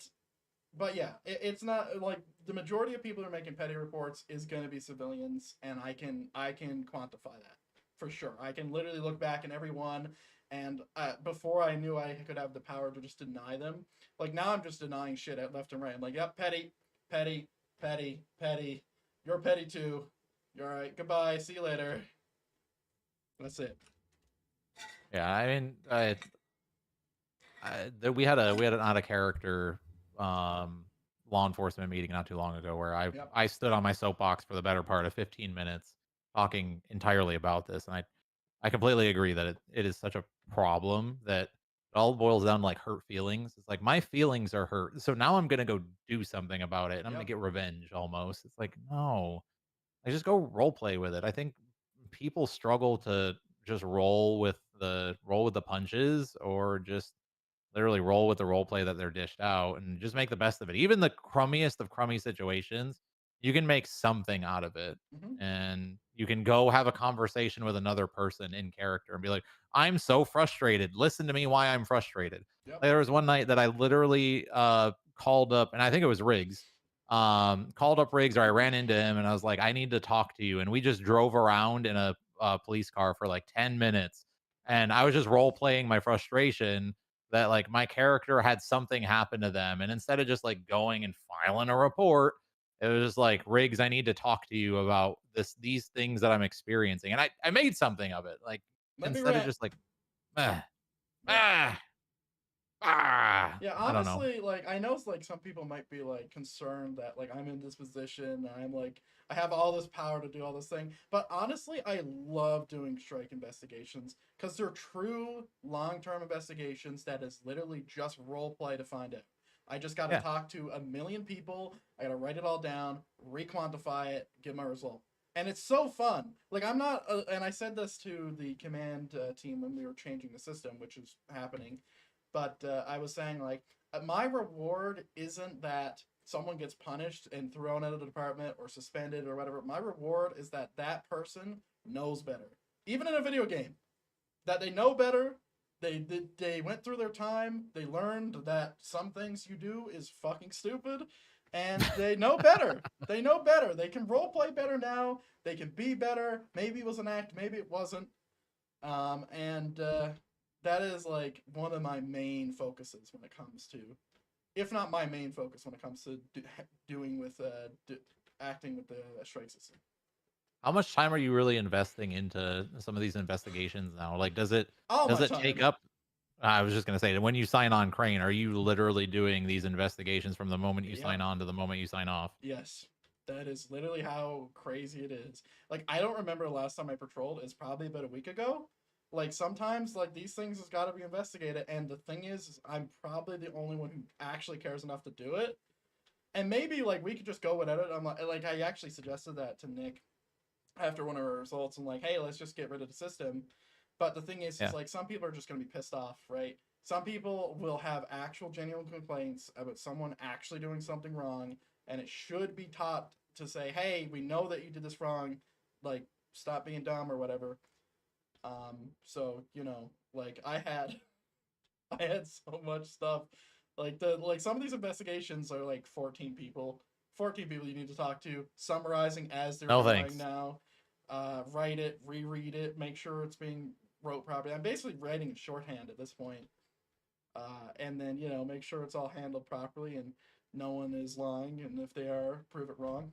yeah, it's not like the majority of people who are making petty reports is going to be civilians, and I can quantify that for sure. I can literally look back in every one, and before I knew I could have the power to just deny them. Like now I'm just denying shit at left and right. I'm like, yep, petty, petty, petty, petty. You're petty too. You're all right. Goodbye. See you later. That's it. Yeah, I mean, we had an out of character law enforcement meeting not too long ago where I stood on my soapbox for the better part of 15 minutes talking entirely about this, and I completely agree that it is such a problem that it all boils down to like hurt feelings. It's like my feelings are hurt, so now I'm gonna go do something about it, and I'm gonna get revenge almost. It's like no, I just go role play with it. I think people struggle to just roll with the punches or just literally roll with the role play that they're dished out and just make the best of it. Even the crummiest of crummy situations, you can make something out of it. And you can go have a conversation with another person in character and be like, I'm so frustrated. Listen to me why I'm frustrated. Like, there was one night that I literally called up, and I think it was Riggs. Called up Riggs, or I ran into him and I was like, I need to talk to you. And we just drove around in a police car for like 10 minutes. And I was just role playing my frustration that like my character had something happen to them. And instead of just like going and filing a report, it was just like, Riggs, I need to talk to you about these things that I'm experiencing. And I made something of it. Like instead of just like, yeah, I don't know. honestly, like I know like some people might be like concerned that like I'm in this position and I'm like I have all this power to do all this thing. But honestly, I love doing strike investigations because they're true long-term investigations that is literally just role play to find out. I just got to talk to a million people. I got to write it all down, re-quantify it, get my result. And it's so fun. Like I'm not, and I said this to the command team when we were changing the system, which is happening. But I was saying like my reward isn't that someone gets punished and thrown out of the department or suspended or whatever. My reward is that that person knows better, even in a video game, that they know better. They went through their time. They learned that some things you do is fucking stupid, and they know better. They know better. They can role play better now. They can be better. Maybe it was an act. Maybe it wasn't. That is like one of my main focuses when it comes to, if not my main focus when it comes to acting with the strike system. How much time are you really investing into some of these investigations now? Like, does it take time. up? I was just gonna say, when you sign on Crane, are you literally doing these investigations from the moment you sign on to the moment you sign off? Yes, that is literally how crazy it is. Like, I don't remember the last time I patrolled. It's probably about a week ago. Like, sometimes, like, these things has got to be investigated, and the thing is I'm probably the only one who actually cares enough to do it. And maybe, like, we could just go without it. I'm like, I actually suggested that to Nick after one of our results. I'm like, hey, let's just get rid of the system. But the thing is like, some people are just going to be pissed off, right? Some people will have actual genuine complaints about someone actually doing something wrong, and it should be taught to say, hey, we know that you did this wrong, like, stop being dumb or whatever. So, you know, like, I had so much stuff. Like, some of these investigations are like 14 people you need to talk to, summarizing as they're going now. Write it, reread it, make sure it's being wrote properly. I'm basically writing in shorthand at this point. And then, you know, make sure it's all handled properly and no one is lying. And if they are, prove it wrong.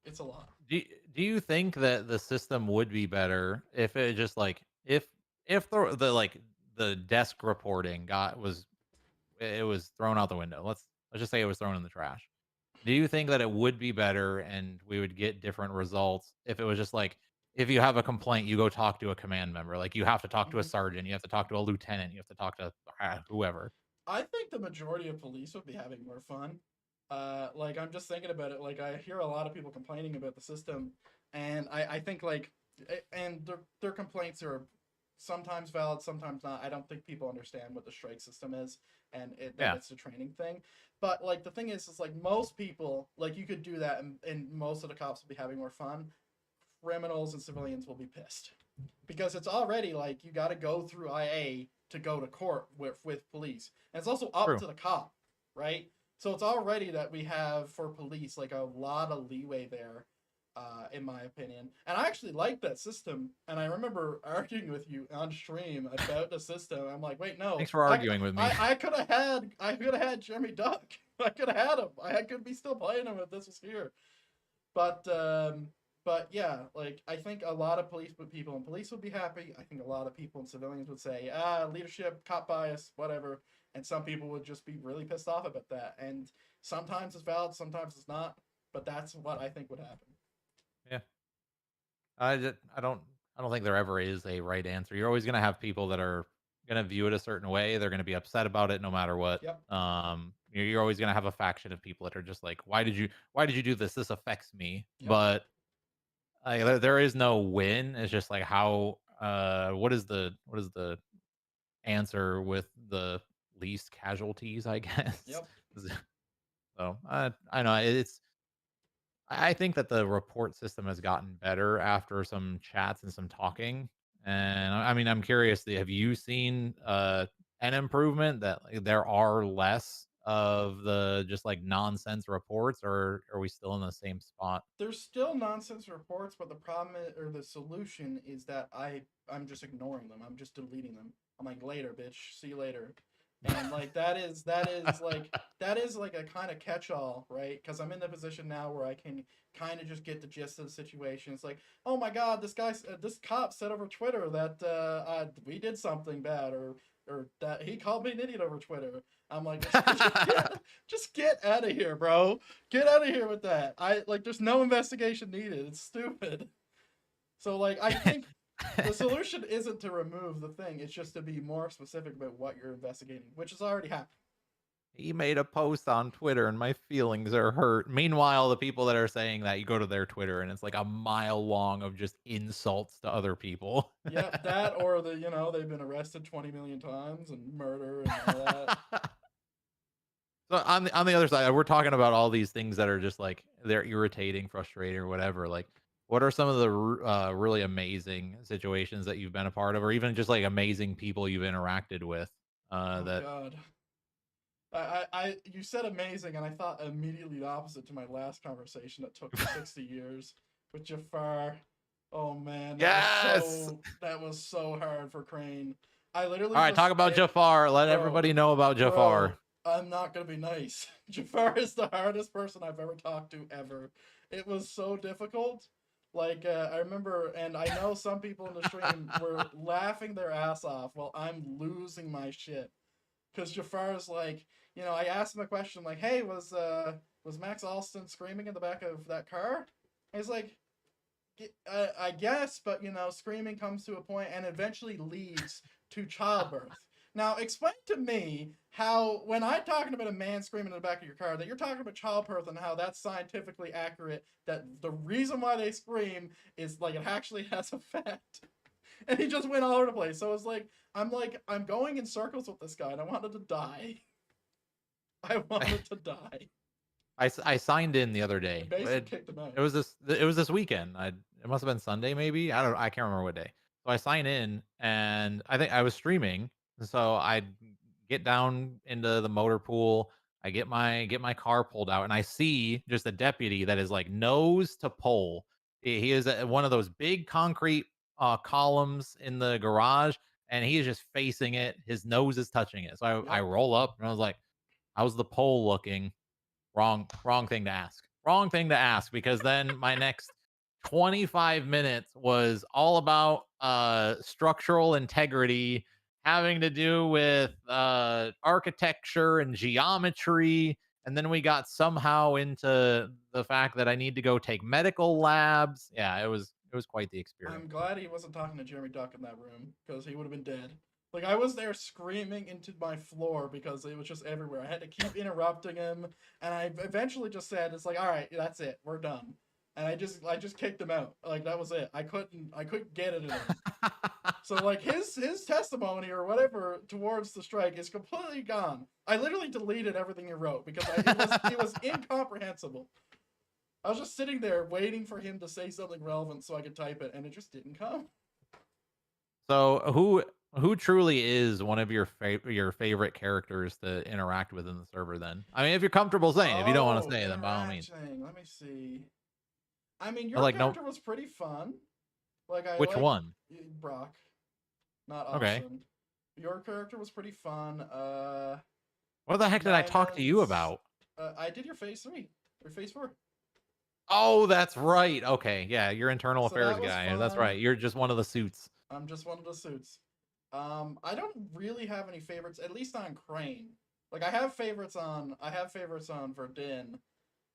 It's a lot. Do you think that the system would be better if it just like if the like the desk reporting was thrown out the window? Let's just say it was thrown in the trash. Do you think that it would be better and we would get different results if it was just like if you have a complaint, you go talk to a command member, like you have to talk to a sergeant, you have to talk to a lieutenant, you have to talk to whoever. I think the majority of police would be having more fun. Like I'm just thinking about it. Like I hear a lot of people complaining about the system, and I think like, and their complaints are sometimes valid, sometimes not. I don't think people understand what the strike system is, and that it's a training thing. But like the thing is like most people like you could do that, and most of the cops would be having more fun. Criminals and civilians will be pissed because it's already like you got to go through IA to go to court with police, and it's also up to the cop, right? So it's already that we have for police like a lot of leeway there, in my opinion. And I actually like that system. And I remember arguing with you on stream about the system. I'm like, wait, no. Thanks for arguing with me. I could have had Jeremy Duck. I could have had him. I could be still playing him if this was here. But yeah, like I think a lot of people in police would be happy. I think a lot of people in civilians would say, leadership, cop bias, whatever. And some people would just be really pissed off about that. And sometimes it's valid, sometimes it's not. But that's what I think would happen. Yeah. I don't think there ever is a right answer. You're always gonna have people that are gonna view it a certain way. They're gonna be upset about it no matter what. Yep. You're always gonna have a faction of people that are just like, why did you do this? This affects me. Yep. But there is no win. It's just like how what is the answer with the least casualties, I guess. Yep. So I know I think that the report system has gotten better after some chats and some talking. And I mean, I'm curious, have you seen an improvement that like, there are less of the just like nonsense reports, or are we still in the same spot? There's still nonsense reports, but the problem or the solution is that I'm just ignoring them. I'm just deleting them. I'm like, later, bitch. See you later. And like that is like a kind of catch-all, right? Because I'm in the position now where I can kind of just get the gist of the situation. It's like, oh my god, this cop said over Twitter that we did something bad, or that he called me an idiot over Twitter. I'm like, just get out of here, bro. Get out of here with that. There's no investigation needed. It's stupid. So like I think the solution isn't to remove the thing. It's just to be more specific about what you're investigating, which has already happened. He made a post on Twitter and my feelings are hurt. Meanwhile, the people that are saying that, you go to their Twitter and it's like a mile long of just insults to other people. Yeah, that or they've been arrested 20 million times and murder and all that. So on the other side, we're talking about all these things that are just like they're irritating, frustrating, or whatever. Like, what are some of the really amazing situations that you've been a part of, or even just like amazing people you've interacted with? God. You said amazing, and I thought immediately the opposite to my last conversation that took 60 years with Jafar. Oh man, that was so hard for Crane. I literally. All right, talk about Jafar. Let everybody know about Jafar. Bro, I'm not gonna be nice. Jafar is the hardest person I've ever talked to ever. It was so difficult. Like I remember, and I know some people in the stream were laughing their ass off while I'm losing my shit. Because Jafar's like, I asked him a question like, "Hey, was Max Alston screaming in the back of that car?" And he's like, "I guess, but screaming comes to a point and eventually leads to childbirth." Now, explain to me how, when I'm talking about a man screaming in the back of your car, that you're talking about childbirth and how that's scientifically accurate, that the reason why they scream is like it actually has effect. And he just went all over the place. So it's like, I'm going in circles with this guy, and I wanted to die. I wanted to die. I signed in the other day. Basically kicked him out. It was this weekend. It must have been Sunday, maybe. I can't remember what day. So I sign in, and I think I was streaming. So I get down into the motor pool. I get my car pulled out, and I see just a deputy that is like nose to pole. He is one of those big concrete columns in the garage, and he is just facing it. His nose is touching it. So I roll up and I was like, "How's the pole looking?" Wrong thing to ask. Wrong thing to ask, because then my next 25 minutes was all about structural integrity, having to do with architecture and geometry, and then we got somehow into the fact that I need to go take medical labs. Yeah, it was quite the experience. I'm glad he wasn't talking to Jeremy Duck in that room, because he would have been dead. Like, I was there screaming into my floor because it was just everywhere. I had to keep interrupting him, and I eventually just said, "It's like, all right, that's it, we're done." And I just kicked him out. Like, that was it. I couldn't get it in him. So like his testimony or whatever towards the strike is completely gone. I literally deleted everything he wrote because it was incomprehensible. I was just sitting there waiting for him to say something relevant so I could type it, and it just didn't come. So who truly is one of your favorite characters to interact with in the server then? I mean, if you're comfortable saying, if you don't want to say, then by all means. Let me see. I mean, Or your like, character was pretty fun. Like Which one? Brock, not Okay. Austin. Your character was pretty fun. What the heck did I talk to you Diamonds. about? I did your phase 3 or phase 4. Oh, that's right. Okay, yeah, you're internal So affairs that was guy. That's fun. right. You're just one of the suits. I'm just one of the suits. I don't really have any favorites, at least on Crane. Like I have favorites on Verdun.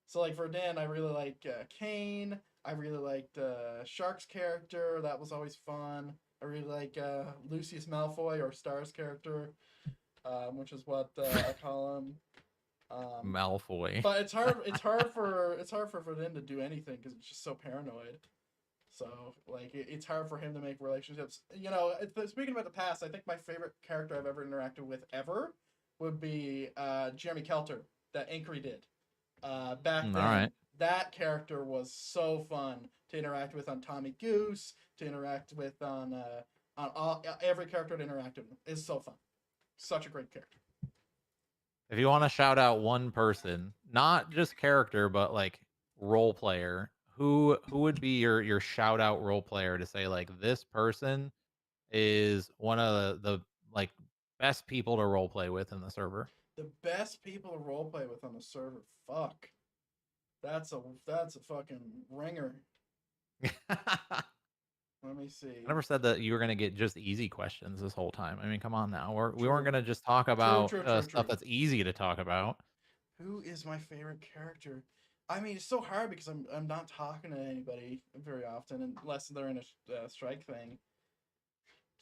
So like Verdun, I really like Kane. I really liked Shark's character. That was always fun. I really like Lucius Malfoy or Star's character, which is what I call him. Malfoy. But it's hard. It's hard for Verdun to do anything because it's just so paranoid. So like it's hard for him to make relationships. You know, speaking about the past, I think my favorite character I've ever interacted with ever would be Jeremy Kelter that Inquiry did. Back then, All right. that character was so fun to interact with on Tommy Goose, to interact with on every character to interact with is so fun. Such a great character. If you want to shout out one person, not just character, but like role player, who would be your shout out role player to say like this person is one of the like best people to role play with in the server? The best people to role play with on the server. Fuck. That's a fucking ringer. Let me see. I never said that you were gonna get just easy questions this whole time. I mean, come on now. We weren't gonna just talk about stuff that's easy to talk about. Who is my favorite character? I mean, it's so hard because I'm not talking to anybody very often unless they're in a strike thing.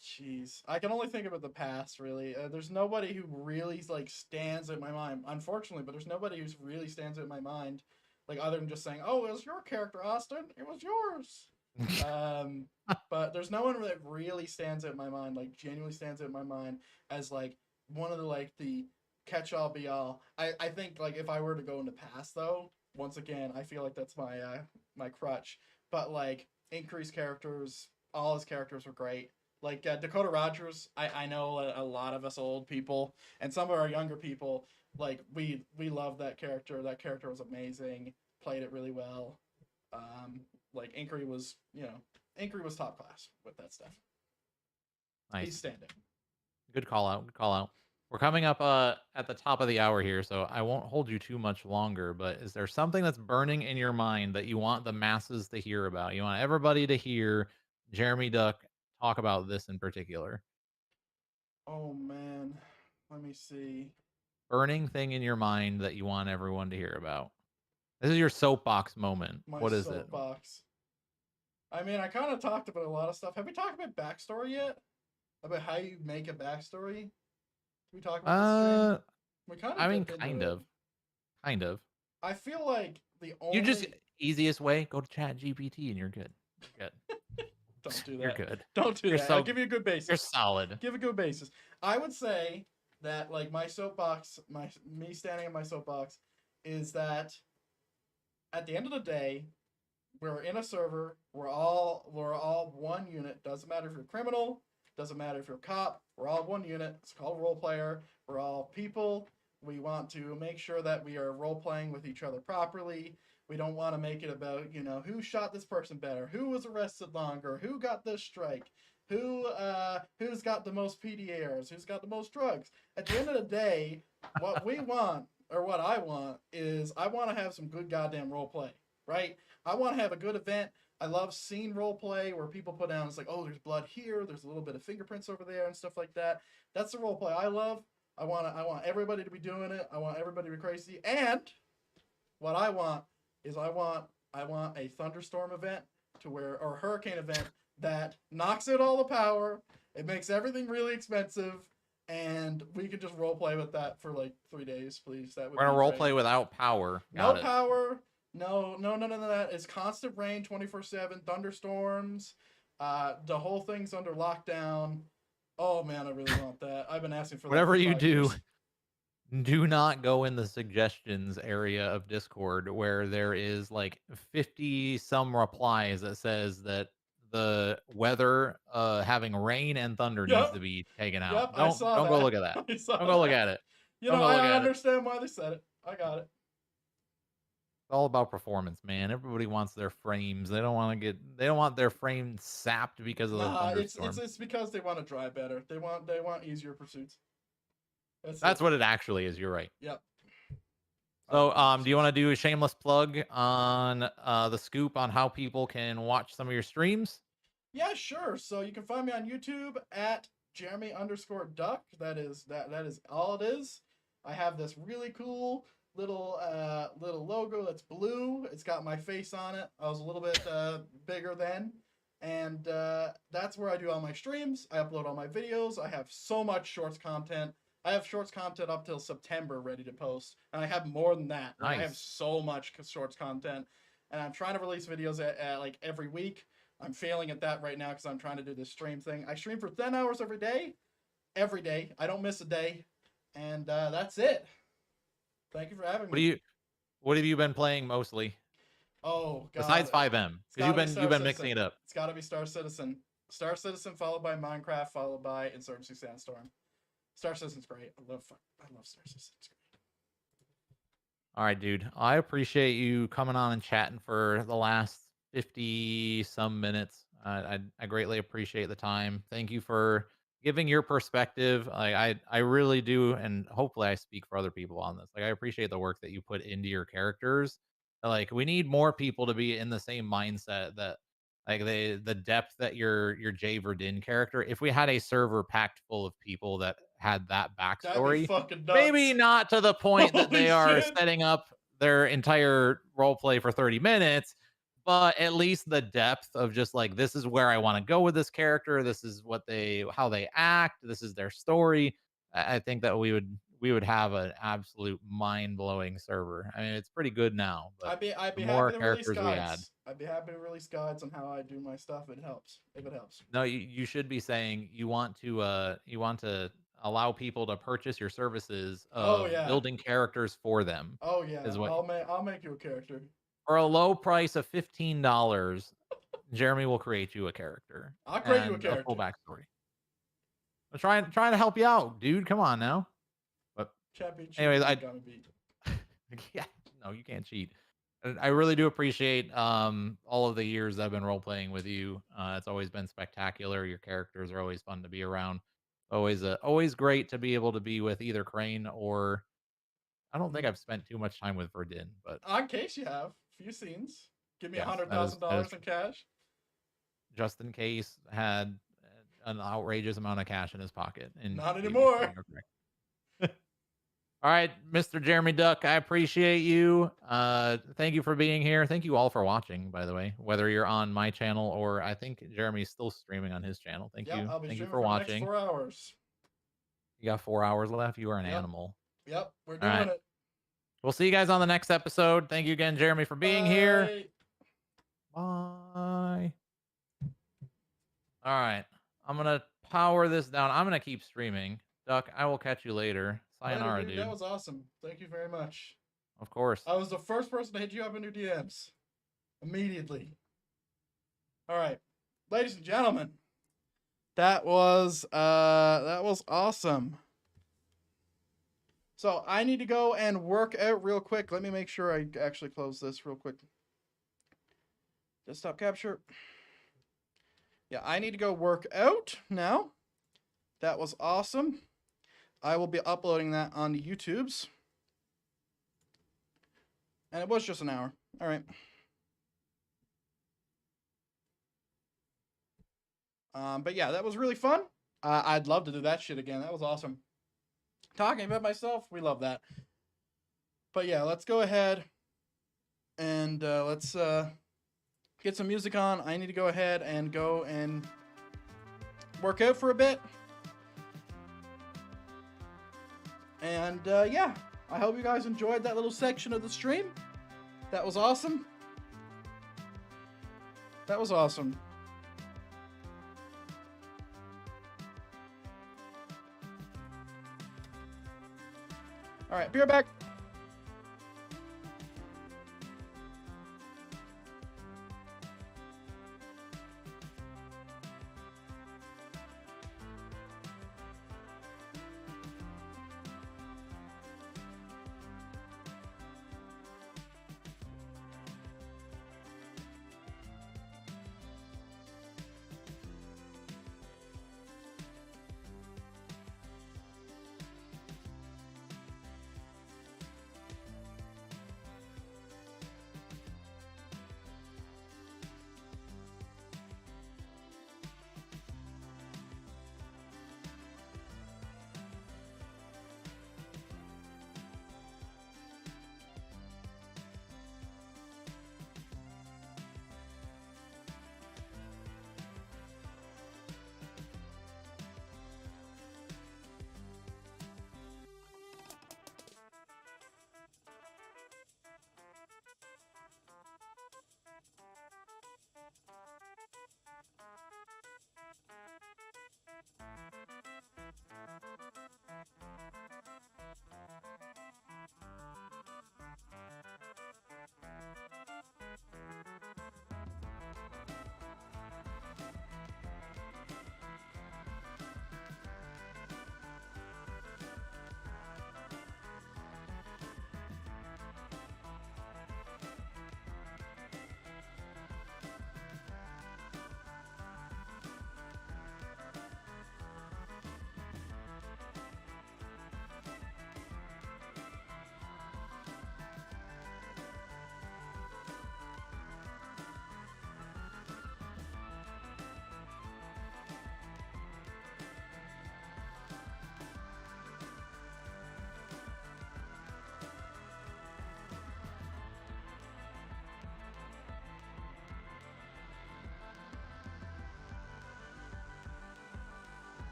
Jeez, I can only think about the past. Really, there's nobody who really like stands in my mind. Unfortunately, but there's nobody who's really stands out in my mind, like other than just saying, "Oh, it was your character, Austin. It was yours." But there's no one that really stands out in my mind, like genuinely stands out in my mind as like one of the catch-all be-all. I think like if I were to go into past though, once again, I feel like that's my my crutch. But like Inquiry's characters, all his characters were great. Like Dakota Rogers, I know a lot of us old people and some of our younger people, like we love that character. That character was amazing. Played it really well. Like Inquiry was top class with that stuff. Nice. He's standing. Good call out. Good call out. We're coming up at the top of the hour here, so I won't hold you too much longer. But is there something that's burning in your mind that you want the masses to hear about? You want everybody to hear Jeremy Duck talk about this in particular? Oh man, let me see. Burning thing in your mind that you want everyone to hear about. This is your soapbox moment. What is it? Soapbox. I mean, I kind of talked about a lot of stuff. Have we talked about backstory yet? About how you make a backstory? Did we talk about this? We kind of. I mean, kind of. I feel like the only. You just easiest way, go to Chat GPT and you're good. You're good. Don't do that. You're good. Don't do that. I'll give you a good basis. You're solid. Give a good basis. I would say that like my soapbox, me standing on my soapbox, is that at the end of the day, we're in a server. We're all one unit. Doesn't matter if you're a criminal. Doesn't matter if you're a cop. We're all one unit. It's called role player. We're all people. We want to make sure that we are role playing with each other properly. We don't want to make it about, you know, who shot this person better, who was arrested longer, who got this strike, who's got the most PDAs, who's got the most drugs. At the end of the day, what we want, or what I want, is I want to have some good goddamn role play, right? I want to have a good event. I love scene role play where people put down, it's like, oh, there's blood here, there's a little bit of fingerprints over there and stuff like that. That's the role play I love. I want everybody to be doing it. I want everybody to be crazy. And what I want is I want a thunderstorm event to where, or a hurricane event that knocks out all the power. It makes everything really expensive, and we can just roleplay with that for like 3 days, please. That would We're gonna be roleplay great. without power. No Got it. power. No, none of that. It's constant rain, 24/7, thunderstorms. The whole thing's under lockdown. Oh man, I really want that. I've been asking for Whatever that for you 5 do, years. do not go in the suggestions area of Discord where there is like 50 some replies that says that the weather having rain and thunder needs to be taken out. Yep, I saw Don't that. go look at that. I saw Don't go look that. at it. You Don't know, go look I at it. understand why they said it. I got it. It's all about performance, man. Everybody wants their frames. They don't want their frames sapped because of the Nah, thunderstorm. it's because they want to drive better. They want easier pursuits. That's what it actually is. You're right. Yep. So, do you want to do a shameless plug on the scoop on how people can watch some of your streams? Yeah, sure. So you can find me on YouTube at Jeremy_Duck. That is all it is. I have this really cool little logo that's blue. It's got my face on it. I was a little bit bigger then. And that's where I do all my streams. I upload all my videos. I have so much shorts content. I have shorts content up till September ready to post. And I have more than that. Like, I have so much shorts content. And I'm trying to release videos at like every week. I'm failing at that right now because I'm trying to do this stream thing. I stream for 10 hours every day. Every day. I don't miss a day. And that's it. Thank you for having me. What have you been playing mostly? Oh, God. Besides FiveM, because you've been mixing it up. It's got to be Star Citizen. Star Citizen followed by Minecraft followed by Insurgency Sandstorm. Star Citizen's great. I love Star Citizen. It's great. All right, dude. I appreciate you coming on and chatting for the last 50 some minutes. I greatly appreciate the time. Thank you for giving your perspective. I really do, and hopefully I speak for other people on this. Like, I appreciate the work that you put into your characters. Like, we need more people to be in the same mindset that like the depth that your Jay Verdin character. If we had a server packed full of people that had that That'd be backstory, fucking nuts. maybe not to the point that Holy they are shit. setting up their entire role play for 30 minutes, but at least the depth of just like, this is where I want to go with this character. This is how they act. This is their story. I think that we would have an absolute mind-blowing server. I mean, it's pretty good now, but I'd be the more happy to release characters we add. guides. I'd be happy to release guides on how I do my stuff. It helps. If it helps. No, you should be saying you want to allow people to purchase your services of building characters for them. Oh yeah. Is what I'll make you a character. for a low price of $15, Jeremy will create you a character. I'll create you a and character. full backstory. I'm trying to help you out, dude. Come on now. But anyways, gonna beat. yeah, no, you can't cheat. I really do appreciate all of the years I've been role playing with you. It's always been spectacular. Your characters are always fun to be around. Always great to be able to be with either Crane or I don't think I've spent too much time with Verdin, but On case you have a few scenes. Give me Yes, $100,000 in cash. Justin Case had an outrageous amount of cash in his pocket. And Not gave me anymore. some correct. All right, Mr. Jeremy Duck, I appreciate you. Thank you for being here. Thank you all for watching, by the way, whether you're on my channel or I think Jeremy's still streaming on his channel. Thank you. I'll be Thank you streaming for the watching. next 4 hours. You got 4 hours left. You are an animal. Yep, we're All doing right. it. We'll see you guys on the next episode. Thank you again, Jeremy, for being here. Bye. All right. I'm going to power this down. I'm going to keep streaming. Duck, I will catch you later. Sayonara, Later, dude. That was awesome. Thank you very much. Of course. I was the first person to hit you up in your DMs. Immediately. All right. Ladies and gentlemen, that was awesome. So I need to go and work out real quick. Let me make sure I actually close this real quick. Desktop capture. Yeah, I need to go work out now. That was awesome. I will be uploading that on the YouTubes. And it was just an hour. All right. But yeah, that was really fun. I'd love to do that shit again. That was awesome. Talking about myself, we love that. But yeah, let's go ahead and let's get some music on. I need to go ahead and go and work out for a bit. And yeah, I hope you guys enjoyed that little section of the stream. That was awesome. That was awesome. All right, be right back.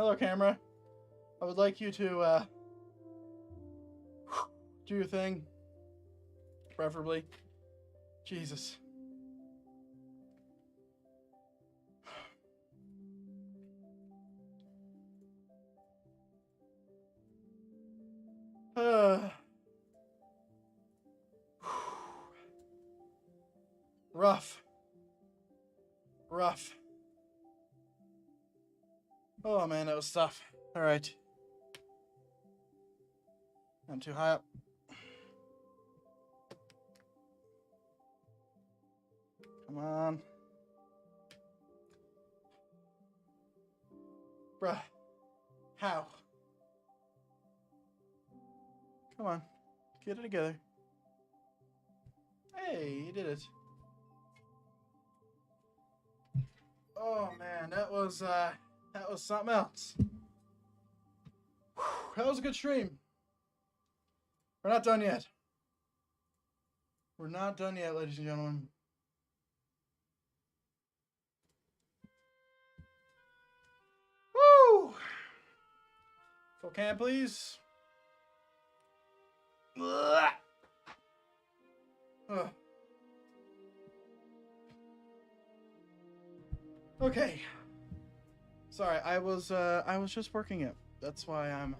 Hello, camera. I would like you to, do your thing. Preferably. Jesus. Rough. Rough. Oh man, that was tough. Alright. I'm too high up. Come on. Bruh. How? Come on. Get it together. Hey, you did it. Oh man, that was something else. Whew, that was a good stream. We're not done yet. We're not done yet, ladies and gentlemen. Woo! Full can, please. Ugh. Ugh. Okay. Sorry, I was just working it. That's why I'm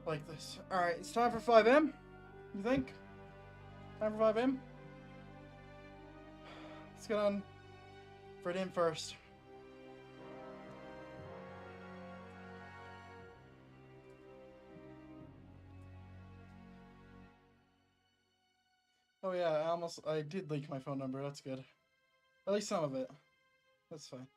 like this. All right, it's time for FiveM. You think? Time for FiveM? Let's get on for it in first. Oh yeah, I did leak my phone number. That's good. At least some of it. That's fine.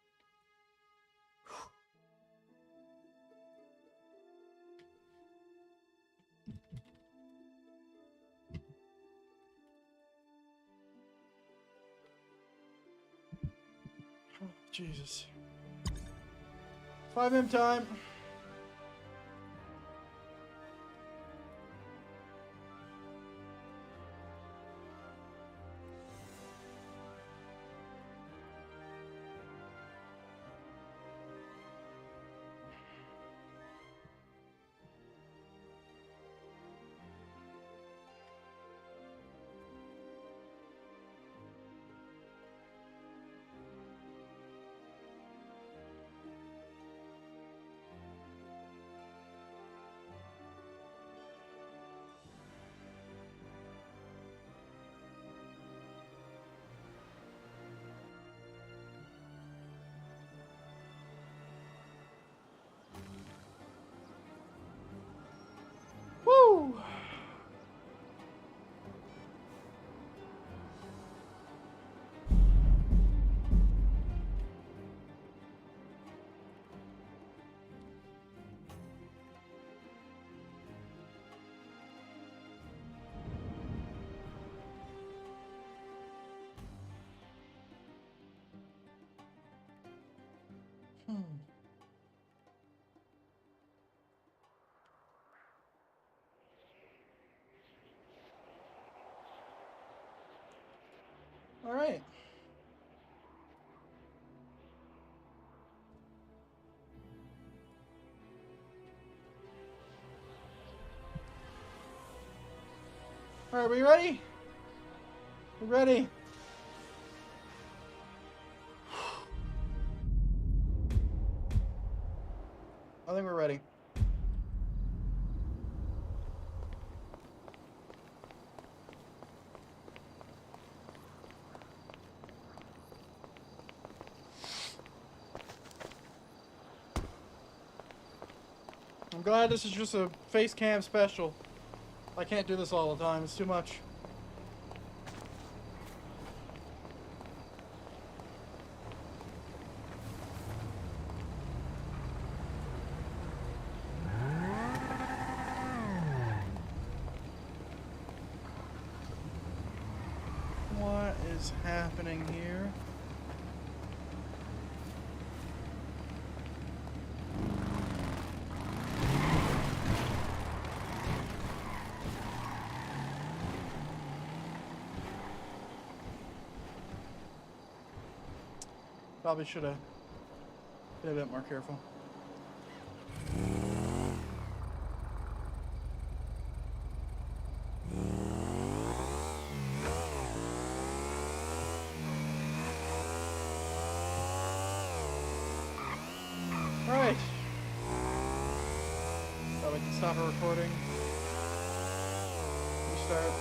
Oh, Jesus. FiveM time. Woo! All right. All right, we ready? We ready? I think we're ready. I'm glad this is just a face cam special. I can't do this all the time. It's too much. What is happening here? Probably should have been a bit more careful. stop a recording. Restart.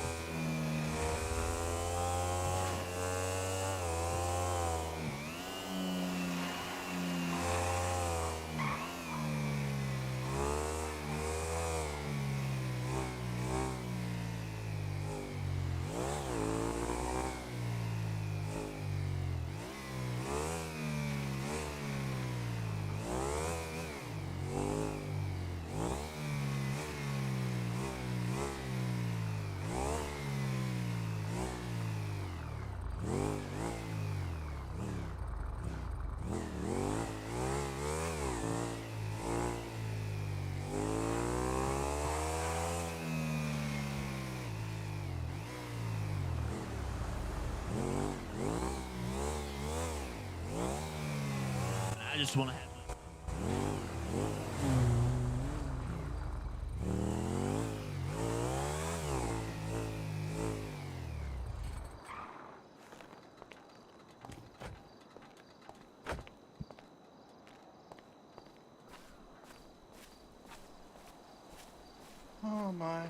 I just want to have. Oh my.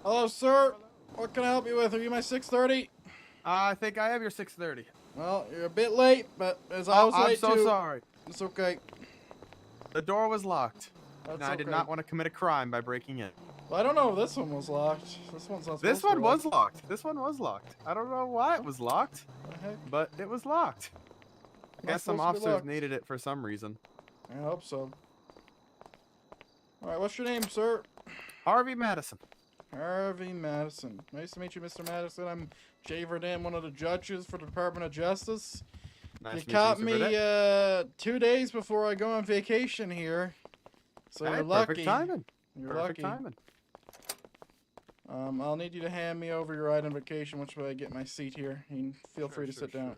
Hello, sir. What can I help you with? Are you my 630? I think I have your 630. Well, you're a bit late, but as I was late too. I'm so sorry. It's okay. The door was locked. That's and I did not want to commit a crime by breaking in. Well, I don't know if this one was locked. This one's not supposed This to one be was locked. This one was locked. I don't know why it was locked, but it was locked. I guess some officers needed it for some reason. I hope so. All right, what's your name, sir? Harvey Madison. Harvey Madison. Nice to meet you, Mr. Madison. I'm Jay Verdun, one of the judges for the Department of Justice. Nice You caught me 2 days before I go on vacation here, so you're lucky. Perfect timing. You're Perfect lucky. timing. I'll need you to hand me over your identification once I get my seat here. You can feel free to sit down.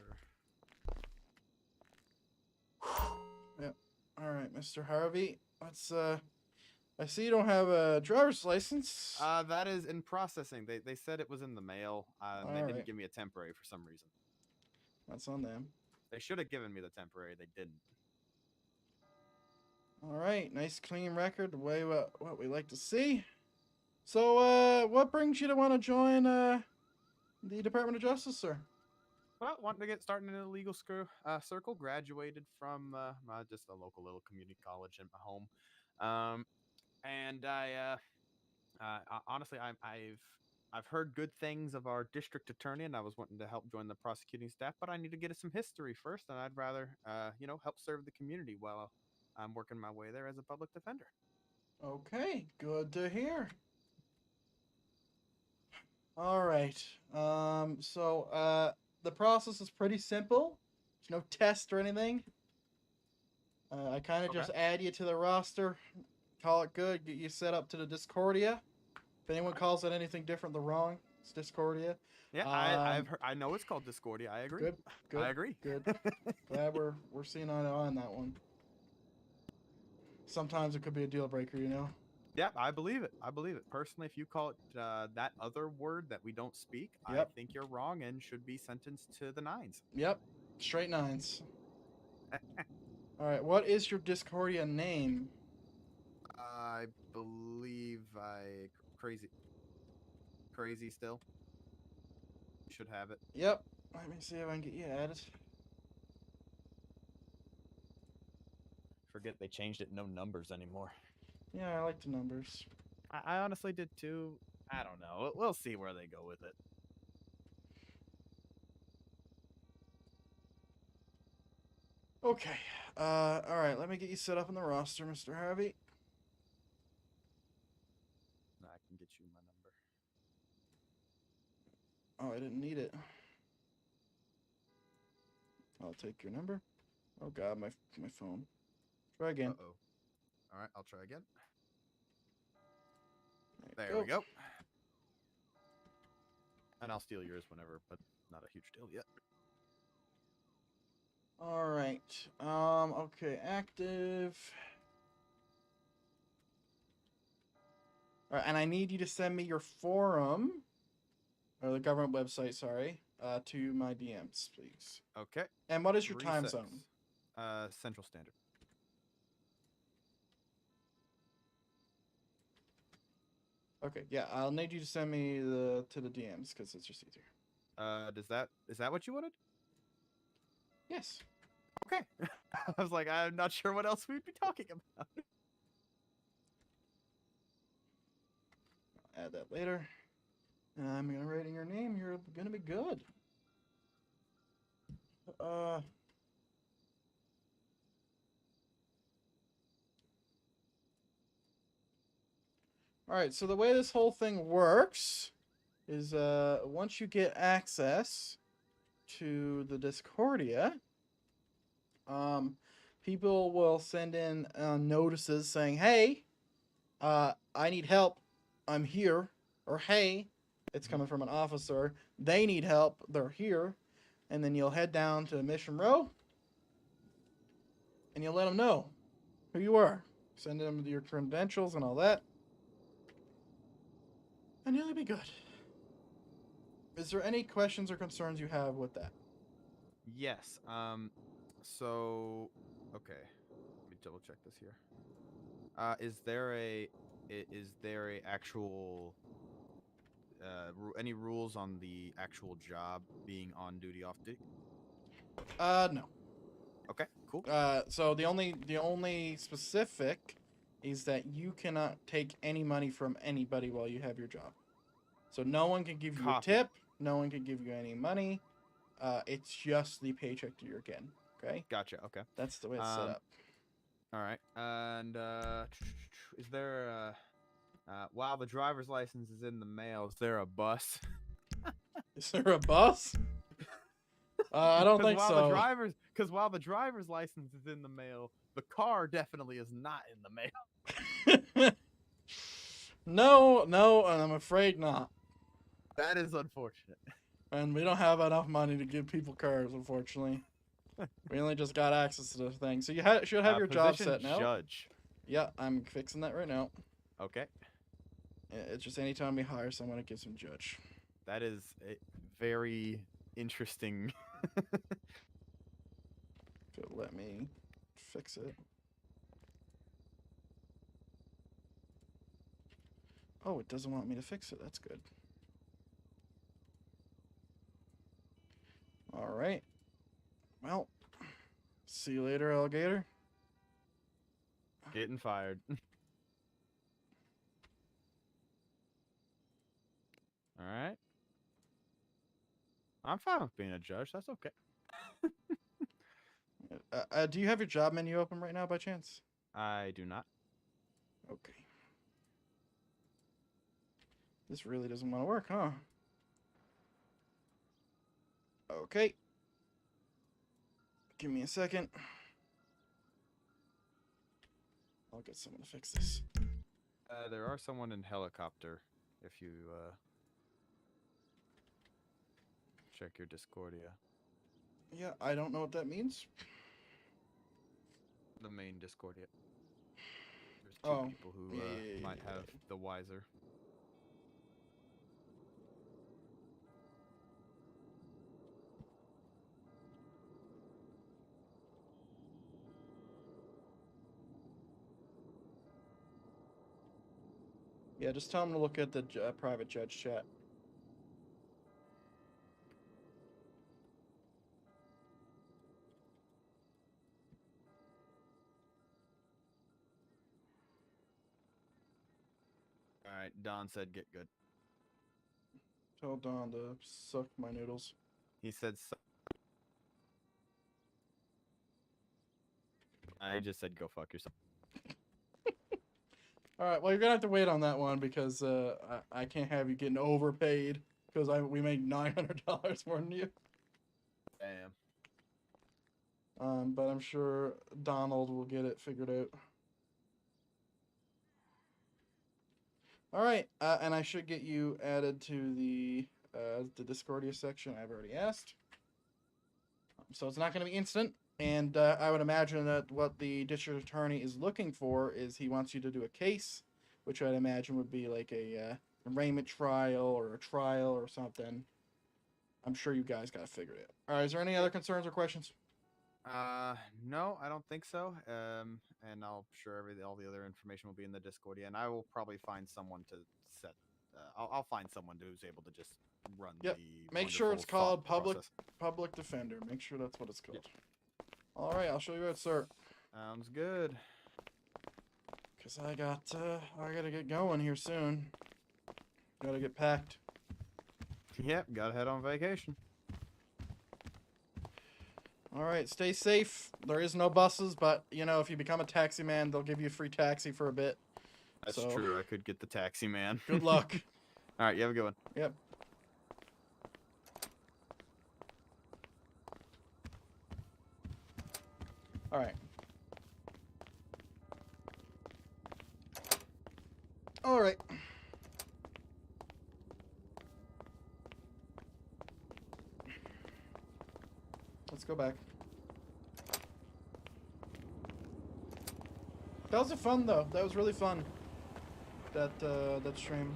Yep. All right, Mr. Harvey. Let's I see you don't have a driver's license. That is in processing. They said it was in the mail. They didn't give me a temporary for some reason. That's on them. They should have given me the temporary. They didn't. All right, nice clean record, the way what we like to see. So, what brings you to want to join the Department of Justice, sir? Well, wanting to get started in a legal circle. Graduated from just a local little community college in my home, and honestly, I've heard good things of our district attorney, and I was wanting to help join the prosecuting staff, but I need to get some history first, and I'd rather help serve the community while I'm working my way there as a public defender. Okay, good to hear. All right. The process is pretty simple. There's no test or anything. I kind of just add you to the roster, call it good, get you set up to the Discordia. If anyone calls it anything different, they're wrong. It's Discordia. Yeah, I know it's called Discordia. I agree. Good. I agree. Good. Glad we're seeing eye to eye on that one. Sometimes it could be a deal breaker, you know. Yeah, I believe it. I believe it. Personally, if you call it that other word that we don't speak, I think you're wrong and should be sentenced to the 9s. Yep, straight 9s. All right, what is your Discordia name? I believe crazy still. Should have it. Yep. Let me see if I can get you added. Forget they changed it. No numbers anymore. Yeah, I like the numbers. I honestly did too. I don't know. We'll see where they go with it. Okay. All right. Let me get you set up on the roster, Mr. Harvey. I can get you my number. Oh, I didn't need it. I'll take your number. Oh God, my phone. Try again. Uh-oh. All right, I'll try again. There We go. And I'll steal yours whenever, but not a huge deal yet. All right. Okay, active. All right, and I need you to send me your forum, or the government website, sorry, to my DMs, please. Okay. And what is your time zone? Central Standard. Okay, yeah, I'll need you to send me to the DMs because it's just easier. Is that what you wanted? Yes. Okay. I was like, I'm not sure what else we'd be talking about. I'll add that later. And I'm gonna write in your name. You're gonna be good. All right, so the way this whole thing works is once you get access to the Discordia, people will send in notices saying, "Hey, I need help. I'm here." Or, "Hey, it's coming from an officer. They need help. They're here." And then you'll head down to Mission Row, and you'll let them know who you are. Send them your credentials and all that. And you'll be good. Is there any questions or concerns you have with that? Yes. So, okay. Let me double check this here. Is there a actual any rules on the actual job being on duty, off duty? No. Okay, cool. So the only specific is that you cannot take any money from anybody while you have your job. So no one can give you a tip. No one can give you any money. It's just the paycheck that you're getting. Okay. Gotcha. Okay. That's the way it's set up. All right. And is there while the driver's license is in the mail, is there a bus? Is there a bus? I don't think so. Because while the driver's license is in the mail, the car definitely is not in the mail. No, and I'm afraid not. That is unfortunate. And we don't have enough money to give people cars, unfortunately. We only just got access to the thing. So you should have your job set now. Judge. Yeah, I'm fixing that right now. Okay. It's just anytime we hire someone, it gives them judge. That is a very interesting. Let me fix it. Oh, it doesn't want me to fix it. That's good. All right. Well, see you later, alligator. Getting fired. All right. I'm fine with being a judge. That's okay. Do you have your job menu open right now by chance? I do not. Okay. This really doesn't want to work, huh? Okay. Give me a second. I'll get someone to fix this. There are someone in helicopter if you check your Discordia. Yeah, I don't know what that means. The main Discordia. There's two people who might have the wiser. Yeah, just tell them to look at the private judge chat. All right, Don said get good. Tell Don to suck my noodles. He said I just said go fuck yourself. All right, well, you're gonna have to wait on that one because I can't have you getting overpaid because we made $900 more than you. Damn. But I'm sure Donald will get it figured out. All right, and I should get you added to the Discordia section. I've already asked, so it's not going to be instant. And I would imagine that what the district attorney is looking for is he wants you to do a case, which I'd imagine would be like a arraignment trial or a trial or something. I'm sure you guys got to figure it out. All right, is there any other concerns or questions? No, I don't think so. And I'll sure all the other information will be in the Discordia, and I will probably find someone to set. I'll find someone who's able to just run Yep. the. Make sure it's wonderful called thought process. public defender. Make sure that's what it's called. Yep. All right, I'll show you it, sir. Sounds good. Cause I gotta get going here soon. Gotta get packed. Yep, gotta head on vacation. All right, stay safe. There is no buses, but you know, if you become a taxi man, they'll give you a free taxi for a bit. That's true. I could get the taxi man. Good luck. All right, you have a good one. Yep. All right. All right. Let's go back. That was fun though. That was really fun. That stream.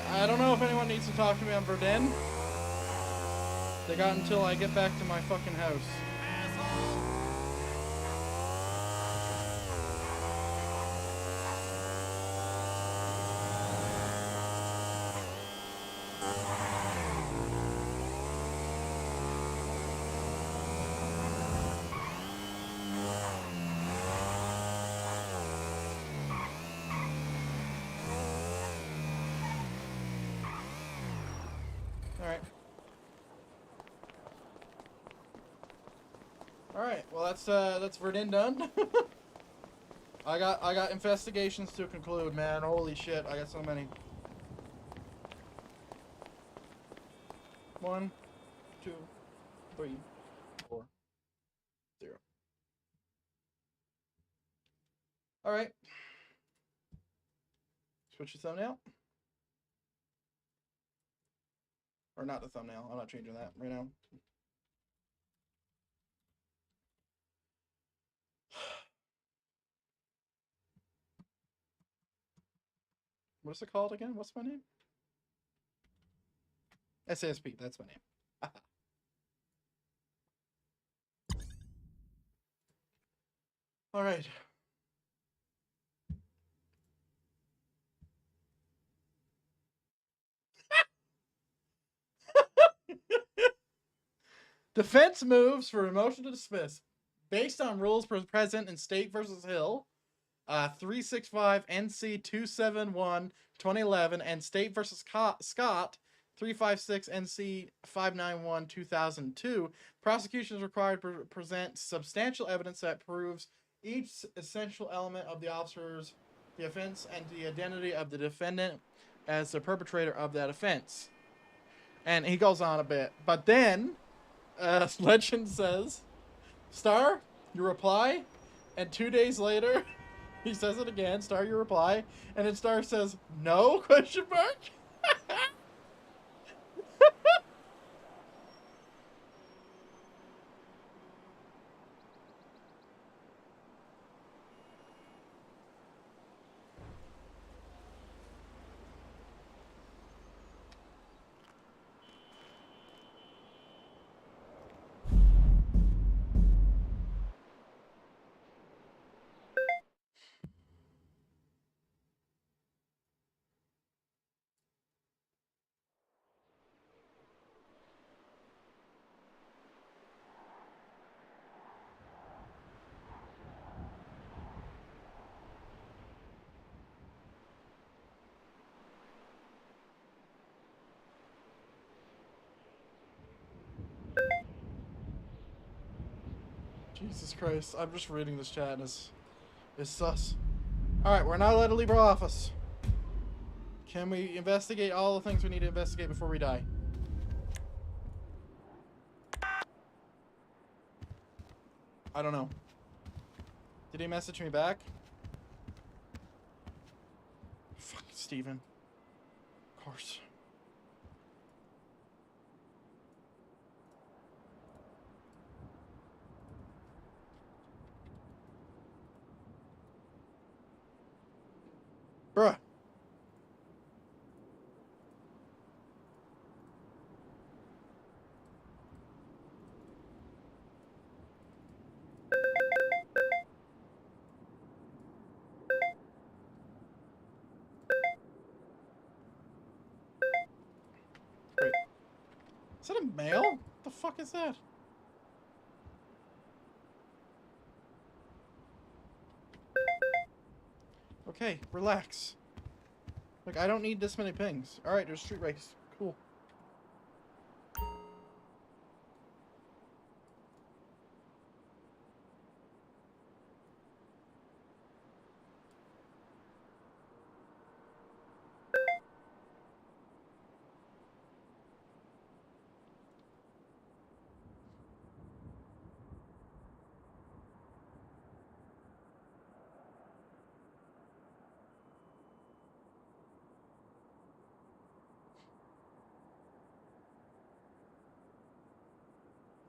I don't know if anyone needs to talk to me on Verdun. They got until I get back to my fucking house. Alright, well that's Verdun done. I got investigations to conclude, man. Holy shit, I got so many. 1, 2, 3, 4, 0. Alright. Switch the thumbnail. Or not the thumbnail. I'm not changing that right now. What's it called again? What's my name? SASP, that's my name. All right. Defense moves for a motion to dismiss based on rules present in State versus Hill, 365 NC 271 2011, and State versus Scott 356 NC 591 2002. Prosecution is required to present substantial evidence that proves each essential element of the offense and the identity of the defendant as the perpetrator of that offense. And he goes on a bit, but then Legend says, Star, your reply, and 2 days later he says it again, Star, your reply, and then Star says, no, question mark? Jesus Christ. I'm just reading this chat and it's sus. Alright, we're not allowed to leave our office. Can we investigate all the things we need to investigate before we die? I don't know. Did he message me back? Fuck, Steven. Of course. Bruh. Wait. Is that a male? What the fuck is that? Okay, relax. Like, I don't need this many pings. Alright, there's street race. Cool.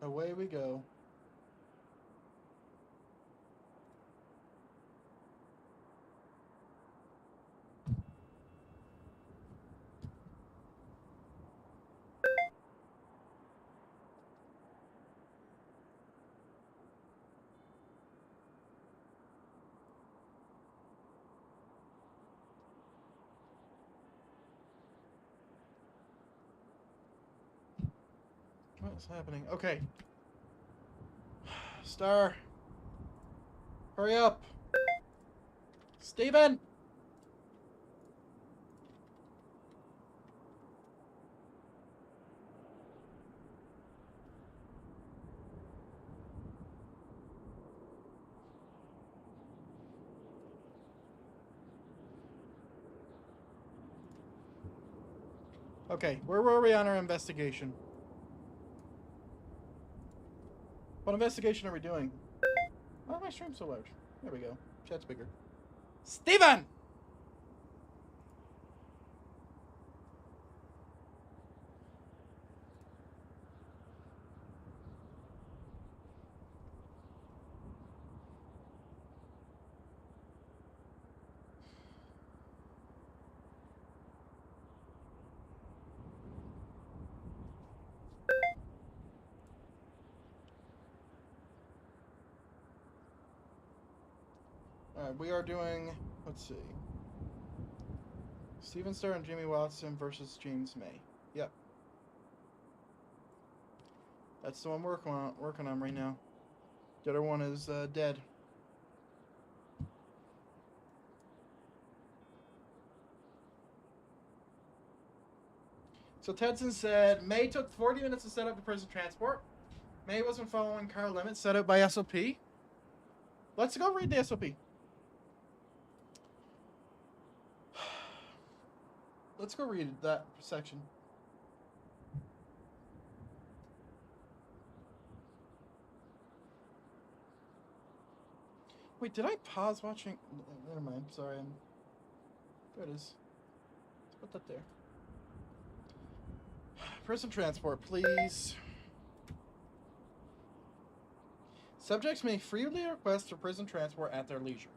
Away we go. What is happening? Okay. Star. Hurry up. Steven! Okay, where were we on our investigation? What investigation are we doing? Why is my stream so large? There we go. Chat's bigger. Steven! Alright, we are doing, let's see. Steven Starr and Jamie Watson versus James May. Yep. That's the one we're working on right now. The other one is dead. So Tedson said, May took 40 minutes to set up the prison transport. May wasn't following car limits set out by SOP. Let's go read the SOP. Let's go read that section. Wait, did I pause watching? Never mind. Sorry. There it is. Let's put that there. Prison transport, please. Subjects may freely request for prison transport at their leisure.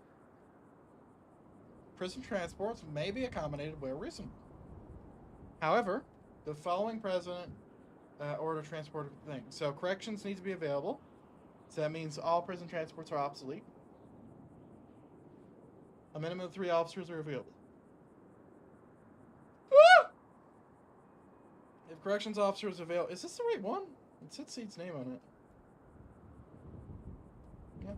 Prison transports may be accommodated where reasonable. However, the following president order transport thing. So corrections need to be available. So that means all prison transports are obsolete. A minimum of 3 officers are available. Woo! If corrections officers available, is this the right one? It said Seed's name on it. Yep.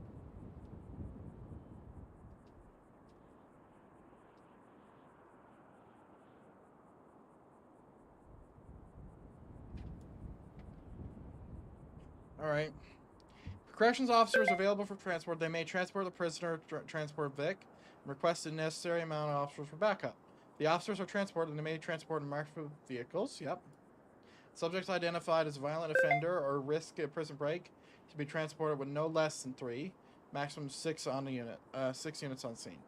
All right. corrections officers available for transport, they may transport the prisoner, transport Vic, and request the necessary amount of officers for backup. The officers are transported and they may transport in marked vehicles. Yep. Subjects identified as a violent offender or risk a prison break to be transported with no less than 3, maximum 6 on the unit, 6 units on scene.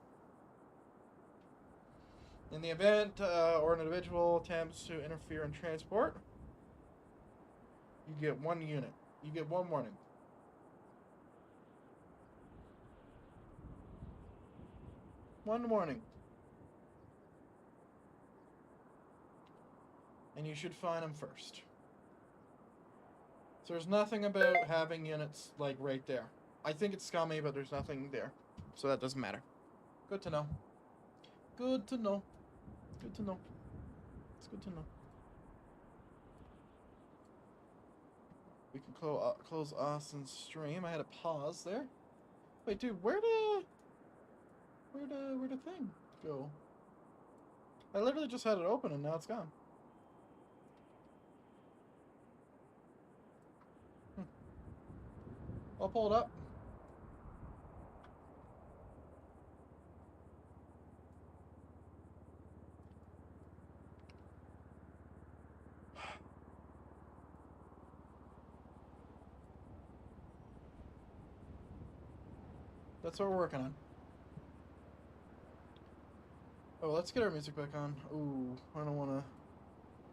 In the event or an individual attempts to interfere in transport, you get 1 unit. You get 1 warning. One warning. And you should find them first. So there's nothing about having units like right there. I think it's scummy, but there's nothing there. So that doesn't matter. Good to know. Good to know. Good to know. It's good to know. We can close Austin's stream. I had a pause there. Wait, dude, where'd the thing go? I literally just had it open and now it's gone. I'll pull it up. That's what we're working on. Oh, let's get our music back on. Ooh, I don't want to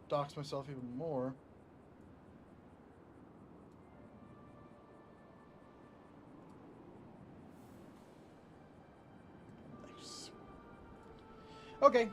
dox myself even more. Nice. Okay.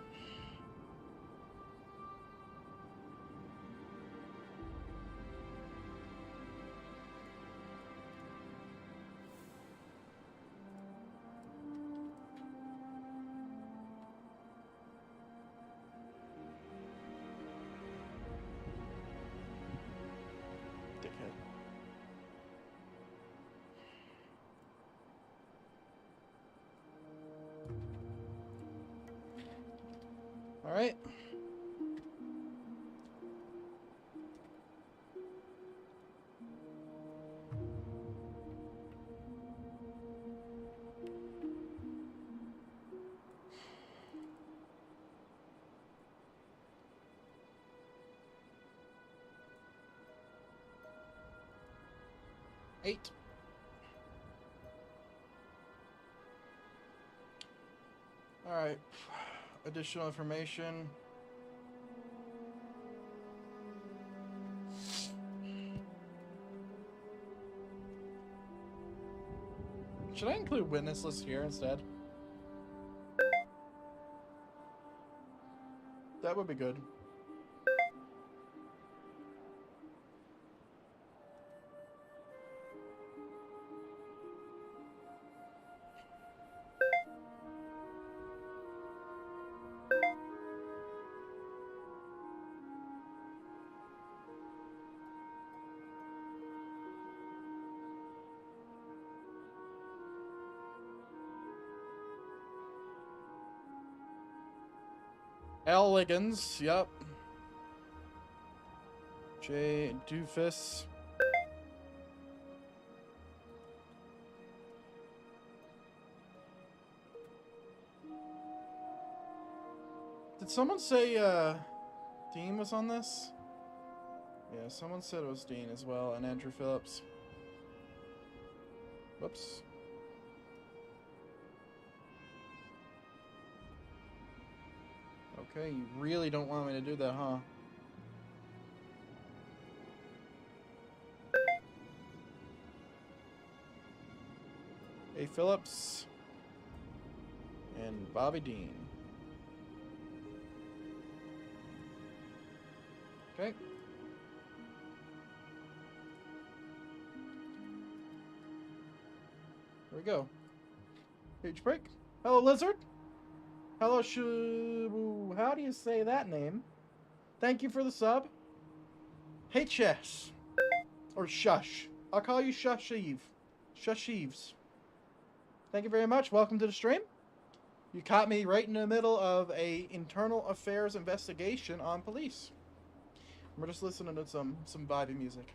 All right. Eight. All right. Additional information. Should I include witness list here instead? That would be good. L. Liggins, yep. J. Doofus. Did someone say Dean was on this? Yeah, someone said it was Dean as well, and Andrew Phillips. Whoops. Okay, you really don't want me to do that, huh? A. Phillips and Bobby Dean. Okay. Here we go. Page break. Hello, Lizard. Hello, Shubu. How do you say that name? Thank you for the sub. Hey, Chess. Or Shush. I'll call you Shusheev. Shusheeves. Thank you very much. Welcome to the stream. You caught me right in the middle of a internal affairs investigation on police. We're just listening to some vibey music.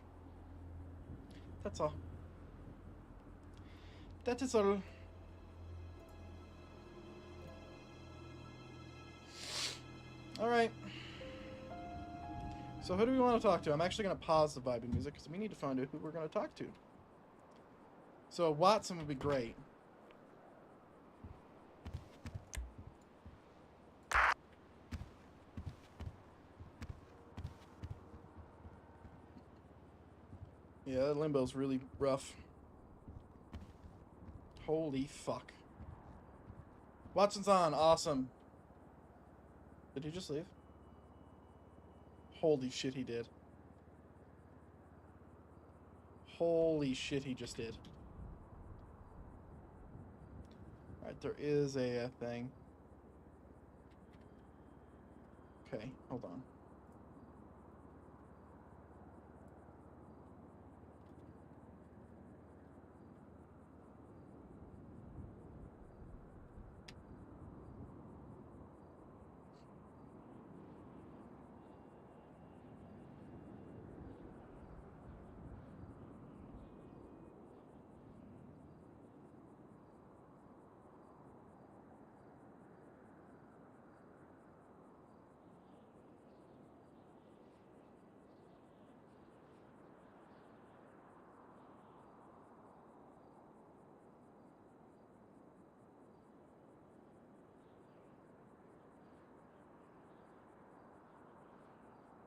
That's all. That is all. All right. So who do we want to talk to? I'm actually going to pause the vibing music because we need to find out who we're going to talk to. So Watson would be great. Yeah, that limbo's really rough. Holy fuck. Watson's on. Awesome. Did he just leave? Holy shit, he did. Holy shit, he just did. Alright, there is a thing. Okay, hold on.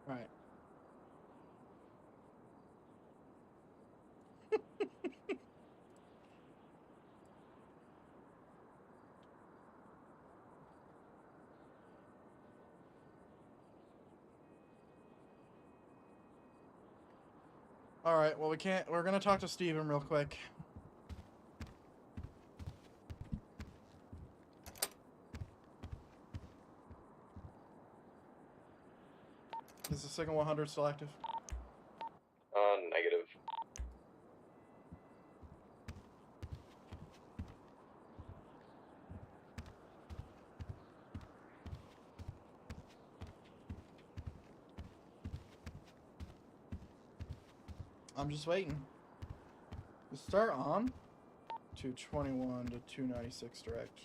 Right. Alright, well, we're gonna talk to Steven real quick. Is the Signal 100 still active? Negative. I'm just waiting. The start on 221 to 296 direct.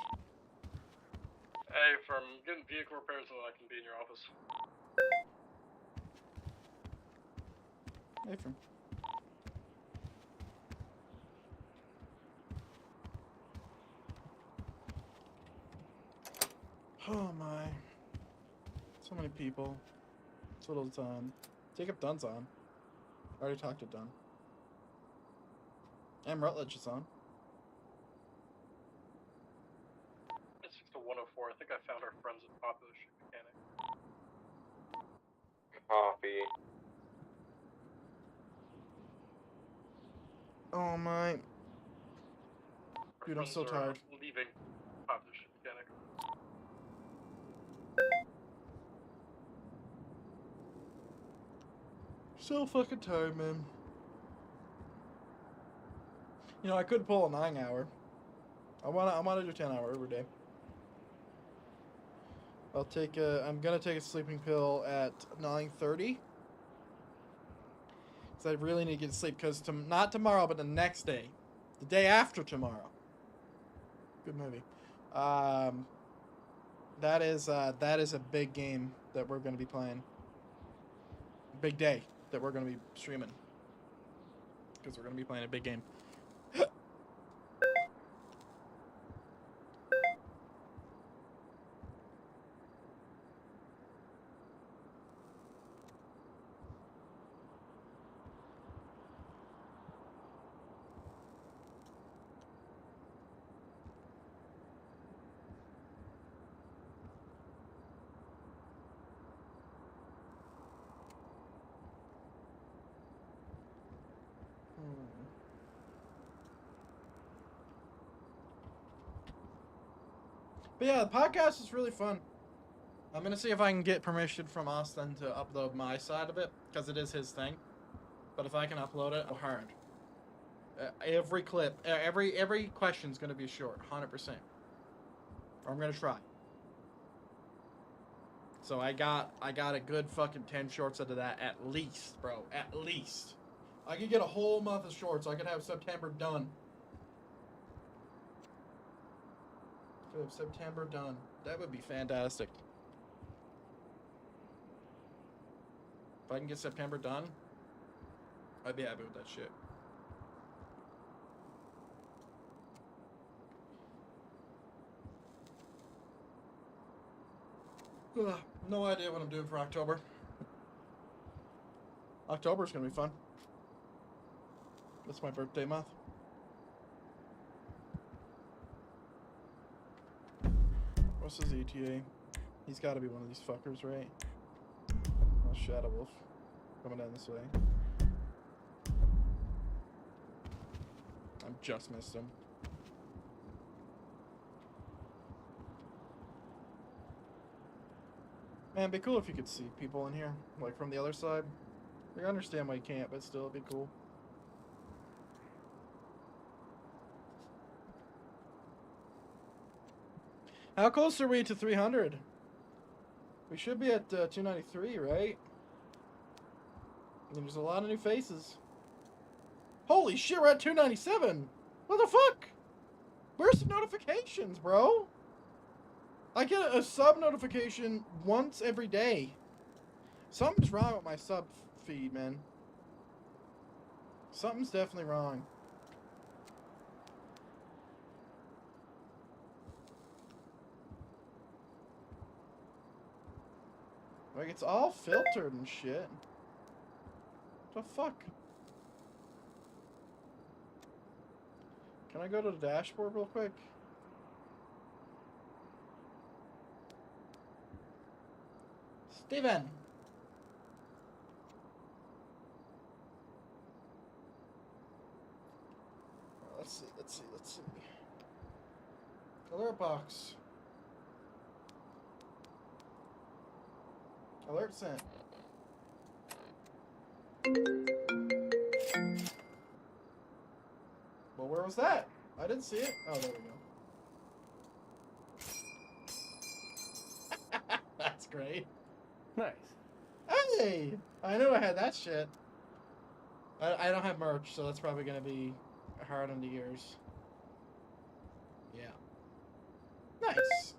Hey, from getting vehicle repairs so I can be in your office. Hey, from. Oh my. So many people. So little time. Jacob Dunn's on. I already talked to Dunn. And Rutledge is on. It's 6 to 104. I think I found our friends at Popular Ship Mechanic. Copy. Oh my. Our Dude, I'm friends so are, tired. Leaving Popular Ship Mechanic. So fucking tired, man. You know, I could pull a 9-hour. I wanna do 10-hour every day. I'm gonna take a sleeping pill at 9:30. Cause I really need to get to sleep. Cause not tomorrow, but the next day, the day after tomorrow. Good movie. That is a big game that we're gonna be playing. Big day that we're gonna be streaming. Cause we're gonna be playing a big game. But yeah, the podcast is really fun. I'm gonna see if I can get permission from Austin to upload my side of it, because it is his thing. But if I can upload it, I'll hard. Every clip, every question's gonna be short, 100%. Or I'm gonna try. So I got a good fucking 10 shorts out of that at least, bro. At least. I could get a whole month of shorts. I could have September done. We have September done. That would be fantastic. If I can get September done, I'd be happy with that shit. Ugh, no idea what I'm doing for October. October's gonna be fun. That's my birthday month. What's his ETA? He's gotta be one of these fuckers, right? Oh, Shadow Wolf. Coming down this way. I just missed him. Man, it'd be cool if you could see people in here, like from the other side. I understand why you can't, but still, it'd be cool. How close are we to 300? We should be at 293, right? And there's a lot of new faces. Holy shit, we're at 297! What the fuck? Where's the notifications, bro? I get a sub notification once every day. Something's wrong with my sub feed, man. Something's definitely wrong. Like, it's all filtered and shit. What the fuck? Can I go to the dashboard real quick? Steven! Let's see. Alert box. Alert sent. Well, where was that? I didn't see it. Oh, there we go. That's great. Nice. Hey! I knew I had that shit. I don't have merch, so that's probably going to be hard on the ears. Yeah. Nice.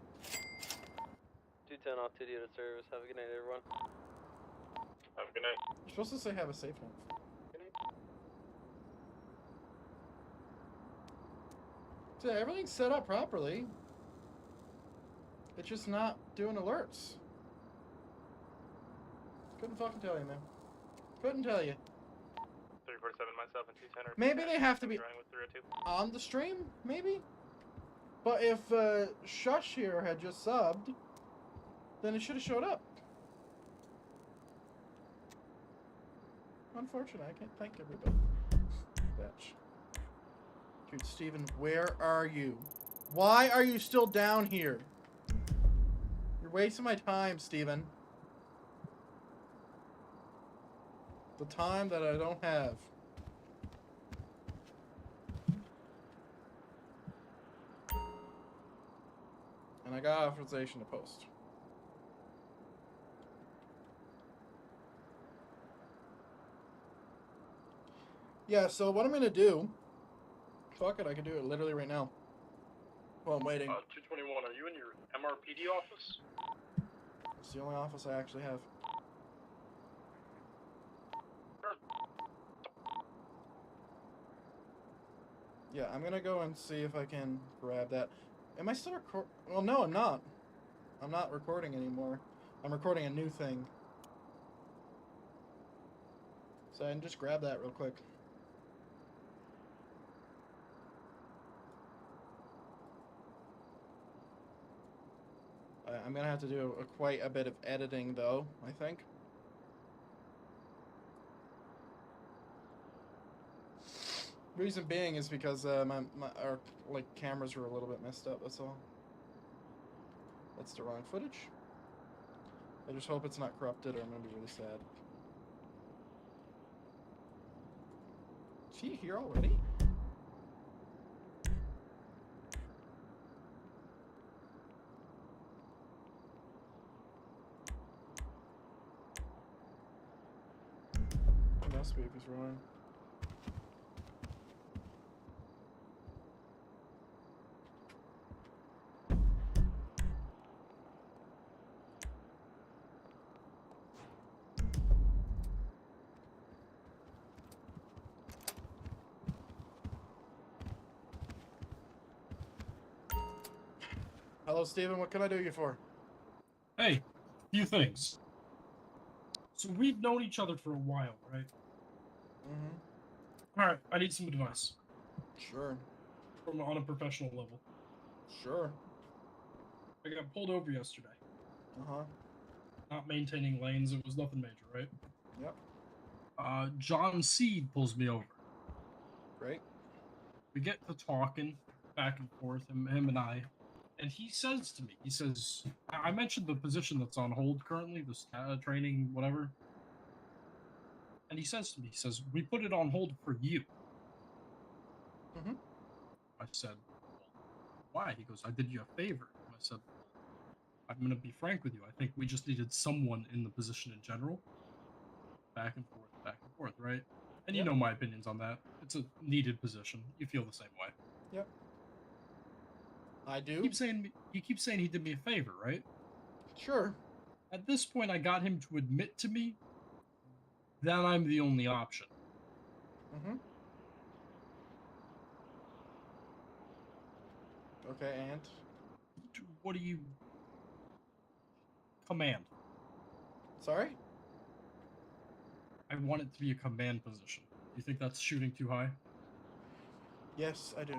210 off 2D to service. Have a good night, everyone. Have a good night. You're supposed to say have a safe night. Good night. So everything's set up properly. It's just not doing alerts. Couldn't fucking tell you, man. Couldn't tell you. 347 myself and 210 are Maybe they have to be with 302. on the stream, maybe? But if Shush here had just subbed, then it should have showed up. Unfortunately, I can't thank everybody. Bitch. Dude, Steven, where are you? Why are you still down here? You're wasting my time, Steven. The time that I don't have. And I got authorization to post. Yeah, so what I'm gonna do... Fuck it, I can do it literally right now. While I'm waiting. 221, are you in your MRPD office? It's the only office I actually have. Yeah, I'm gonna go and see if I can grab that. Am I still record? Well, no, I'm not. I'm not recording anymore. I'm recording a new thing. So I can just grab that real quick. I'm gonna have to do quite a bit of editing, though, I think. Reason being is because our cameras were a little bit messed up. That's all. That's the wrong footage. I just hope it's not corrupted, or I'm gonna be really sad. Is he here already? It must be if he's rolling. Hello, Steven. What can I do you for? Hey, few things. So we've known each other for a while, right? Mm-hmm. Alright, I need some advice. Sure. From on a professional level. Sure. I got pulled over yesterday. Uh-huh. Not maintaining lanes, it was nothing major, right? Yep. John Seed pulls me over. Great. We get to talking back and forth, him and I, and he says to me, he says, I mentioned the position that's on hold currently, this training, whatever. And he says to me, he says, we put it on hold for you. Mm-hmm. I said, well, why? He goes, I did you a favor. I said, I'm going to be frank with you. I think we just needed someone in the position in general. Back and forth, right? And you know my opinions on that. It's a needed position. You feel the same way. Yep. I do. He keeps saying he did me a favor, right? Sure. At this point, I got him to admit to me that I'm the only option. Mm-hmm. Okay, and? What do you... Command. Sorry? I want it to be a command position. You think that's shooting too high? Yes, I do.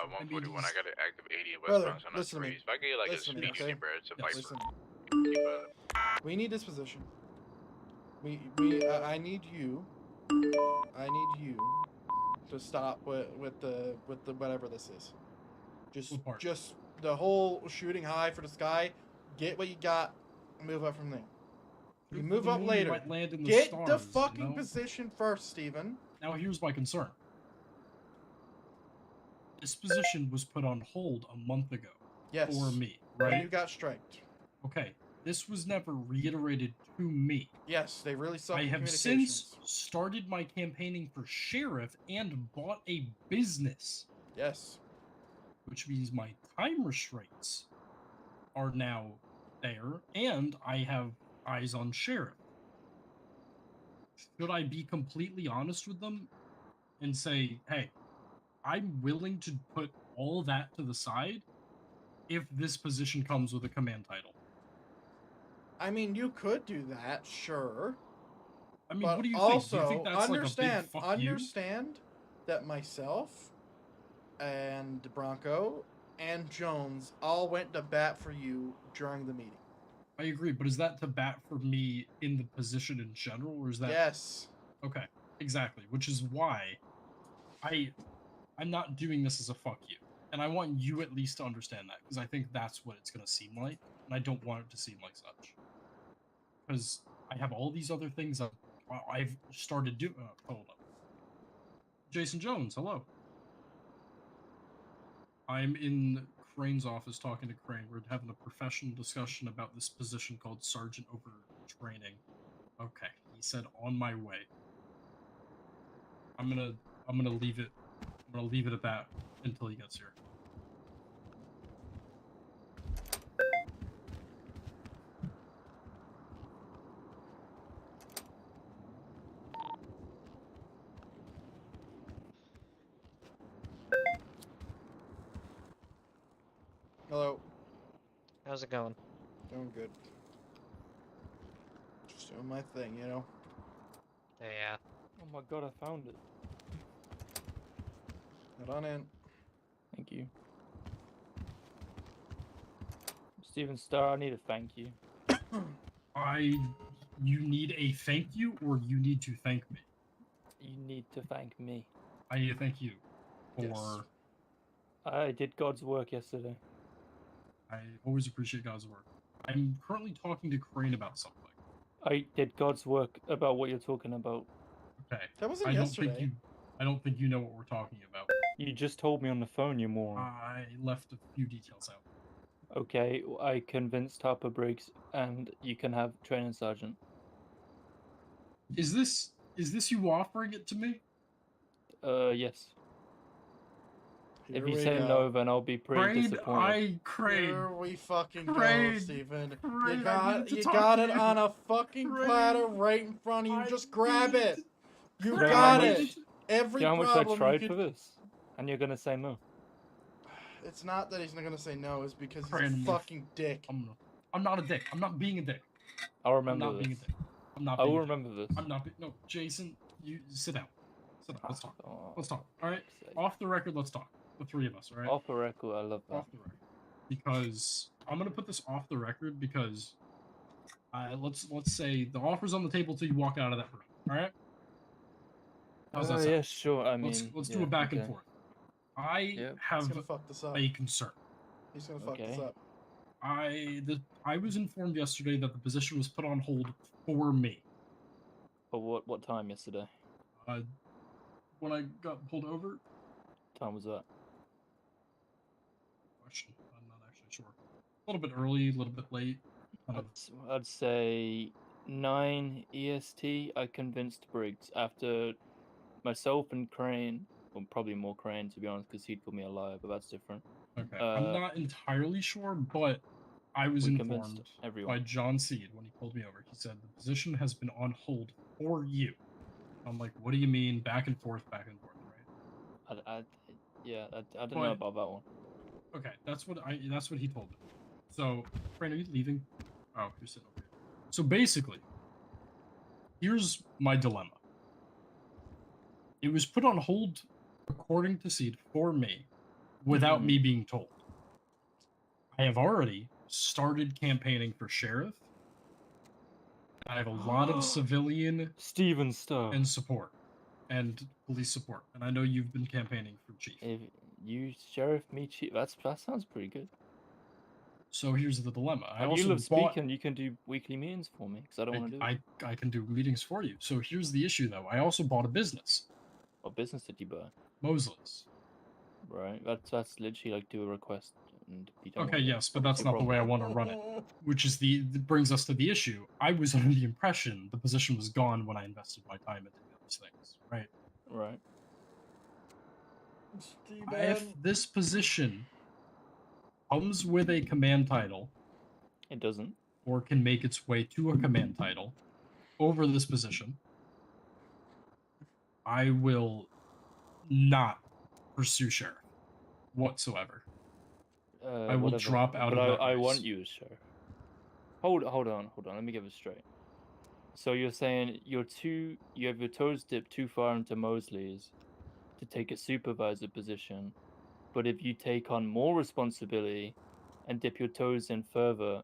141, I got an active 80 in West Brother, Bronx. I'm not listen to me. crazy. If I get like a Listen to me, speedy okay? bro, it's a Viper. Listen. Brother. We need this position. I need you to stop with the whatever this is. Just the whole shooting high for the sky. Get what you got. Move up from there. You move up later. Get the fucking position first, Steven. Now here's my concern. This position was put on hold a month ago. Yes. For me, right? And you got striked. Okay. This was never reiterated to me. Yes, they really suck. I have since started my campaigning for sheriff and bought a business. Yes. Which means my time restraints are now there, and I have eyes on sheriff. Should I be completely honest with them and say, hey, I'm willing to put all that to the side if this position comes with a command title? I mean, you could do that, sure. I mean, but what do you also, think? Do you think that's understand, like a big fuck understand that myself and Bronco and Jones all went to bat for you during the meeting. I agree, but is that to bat for me in the position in general, or is that... Yes. Okay, exactly, which is why I'm not doing this as a fuck you. And I want you at least to understand that, because I think that's what it's going to seem like, and I don't want it to seem like such. Because I have all these other things I've started doing... hold up. Jason Jones, hello. I'm in Crane's office talking to Crane. We're having a professional discussion about this position called Sergeant Over Training. Okay, he said on my way. I'm gonna leave it. I'm gonna leave it at that until he gets here. Hello. How's it going? Doing good. Just doing my thing, you know? Yeah. Oh my god, I found it. Head on in. Thank you. Steven Starr, I need to thank you. You need a thank you, or you need to thank me? You need to thank me. I need to thank you for... Yes. I did God's work yesterday. I always appreciate God's work. I'm currently talking to Crane about something. I did God's work about what you're talking about. Okay. That wasn't yesterday. I don't think you know what we're talking about. You just told me on the phone, you moron. I left a few details out. Okay, I convinced Harper Briggs, and you can have Training Sergeant. Is this you offering it to me? Yes. Here if you we say go. no, then I'll be pretty disappointed. Here we fucking Crane, go, Steven. Crane, You got it on a fucking platter right in front of you. Just grab it. You got it. Every how much problem I tried you for could... this? And you're gonna say no. It's not that he's not gonna say no. It's because he's Crane, a fucking dick. I'm not a dick. I'm not being a dick. I'll remember I'm not this. being a dick. I'm not I being will a dick. remember this. I'm not. No, Jason, you sit down. Sit down. Let's talk. Oh, Let's talk. All right. Off the record, let's talk. The three of us. All right. Off the record, I love that. Off the record. Because I'm gonna put this off the record because let's say the offer's on the table till you walk out of that room. All right. How's that sound? Yeah, sure. I mean, let's do a back and forth. I have He's gonna fuck this up. a concern. He's gonna fuck this up. I was informed yesterday that the position was put on hold for me. But what time yesterday? When I got pulled over. What time was that? Question. I'm not actually sure. A little bit early, a little bit late. I'd say 9 EST. I convinced Briggs after myself and Crane, well, probably more Crane to be honest, because he'd call me a liar, but that's different. Okay, I'm not entirely sure, but I was informed everyone. by John Seed when he pulled me over. He said the position has been on hold for you. I'm like, what do you mean back and forth, right? I don't know about that one. Okay, that's what he told me. So, Crane, are you leaving? Oh, you're sitting over here. So basically, here's my dilemma. It was put on hold, according to Seed, for me, without me being told. I have already started campaigning for sheriff. I have a lot of civilian Steven Starr and support, and police support, and I know you've been campaigning for chief. If you sheriff, me chief, that sounds pretty good. So here's the dilemma. You love speaking. You can do weekly meetings for me because I don't want to do it. I can do meetings for you. So here's the issue, though. I also bought a business. What business did you buy? Mosley's. Right. That's literally like do a request and be done. Okay, yes, but that's not the way I want to run it. Which is brings us to the issue. I was under the impression the position was gone when I invested my time into those things. Right. Right. If this position comes with a command title, it doesn't, or can make its way to a command title over this position, I will not pursue sheriff whatsoever. I will drop out of that I race. want you as sheriff. Hold on. Let me get this straight. So you're saying you have your toes dipped too far into Mosley's to take a supervisor position, but if you take on more responsibility and dip your toes in further,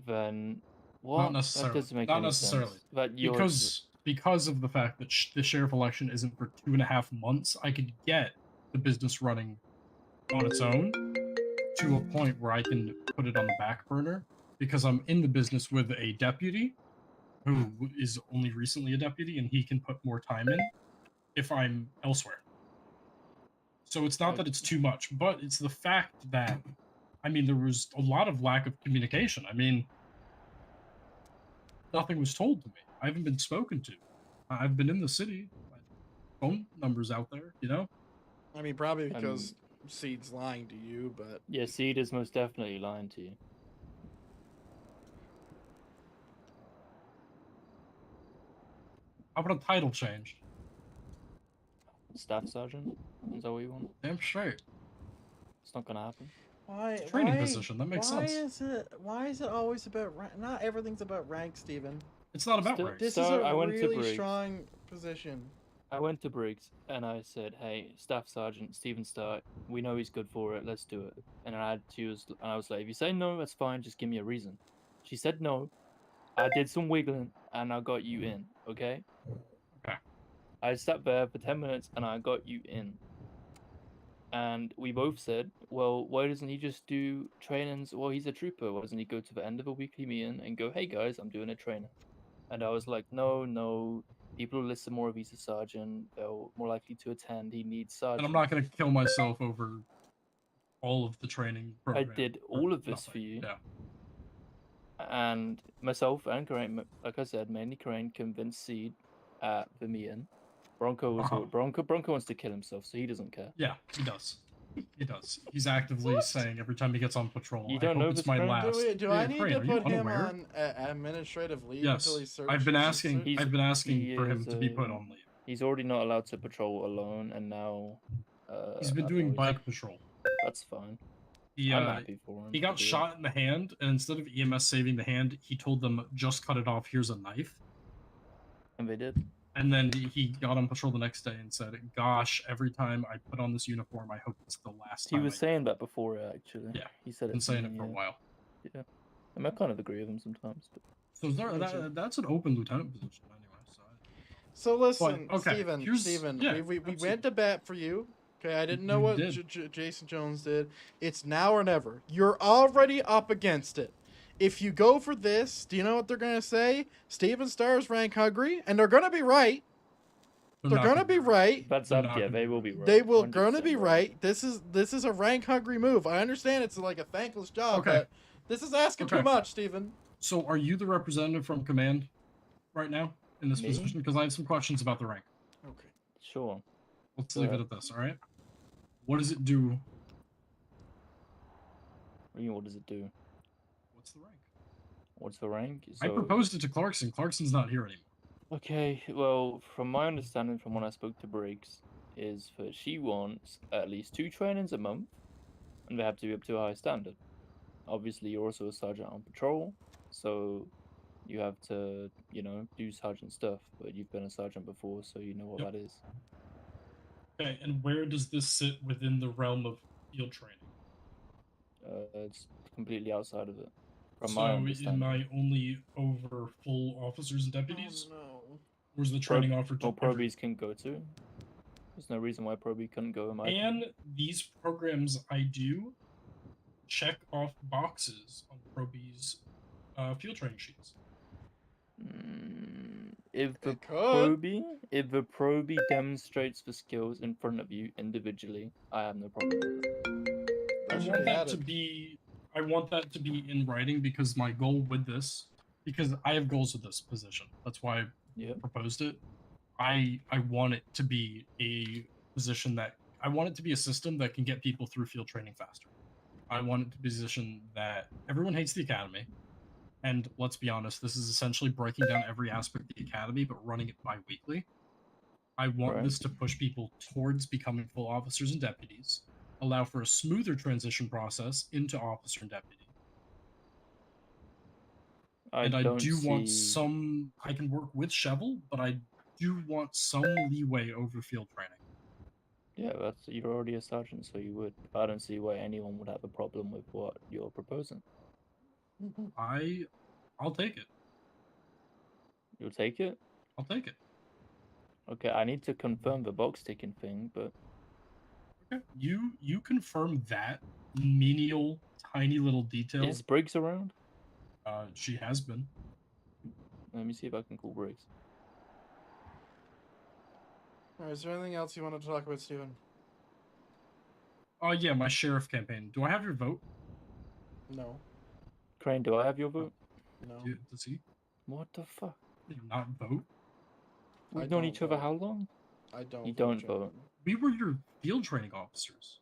then what? Not necessarily. That doesn't make Not any necessarily. sense. That Because of the fact that the sheriff election isn't for 2.5 months, I could get the business running on its own to a point where I can put it on the back burner because I'm in the business with a deputy who is only recently a deputy and he can put more time in if I'm elsewhere. So it's not that it's too much, but it's the fact that, I mean, there was a lot of lack of communication. I mean, nothing was told to me. I haven't been spoken to. I've been in the city. My phone number's out there, you know? I mean, probably because Seed's lying to you, but... Yeah, Seed is most definitely lying to you. How about a title change? Staff sergeant? Is that what you want? Damn straight. It's not gonna happen. Why? Training position, that makes sense. Why is it always about rank? Not everything's about rank, Steven. It's not about rank. This is a really strong position. I went to Briggs and I said, "Hey, Staff Sergeant Steven Starr, we know he's good for it. Let's do it." And I was like, "If you say no, that's fine. Just give me a reason." She said no. I did some wiggling and I got you in. Okay. Okay. I sat there for 10 minutes and I got you in. And we both said, well, why doesn't he just do trainings? Well, he's a trooper. Why doesn't he go to the end of a weekly meeting and go, "Hey guys, I'm doing a training"? And I was like, no. People who listen more if he's a sergeant, they're more likely to attend. He needs sergeant. And I'm not going to kill myself over all of the training program. I did all of this for you. Yeah. And myself and Crane, like I said, mainly Crane, convinced Seed at the meeting. Bronco wants to kill himself, so he doesn't care. Yeah, he does. He does. He's actively saying every time he gets on patrol, You don't I know hope it's this, my Crane? last. Do I need to put him on administrative leave until he searches? I've been asking for him to be put on leave. He's already not allowed to patrol alone, and now... He's been doing bike patrol. That's fine. He, I'm happy for him. he got shot in the hand, and instead of EMS saving the hand, he told them, just cut it off, here's a knife. And they did. And then he got on patrol the next day and said, gosh, every time I put on this uniform, I hope it's the last He time. was saying that before, actually. Yeah, he said been it. saying it for a while. Yeah, I mean, I kind of agree with him sometimes. But So that's an open lieutenant position anyway. So listen, But, okay, Steven, yeah, we went to bat for you. Okay, I didn't know what Jason Jones did. It's now or never. You're already up against it. If you go for this, do you know what they're going to say? Steven Starr's rank hungry, and they're going to be right. They're going to be right. That's up. Yeah, they will be right. They will going to be right. This is a rank hungry move. I understand it's like a thankless job, but this is asking too much, Steven. So are you the representative from command right now in this Me? position? Because I have some questions about the rank. Okay. Sure. Let's leave it at this, all right? What does it do? What do you mean, what does it do? What's the rank? What's the rank? I proposed it to Clarkson. Clarkson's not here anymore. Okay, well, from my understanding from when I spoke to Briggs, is that she wants at least 2 trainings a month, and they have to be up to a high standard. Obviously, you're also a sergeant on patrol, so you have to, you know, do sergeant stuff, but you've been a sergeant before, so you know what that is. Okay, and where does this sit within the realm of field training? It's completely outside of it. From So my understanding. am I only over full officers and deputies? Oh, no. Or is the training offered to probies can go too. There's no reason why probie couldn't go in my And these programs I do check off boxes on probies field training sheets. If the probie demonstrates the skills in front of you individually, I have no problem with it. I want that to be in writing, because my goal with this, because I have goals with this position. That's why I proposed it. I want it to be a position that I want it to be a system that can get people through field training faster. I want it to be a position that everyone hates the academy. And let's be honest, this is essentially breaking down every aspect of the academy, but running it bi-weekly. I want this to push people towards becoming full officers and deputies, allow for a smoother transition process into officer and deputy. I do want some, I can work with Shovel, but I do want some leeway over field training. Yeah, you're already a sergeant, so you would. I don't see why anyone would have a problem with what you're proposing. I'll take it. You'll take it? I'll take it. Okay, I need to confirm the box ticking thing, but... Okay, you confirm that menial, tiny little detail. Is Briggs around? She has been. Let me see if I can call Briggs. Alright, is there anything else you want to talk about, Steven? Oh, yeah, my sheriff campaign. Do I have your vote? No. Crane, do I have your vote? No. Does he? What the fuck? Did you not vote? We've known each other how long? I don't. You don't vote. We were your field training officers.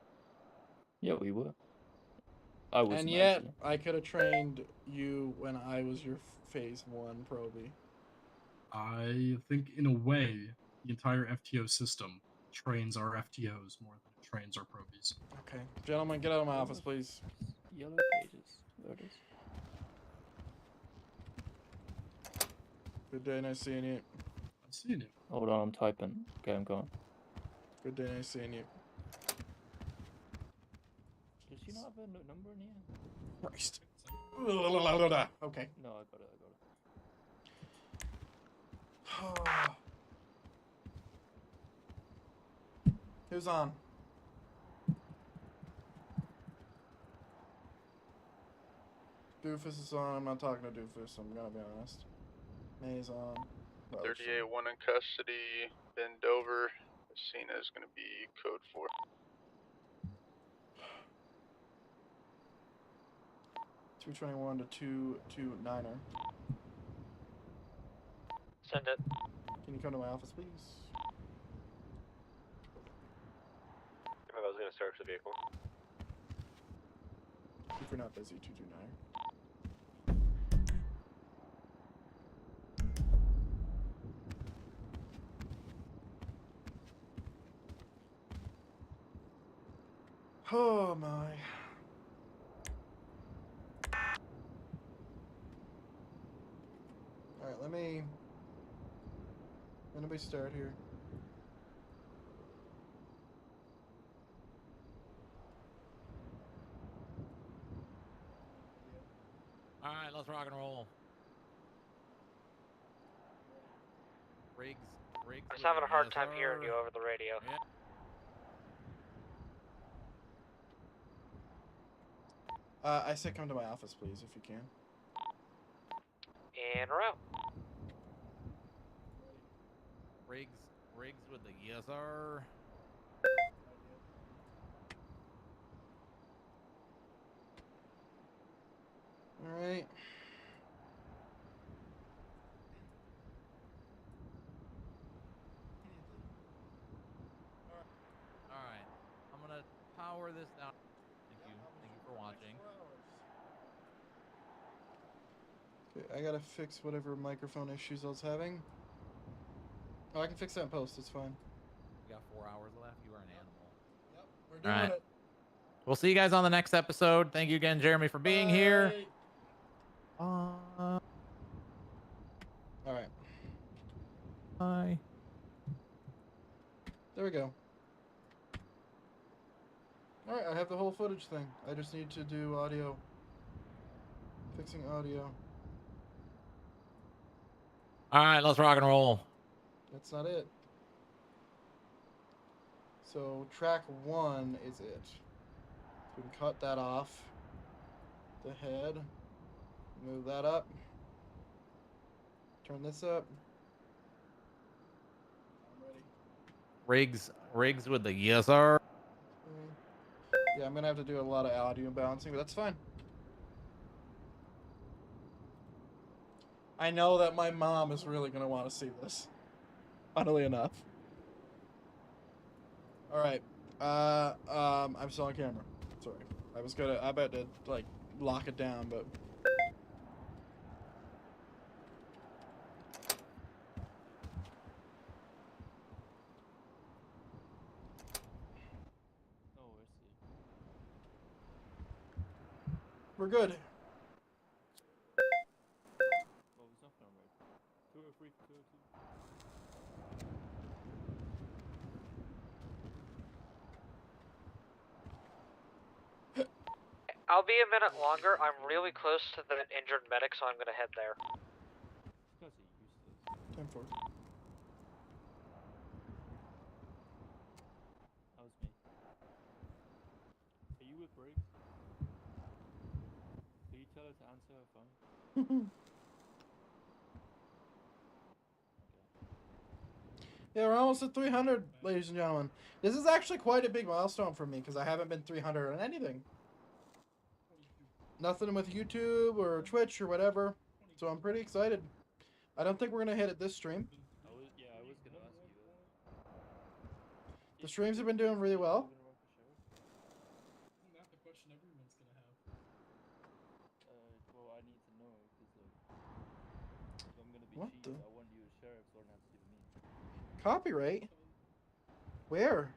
Yeah, we were. I wasn't. And yet, I could have trained you when I was your Phase 1 probie. I think, in a way, the entire FTO system trains our FTOs more than it trains our probies. Okay. Gentlemen, get out of my office, please. Yellow pages. There it is. Good day, nice seeing you. Nice seeing you. Hold on, I'm typing. Okay, I'm going. Good day, nice seeing you. Does she not have a number in here? Christ. Okay. No, I got it. Who's on? Doofus is on. I'm not talking to Doofus, I'm gonna be honest. May's on. 38-1 in custody, bend over. Messina is going to be code 4. $221 to 229er. Send it. Can you come to my office, please? I was going to search the vehicle. If you're not busy, 229er. Oh my. Alright, let me start here. All right, let's rock and roll. Riggs. I'm just having a hard time hearing you over the radio. Yeah. I said come to my office, please, if you can. En route. Riggs with the yes, sir. All right. All right. I'm gonna power this down. Thank you for watching. Okay, I gotta fix whatever microphone issues I was having. Oh, I can fix that in post. It's fine. We got 4 hours left. You are an animal. Yep, we're doing All right. it. We'll see you guys on the next episode. Thank you again, Jeremy, for being here. All right. Bye. There we go. All right, I have the whole footage thing. I just need to do audio. Fixing audio. All right, let's rock and roll. That's not it. So track 1 is it. So we can cut that off. The head. Move that up. Turn this up. I'm ready. Riggs with the yes, sir. Yeah, I'm gonna have to do a lot of audio balancing, but that's fine. I know that my mom is really gonna want to see this. Funnily enough. All right. I'm still on camera. Sorry. I bet to like lock it down, but. We're good. I'll be a minute longer. I'm really close to the injured medic, so I'm gonna head there. 10-4. That was me. Are you with Briggs? Will you tell her to answer her phone? Yeah, we're almost at 300, ladies and gentlemen. This is actually quite a big milestone for me because I haven't been 300 on anything. Nothing with YouTube or Twitch or whatever. So I'm pretty excited. I don't think we're going to hit it this stream. I was gonna ask you that. The streams have been doing really well. Isn't that the question everyone's gonna have? Well, I need to know because if I'm gonna be What cheated, the? I want you as sheriff so I don't have to do me. Copyright? Where?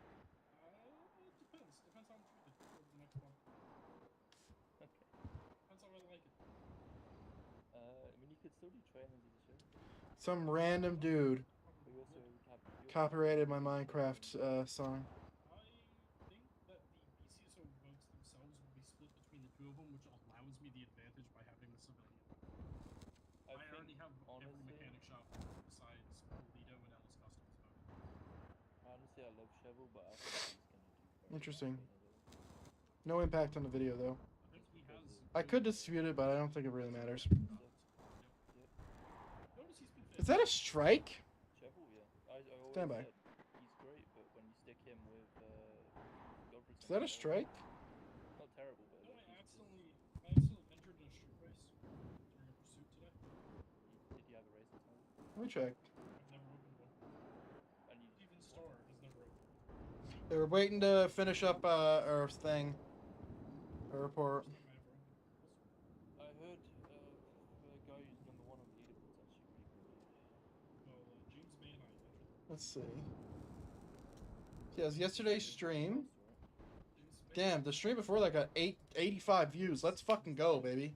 It depends. Depends how I'm treated over the next month. Okay. Depends how I like it. I mean, you could still do training as a sheriff. Some random dude But you also copyrighted my Minecraft song. I think that the BCSO votes themselves will be split between the two of them, which allows me the advantage by having the civilian. I already have every mechanic shop besides Polito and Ellis Customs voted. Honestly, I love Shovel, but I think he's gonna do. Interesting. No impact on the video, though. I think he has. I could dispute it, but I don't think it really matters. Notice he's been. Is that a strike? Shovel, yeah. I always Stand by. said he's great, but when you stick him with Is that a strike? Not terrible, but No, I accidentally entered a street race during a pursuit today. Did you have a racing time? Let me check. I've never opened one. And you Even Star has never opened. They were waiting to finish up our thing. A report. I heard the guy who's number 1 on the leaderboard's actually really good. Well, James May and I entered. Let's see. Yes, yesterday's stream. Damn, the stream before that got 85 views. Let's fucking go, baby.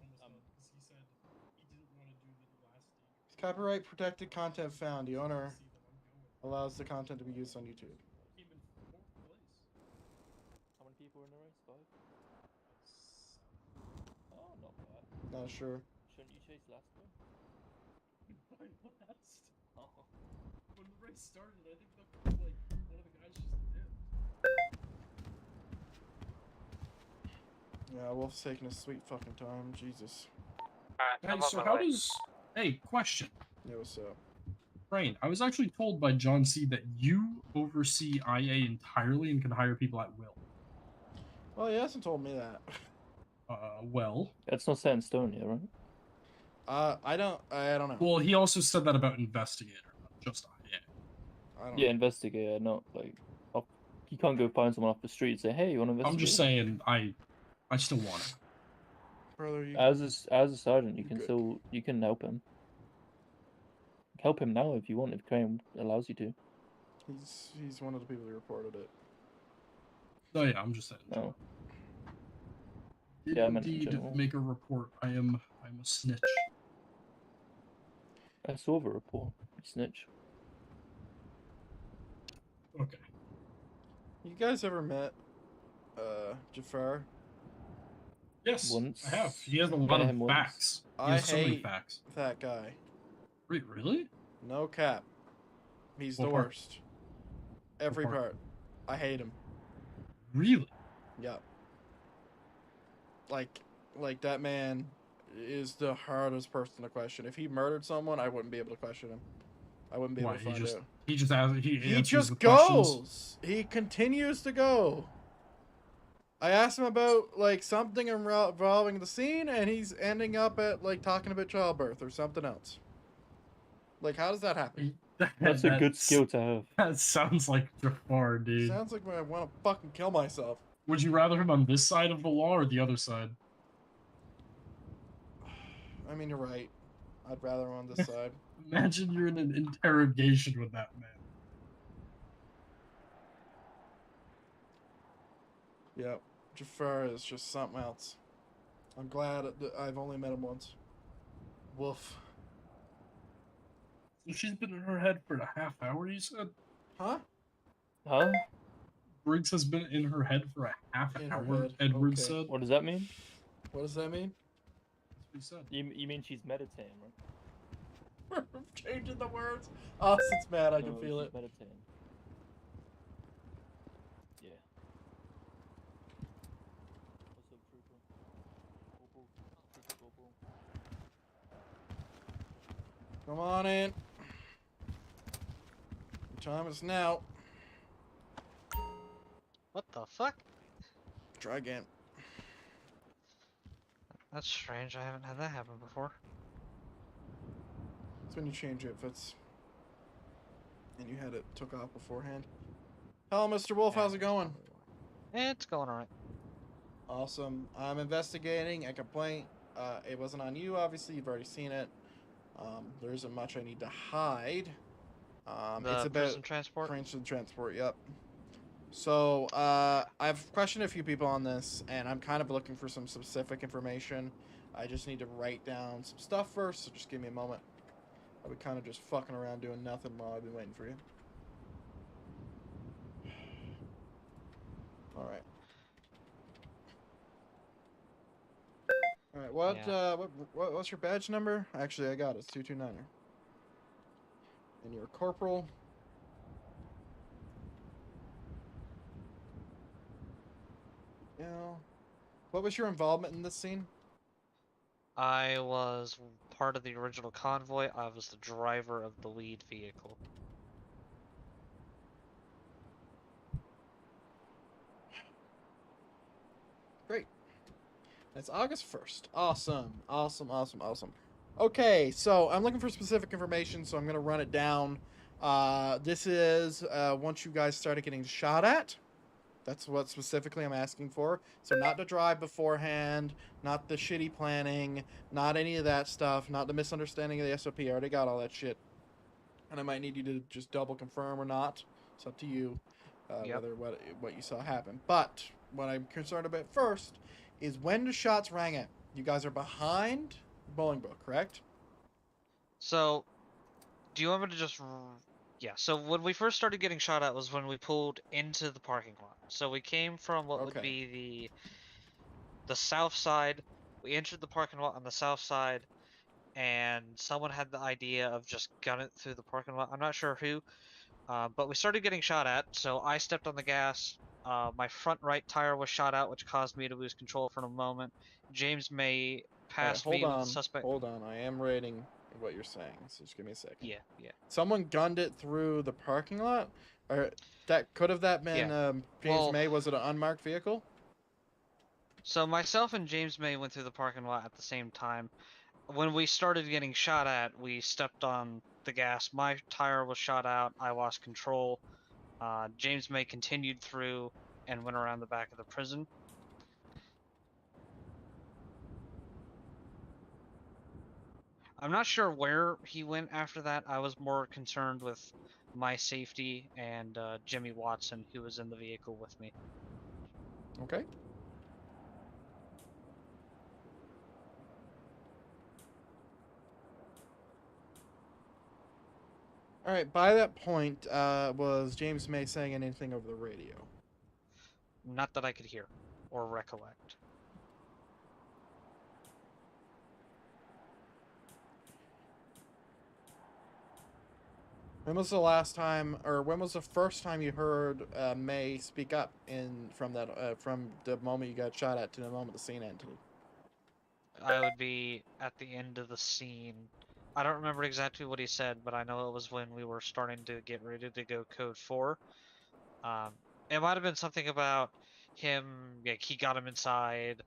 Copyright protected content found. The owner allows the content to be used on YouTube. How many people were in the race? 5? Oh, not bad. Not sure. Shouldn't you chase last one? Last. Oh. When the race started, I think one of the guys just dipped. Yeah, Wolf's taking a sweet fucking time. Jesus. Hey, so how does... Hey, question. Yeah, what's up? Rain, I was actually told by John C. that you oversee IA entirely and can hire people at will. Well, he hasn't told me that. Well... It's not set in stone yet, right? I don't know. Well, he also said that about Investigator, not just IA. Yeah, investigator, not like... you can't go find someone off the street and say, hey, you want to investigate? I'm just saying, I still want it. Brother, you... As a sergeant, you can still... You can help him. Help him now if you want, if Crane allows you to. He's one of the people who reported it. Oh yeah, I'm just saying. No. Did Yeah, I meant in indeed general. make a report. I'm a snitch. I saw the report. You snitch. Okay. You guys ever met Jafar? Yes, Once. I have. He has a lot of facts. He has so many hate facts. that guy. Wait, really? No cap. He's What the part? worst. Every What part? part. I hate him. Really? Yeah. Like that man is the hardest person to question. If he murdered someone, I wouldn't be able to question him. I wouldn't be able to find out. He just answers He just the goes. questions. He continues to go. I asked him about like something involving the scene, and he's ending up at like talking about childbirth or something else. Like, how does that happen? That's a good skill to have. That sounds like Jafar, dude. Sounds like when I want to fucking kill myself. Would you rather him on this side of the law or the other side? I mean, you're right. I'd rather him on this side. Imagine you're in an interrogation with that man. Yep. Jafar is just something else. I'm glad that I've only met him once. Woof. So she's been in her head for a half hour, you said? Huh? Huh? Briggs has been in her head for a half In her hour, head, Edward okay. said. What does that mean? What does that mean? That's what he said. You mean she's meditating, right? We're changing the words. Austin's mad, I can No, feel she's it. meditating. Yeah. What's up, Trooper? Trooper. Come on in. The time is now. What the fuck? Try again. That's strange. I haven't had that happen before. It's when you change outfits. And you had it took off beforehand. Hello, Mr. Wolf. How's it going? It's going alright. Awesome. I'm investigating a complaint. It wasn't on you, obviously. You've already seen it. There isn't much I need to hide. It's about prison transport? Prison transport, yep. So, I've questioned a few people on this, and I'm kind of looking for some specific information. I just need to write down some stuff first, so just give me a moment. I'll be kind of just fucking around doing nothing while I've been waiting for you. Alright. Alright, what's your badge number? Actually, I got it. It's 229er. And you're a corporal. Yeah. What was your involvement in this scene? I was part of the original convoy. I was the driver of the lead vehicle. Great. It's August 1st. Awesome. Awesome. Okay, so I'm looking for specific information, so I'm going to run it down. This is once you guys started getting shot at. That's what specifically I'm asking for. So not the drive beforehand, not the shitty planning, not any of that stuff, not the misunderstanding of the SOP. I already got all that shit. And I might need you to just double confirm or not. It's up to you whether what you saw happen. But what I'm concerned about first is when the shots rang out. You guys are behind Bolingbroke, correct? So, do you want me to just... Yeah, so when we first started getting shot at was when we pulled into the parking lot. So we came from what would be the south side. We entered the parking lot on the south side, and someone had the idea of just gunning it through the parking lot. I'm not sure who, but we started getting shot at, so I stepped on the gas. My front right tire was shot out, which caused me to lose control for a moment. James May passed me with the suspect. Hold on. I am rating what you're saying, so just give me a second. Yeah. Someone gunned it through the parking lot? Or could have that been James May? Was it an unmarked vehicle? So myself and James May went through the parking lot at the same time. When we started getting shot at, we stepped on the gas. My tire was shot out. I lost control. James May continued through and went around the back of the prison. I'm not sure where he went after that. I was more concerned with my safety and Jimmy Watson, who was in the vehicle with me. Okay. All right. By that point, was James May saying anything over the radio? Not that I could hear or recollect. When was the last time, or when was the first time you heard May speak up from the moment you got shot at to the moment the scene ended? I would be at the end of the scene. I don't remember exactly what he said, but I know it was when we were starting to get ready to go code 4. It might have been something about him, like he got him inside,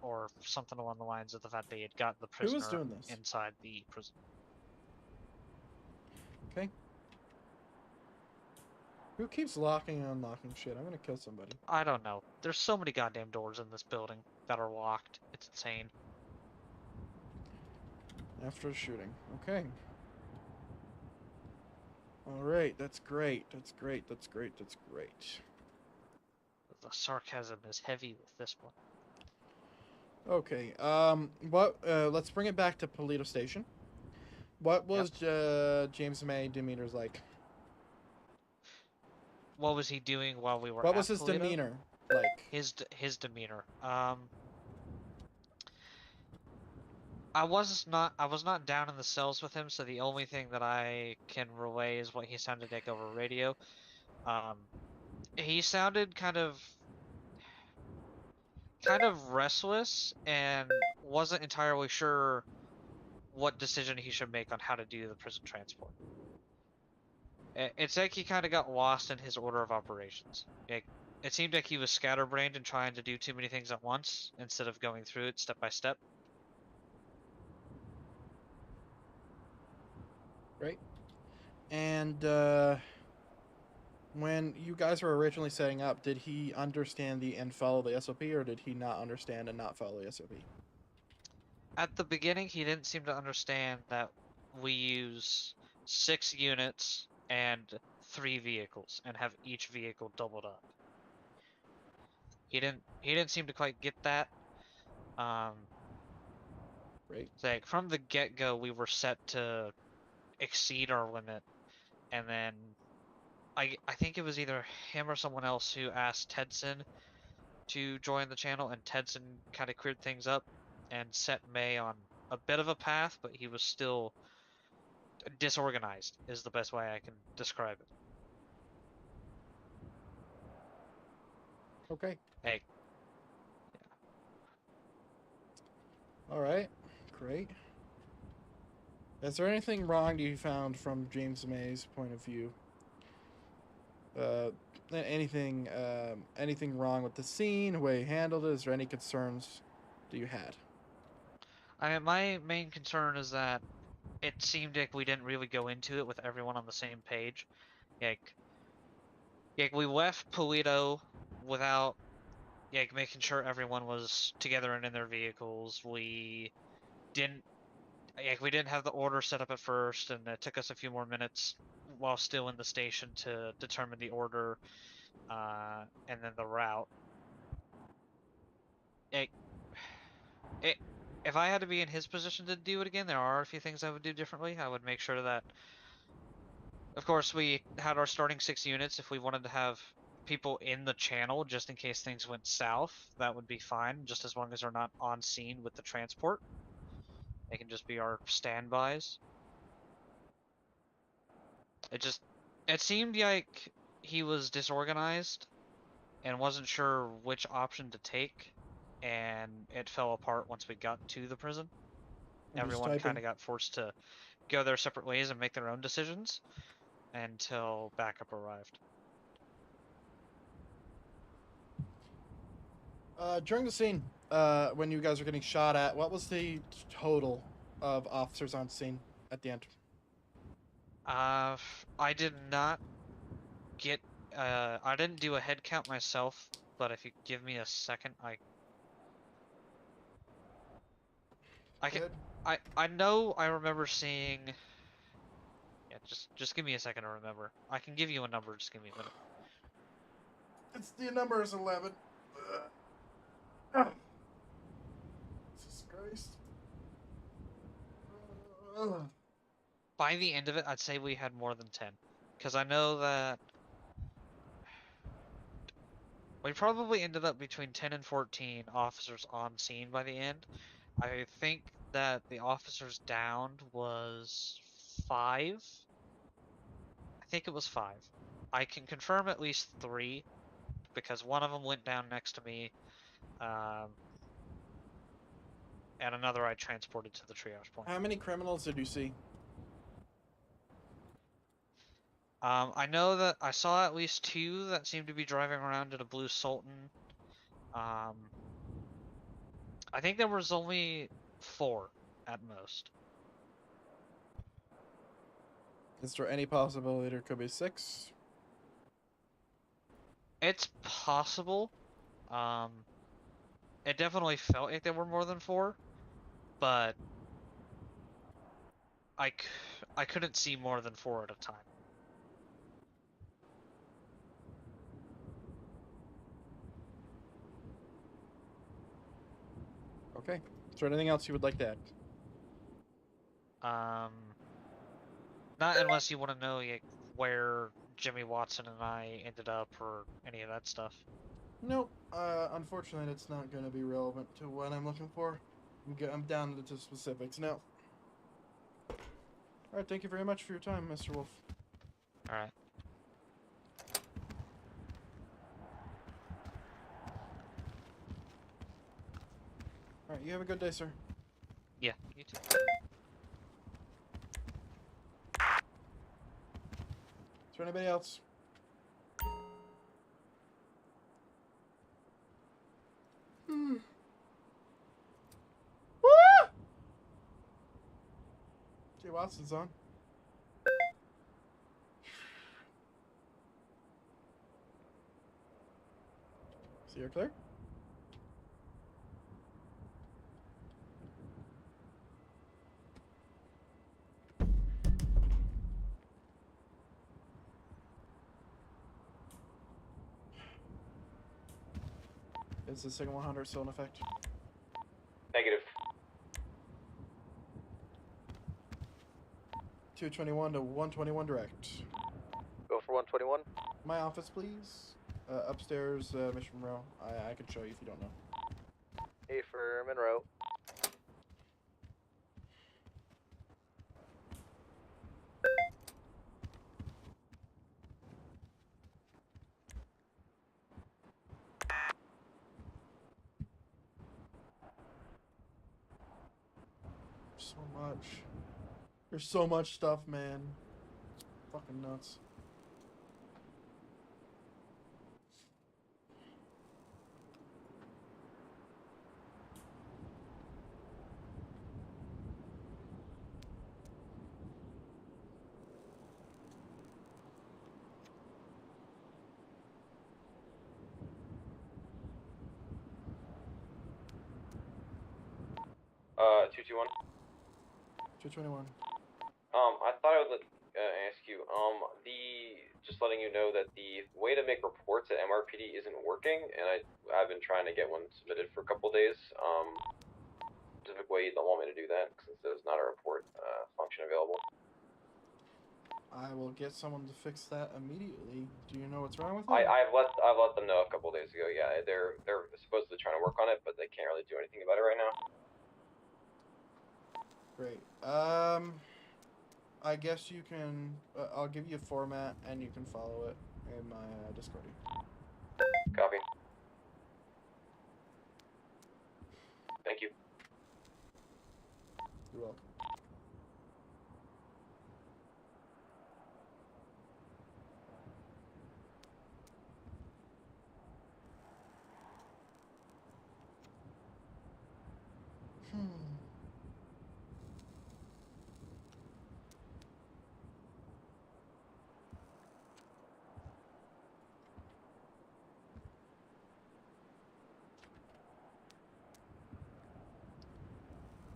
or something along the lines of the fact they had got the prisoner Who was doing this? inside the prison. Okay. Who keeps locking and unlocking shit? I'm gonna kill somebody. I don't know. There's so many goddamn doors in this building that are locked. It's insane. After the shooting. Okay. Alright, that's great. That's great. That's great. That's great. The sarcasm is heavy with this one. Okay. Let's bring it back to Polito Station. What was James May demeanor's like? What was he doing while we were What at was his Polito? demeanor like? His demeanor. I was not down in the cells with him, so the only thing that I can relay is what he sounded like over radio. He sounded kind of restless and wasn't entirely sure what decision he should make on how to do the prison transport. It's like he kind of got lost in his order of operations. It seemed like he was scatterbrained and trying to do too many things at once instead of going through it step by step. Right. And when you guys were originally setting up, did he understand and follow the SOP, or did he not understand and not follow the SOP? At the beginning, he didn't seem to understand that we use 6 units and 3 vehicles and have each vehicle doubled up. He didn't seem to quite get that. Right. Like from the get-go, we were set to exceed our limit, and then I think it was either him or someone else who asked Tedson to join the channel, and Tedson kind of cleared things up and set May on a bit of a path, but he was still disorganized, is the best way I can describe it. Okay. Hey. Yeah. All right. Great. Is there anything wrong you found from James May's point of view? Anything wrong with the scene, the way he handled it? Is there any concerns that you had? My main concern is that it seemed like we didn't really go into it with everyone on the same page. Like we left Polito without making sure everyone was together and in their vehicles. We didn't have the order set up at first, and it took us a few more minutes while still in the station to determine the order and then the route. If I had to be in his position to do it again, there are a few things I would do differently. I would make sure that, of course, we had our starting 6 units. If we wanted to have people in the channel just in case things went south, that would be fine, just as long as they're not on scene with the transport. They can just be our standbys. It seemed like he was disorganized and wasn't sure which option to take, and it fell apart once we got to the prison. Everyone kind of got forced to go their separate ways and make their own decisions until backup arrived. During the scene, when you guys were getting shot at, what was the total of officers on scene at the end? I did not get. I didn't do a head count myself, but if you give me a second, I know I remember seeing. Yeah, just give me a second to remember. I can give you a number. Just give me a minute. It's the number is 11. Jesus Christ. By the end of it, I'd say we had more than 10, because I know that we probably ended up between 10 and 14 officers on scene by the end. I think that the officers downed was 5. I think it was 5. I can confirm at least 3, because one of them went down next to me, and another I transported to the triage point. How many criminals did you see? I know that I saw at least 2 that seemed to be driving around in a blue Sultan. I think there was only 4 at most. Is there any possibility there could be 6? It's possible. It definitely felt like there were more than 4, but I couldn't see more than 4 at a time. Okay. Is there anything else you would like to add? Not unless you want to know like, where Jimmy Watson and I ended up or any of that stuff. Nope. Unfortunately, that's not going to be relevant to what I'm looking for. I'm down to the specifics now. Alright, thank you very much for your time, Mr. Wolf. Alright. Alright, you have a good day, sir. Yeah, you too. Is there anybody else? Woo! Jay Watson's on. So you're clear? Is the Signal 100 still in effect? Negative. 221 to 121 direct. Go for 121. My office, please. Upstairs, Mission Monroe. I can show you if you don't know. A for Monroe. So much. There's so much stuff, man. Fucking nuts. Two two one. 221. I thought I would ask you. Just letting you know that the way to make reports at MRPD isn't working, and I've been trying to get one submitted for a couple days. Specific way you don't want me to do that since there's not a report function available. I will get someone to fix that immediately. Do you know what's wrong with it? I've let them know a couple days ago. Yeah, they're supposedly trying to work on it, but they can't really do anything about it right now. Great. I guess you can. I'll give you a format, and you can follow it in my Discord. Copy. Thank you. You're welcome.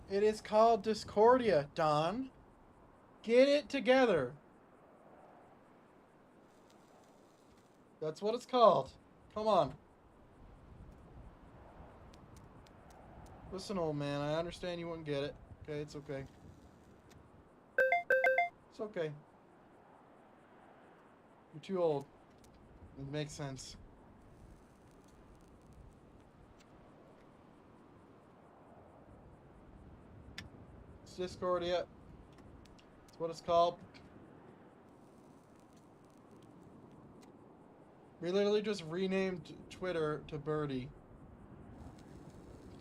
It is called Discordia, Don. Get it together. That's what it's called. Come on. Listen, old man, I understand you wouldn't get it. Okay, it's okay. It's okay. You're too old. It makes sense. It's Discordia. That's what it's called. We literally just renamed Twitter to Birdie.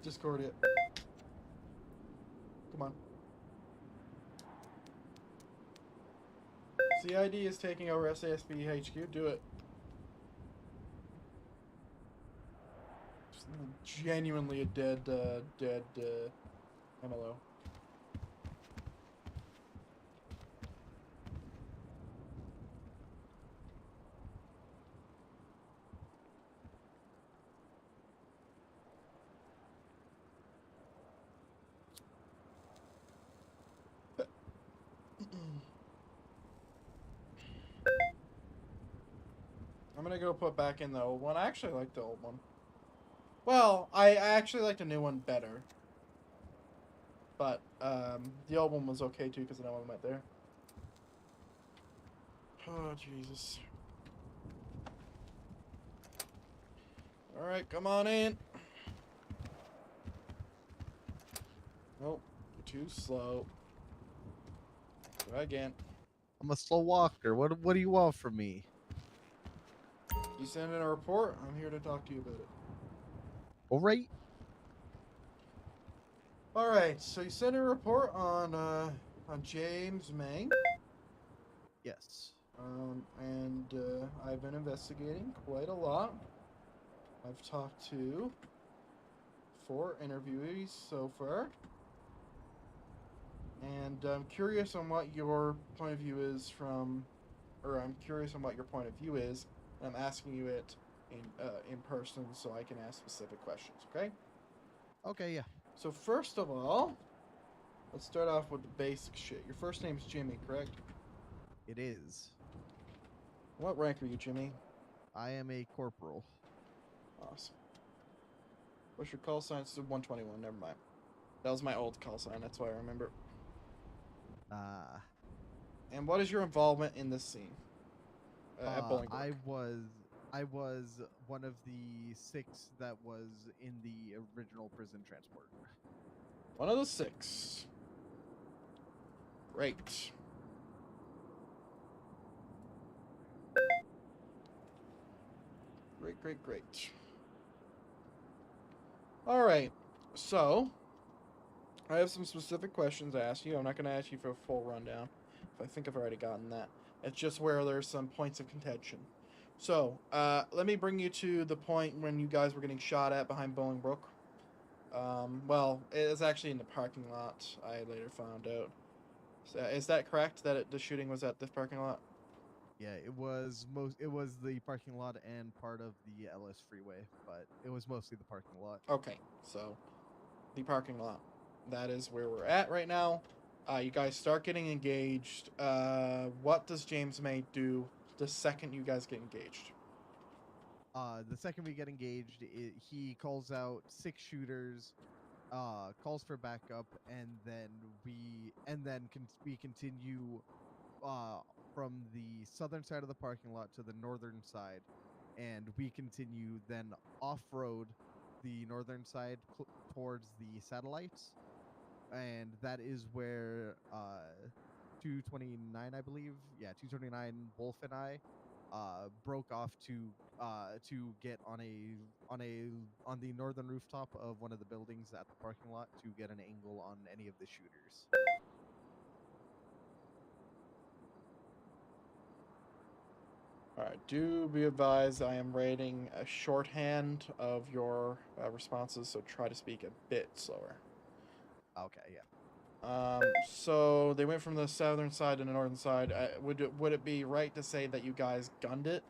Discordia. Come on. CID is taking over SASP HQ. Do it. Just genuinely a dead MLO. I'm gonna go put back in the old one. I actually like the old one. Well, I actually like the new one better. But, the old one was okay too because no one went there. Oh, Jesus. Alright, come on in. Nope, you're too slow. Try again. I'm a slow walker. What do you want from me? You send in a report, I'm here to talk to you about it. All right. All right. So you sent a report on James Mang. Yes. And I've been investigating quite a lot. I've talked to 4 interviewees so far. And I'm curious on what your point of view is I'm curious on what your point of view is. And I'm asking you it in person so I can ask specific questions, okay? Okay, yeah. So first of all, let's start off with the basic shit. Your first name's Jimmy, correct? It is. What rank are you, Jimmy? I am a corporal. Awesome. What's your call sign? It's 121, never mind. That was my old call sign, that's why I remember. And what is your involvement in this scene? At Bolingbrook? I was one of the 6 that was in the original prison transport. One of the 6. Great. Great. Alright, so I have some specific questions to ask you. I'm not going to ask you for a full rundown. I think I've already gotten that. It's just where there's some points of contention. So, let me bring you to the point when you guys were getting shot at behind Bolingbrook. Well, it was actually in the parking lot, I later found out. So, is that correct, that the shooting was at this parking lot? Yeah, it was the parking lot and part of the LS freeway, but it was mostly the parking lot. Okay, so the parking lot. That is where we're at right now. You guys start getting engaged. What does James May do the second you guys get engaged? The second we get engaged, he calls out 6 shooters, calls for backup, and then we continue from the southern side of the parking lot to the northern side, and we continue then off-road the northern side towards the satellites, and that is where 229, I believe, 229 Wolf and I broke off to get on the northern rooftop of one of the buildings at the parking lot to get an angle on any of the shooters. Alright, do be advised I am writing a shorthand of your responses, so try to speak a bit slower. Okay, yeah. So they went from the southern side to the northern side. Would it be right to say that you guys gunned it?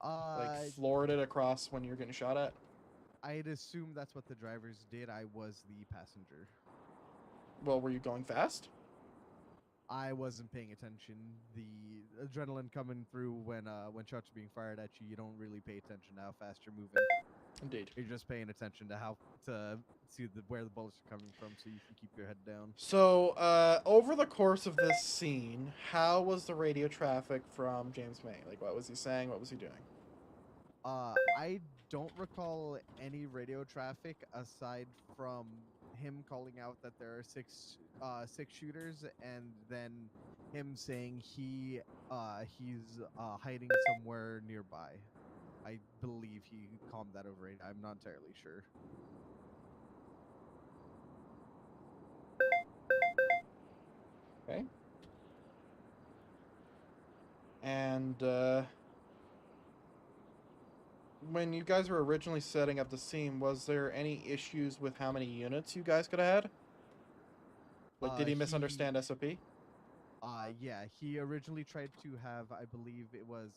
Like floored it across when you're getting shot at? I'd assume that's what the drivers did. I was the passenger. Well, were you going fast? I wasn't paying attention. The adrenaline coming through when shots are being fired at you, you don't really pay attention to how fast you're moving. Indeed. You're just paying attention to how to see where the bullets are coming from, so you can keep your head down. So, over the course of this scene, how was the radio traffic from James May? Like, what was he saying? What was he doing? I don't recall any radio traffic aside from him calling out that there are six shooters, and then him saying he's hiding somewhere nearby. I believe he calmed that over it. I'm not entirely sure. Okay. And when you guys were originally setting up the scene, was there any issues with how many units you guys could have had? Like, did he misunderstand SOP? Yeah, he originally tried to have, I believe it was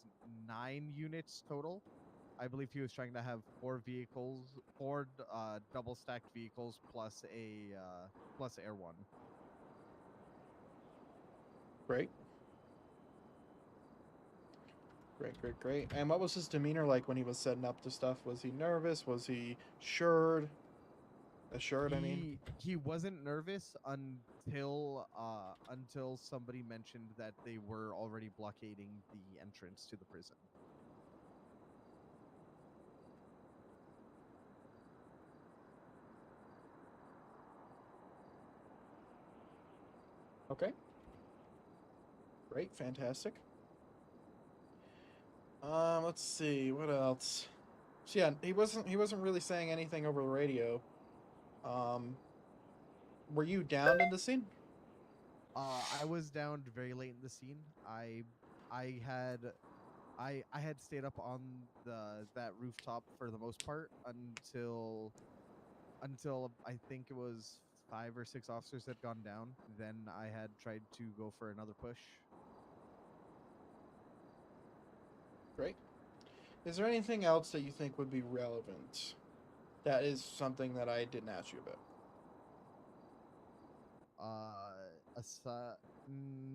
9 units total. I believe he was trying to have 4 vehicles, 4 double stacked vehicles plus Air 1. Great. Great. And what was his demeanor like when he was setting up the stuff? Was he nervous? Was he assured? I mean. He wasn't nervous until somebody mentioned that they were already blockading the entrance to the prison. Okay. Great, fantastic. Let's see, what else? So yeah, he wasn't really saying anything over the radio. Were you downed in the scene? I was downed very late in the scene. I had stayed up on that rooftop for the most part until I think it was 5 or 6 officers had gone down. Then I had tried to go for another push. Great. Is there anything else that you think would be relevant? That is something that I didn't ask you about.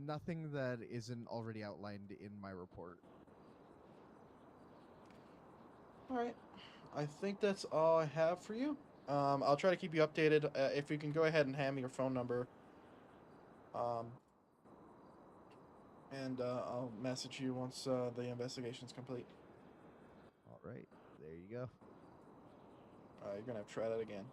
Nothing that isn't already outlined in my report. All right. I think that's all I have for you. I'll try to keep you updated. If you can go ahead and hand me your phone number. And I'll message you once the investigation's complete. All right. There you go. You're going to have to try that again.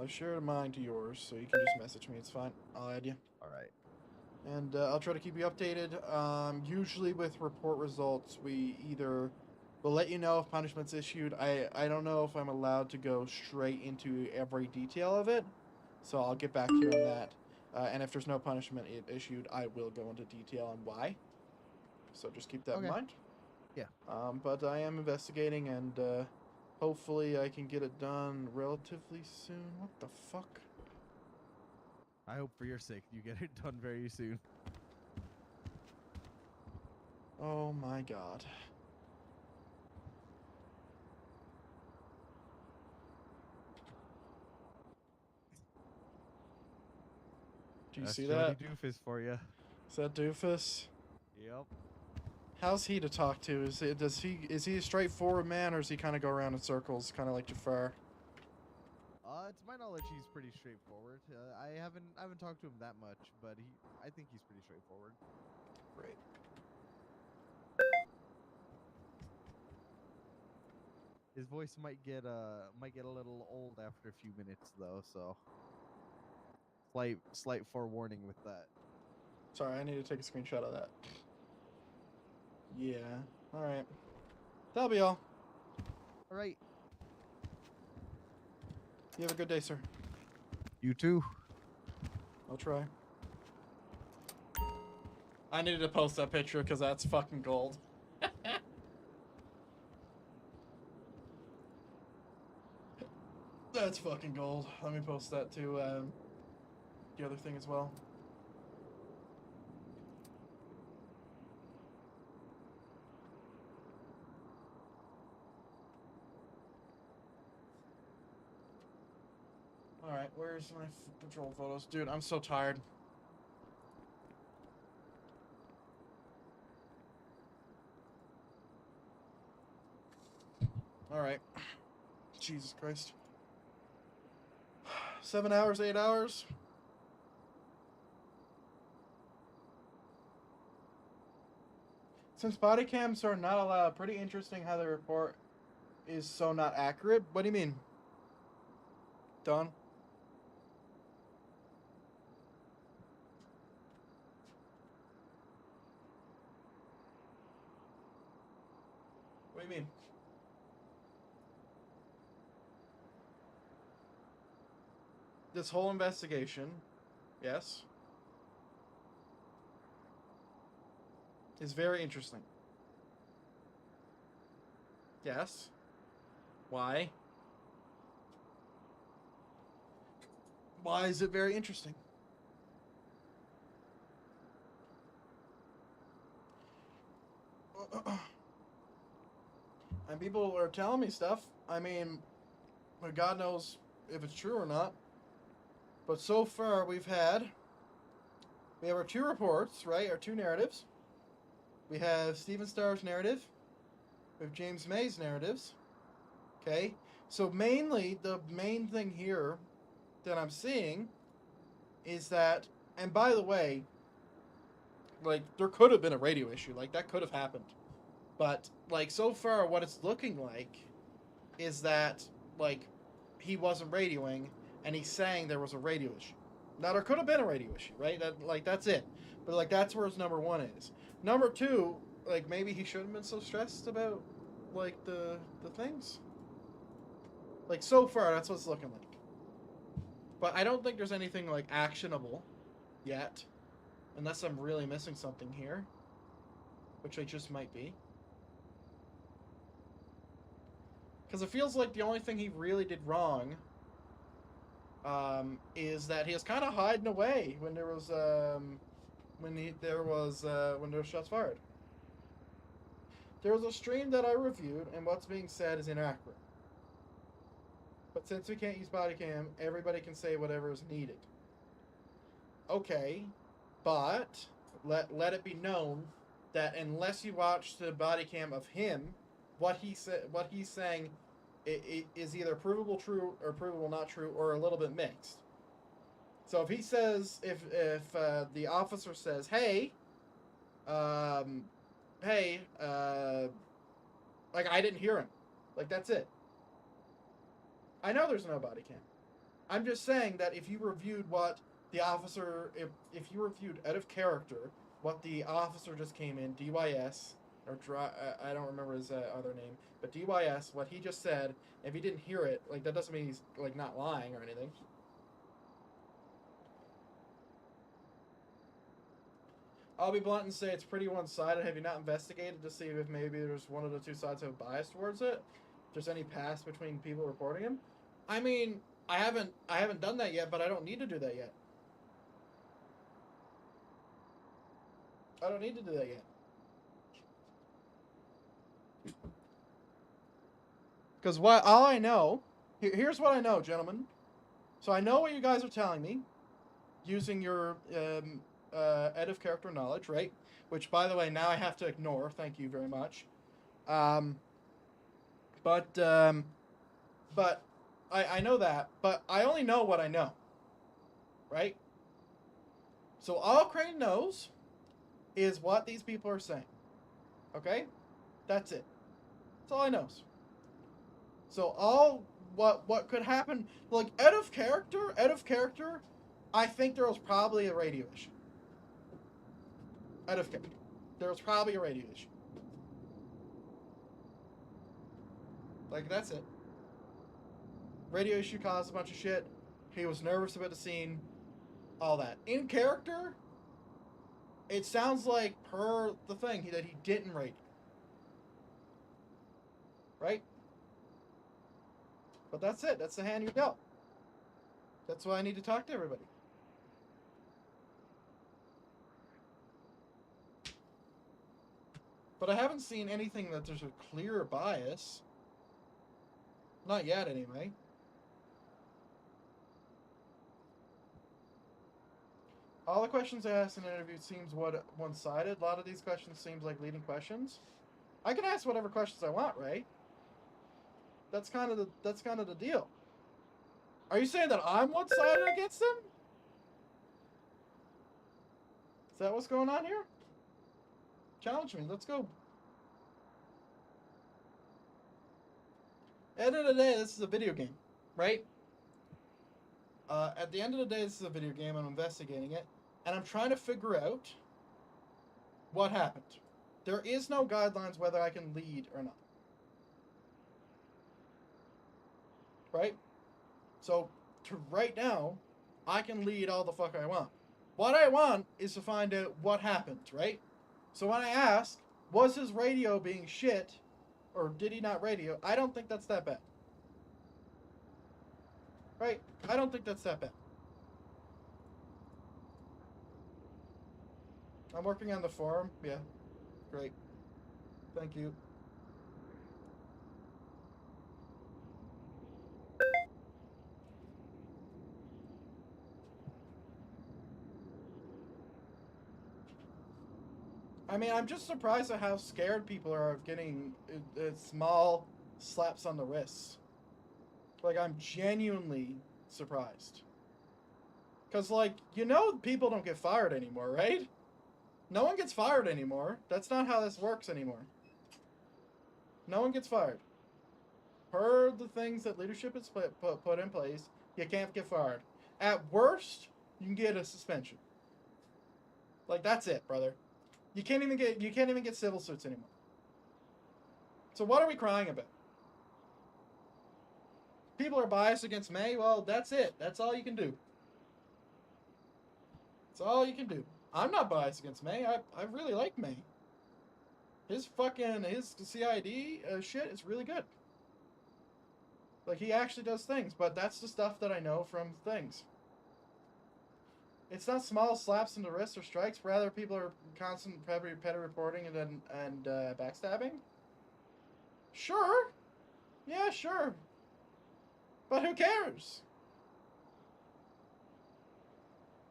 I've shared mine to yours, so you can just message me. It's fine. I'll add you. All right. And I'll try to keep you updated. Usually with report results, we either will let you know if punishment's issued. I don't know if I'm allowed to go straight into every detail of it, so I'll get back to you on that. And if there's no punishment issued, I will go into detail on why. So just keep that in mind. Yeah. But I am investigating, and hopefully I can get it done relatively soon. What the fuck? I hope for your sake you get it done very soon. Oh my god. Do you That's see Jody that? Doofus for you. Is that Doofus? Yep. How's he to talk to? Is he a straightforward man, or does he kind of go around in circles, kind of like Jafar? To my knowledge, he's pretty straightforward. I haven't talked to him that much, but I think he's pretty straightforward. Great. His voice might get a little old after a few minutes though, so slight forewarning with that. Sorry, I need to take a screenshot of that. Yeah. All right. That'll be all. All right. You have a good day, sir. You too. I'll try. I needed to post that picture because that's fucking gold. That's fucking gold. Let me post that to the other thing as well. Alright, where's my patrol photos? Dude, I'm so tired. Alright. Jesus Christ. 7 hours, 8 hours? Since body cams are not allowed, pretty interesting how the report is so not accurate. What do you mean? Don? What do you mean? This whole investigation, yes, is very interesting. Yes. Why? Why is it very interesting? And people are telling me stuff. I mean, God knows if it's true or not. But so far, we have our two reports, right? Our two narratives. We have Stephen Starr's narrative. We have James May's narratives. Okay? So mainly, the main thing here that I'm seeing is that, and by the way, like, there could have been a radio issue. Like, that could have happened. But, like, so far, what it's looking like is that, like, he wasn't radioing, and he's saying there was a radio issue. Now, there could have been a radio issue, right? That's it. But, like, that's where his number one is. Number two, like, maybe he shouldn't have been so stressed about, like, the things. Like, so far, that's what it's looking like. But I don't think there's anything, like, actionable yet. Unless I'm really missing something here. Which I just might be. Because it feels like the only thing he really did wrong is that he was kind of hiding away when there was when there was shots fired. There was a stream that I reviewed, and what's being said is inaccurate. But since we can't use body cam, everybody can say whatever is needed. Okay, but let it be known that unless you watch the body cam of him, what he's saying it is either provable true or provable not true, or a little bit mixed. So if he says, if the officer says, hey, like, I didn't hear him, like, that's it. I know there's no body cam. I'm just saying that if you reviewed what the officer, if you reviewed out of character what the officer just came in, DYS, or I don't remember his other name, but DYS, what he just said, if he didn't hear it, like, that doesn't mean he's, like, not lying or anything. I'll be blunt and say it's pretty one-sided. Have you not investigated to see if maybe there's one of the two sides have bias towards it? If there's any past between people reporting him? I mean, I haven't done that yet, but I don't need to do that yet. I don't need to do that yet. Because all I know, here's what I know, gentlemen. So I know what you guys are telling me, using your ed of character knowledge, right? Which, by the way, now I have to ignore. Thank you very much. But I know that, but I only know what I know, right? So all Crane knows is what these people are saying. Okay? That's it. That's all I knows. So all what could happen, like out of character, I think there was probably a radio issue. Out of character. There was probably a radio issue. Like, that's it. Radio issue caused a bunch of shit. He was nervous about the scene. All that. In character, it sounds like per the thing that he didn't radio. Right? But that's it. That's the hand you dealt. That's why I need to talk to everybody. But I haven't seen anything that there's a clear bias. Not yet, anyway. All the questions asked in an interview seems one-sided. A lot of these questions seems like leading questions. I can ask whatever questions I want, right? That's kind of the deal. Are you saying that I'm one-sided against them? Is that what's going on here? Challenge me. Let's go. At the end of the day, this is a video game, right? At the end of the day, this is a video game. I'm investigating it, and I'm trying to figure out what happened. There is no guidelines whether I can lead or not. Right? So, right now, I can lead all the fuck I want. What I want is to find out what happened, right? So when I ask, was his radio being shit, or did he not radio, I don't think that's that bad. Right? I don't think that's that bad. I'm working on the forum. Yeah. Great. Thank you. I mean, I'm just surprised at how scared people are of getting small slaps on the wrists. Like, I'm genuinely surprised. Because, like, you know people don't get fired anymore, right? No one gets fired anymore. That's not how this works anymore. No one gets fired. Per the things that leadership has put in place, you can't get fired. At worst, you can get a suspension. Like, that's it, brother. You can't even get civil suits anymore. So what are we crying about? People are biased against May. Well, that's it. That's all you can do. That's all you can do. I'm not biased against May. I really like May. His CID shit is really good. Like, he actually does things, but that's the stuff that I know from things. It's not small slaps in the wrist or strikes. Rather, people are constant petty reporting and backstabbing. Sure. Yeah, sure. But who cares?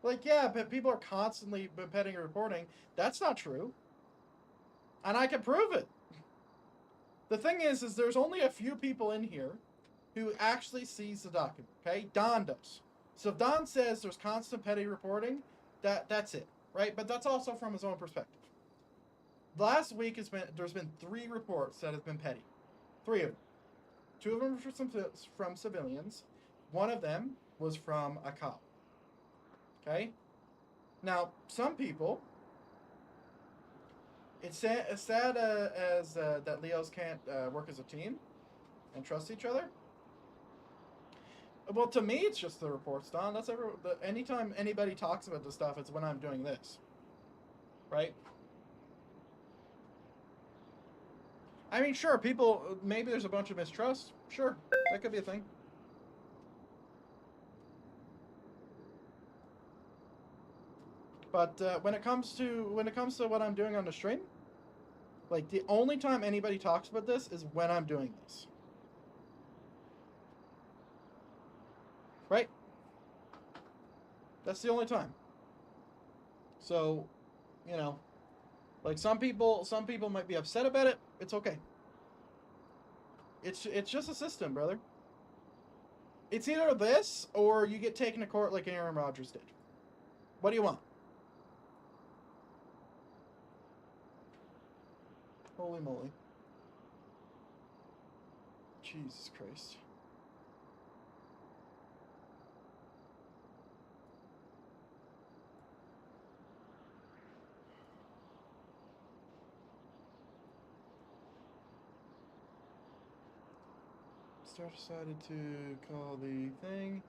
Like, yeah, but people are constantly petty reporting. That's not true. And I can prove it. The thing is there's only a few people in here who actually sees the document, okay? Don does. So if Don says there's constant petty reporting, that's it, right? But that's also from his own perspective. Last week there's been 3 reports that have been petty. 3 of them. 2 of them were from civilians. 1 of them was from a cop. Okay? Now, some people, it's sad as that Leos can't work as a team and trust each other. Well, to me, it's just the reports, Don. That's anytime anybody talks about this stuff, it's when I'm doing this. Right? I mean, sure, people, maybe there's a bunch of mistrust. Sure, that could be a thing. But when it comes to what I'm doing on the stream, like, the only time anybody talks about this is when I'm doing this. Right? That's the only time. So, you know, like some people might be upset about it. It's okay. It's just a system, brother. It's either this or you get taken to court like Aaron Rodgers did. What do you want? Holy moly. Jesus Christ. Star decided to call the thing.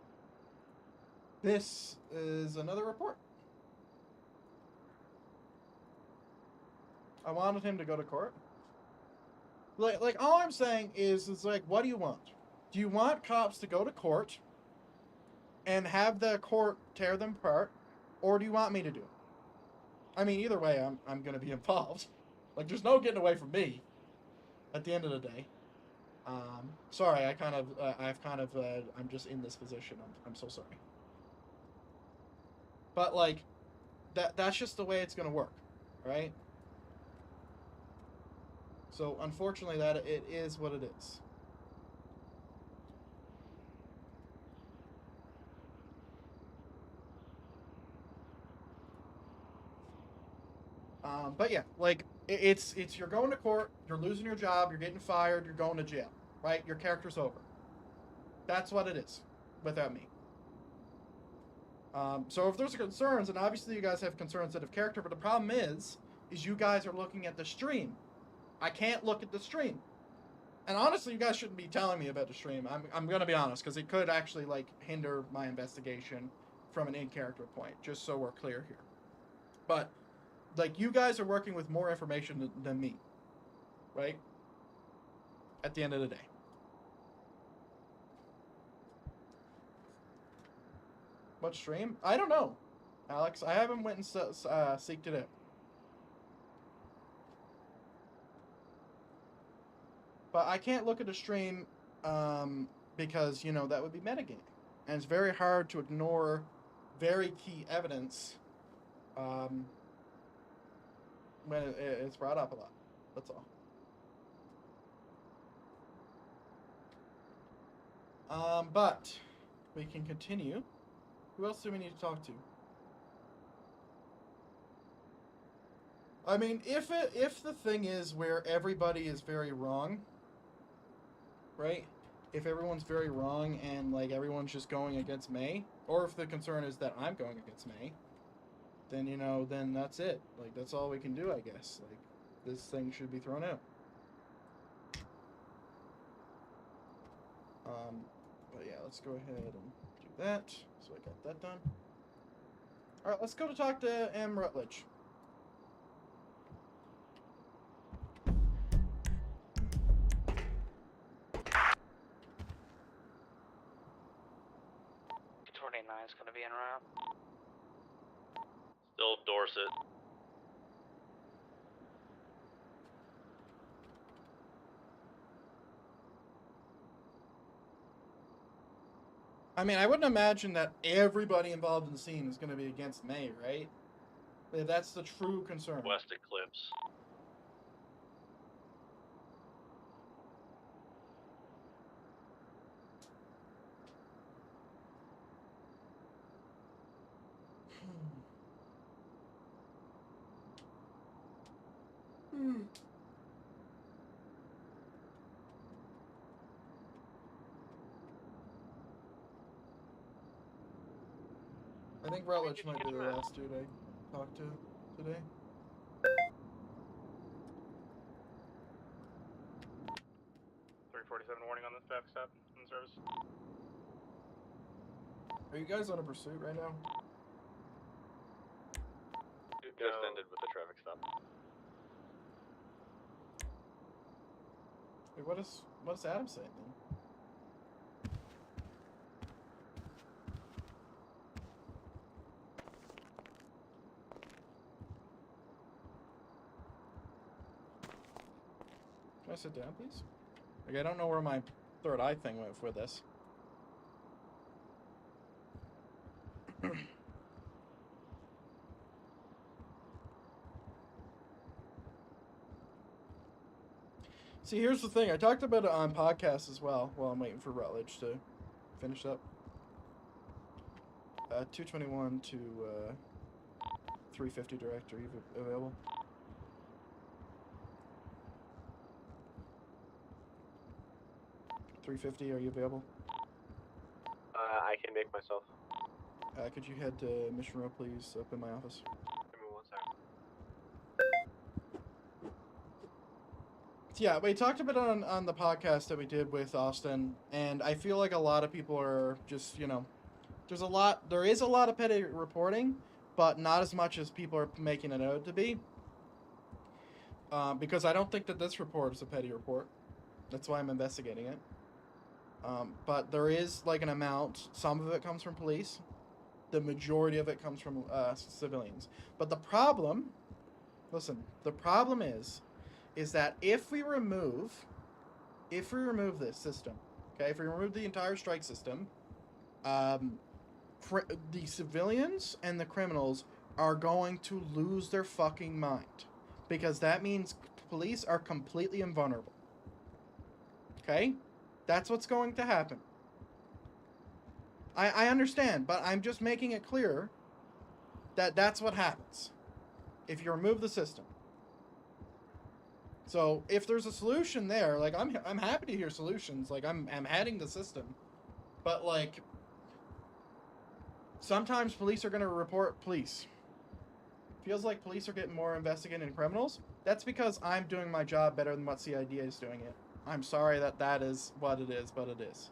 This is another report. I wanted him to go to court. Like all I'm saying is like, what do you want? Do you want cops to go to court and have the court tear them apart, or do you want me to do it? I mean, either way, I'm gonna be involved. Like, there's no getting away from me. At the end of the day. Sorry, I'm just in this position. I'm so sorry. But like, that's just the way it's gonna work, right? So unfortunately, that it is what it is. But yeah, like it's you're going to court, you're losing your job, you're getting fired, you're going to jail, right? Your character's over. That's what it is, without me. So if there's concerns, and obviously you guys have concerns that of character, but the problem is you guys are looking at the stream. I can't look at the stream. And honestly, you guys shouldn't be telling me about the stream. I'm gonna be honest, because it could actually like hinder my investigation from an in-character point, just so we're clear here. But like, you guys are working with more information than me, right? At the end of the day. What stream? I don't know, Alex. I haven't went and seeked it out. But I can't look at a stream because, you know, that would be metagaming. And it's very hard to ignore very key evidence when it's brought up a lot. That's all. But we can continue. Who else do we need to talk to? I mean, if the thing is where everybody is very wrong, right? If everyone's very wrong and like everyone's just going against May, or if the concern is that I'm going against May, then, you know, then that's it. Like, that's all we can do, I guess. Like, this thing should be thrown out. But yeah, let's go ahead and do that. So I got that done. All right, let's go to talk to M. Rutledge. Is going to be en route. Still Dorset. I mean, I wouldn't imagine that everybody involved in the scene is going to be against May, right? That's the true concern. West Eclipse. I think Rutledge might be the last dude I talked to today. 347 warning on this traffic stop in service. Are you guys on a pursuit right now? It just ended with the traffic stop. Wait, what does Adam say then? Can I sit down, please? Like, I don't know where my third eye thing went for this. See, here's the thing. I talked about it on podcasts as well while I'm waiting for Rutledge to finish up. 221 to 350 direct. Are you available? $350, are you available? I can make myself. Could you head to Mission Row, please, up in my office? Give me 1 second. Yeah, we talked about it on the podcast that we did with Austin, and I feel like a lot of people are just, you know, there is a lot of petty reporting, but not as much as people are making it out to be. Because I don't think that this report is a petty report. That's why I'm investigating it. But there is like an amount. Some of it comes from police. The majority of it comes from civilians. But the problem, listen, the problem is that if we remove this system, okay, if we remove the entire strike system, the civilians and the criminals are going to lose their fucking mind, because that means police are completely invulnerable. Okay? That's what's going to happen. I understand, but I'm just making it clear that that's what happens if you remove the system. So if there's a solution there, like I'm happy to hear solutions. Like I'm adding the system, but like sometimes police are going to report police. Feels like police are getting more investigated in criminals. That's because I'm doing my job better than what CID is doing it. I'm sorry that is what it is, but it is.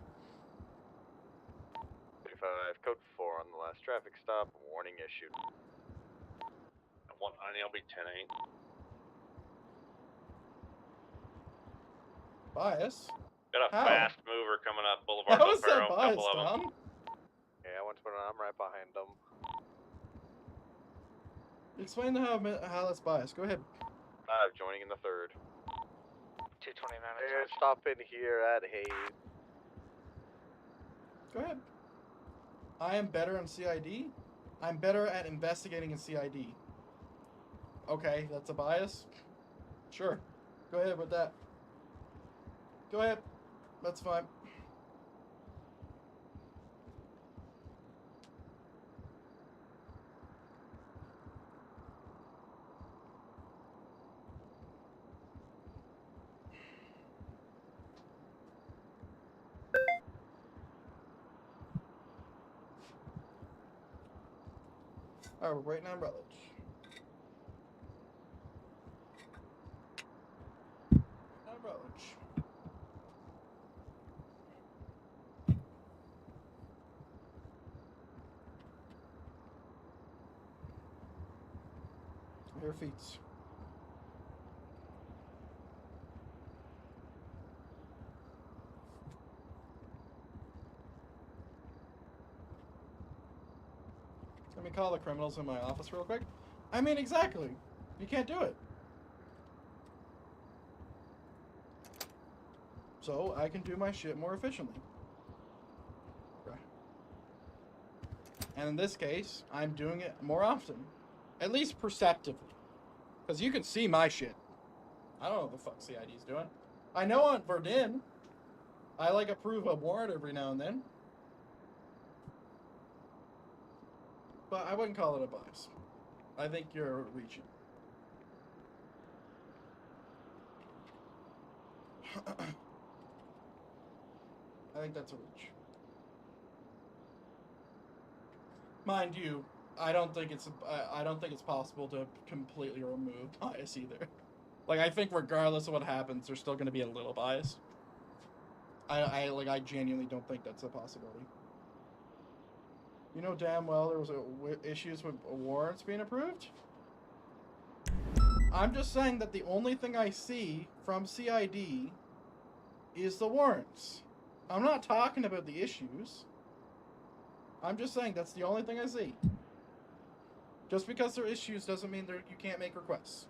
35, code 4 on the last traffic stop, warning issued. I think I'll be 10-8. Bias? Got a How? fast mover coming up Boulevard How Del is that Perro, bias, couple of them. Tom? Yeah, I'm right behind them. Explain how that's biased. Go ahead. 5, joining in the 3rd. 229. They're stopping here at Hayes. Go ahead. I am better on CID. I'm better at investigating in CID. Okay, that's a bias? Sure. Go ahead with that. Go ahead. That's fine. Alright, we're waiting on Rutledge. Rutledge. Your feet. Let me call the criminals in my office real quick. I mean, exactly. You can't do it. So I can do my shit more efficiently. Okay. And in this case, I'm doing it more often. At least perceptively. Because you can see my shit. I don't know what the fuck CID's doing. I know on Verdun, I like approve a warrant every now and then. But I wouldn't call it a bias. I think you're reaching. I think that's a reach. Mind you, I don't think it's possible to completely remove bias either. Like, I think regardless of what happens, there's still going to be a little bias. I genuinely don't think that's a possibility. You know damn well there was issues with warrants being approved. I'm just saying that the only thing I see from CID is the warrants. I'm not talking about the issues. I'm just saying that's the only thing I see. Just because there are issues doesn't mean you can't make requests.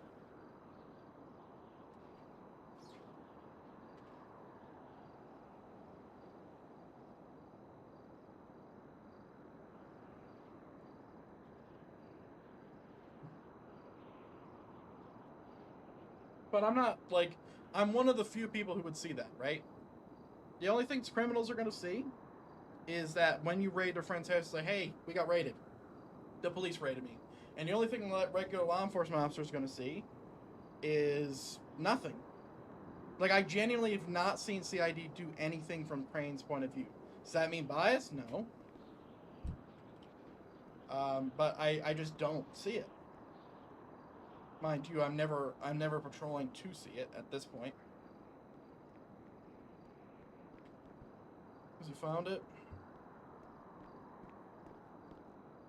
But I'm not, like, I'm one of the few people who would see that, right? The only things criminals are going to see is that when you raid a friend's house, say, hey, we got raided. The police raided me. And the only thing that regular law enforcement officers are going to see is nothing. Like, I genuinely have not seen CID do anything from Crane's point of view. Does that mean bias? No. But I just don't see it. Mind you, I'm never patrolling to see it at this point. Has he found it?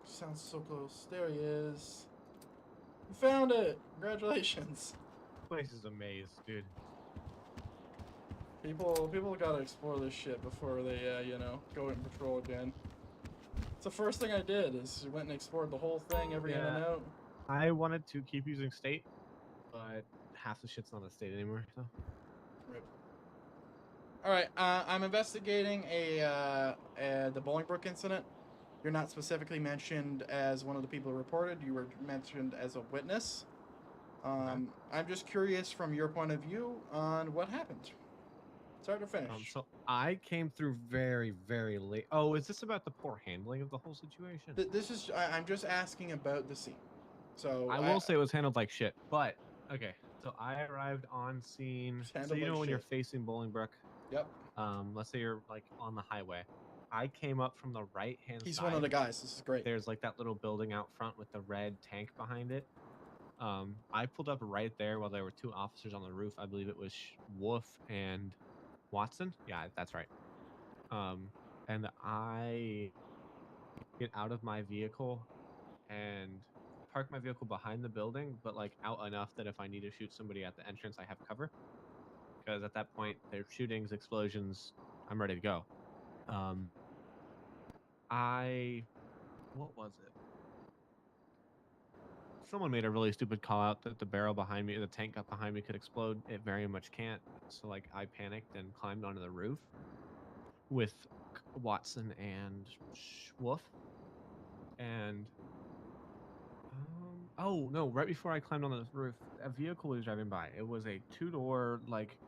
Sounds so close. There he is. You found it! Congratulations. Place is a maze, dude. People gotta explore this shit before they, you know, go and patrol again. It's the first thing I did, is went and explored the whole thing, every in and out. I wanted to keep using state, but half the shit's not a state anymore, so. Rip. Alright, I'm investigating the Bolingbrook incident. You're not specifically mentioned as one of the people who reported. You were mentioned as a witness. I'm just curious from your point of view on what happened. Start to finish. So I came through very, very late. Oh, is this about the poor handling of the whole situation? This is, I'm just asking about the scene. So I will say it was handled like shit, but okay. So I arrived on scene. So you know when you're facing Bolingbrook. Yep. Let's say you're like on the highway. I came up from the right hand side. He's one of the guys. This is great. There's like that little building out front with the red tank behind it. I pulled up right there while there were two officers on the roof. I believe it was Wolf and Watson. Yeah, that's right. And I get out of my vehicle and park my vehicle behind the building, but like out enough that if I need to shoot somebody at the entrance, I have cover. Because at that point, there's shootings, explosions. I'm ready to go. What was it? Someone made a really stupid call out that the barrel behind me, the tank up behind me could explode. It very much can't. So like I panicked and climbed onto the roof with Watson and Wolf. And oh no, right before I climbed on the roof, a vehicle was driving by. It was a two-door, like,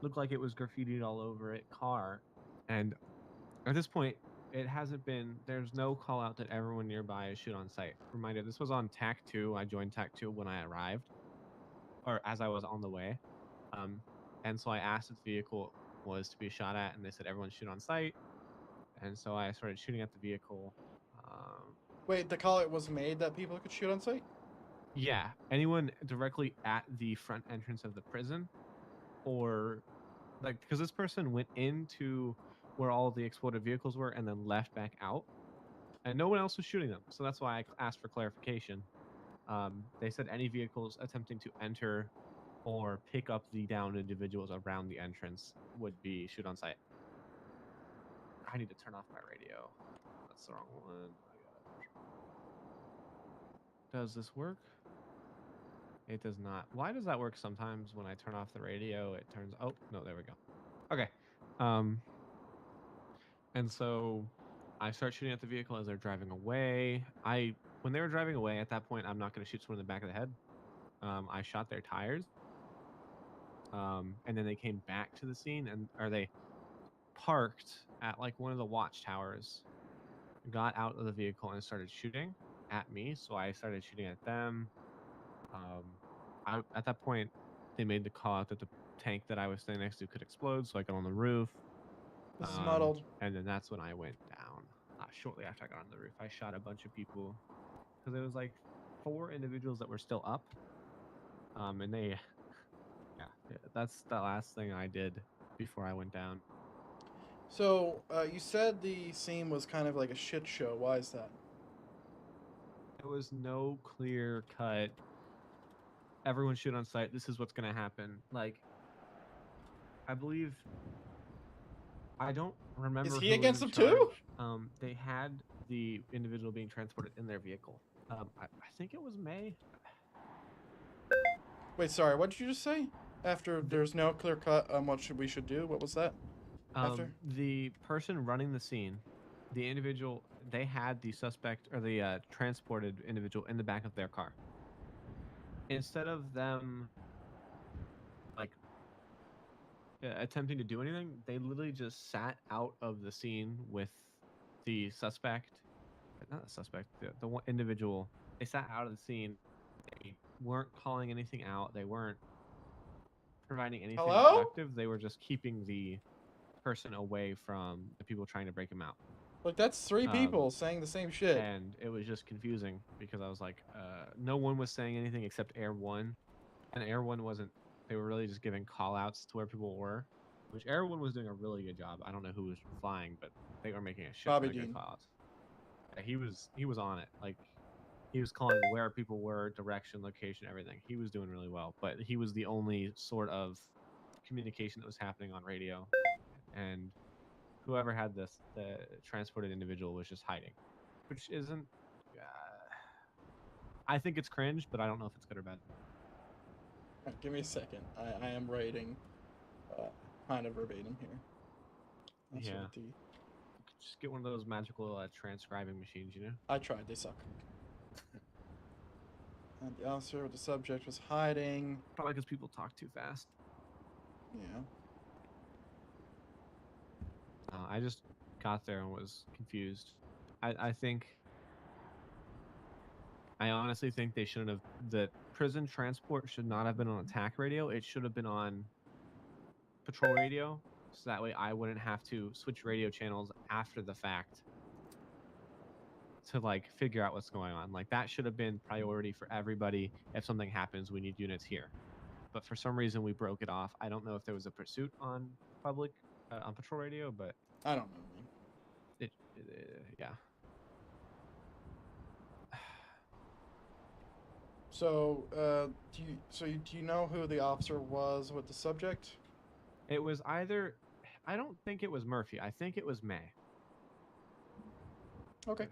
looked like it was graffitied all over it car. And at this point, it hasn't been, there's no call out that everyone nearby is shoot on sight. Reminder, this was on TAC 2. I joined TAC 2 when I arrived, or as I was on the way. And so I asked if the vehicle was to be shot at, and they said everyone shoot on sight. And so I started shooting at the vehicle. Wait, the call out was made that people could shoot on sight? Yeah, anyone directly at the front entrance of the prison, or like, because this person went into where all of the exploded vehicles were and then left back out, and no one else was shooting them. So that's why I asked for clarification. They said any vehicles attempting to enter or pick up the downed individuals around the entrance would be shoot on sight. I need to turn off my radio. That's the wrong one. Does this work? It does not. Why does that work sometimes when I turn off the radio? It turns... Oh, no, there we go. Okay. And so I start shooting at the vehicle as they're driving away. When they were driving away, at that point, I'm not going to shoot someone in the back of the head. I shot their tires. And then they came back to the scene, or they parked at like one of the watchtowers, got out of the vehicle and started shooting at me. So I started shooting at them. At that point, they made the call out that the tank that I was standing next to could explode, so I got on the roof. This is muddled. And then that's when I went down. Shortly after I got on the roof, I shot a bunch of people because there was like 4 individuals that were still up. And they, yeah, that's the last thing I did before I went down. So you said the scene was kind of like a shit show. Why is that? There was no clear cut. Everyone shoot on sight. This is what's going to happen. Like, I believe. I don't remember. Is he against them too? They had the individual being transported in their vehicle. I think it was May. Wait, sorry. What did you just say? After there's no clear cut on what we should do. What was that? After the person running the scene, the individual, they had the suspect or the transported individual in the back of their car. Instead of them attempting to do anything. They literally just sat out of the scene with the suspect, not the suspect, the one individual. They sat out of the scene. They weren't calling anything out. They weren't providing anything productive. They were just keeping the person away from the people trying to break him out. Like, that's 3 people saying the same shit. And it was just confusing because I was like, no one was saying anything except Air 1. And Air 1 wasn't, they were really just giving call outs to where people were, which Air 1 was doing a really good job. I don't know who was flying, but they were making a shit ton of good call outs. Yeah, he was on it. Like, he was calling where people were, direction, location, everything. He was doing really well, but he was the only sort of communication that was happening on radio. And whoever had the transported individual was just hiding, which isn't. I think it's cringe, but I don't know if it's good or bad. Give me a second. I am writing kind of verbatim here. That's Yeah. Just get one of those magical transcribing machines, you know? I tried. They suck. And the officer with the subject was hiding. Probably because people talk too fast. Yeah. I just got there and was confused. I honestly think they shouldn't have. The prison transport should not have been on attack radio. It should have been on patrol radio, so that way I wouldn't have to switch radio channels after the fact to like figure out what's going on. Like, that should have been priority for everybody. If something happens, we need units here. But for some reason, we broke it off. I don't know if there was a pursuit on public on patrol radio, but I don't know. Yeah. So, do you know who the officer was with the subject? It was either, I don't think it was Murphy. I think it was May. Okay.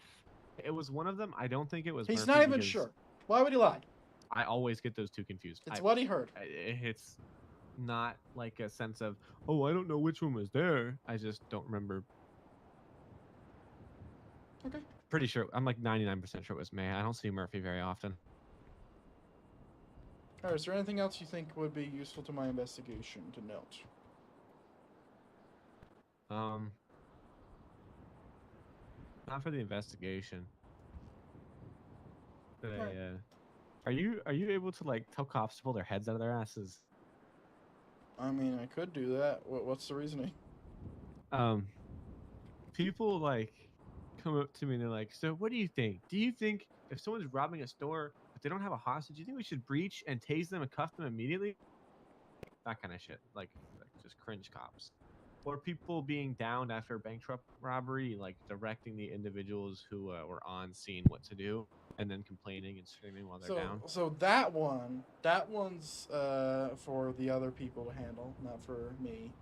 It was one of them. I don't think it was He's Murphy not even sure. Why would he lie? I always get those two confused. It's what he heard. It's not like a sense of, oh, I don't know which one was there. I just don't remember. Okay. Pretty sure. I'm like 99% sure it was May. I don't see Murphy very often. All right, is there anything else you think would be useful to my investigation to note? Not for the investigation. But, Right. are you able to like tell cops to pull their heads out of their asses? I mean, I could do that. What's the reasoning? People like come up to me and they're like, so what do you think? Do you think if someone's robbing a store but they don't have a hostage, do you think we should breach and tase them and cuff them immediately? That kind of shit. Like just cringe cops. Or people being downed after a bank robbery, like directing the individuals who were on scene what to do, and then complaining and screaming while they're down. So that one's for the other people to handle, not for me.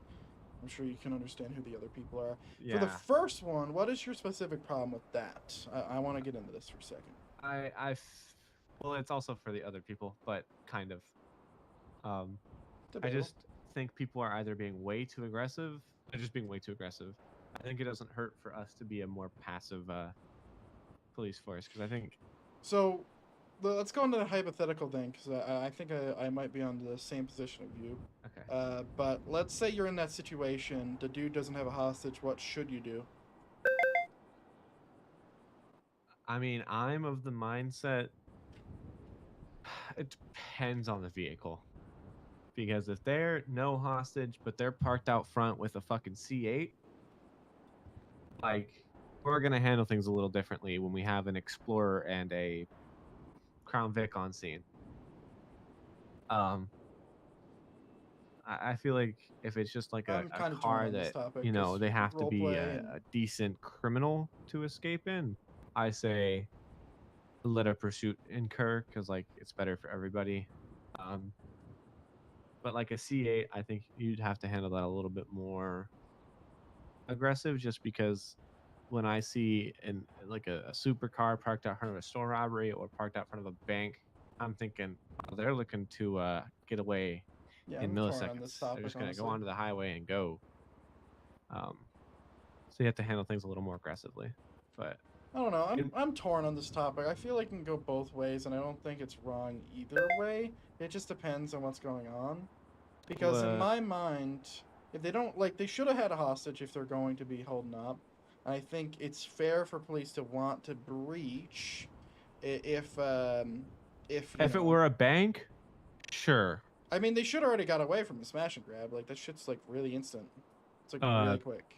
I'm sure you can understand who the other people are. Yeah. For the first one, what is your specific problem with that? I want to get into this for a second. Well, it's also for the other people, but kind of. I Debatable. just think people are either being way too aggressive or just being way too aggressive. I think it doesn't hurt for us to be a more passive police force, because I think... So, let's go into the hypothetical thing, because I think I might be on the same position of you. Okay. But let's say you're in that situation, the dude doesn't have a hostage, what should you do? I mean, I'm of the mindset... It depends on the vehicle. Because if they're no hostage, but they're parked out front with a fucking C8, like, we're going to handle things a little differently when we have an Explorer and a Crown Vic on scene. I feel like if it's just like a car that, you know, they have to be a decent criminal to escape in, I say let a pursuit incur, because, like, it's better for everybody. But like a C8, I think you'd have to handle that a little bit more aggressive, just because when I see like a supercar parked out front of a store robbery or parked out front of a bank, I'm thinking, oh, they're looking to get away in milliseconds. They're just going to go onto the highway and go. So you have to handle things a little more aggressively. But I don't know. I'm torn on this topic. I feel like it can go both ways, and I don't think it's wrong either way. It just depends on what's going on. Because in my mind, If they don't, like, they should have had a hostage if they're going to be holding up. I think it's fair for police to want to breach if If it were a bank, sure. I mean, they should have already got away from the smash and grab. Like, that shit's, like, really instant. It's, like, really quick.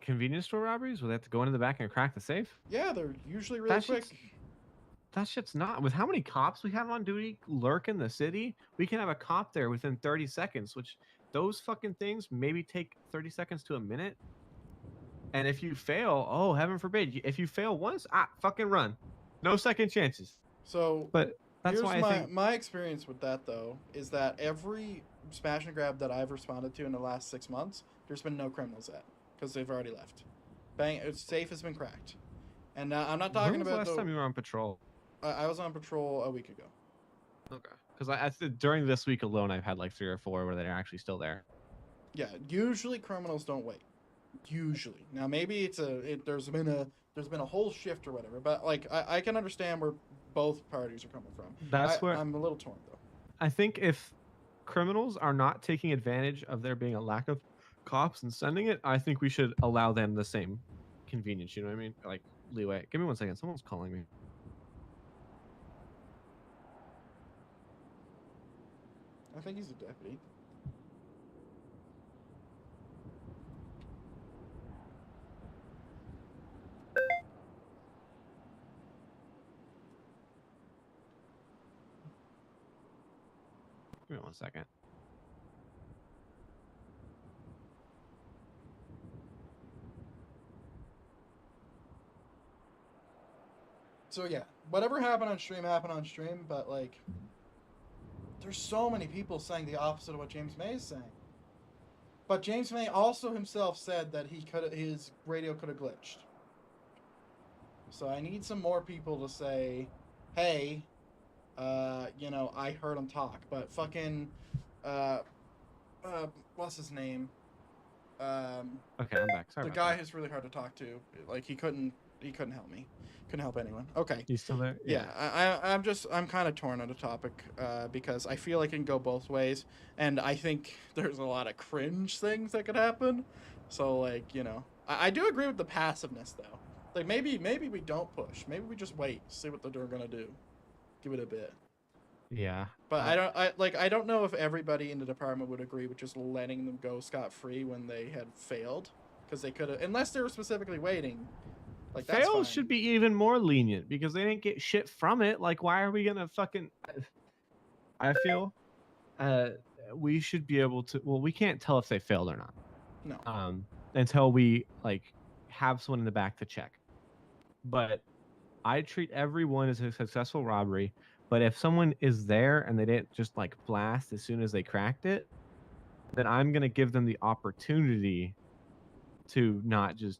Convenience store robberies? Will they have to go into the back and crack the safe? Yeah, they're usually really quick. That shit's not. With how many cops we have on duty lurk in the city, we can have a cop there within 30 seconds, which those fucking things maybe take 30 seconds to a minute. And if you fail, oh, heaven forbid, if you fail once, fucking run. No second chances. So, but that's here's why I think my experience with that, though, is that every smash and grab that I've responded to in the last 6 months, there's been no criminals at, because they've already left. Bang, safe has been cracked. And I'm not talking when was about the last time you were on patrol? I was on patrol a week ago. Okay. Because I think during this week alone, I've had like 3 or 4 where they're actually still there. Yeah, usually criminals don't wait. Usually. Now maybe there's been a whole shift or whatever, but like I can understand where both parties are coming from. That's where I'm a little torn though. I think if criminals are not taking advantage of there being a lack of cops and sending it, I think we should allow them the same convenience. You know what I mean? Like leeway. Give me 1 second. Someone's calling me. I think he's a deputy. Give me 1 second. So yeah, whatever happened on stream happened on stream, but like, there's so many people saying the opposite of what James May is saying. But James May also himself said that his radio could have glitched. So I need some more people to say, hey, I heard him talk, but fucking, what's his name? Okay, I'm back. Sorry. The guy who's really hard to talk to. Like he couldn't help me. Couldn't help anyone. Okay. You still there? Yeah. I'm kind of torn on the topic because I feel like it can go both ways, and I think there's a lot of cringe things that could happen. So like, I do agree with the passiveness though. Like maybe we don't push. Maybe we just wait, see what they're gonna do. Give it a bit. Yeah. But I don't know if everybody in the department would agree with just letting them go scot-free when they had failed, because they could have, unless they were specifically waiting. Like that's Fails fine. should be even more lenient because they didn't get shit from it. Like, why are we gonna fucking? I feel, we should be able to. Well, we can't tell if they failed or not. No. Until we like have someone in the back to check. But I treat everyone as a successful robbery. But if someone is there and they didn't just like blast as soon as they cracked it, then I'm gonna give them the opportunity to not just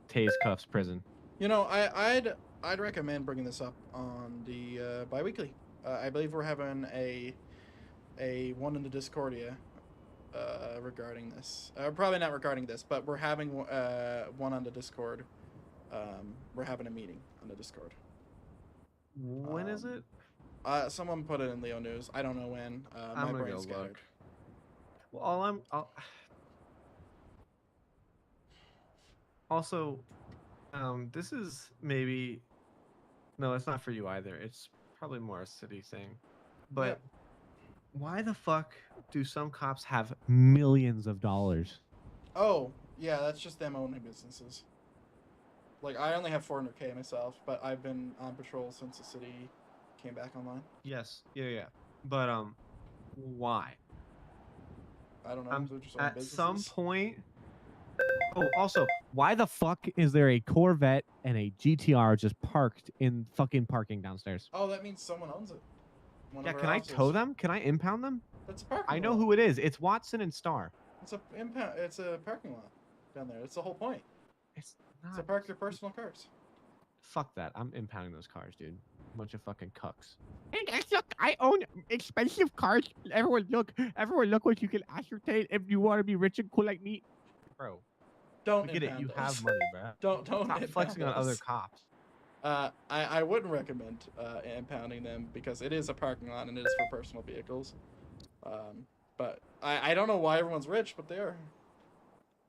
tase cuffs prison. I'd recommend bringing this up on the biweekly. I believe we're having a one in the Discordia regarding this. Probably not regarding this, but we're having one on the Discord. We're having a meeting on the Discord. When is it? Someone put it in Leo News. I don't know when. My brain's scattered. Well, also, this is maybe, no, it's not for you either. It's probably more a city thing. But why the fuck do some cops have millions of dollars? Oh, yeah, that's just them owning businesses. Like, I only have 400K myself, but I've been on patrol since the city came back online. Yes, yeah. But, why? I don't know. At some point... Oh, also, why the fuck is there a Corvette and a GTR just parked in fucking parking downstairs? Oh, that means someone owns it. Yeah, can I tow them? Can I impound them? That's a parking I know lot. who it is. It's Watson and Starr. It's a parking lot down there. That's the whole point. It's not. It's to park your personal cars. Fuck that. I'm impounding those cars, dude. Bunch of fucking cucks. And look, I own expensive cars. Everyone look what you can ascertain if you want to be rich and cool like me. Bro. Don't get it. You those. have money, bro. Don't stop flexing on other cops. I wouldn't recommend impounding them because it is a parking lot and it is for personal vehicles. But I don't know why everyone's rich, but they are.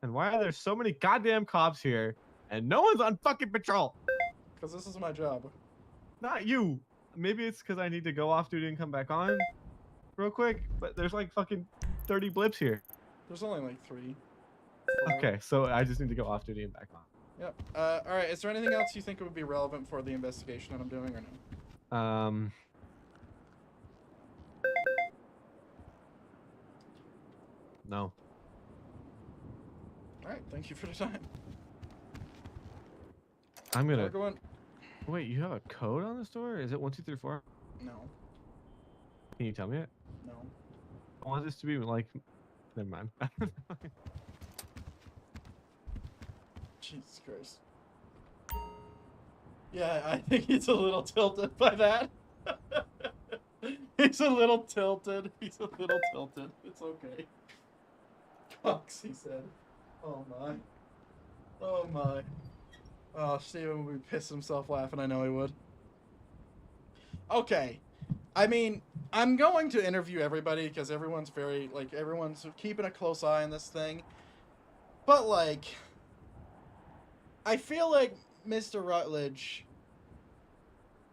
And why are there so many goddamn cops here and no one's on fucking patrol? Because this is my job. Not you. Maybe it's because I need to go off duty and come back on real quick, but there's like fucking 30 blips here. There's only like 3. 4. Okay, so I just need to go off duty and back on. Yep. All right. Is there anything else you think would be relevant for the investigation that I'm doing or no? No. All right. Thank you for the time. I'm gonna. We're going. Wait, you have a code on this door? Is it 1, 2, 3, 4? No. Can you tell me it? No. I want this to be like. Never mind. Jesus Christ. Yeah, I think he's a little tilted by that. He's a little tilted. He's a little tilted. It's okay. Cucks, he said. Oh my. Oh my. Oh, Steven would piss himself laughing. I know he would. Okay. I mean, I'm going to interview everybody because everyone's everyone's keeping a close eye on this thing. But, like, I feel like Mr. Rutledge,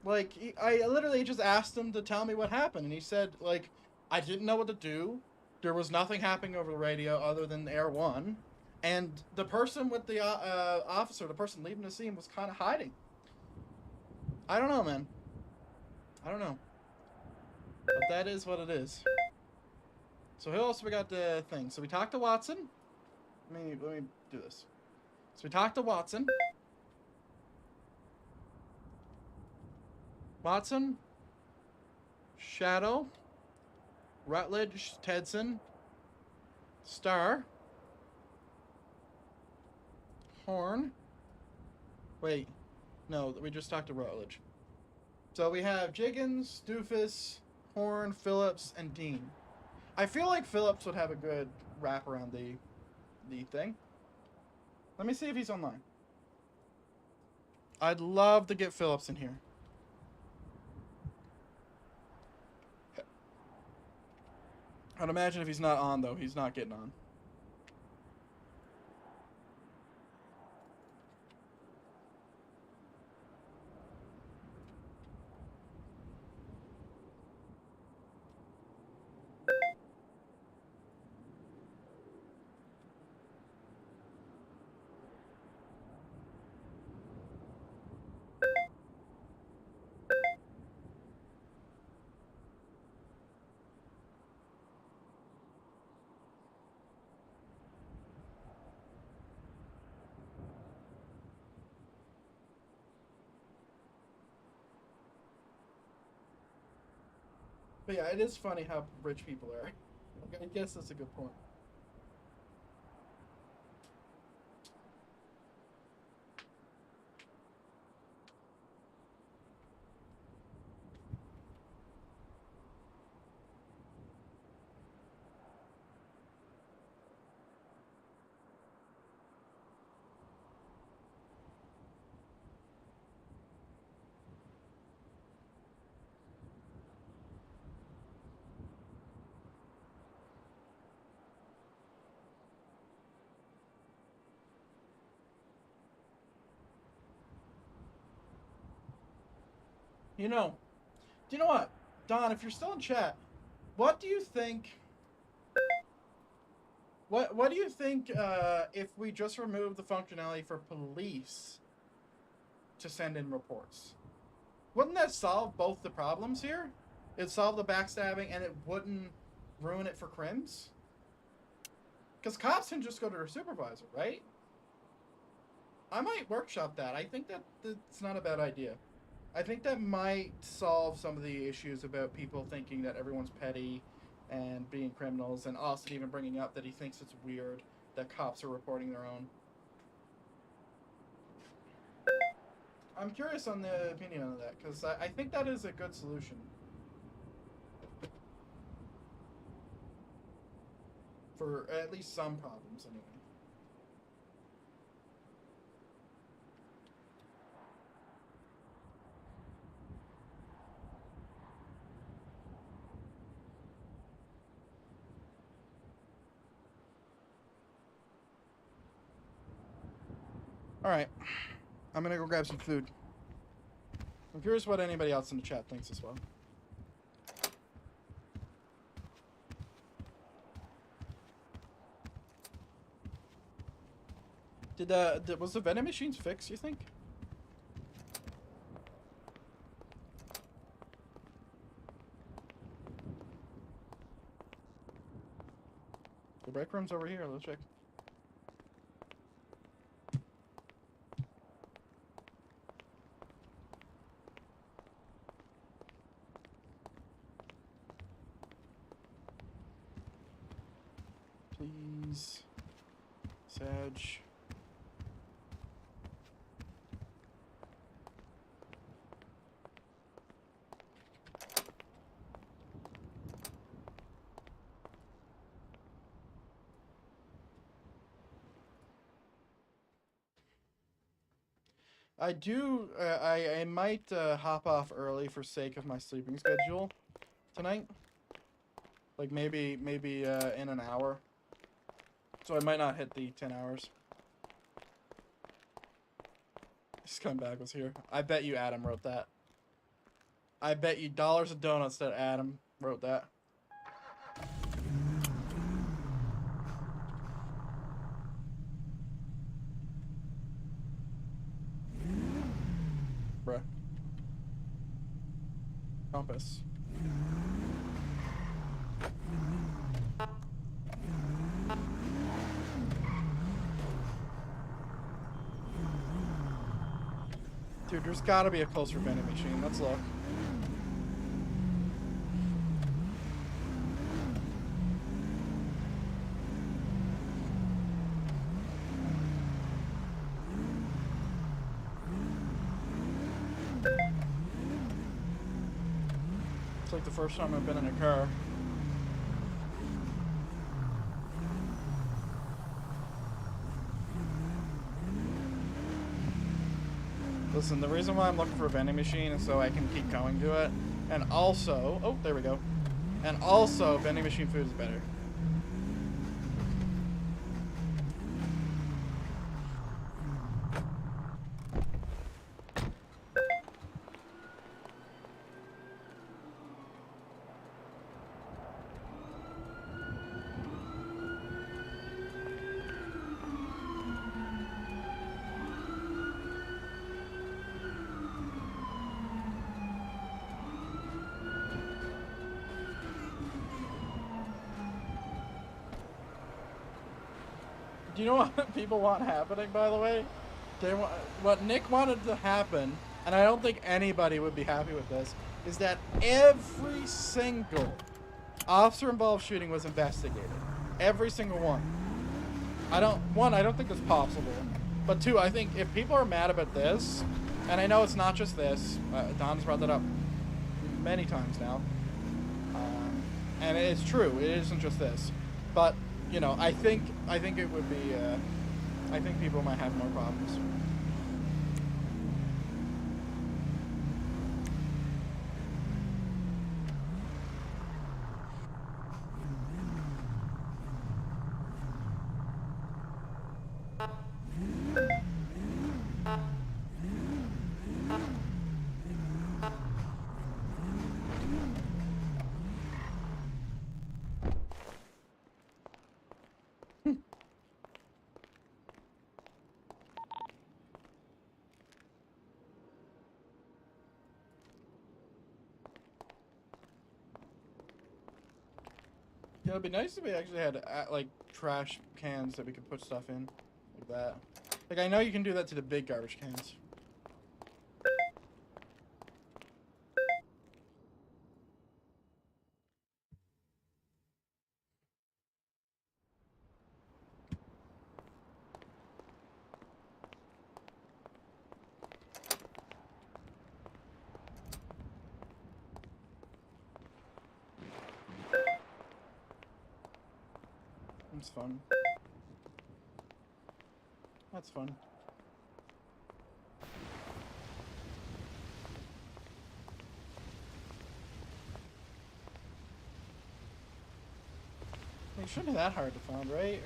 like, I literally just asked him to tell me what happened. And he said, like, I didn't know what to do. There was nothing happening over the radio other than Air 1. And the person with the officer, the person leaving the scene, was kind of hiding. I don't know, man. I don't know. But that is what it is. So who else we got the thing? So we talked to Watson. Let me do this. So we talked to Watson. Watson. Shadow. Rutledge. Tedson. Star. Horn. Wait. No, we just talked to Rutledge. So we have Jiggins, Doofus, Horn, Phillips, and Dean. I feel like Phillips would have a good wrap around the thing. Let me see if he's online. I'd love to get Phillips in here. I'd imagine if he's not on, though, he's not getting on. But yeah, it is funny how rich people are. I guess that's a good point. You know, do you know what? Don, if you're still in chat, what do you think... What do you think if we just remove the functionality for police to send in reports? Wouldn't that solve both the problems here? It'd solve the backstabbing and it wouldn't ruin it for crims? Because cops can just go to their supervisor, right? I might workshop that. I think that's not a bad idea. I think that might solve some of the issues about people thinking that everyone's petty and being criminals, and Austin even bringing up that he thinks it's weird that cops are reporting their own. I'm curious on the opinion on that, because I think that is a good solution. For at least some problems, anyway. Alright. I'm gonna go grab some food. I'm curious what anybody else in the chat thinks as well. Was the vending machines fixed, you think? The break room's over here. Let's check. Please. Sag. I might hop off early for sake of my sleeping schedule tonight. Like maybe in an hour. So I might not hit the 10 hours. This scumbag was here. I bet you Adam wrote that. I bet you dollars of donuts that Adam wrote that. Bruh. Compass. Dude, there's gotta be a closer vending machine. Let's look. It's like the first time I've been in a car. Listen, the reason why I'm looking for a vending machine is so I can keep going to it. And also, oh, there we go. And also, vending machine food is better. Do you know what people want happening, by the way? They want, what Nick wanted to happen, and I don't think anybody would be happy with this, is that every single officer-involved shooting was investigated. Every single one. I don't think that's possible. But two, I think if people are mad about this, and I know it's not just this, Don's brought that up many times now, and it's true, it isn't just this, but you know, I think it would be, I think people might have more problems. Yeah, it'd be nice if we actually had like trash cans that we could put stuff in, like that. Like I know you can do that to the big garbage cans. That's fun. That's fun. It shouldn't be that hard to find, right?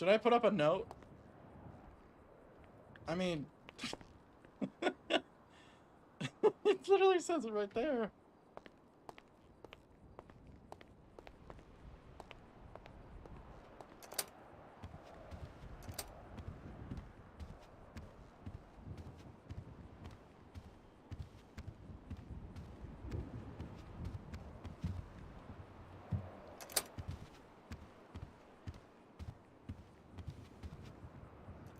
Should I put up a note? I mean, it literally says it right there.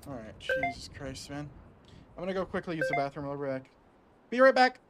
Alright, Jesus Christ, man. I'm gonna go quickly use the bathroom. I'll be back. Be right back.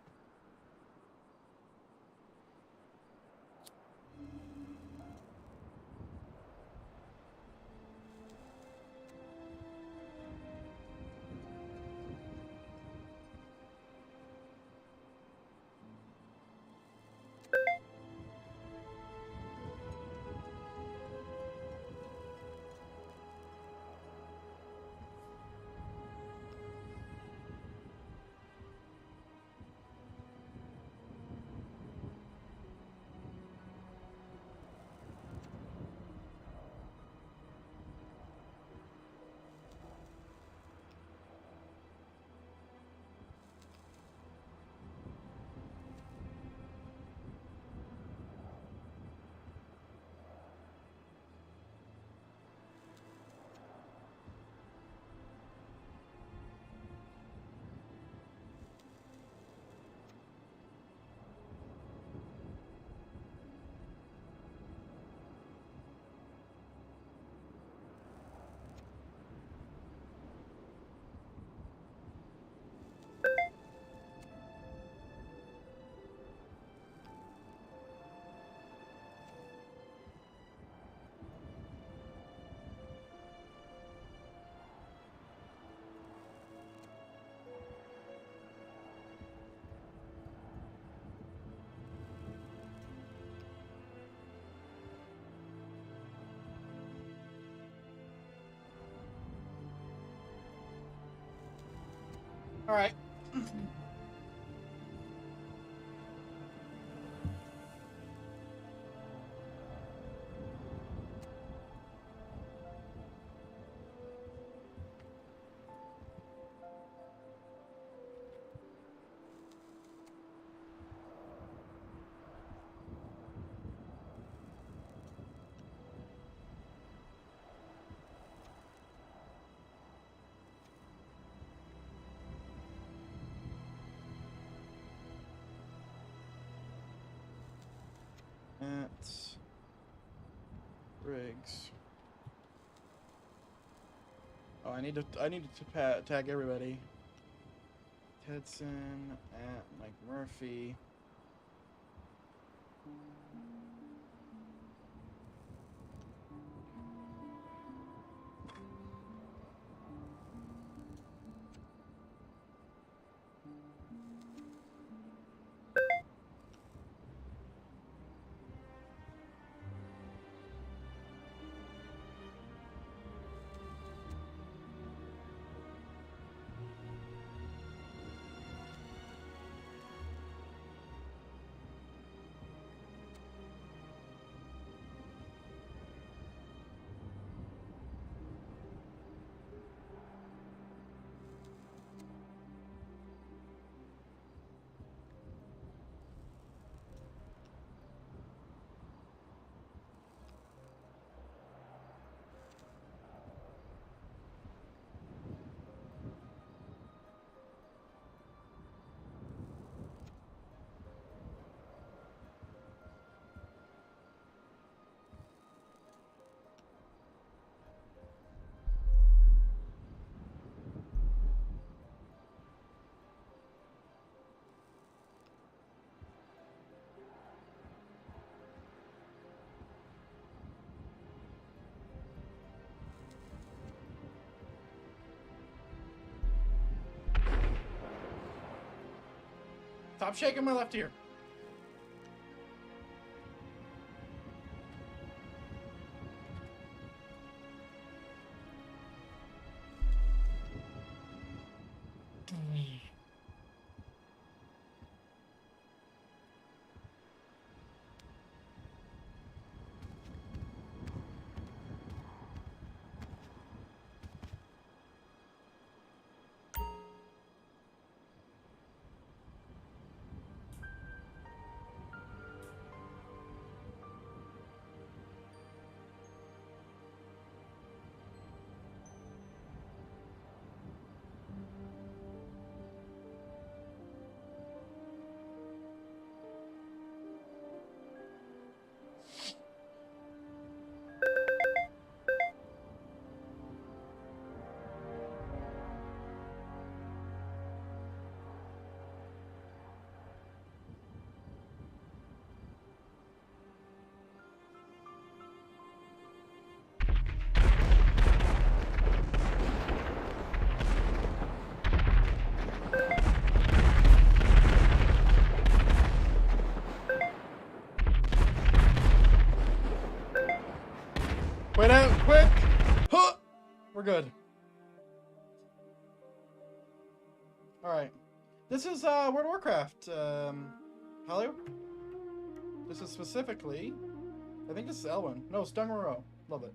Alright. At Riggs. Oh, I need to tag everybody. Tedson at Mike Murphy. Stop shaking my left ear. quick. Huh! We're good. Alright. This is World of Warcraft. Hello? This is specifically... I think this is Elwyn. No, Stung. Love it.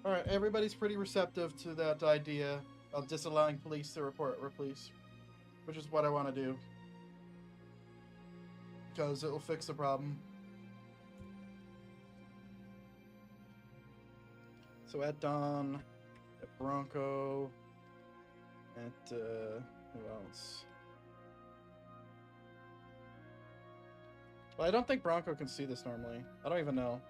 Alright, everybody's pretty receptive to that idea of disallowing police to report police, which is what I want to do. Because it will fix the problem. So at Dawn, at Bronco, at, who else? Well, I don't think Bronco can see this normally. I don't even know.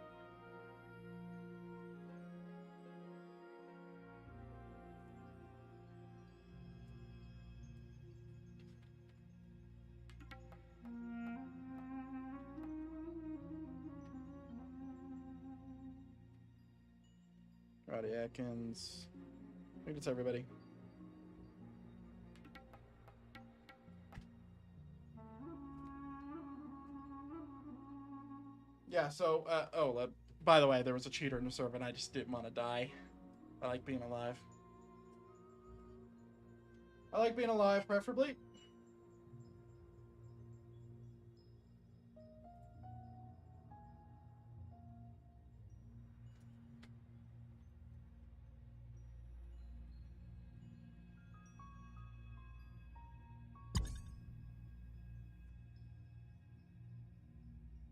Roddy Atkins. I think it's everybody. Yeah, so, by the way, there was a cheater in the server and I just didn't want to die. I like being alive. I like being alive, preferably.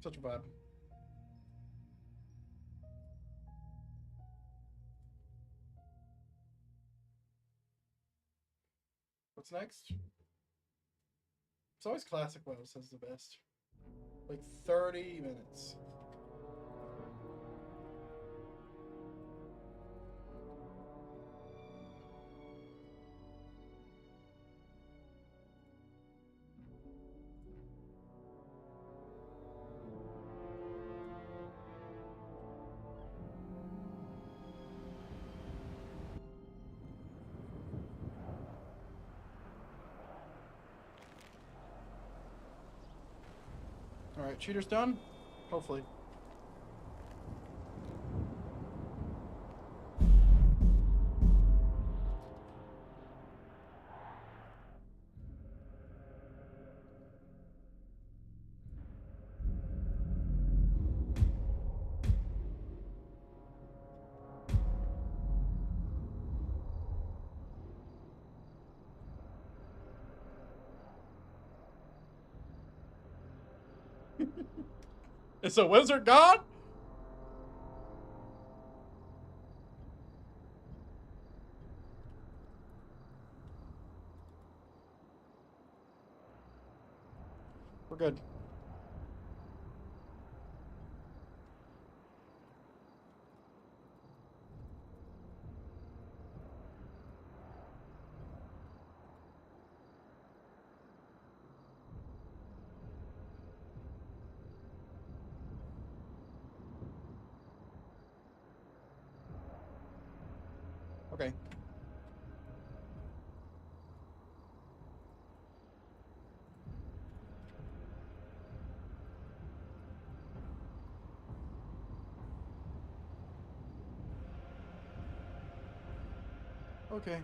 Such a vibe. What's next? It's always classic WoW says the best. Like 30 minutes. Alright, cheater's done? Hopefully. Is a wizard gone? We're good. Okay. Okay.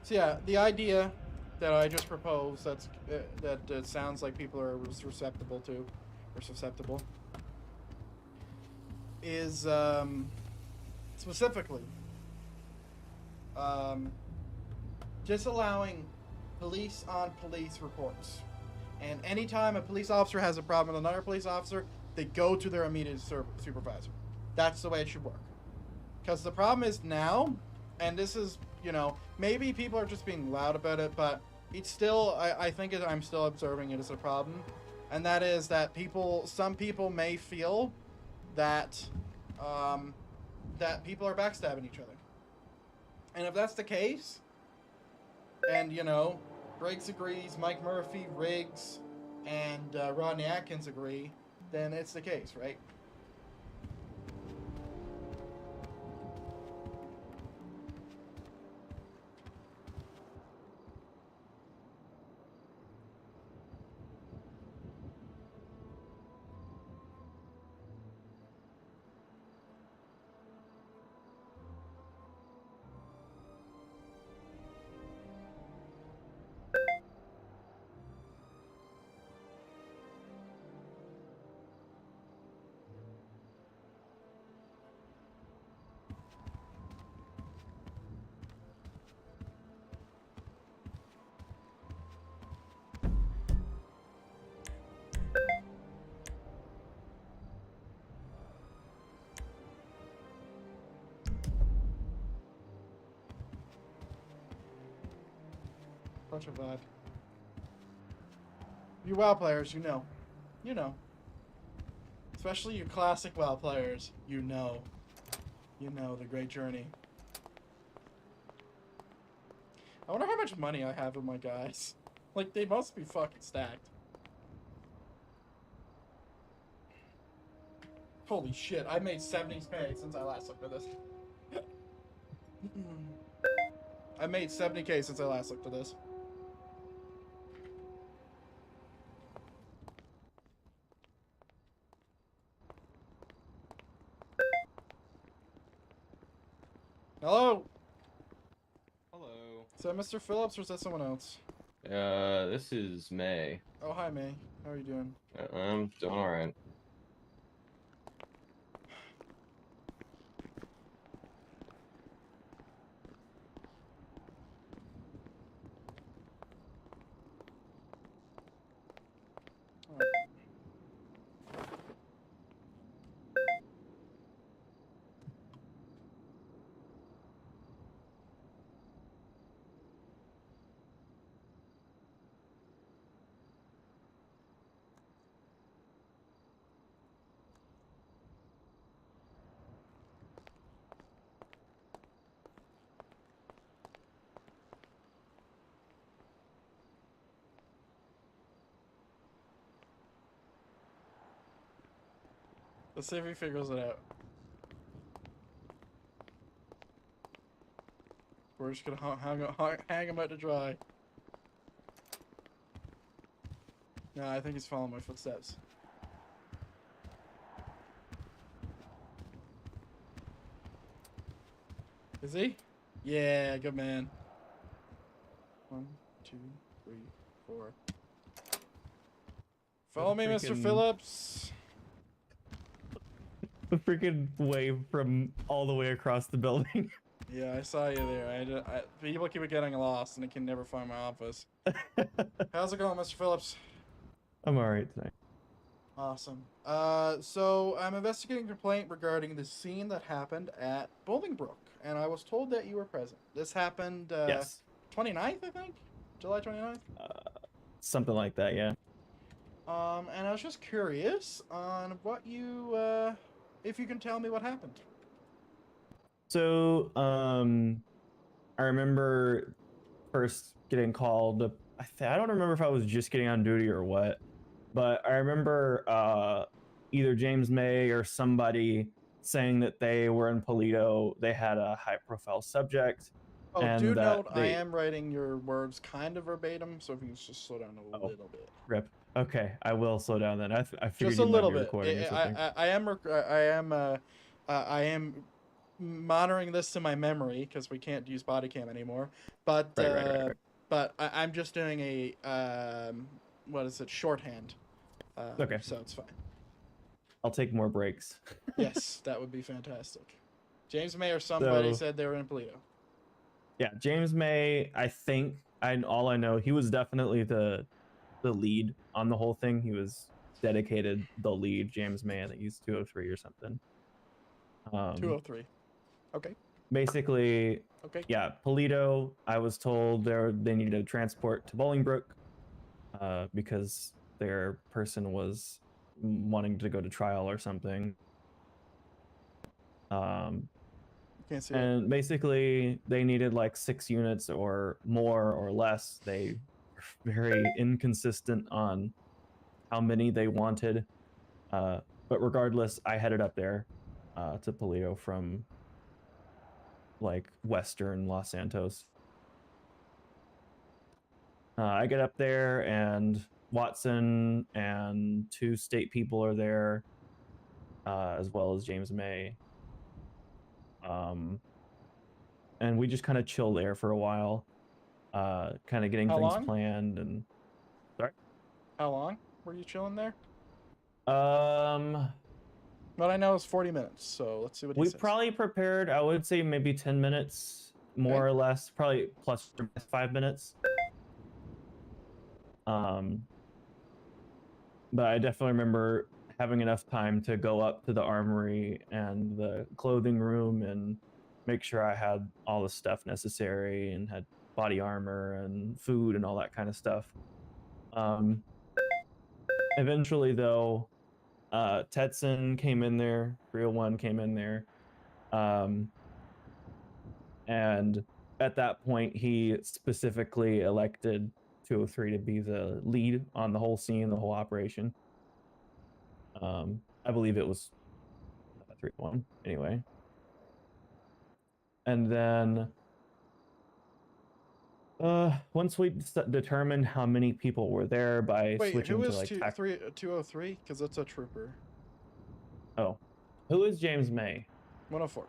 So yeah, the idea that I just proposed that sounds like people are susceptible to, or susceptible, is specifically disallowing police on police reports. And anytime a police officer has a problem with another police officer, they go to their immediate supervisor. That's the way it should work. Because the problem is now, and this is, you know, maybe people are just being loud about it, but it's still, I think I'm still observing it as a problem. And that is that some people may feel that, that people are backstabbing each other. And if that's the case, and, you know, Briggs agrees, Mike Murphy, Riggs, and Rodney Atkins agree, then it's the case, right? Bunch of vibe. You WoW players, you know. You know. Especially you classic WoW players, you know. You know the great journey. I wonder how much money I have with my guys. Like, they must be fucking stacked. Holy shit, I made 70k since I last looked at this. I made 70k since I last looked at this. Hello? Hello. Is that Mr. Phillips or is that someone else? This is May. Oh, hi, May. How are you doing? I'm doing alright. Let's see if he figures it out. We're just gonna hang him out to dry. No, I think he's following my footsteps. Is he? Yeah, good man. 1, 2, 3, 4. Follow me, Mr. Freaking- Phillips. The freaking wave from all the way across the building. Yeah, I saw you there. People keep getting lost and they can never find my office. How's it going, Mr. Phillips? I'm alright tonight. Awesome. So I'm investigating a complaint regarding the scene that happened at Bolingbrook, and I was told that you were present. This happened, Yes. 29th, I think? July 29th? Something like that, yeah. And I was just curious on what you, if you can tell me what happened. So, I remember first getting called. I don't remember if I was just getting on duty or what, but I remember either James May or somebody saying that they were in Polito. They had a high-profile subject. Oh, and do that note, I am writing your words kind of verbatim, so if you can just slow down a little bit. Rip. Okay, I will slow down then. I figured Just a you might little be bit. recording or something. I am monitoring this to my memory because we can't use body cam anymore. But Right. but I'm just doing a what is it, shorthand. Okay. So it's fine. I'll take more breaks. Yes, that would be fantastic. James May or somebody So- said they were in Polito. Yeah, James May, I think, all I know, he was definitely the lead on the whole thing. He was dedicated the lead, James May. I think he's 203 or something. 203. Okay. Basically, Okay. yeah, Polito, I was told they needed to transport to Bolingbrook because their person was wanting to go to trial or something. Can't see it. And basically, they needed like 6 units or more or less. They were very inconsistent on how many they wanted. But regardless, I headed up there to Paleto from like western Los Santos. I get up there and Watson and 2 state people are there, as well as James May. And we just kind of chill there for a while, kind of getting How things long? planned. And sorry, How long were you chilling there? What I know is 40 minutes, so let's see what he we says. probably prepared, I would say maybe 10 minutes, more or less, probably plus or minus 5 minutes. But I definitely remember having enough time to go up to the armory and the clothing room and make sure I had all the stuff necessary and had body armor and food and all that kind of stuff. Eventually, though, Tetson came in there, 301 came in there, and at that point, he specifically elected 203 to be the lead on the whole scene, the whole operation. I believe it was 301 anyway. And then once we determined how many people were there by switching who to is like 203? Because that's a trooper. Oh, who is James May? 104.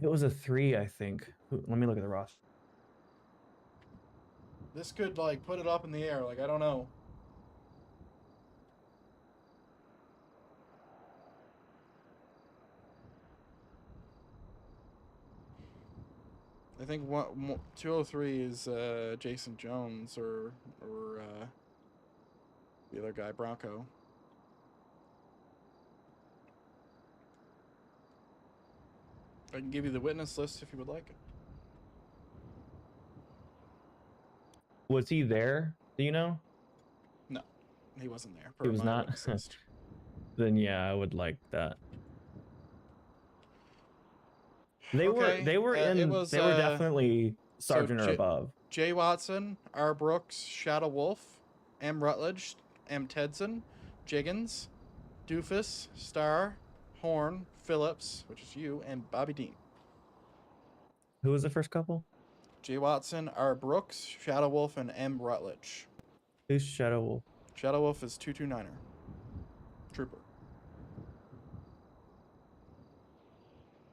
It was a 3, I think. Let me look at the roster. This could like put it up in the air. Like I don't know. I think 203 is Jason Jones or the other guy, Bronco. I can give you the witness list if you would like it. Was he there? Do you know? No, he wasn't there. He was not. Then yeah, I would like that. They were definitely sergeant or above. Jay Watson, R. Brooks, Shadow Wolf, M. Rutledge, M. Tedson, Jiggins, Doofus, Starr, Horn, Phillips, which is you, and Bobby Dean. Who was the first couple? Jay Watson, R. Brooks, Shadow Wolf, and M. Rutledge. Who's Shadow Wolf? Shadow Wolf is 229er. Trooper.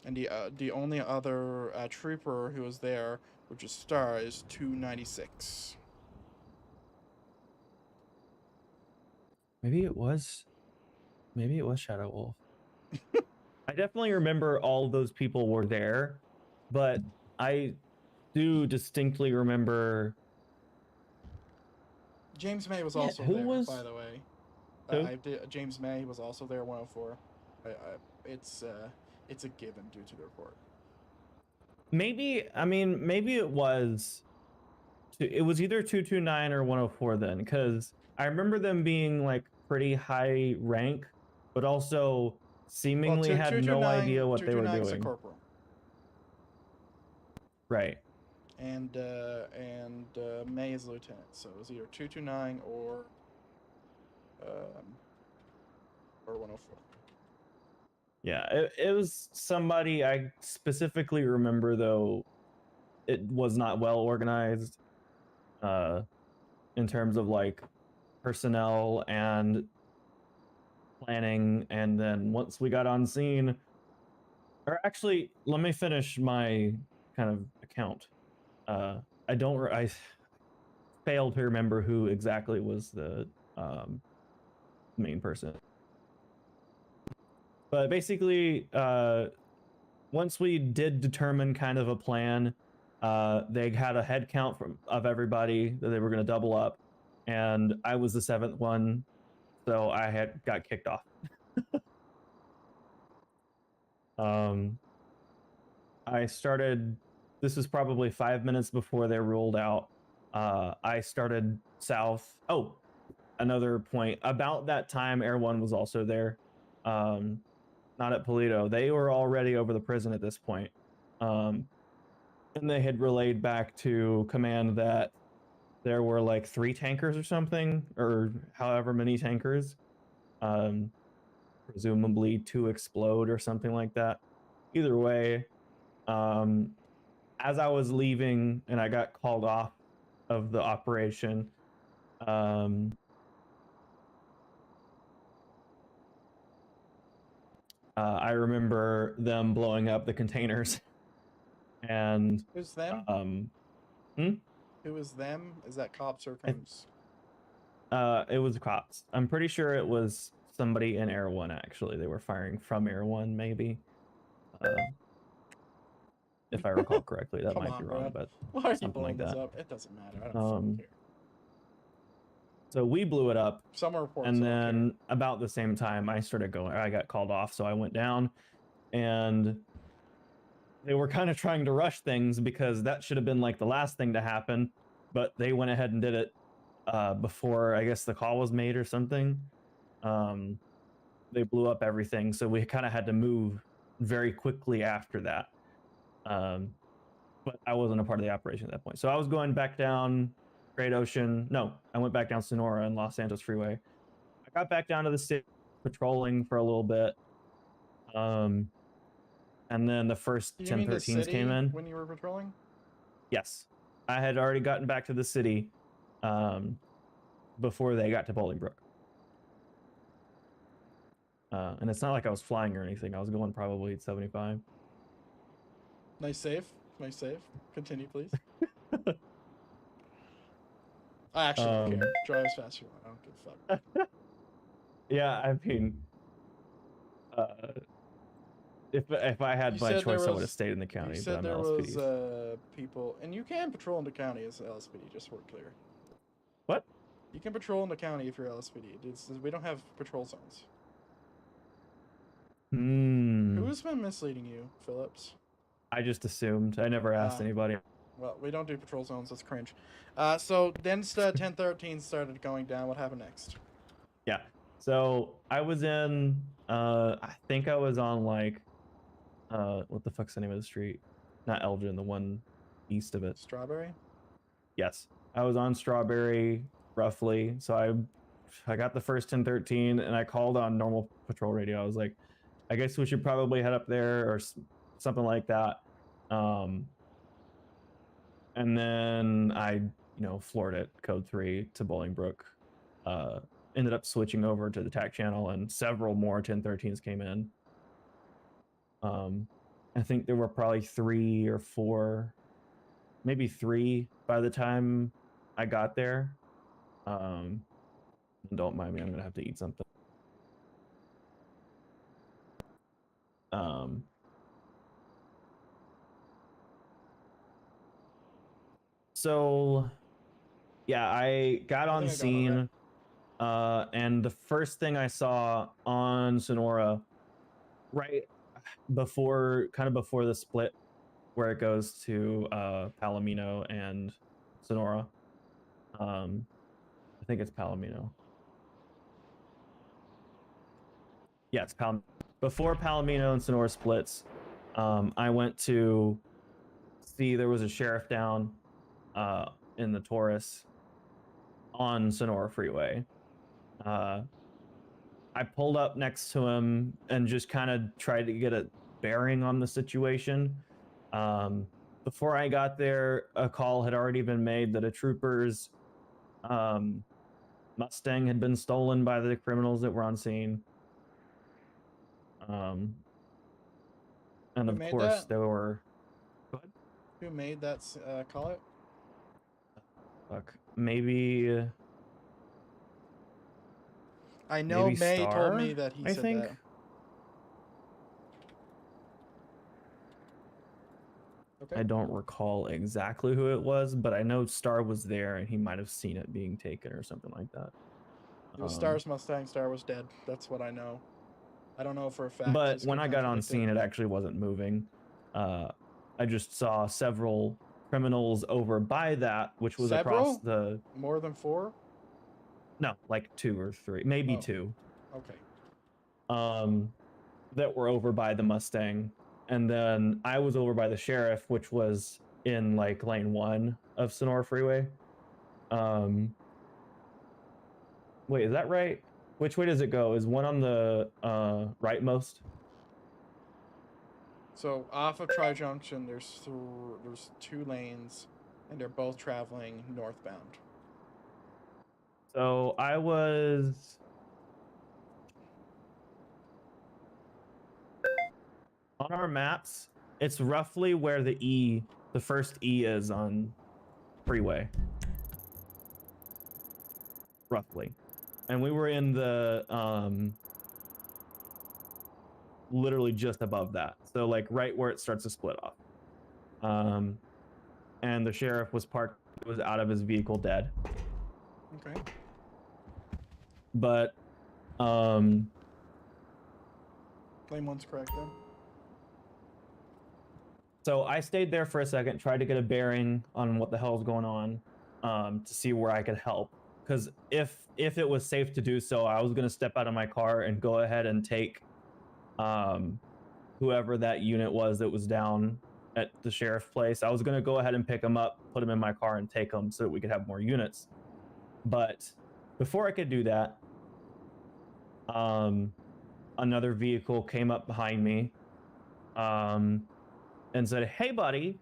And the only other trooper who was there, which is Starr, is 296. Maybe it was Shadow Wolf. I definitely remember all those people were there, but I do distinctly remember James May was also there, by the way. James May was also there, 104. It's a given due to the report. Maybe it was either 229 or 104 then, because I remember them being like pretty high rank, but also seemingly had no idea what they were doing. 229's a corporal. Right. And May is lieutenant, so it was either 229 or 104. Yeah, it was somebody I specifically remember, though it was not well organized in terms of like personnel and planning. And then once we got on scene, or actually, let me finish my kind of account. I failed to remember who exactly was the main person. But basically, once we did determine kind of a plan, they had a head count of everybody that they were going to double up, and I was the 7th one, so I got kicked off. I started. This was probably 5 minutes before they rolled out. I started south. Oh, another point. About that time, Air One was also there. Not at Paleto. They were already over the prison at this point. and they had relayed back to command that there were like 3 tankers or something, or however many tankers, presumably to explode or something like that. Either way, as I was leaving and I got called off of the operation, I remember them blowing up the containers. And who's them? Who is them? Is that cops or cops? It was cops. I'm pretty sure it was somebody in Air 1, actually. They were firing from Air 1, maybe. If I recall correctly. That Come might on, be wrong, bro. but Why are you something blowing like this that. up? It doesn't matter. I don't fucking care. So we blew it up. Some reports. And then about the same time, I got called off, so I went down, and they were kind of trying to rush things because that should have been like the last thing to happen, but they went ahead and did it before I guess the call was made or something. They blew up everything, so we kind of had to move very quickly after that. But I wasn't a part of the operation at that point. So I was going back down Great Ocean. No, I went back down Sonora and Los Santos Freeway. I got back down to the city, patrolling for a little bit. And then the first 1013s came in. When you were patrolling? Yes. I had already gotten back to the city before they got to Bolingbrook. And it's not like I was flying or anything. I was going probably at 75. Nice save. Nice save. Continue, please. I actually don't care. Drive as fast as you want. I don't give a fuck. Yeah, I mean, if I had my choice, I would have stayed in the county. You said but there I'm was LSPD. people, and you can patrol in the county as LSPD. Just so we're clear. What? You can patrol in the county if you're LSPD. We don't have patrol zones. Who's been misleading you, Phillips? I just assumed. I never asked anybody. Well, we don't do patrol zones. That's cringe. So then 1013 started going down. What happened next? Yeah. So I was in. I think I was on like. What the fuck's the name of the street? Not Elgin, the one east of it. Strawberry? Yes. I was on Strawberry, roughly. So I got the first 1013, and I called on normal patrol radio. I was like, I guess we should probably head up there or something like that. And then I, floored it, code 3 to Bolingbrook. Ended up switching over to the TAC channel, and several more 1013s came in. I think there were probably 3 or 4, maybe 3 by the time I got there. Don't mind me, I'm gonna have to eat something. So yeah, I got on scene, and the first thing I saw on Sonora, right before the split, where it goes to Palomino and Sonora. I think it's Palomino. Yeah, it's Palomino. Before Palomino and Sonora splits, I went to see there was a sheriff down in the Taurus on Sonora Freeway. I pulled up next to him and just kind of tried to get a bearing on the situation. Before I got there, a call had already been made that a trooper's Mustang had been stolen by the criminals that were on scene. And of course, there were. Who made that call out? Fuck. Maybe. I know maybe May Star, told me that he I said think. that. Okay. I don't recall exactly who it was, but I know Star was there and he might have seen it being taken or something like that. It was Star's Mustang. Star was dead. That's what I know. I don't know for a fact. But when I got on scene, it actually wasn't moving. I just saw several criminals over by that, which was across the. More than 4? No, like 2 or 3, maybe 2. Okay. That were over by the Mustang, and then I was over by the sheriff, which was in like lane 1 of Sonora Freeway. Wait, is that right? Which way does it go? Is one on the rightmost? So off of Tri Junction, there's 2 lanes, and they're both traveling northbound. So I was on our maps. It's roughly where the first E is on freeway. Roughly. And we were in the literally just above that. So like right where it starts to split off. And the sheriff was out of his vehicle dead. Okay. But Lane 1's correct then. So I stayed there for a second, tried to get a bearing on what the hell's going on, to see where I could help. Because if it was safe to do so, I was going to step out of my car and go ahead and take whoever that unit was that was down at the sheriff's place. I was going to go ahead and pick them up, put them in my car, and take them so that we could have more units. But before I could do that, another vehicle came up behind me and said, "Hey, buddy."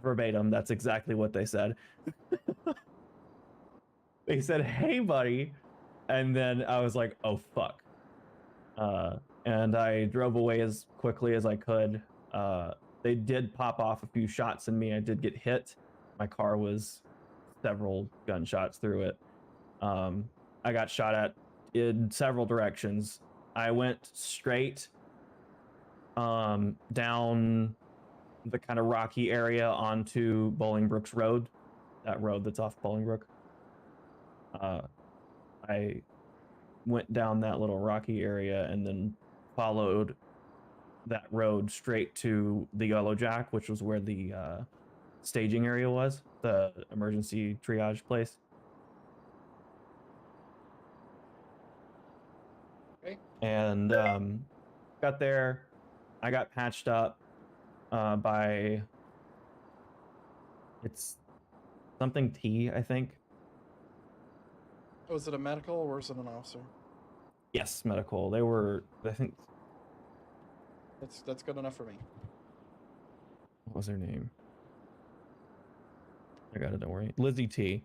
Verbatim, that's exactly what they said. They said, "Hey, buddy." And then I was like, oh, fuck. And I drove away as quickly as I could. They did pop off a few shots in me. I did get hit. My car was several gunshots through it. I got shot at in several directions. I went straight down the kind of rocky area onto Bolingbrook's Road, that road that's off Bolingbrook. I went down that little rocky area and then followed that road straight to the Yellow Jack, which was where the staging area was, the emergency triage place. Okay. And got there. I got patched up by, it's something T, I think. Was it a medical or was it an officer? Yes, medical. They were, I think. That's good enough for me. What was her name? I got it, don't worry. Lizzie T.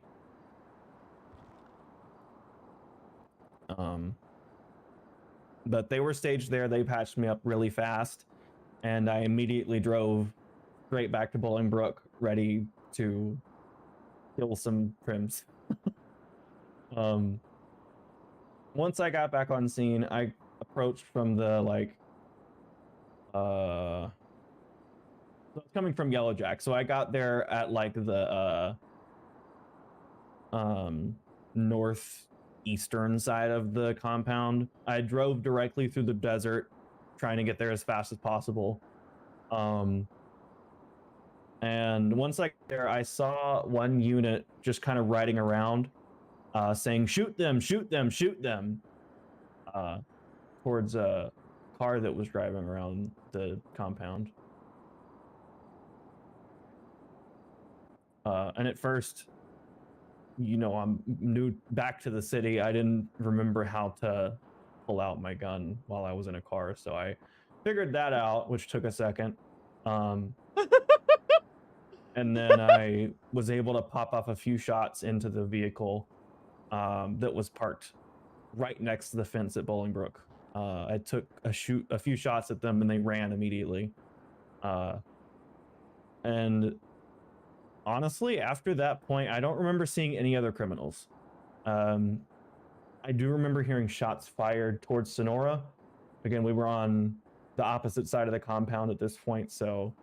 But they were staged there. They patched me up really fast, and I immediately drove straight back to Bolingbrook, ready to kill some prims. Once I got back on scene, I approached from the so it's coming from Yellow Jack. So I got there at like the northeastern side of the compound. I drove directly through the desert, trying to get there as fast as possible. And once I got there, I saw one unit just kind of riding around, saying, "Shoot them, shoot them, shoot them," towards a car that was driving around the compound. And at first, you know, I'm new back to the city. I didn't remember how to pull out my gun while I was in a car, so I figured that out, which took a second. And then I was able to pop off a few shots into the vehicle that was parked right next to the fence at Bolingbrook. I took a few shots at them, and they ran immediately. And honestly, after that point, I don't remember seeing any other criminals. I do remember hearing shots fired towards Sonora. Again, we were on the opposite side of the compound at this point, so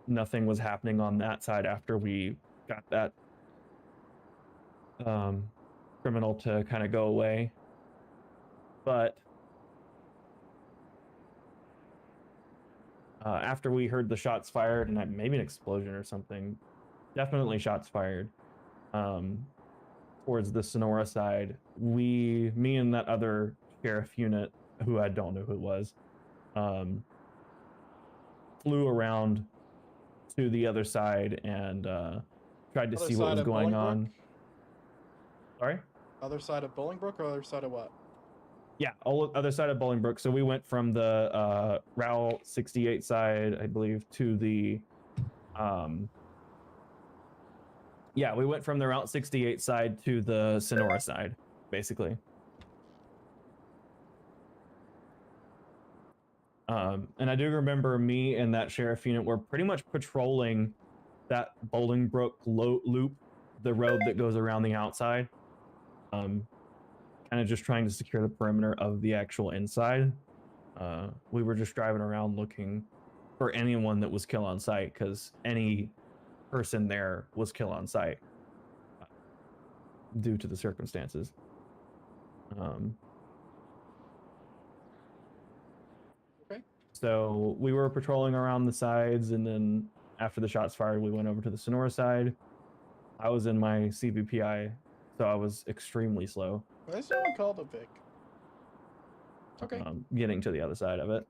nothing was happening on that side after we got that criminal to kind of go away. But after we heard the shots fired, and maybe an explosion or something, definitely shots fired towards the Sonora side, me and that other sheriff unit, who I don't know who it was, flew around to the other side and tried to Other see what side was of going Bolingbrook? on. Sorry? Other side of Bolingbrook or other side of what? Yeah, other side of Bolingbrook. So we went from the Route 68 side, I believe, to the yeah, we went from the Route 68 side to the Sonora side, basically. And I do remember me and that sheriff unit were pretty much patrolling that Bolingbrook loop, the road that goes around the outside. Kind of just trying to secure the perimeter of the actual inside. We were just driving around looking for anyone that was kill on sight, because any person there was kill on sight due to the circumstances. Okay. So we were patrolling around the sides, and then after the shots fired, we went over to the Sonora side. I was in my CVPI, so I was extremely slow. Why is no one called a Vic? Okay. Getting to the other side of it.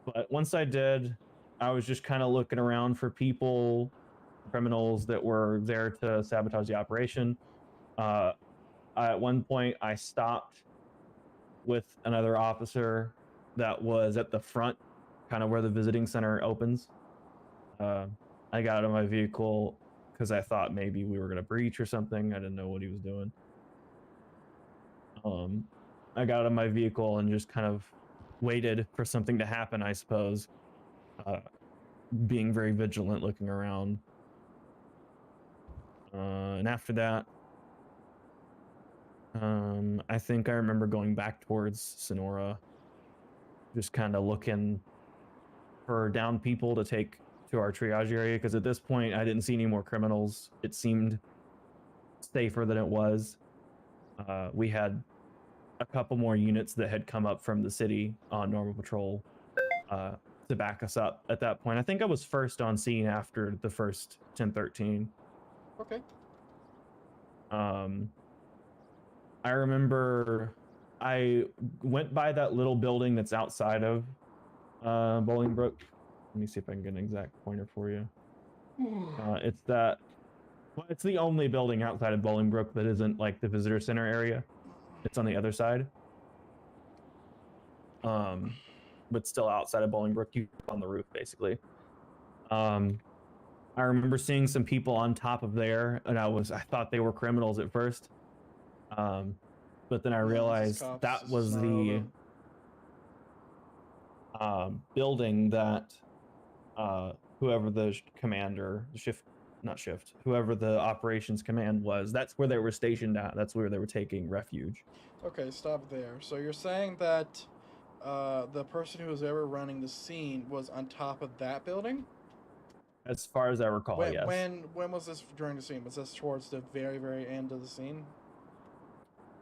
But once I did, I was just kind of looking around for people, criminals that were there to sabotage the operation. At one point, I stopped with another officer that was at the front, kind of where the visiting center opens. I got out of my vehicle because I thought maybe we were going to breach or something. I didn't know what he was doing. I got out of my vehicle and just kind of waited for something to happen, I suppose. Being very vigilant, looking around. And after that, I think I remember going back towards Sonora, just kind of looking for downed people to take to our triage area, because at this point I didn't see any more criminals. It seemed safer than it was. We had a couple more units that had come up from the city on normal patrol to back us up at that point. I think I was first on scene after the first 1013. Okay. I remember I went by that little building that's outside of Bolingbrook. Let me see if I can get an exact pointer for you. It's that. Well, it's the only building outside of Bolingbrook that isn't like the visitor center area. It's on the other side. But still outside of Bolingbrook, you on the roof basically. I remember seeing some people on top of there, and I thought they were criminals at first. But then I realized that was the building that whoever the commander, whoever the operations command was, that's where they were stationed at. That's where they were taking refuge. Okay, stop there. So you're saying that the person who was ever running the scene was on top of that building? As far as I recall, yes. When was this during the scene? Was this towards the very, very end of the scene?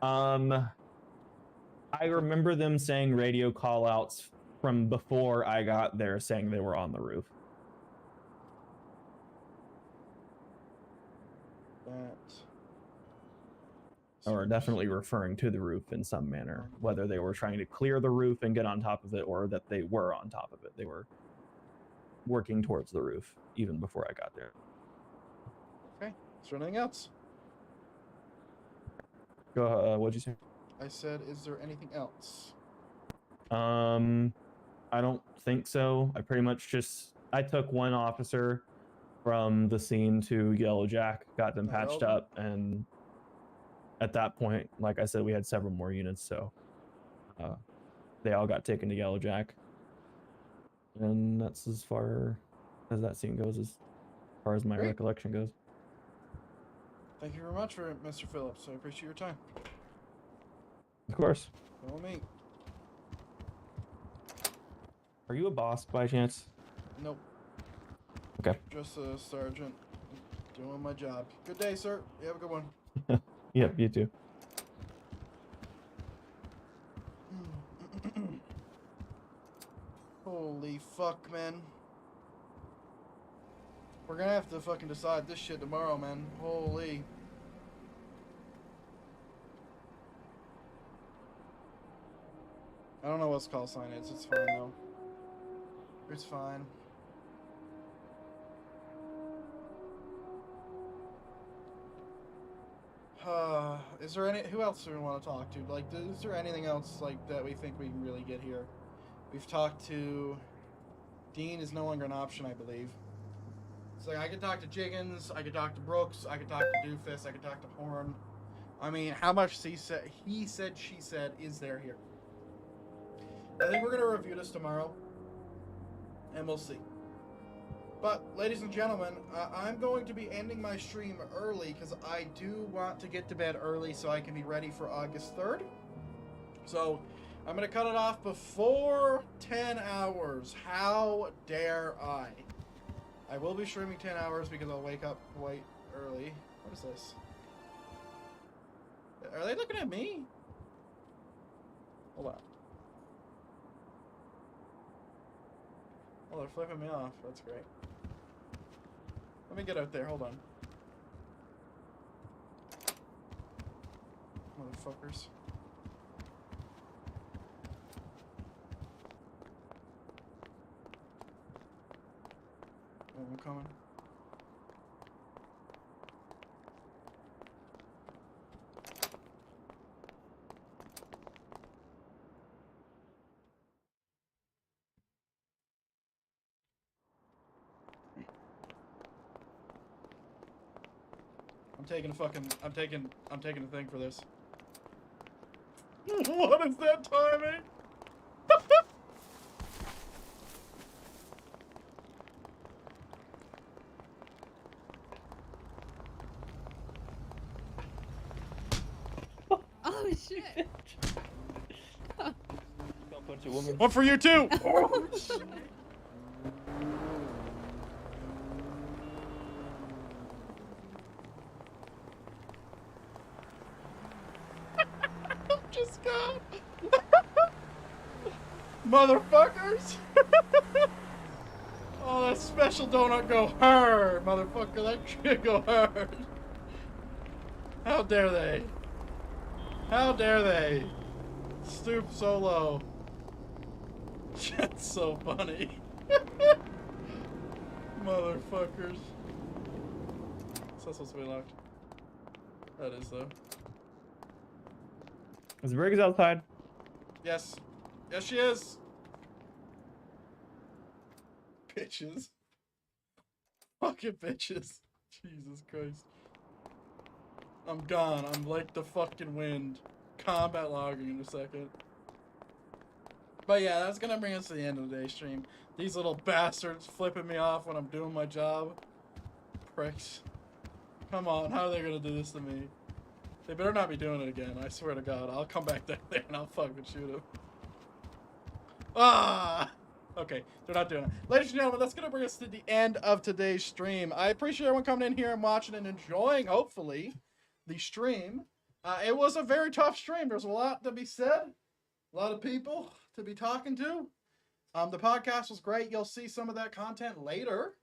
I remember them saying radio call outs from before I got there, saying they were on the roof. Or definitely referring to the roof in some manner, whether they were trying to clear the roof and get on top of it, or that they were on top of it. They were working towards the roof even before I got there. Okay. Is there anything else? Go. What'd you say? I said, is there anything else? I don't think so. I took one officer from the scene to Yellow Jack, got them patched up, and at that point, like I said, we had several more units, so they all got taken to Yellow Jack. And that's as far as that scene goes, as far as my recollection goes. Thank you very much, Mr. Phillips. I appreciate your time. Of course. Follow me. Are you a boss by chance? Nope. Okay. Just a sergeant doing my job. Good day, sir. You have a good one. Yep, you too. Holy fuck, man. We're gonna have to fucking decide this shit tomorrow, man. Holy. I don't know what call sign is. It's fine, though. It's fine. Is there any? Who else do we want to talk to? Like, is there anything else like that we think we can really get here? We've talked to. Dean is no longer an option, I believe. It's like I could talk to Jiggins, I could talk to Brooks, I could talk to Doofus, I could talk to Horn. I mean, how much he said, she said is there here? I think we're gonna review this tomorrow, and we'll see. But, ladies and gentlemen, I'm going to be ending my stream early because I do want to get to bed early so I can be ready for August 3rd. So, I'm going to cut it off before 10 hours. How dare I? I will be streaming 10 hours because I'll wake up quite early. What is this? Are they looking at me? Hold on. Oh, they're flipping me off. That's great. Let me get out there. Hold on. Motherfuckers. Oh, I'm coming. I'm taking a thing for this. What is that timing? Oh shit! Don't punch a woman. One for you too! Oh, shit. Just go! Motherfuckers! Oh, that special donut go hard, motherfucker. That shit go hard. How dare they? How dare they? Stoop so low. That's so funny. Motherfuckers. Is that supposed to be locked? That is, though. Is Briggs outside? Yes. Yes, she is. Bitches. Fucking bitches. Jesus Christ. I'm gone. I'm like the fucking wind. Combat logging in a second. But yeah, that's gonna bring us to the end of the day stream. These little bastards flipping me off when I'm doing my job. Pricks. Come on, how are they gonna do this to me? They better not be doing it again, I swear to God. I'll come back down there and I'll fucking shoot them. Ah! Okay, they're not doing it. Ladies and gentlemen, that's going to bring us to the end of today's stream. I appreciate everyone coming in here and watching and enjoying, hopefully, the stream. It was a very tough stream. There's a lot to be said. A lot of people to be talking to. The podcast was great. You'll see some of that content later.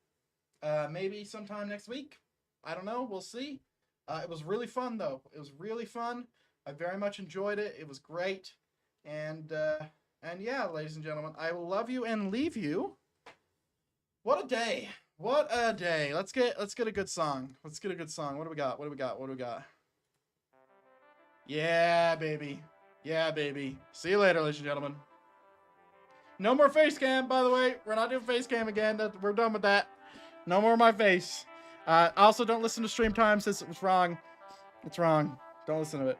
Maybe sometime next week. I don't know. We'll see. It was really fun, though. It was really fun. I very much enjoyed it. It was great. And yeah, ladies and gentlemen, I will love you and leave you. What a day. What a day. Let's get a good song. Let's get a good song. What do we got? What do we got? What do we got? Yeah, baby. Yeah, baby. See you later, ladies and gentlemen. No more face cam, by the way. We're not doing face cam again. We're done with that. No more of my face. Also, don't listen to stream time since it was wrong. It's wrong. Don't listen to it.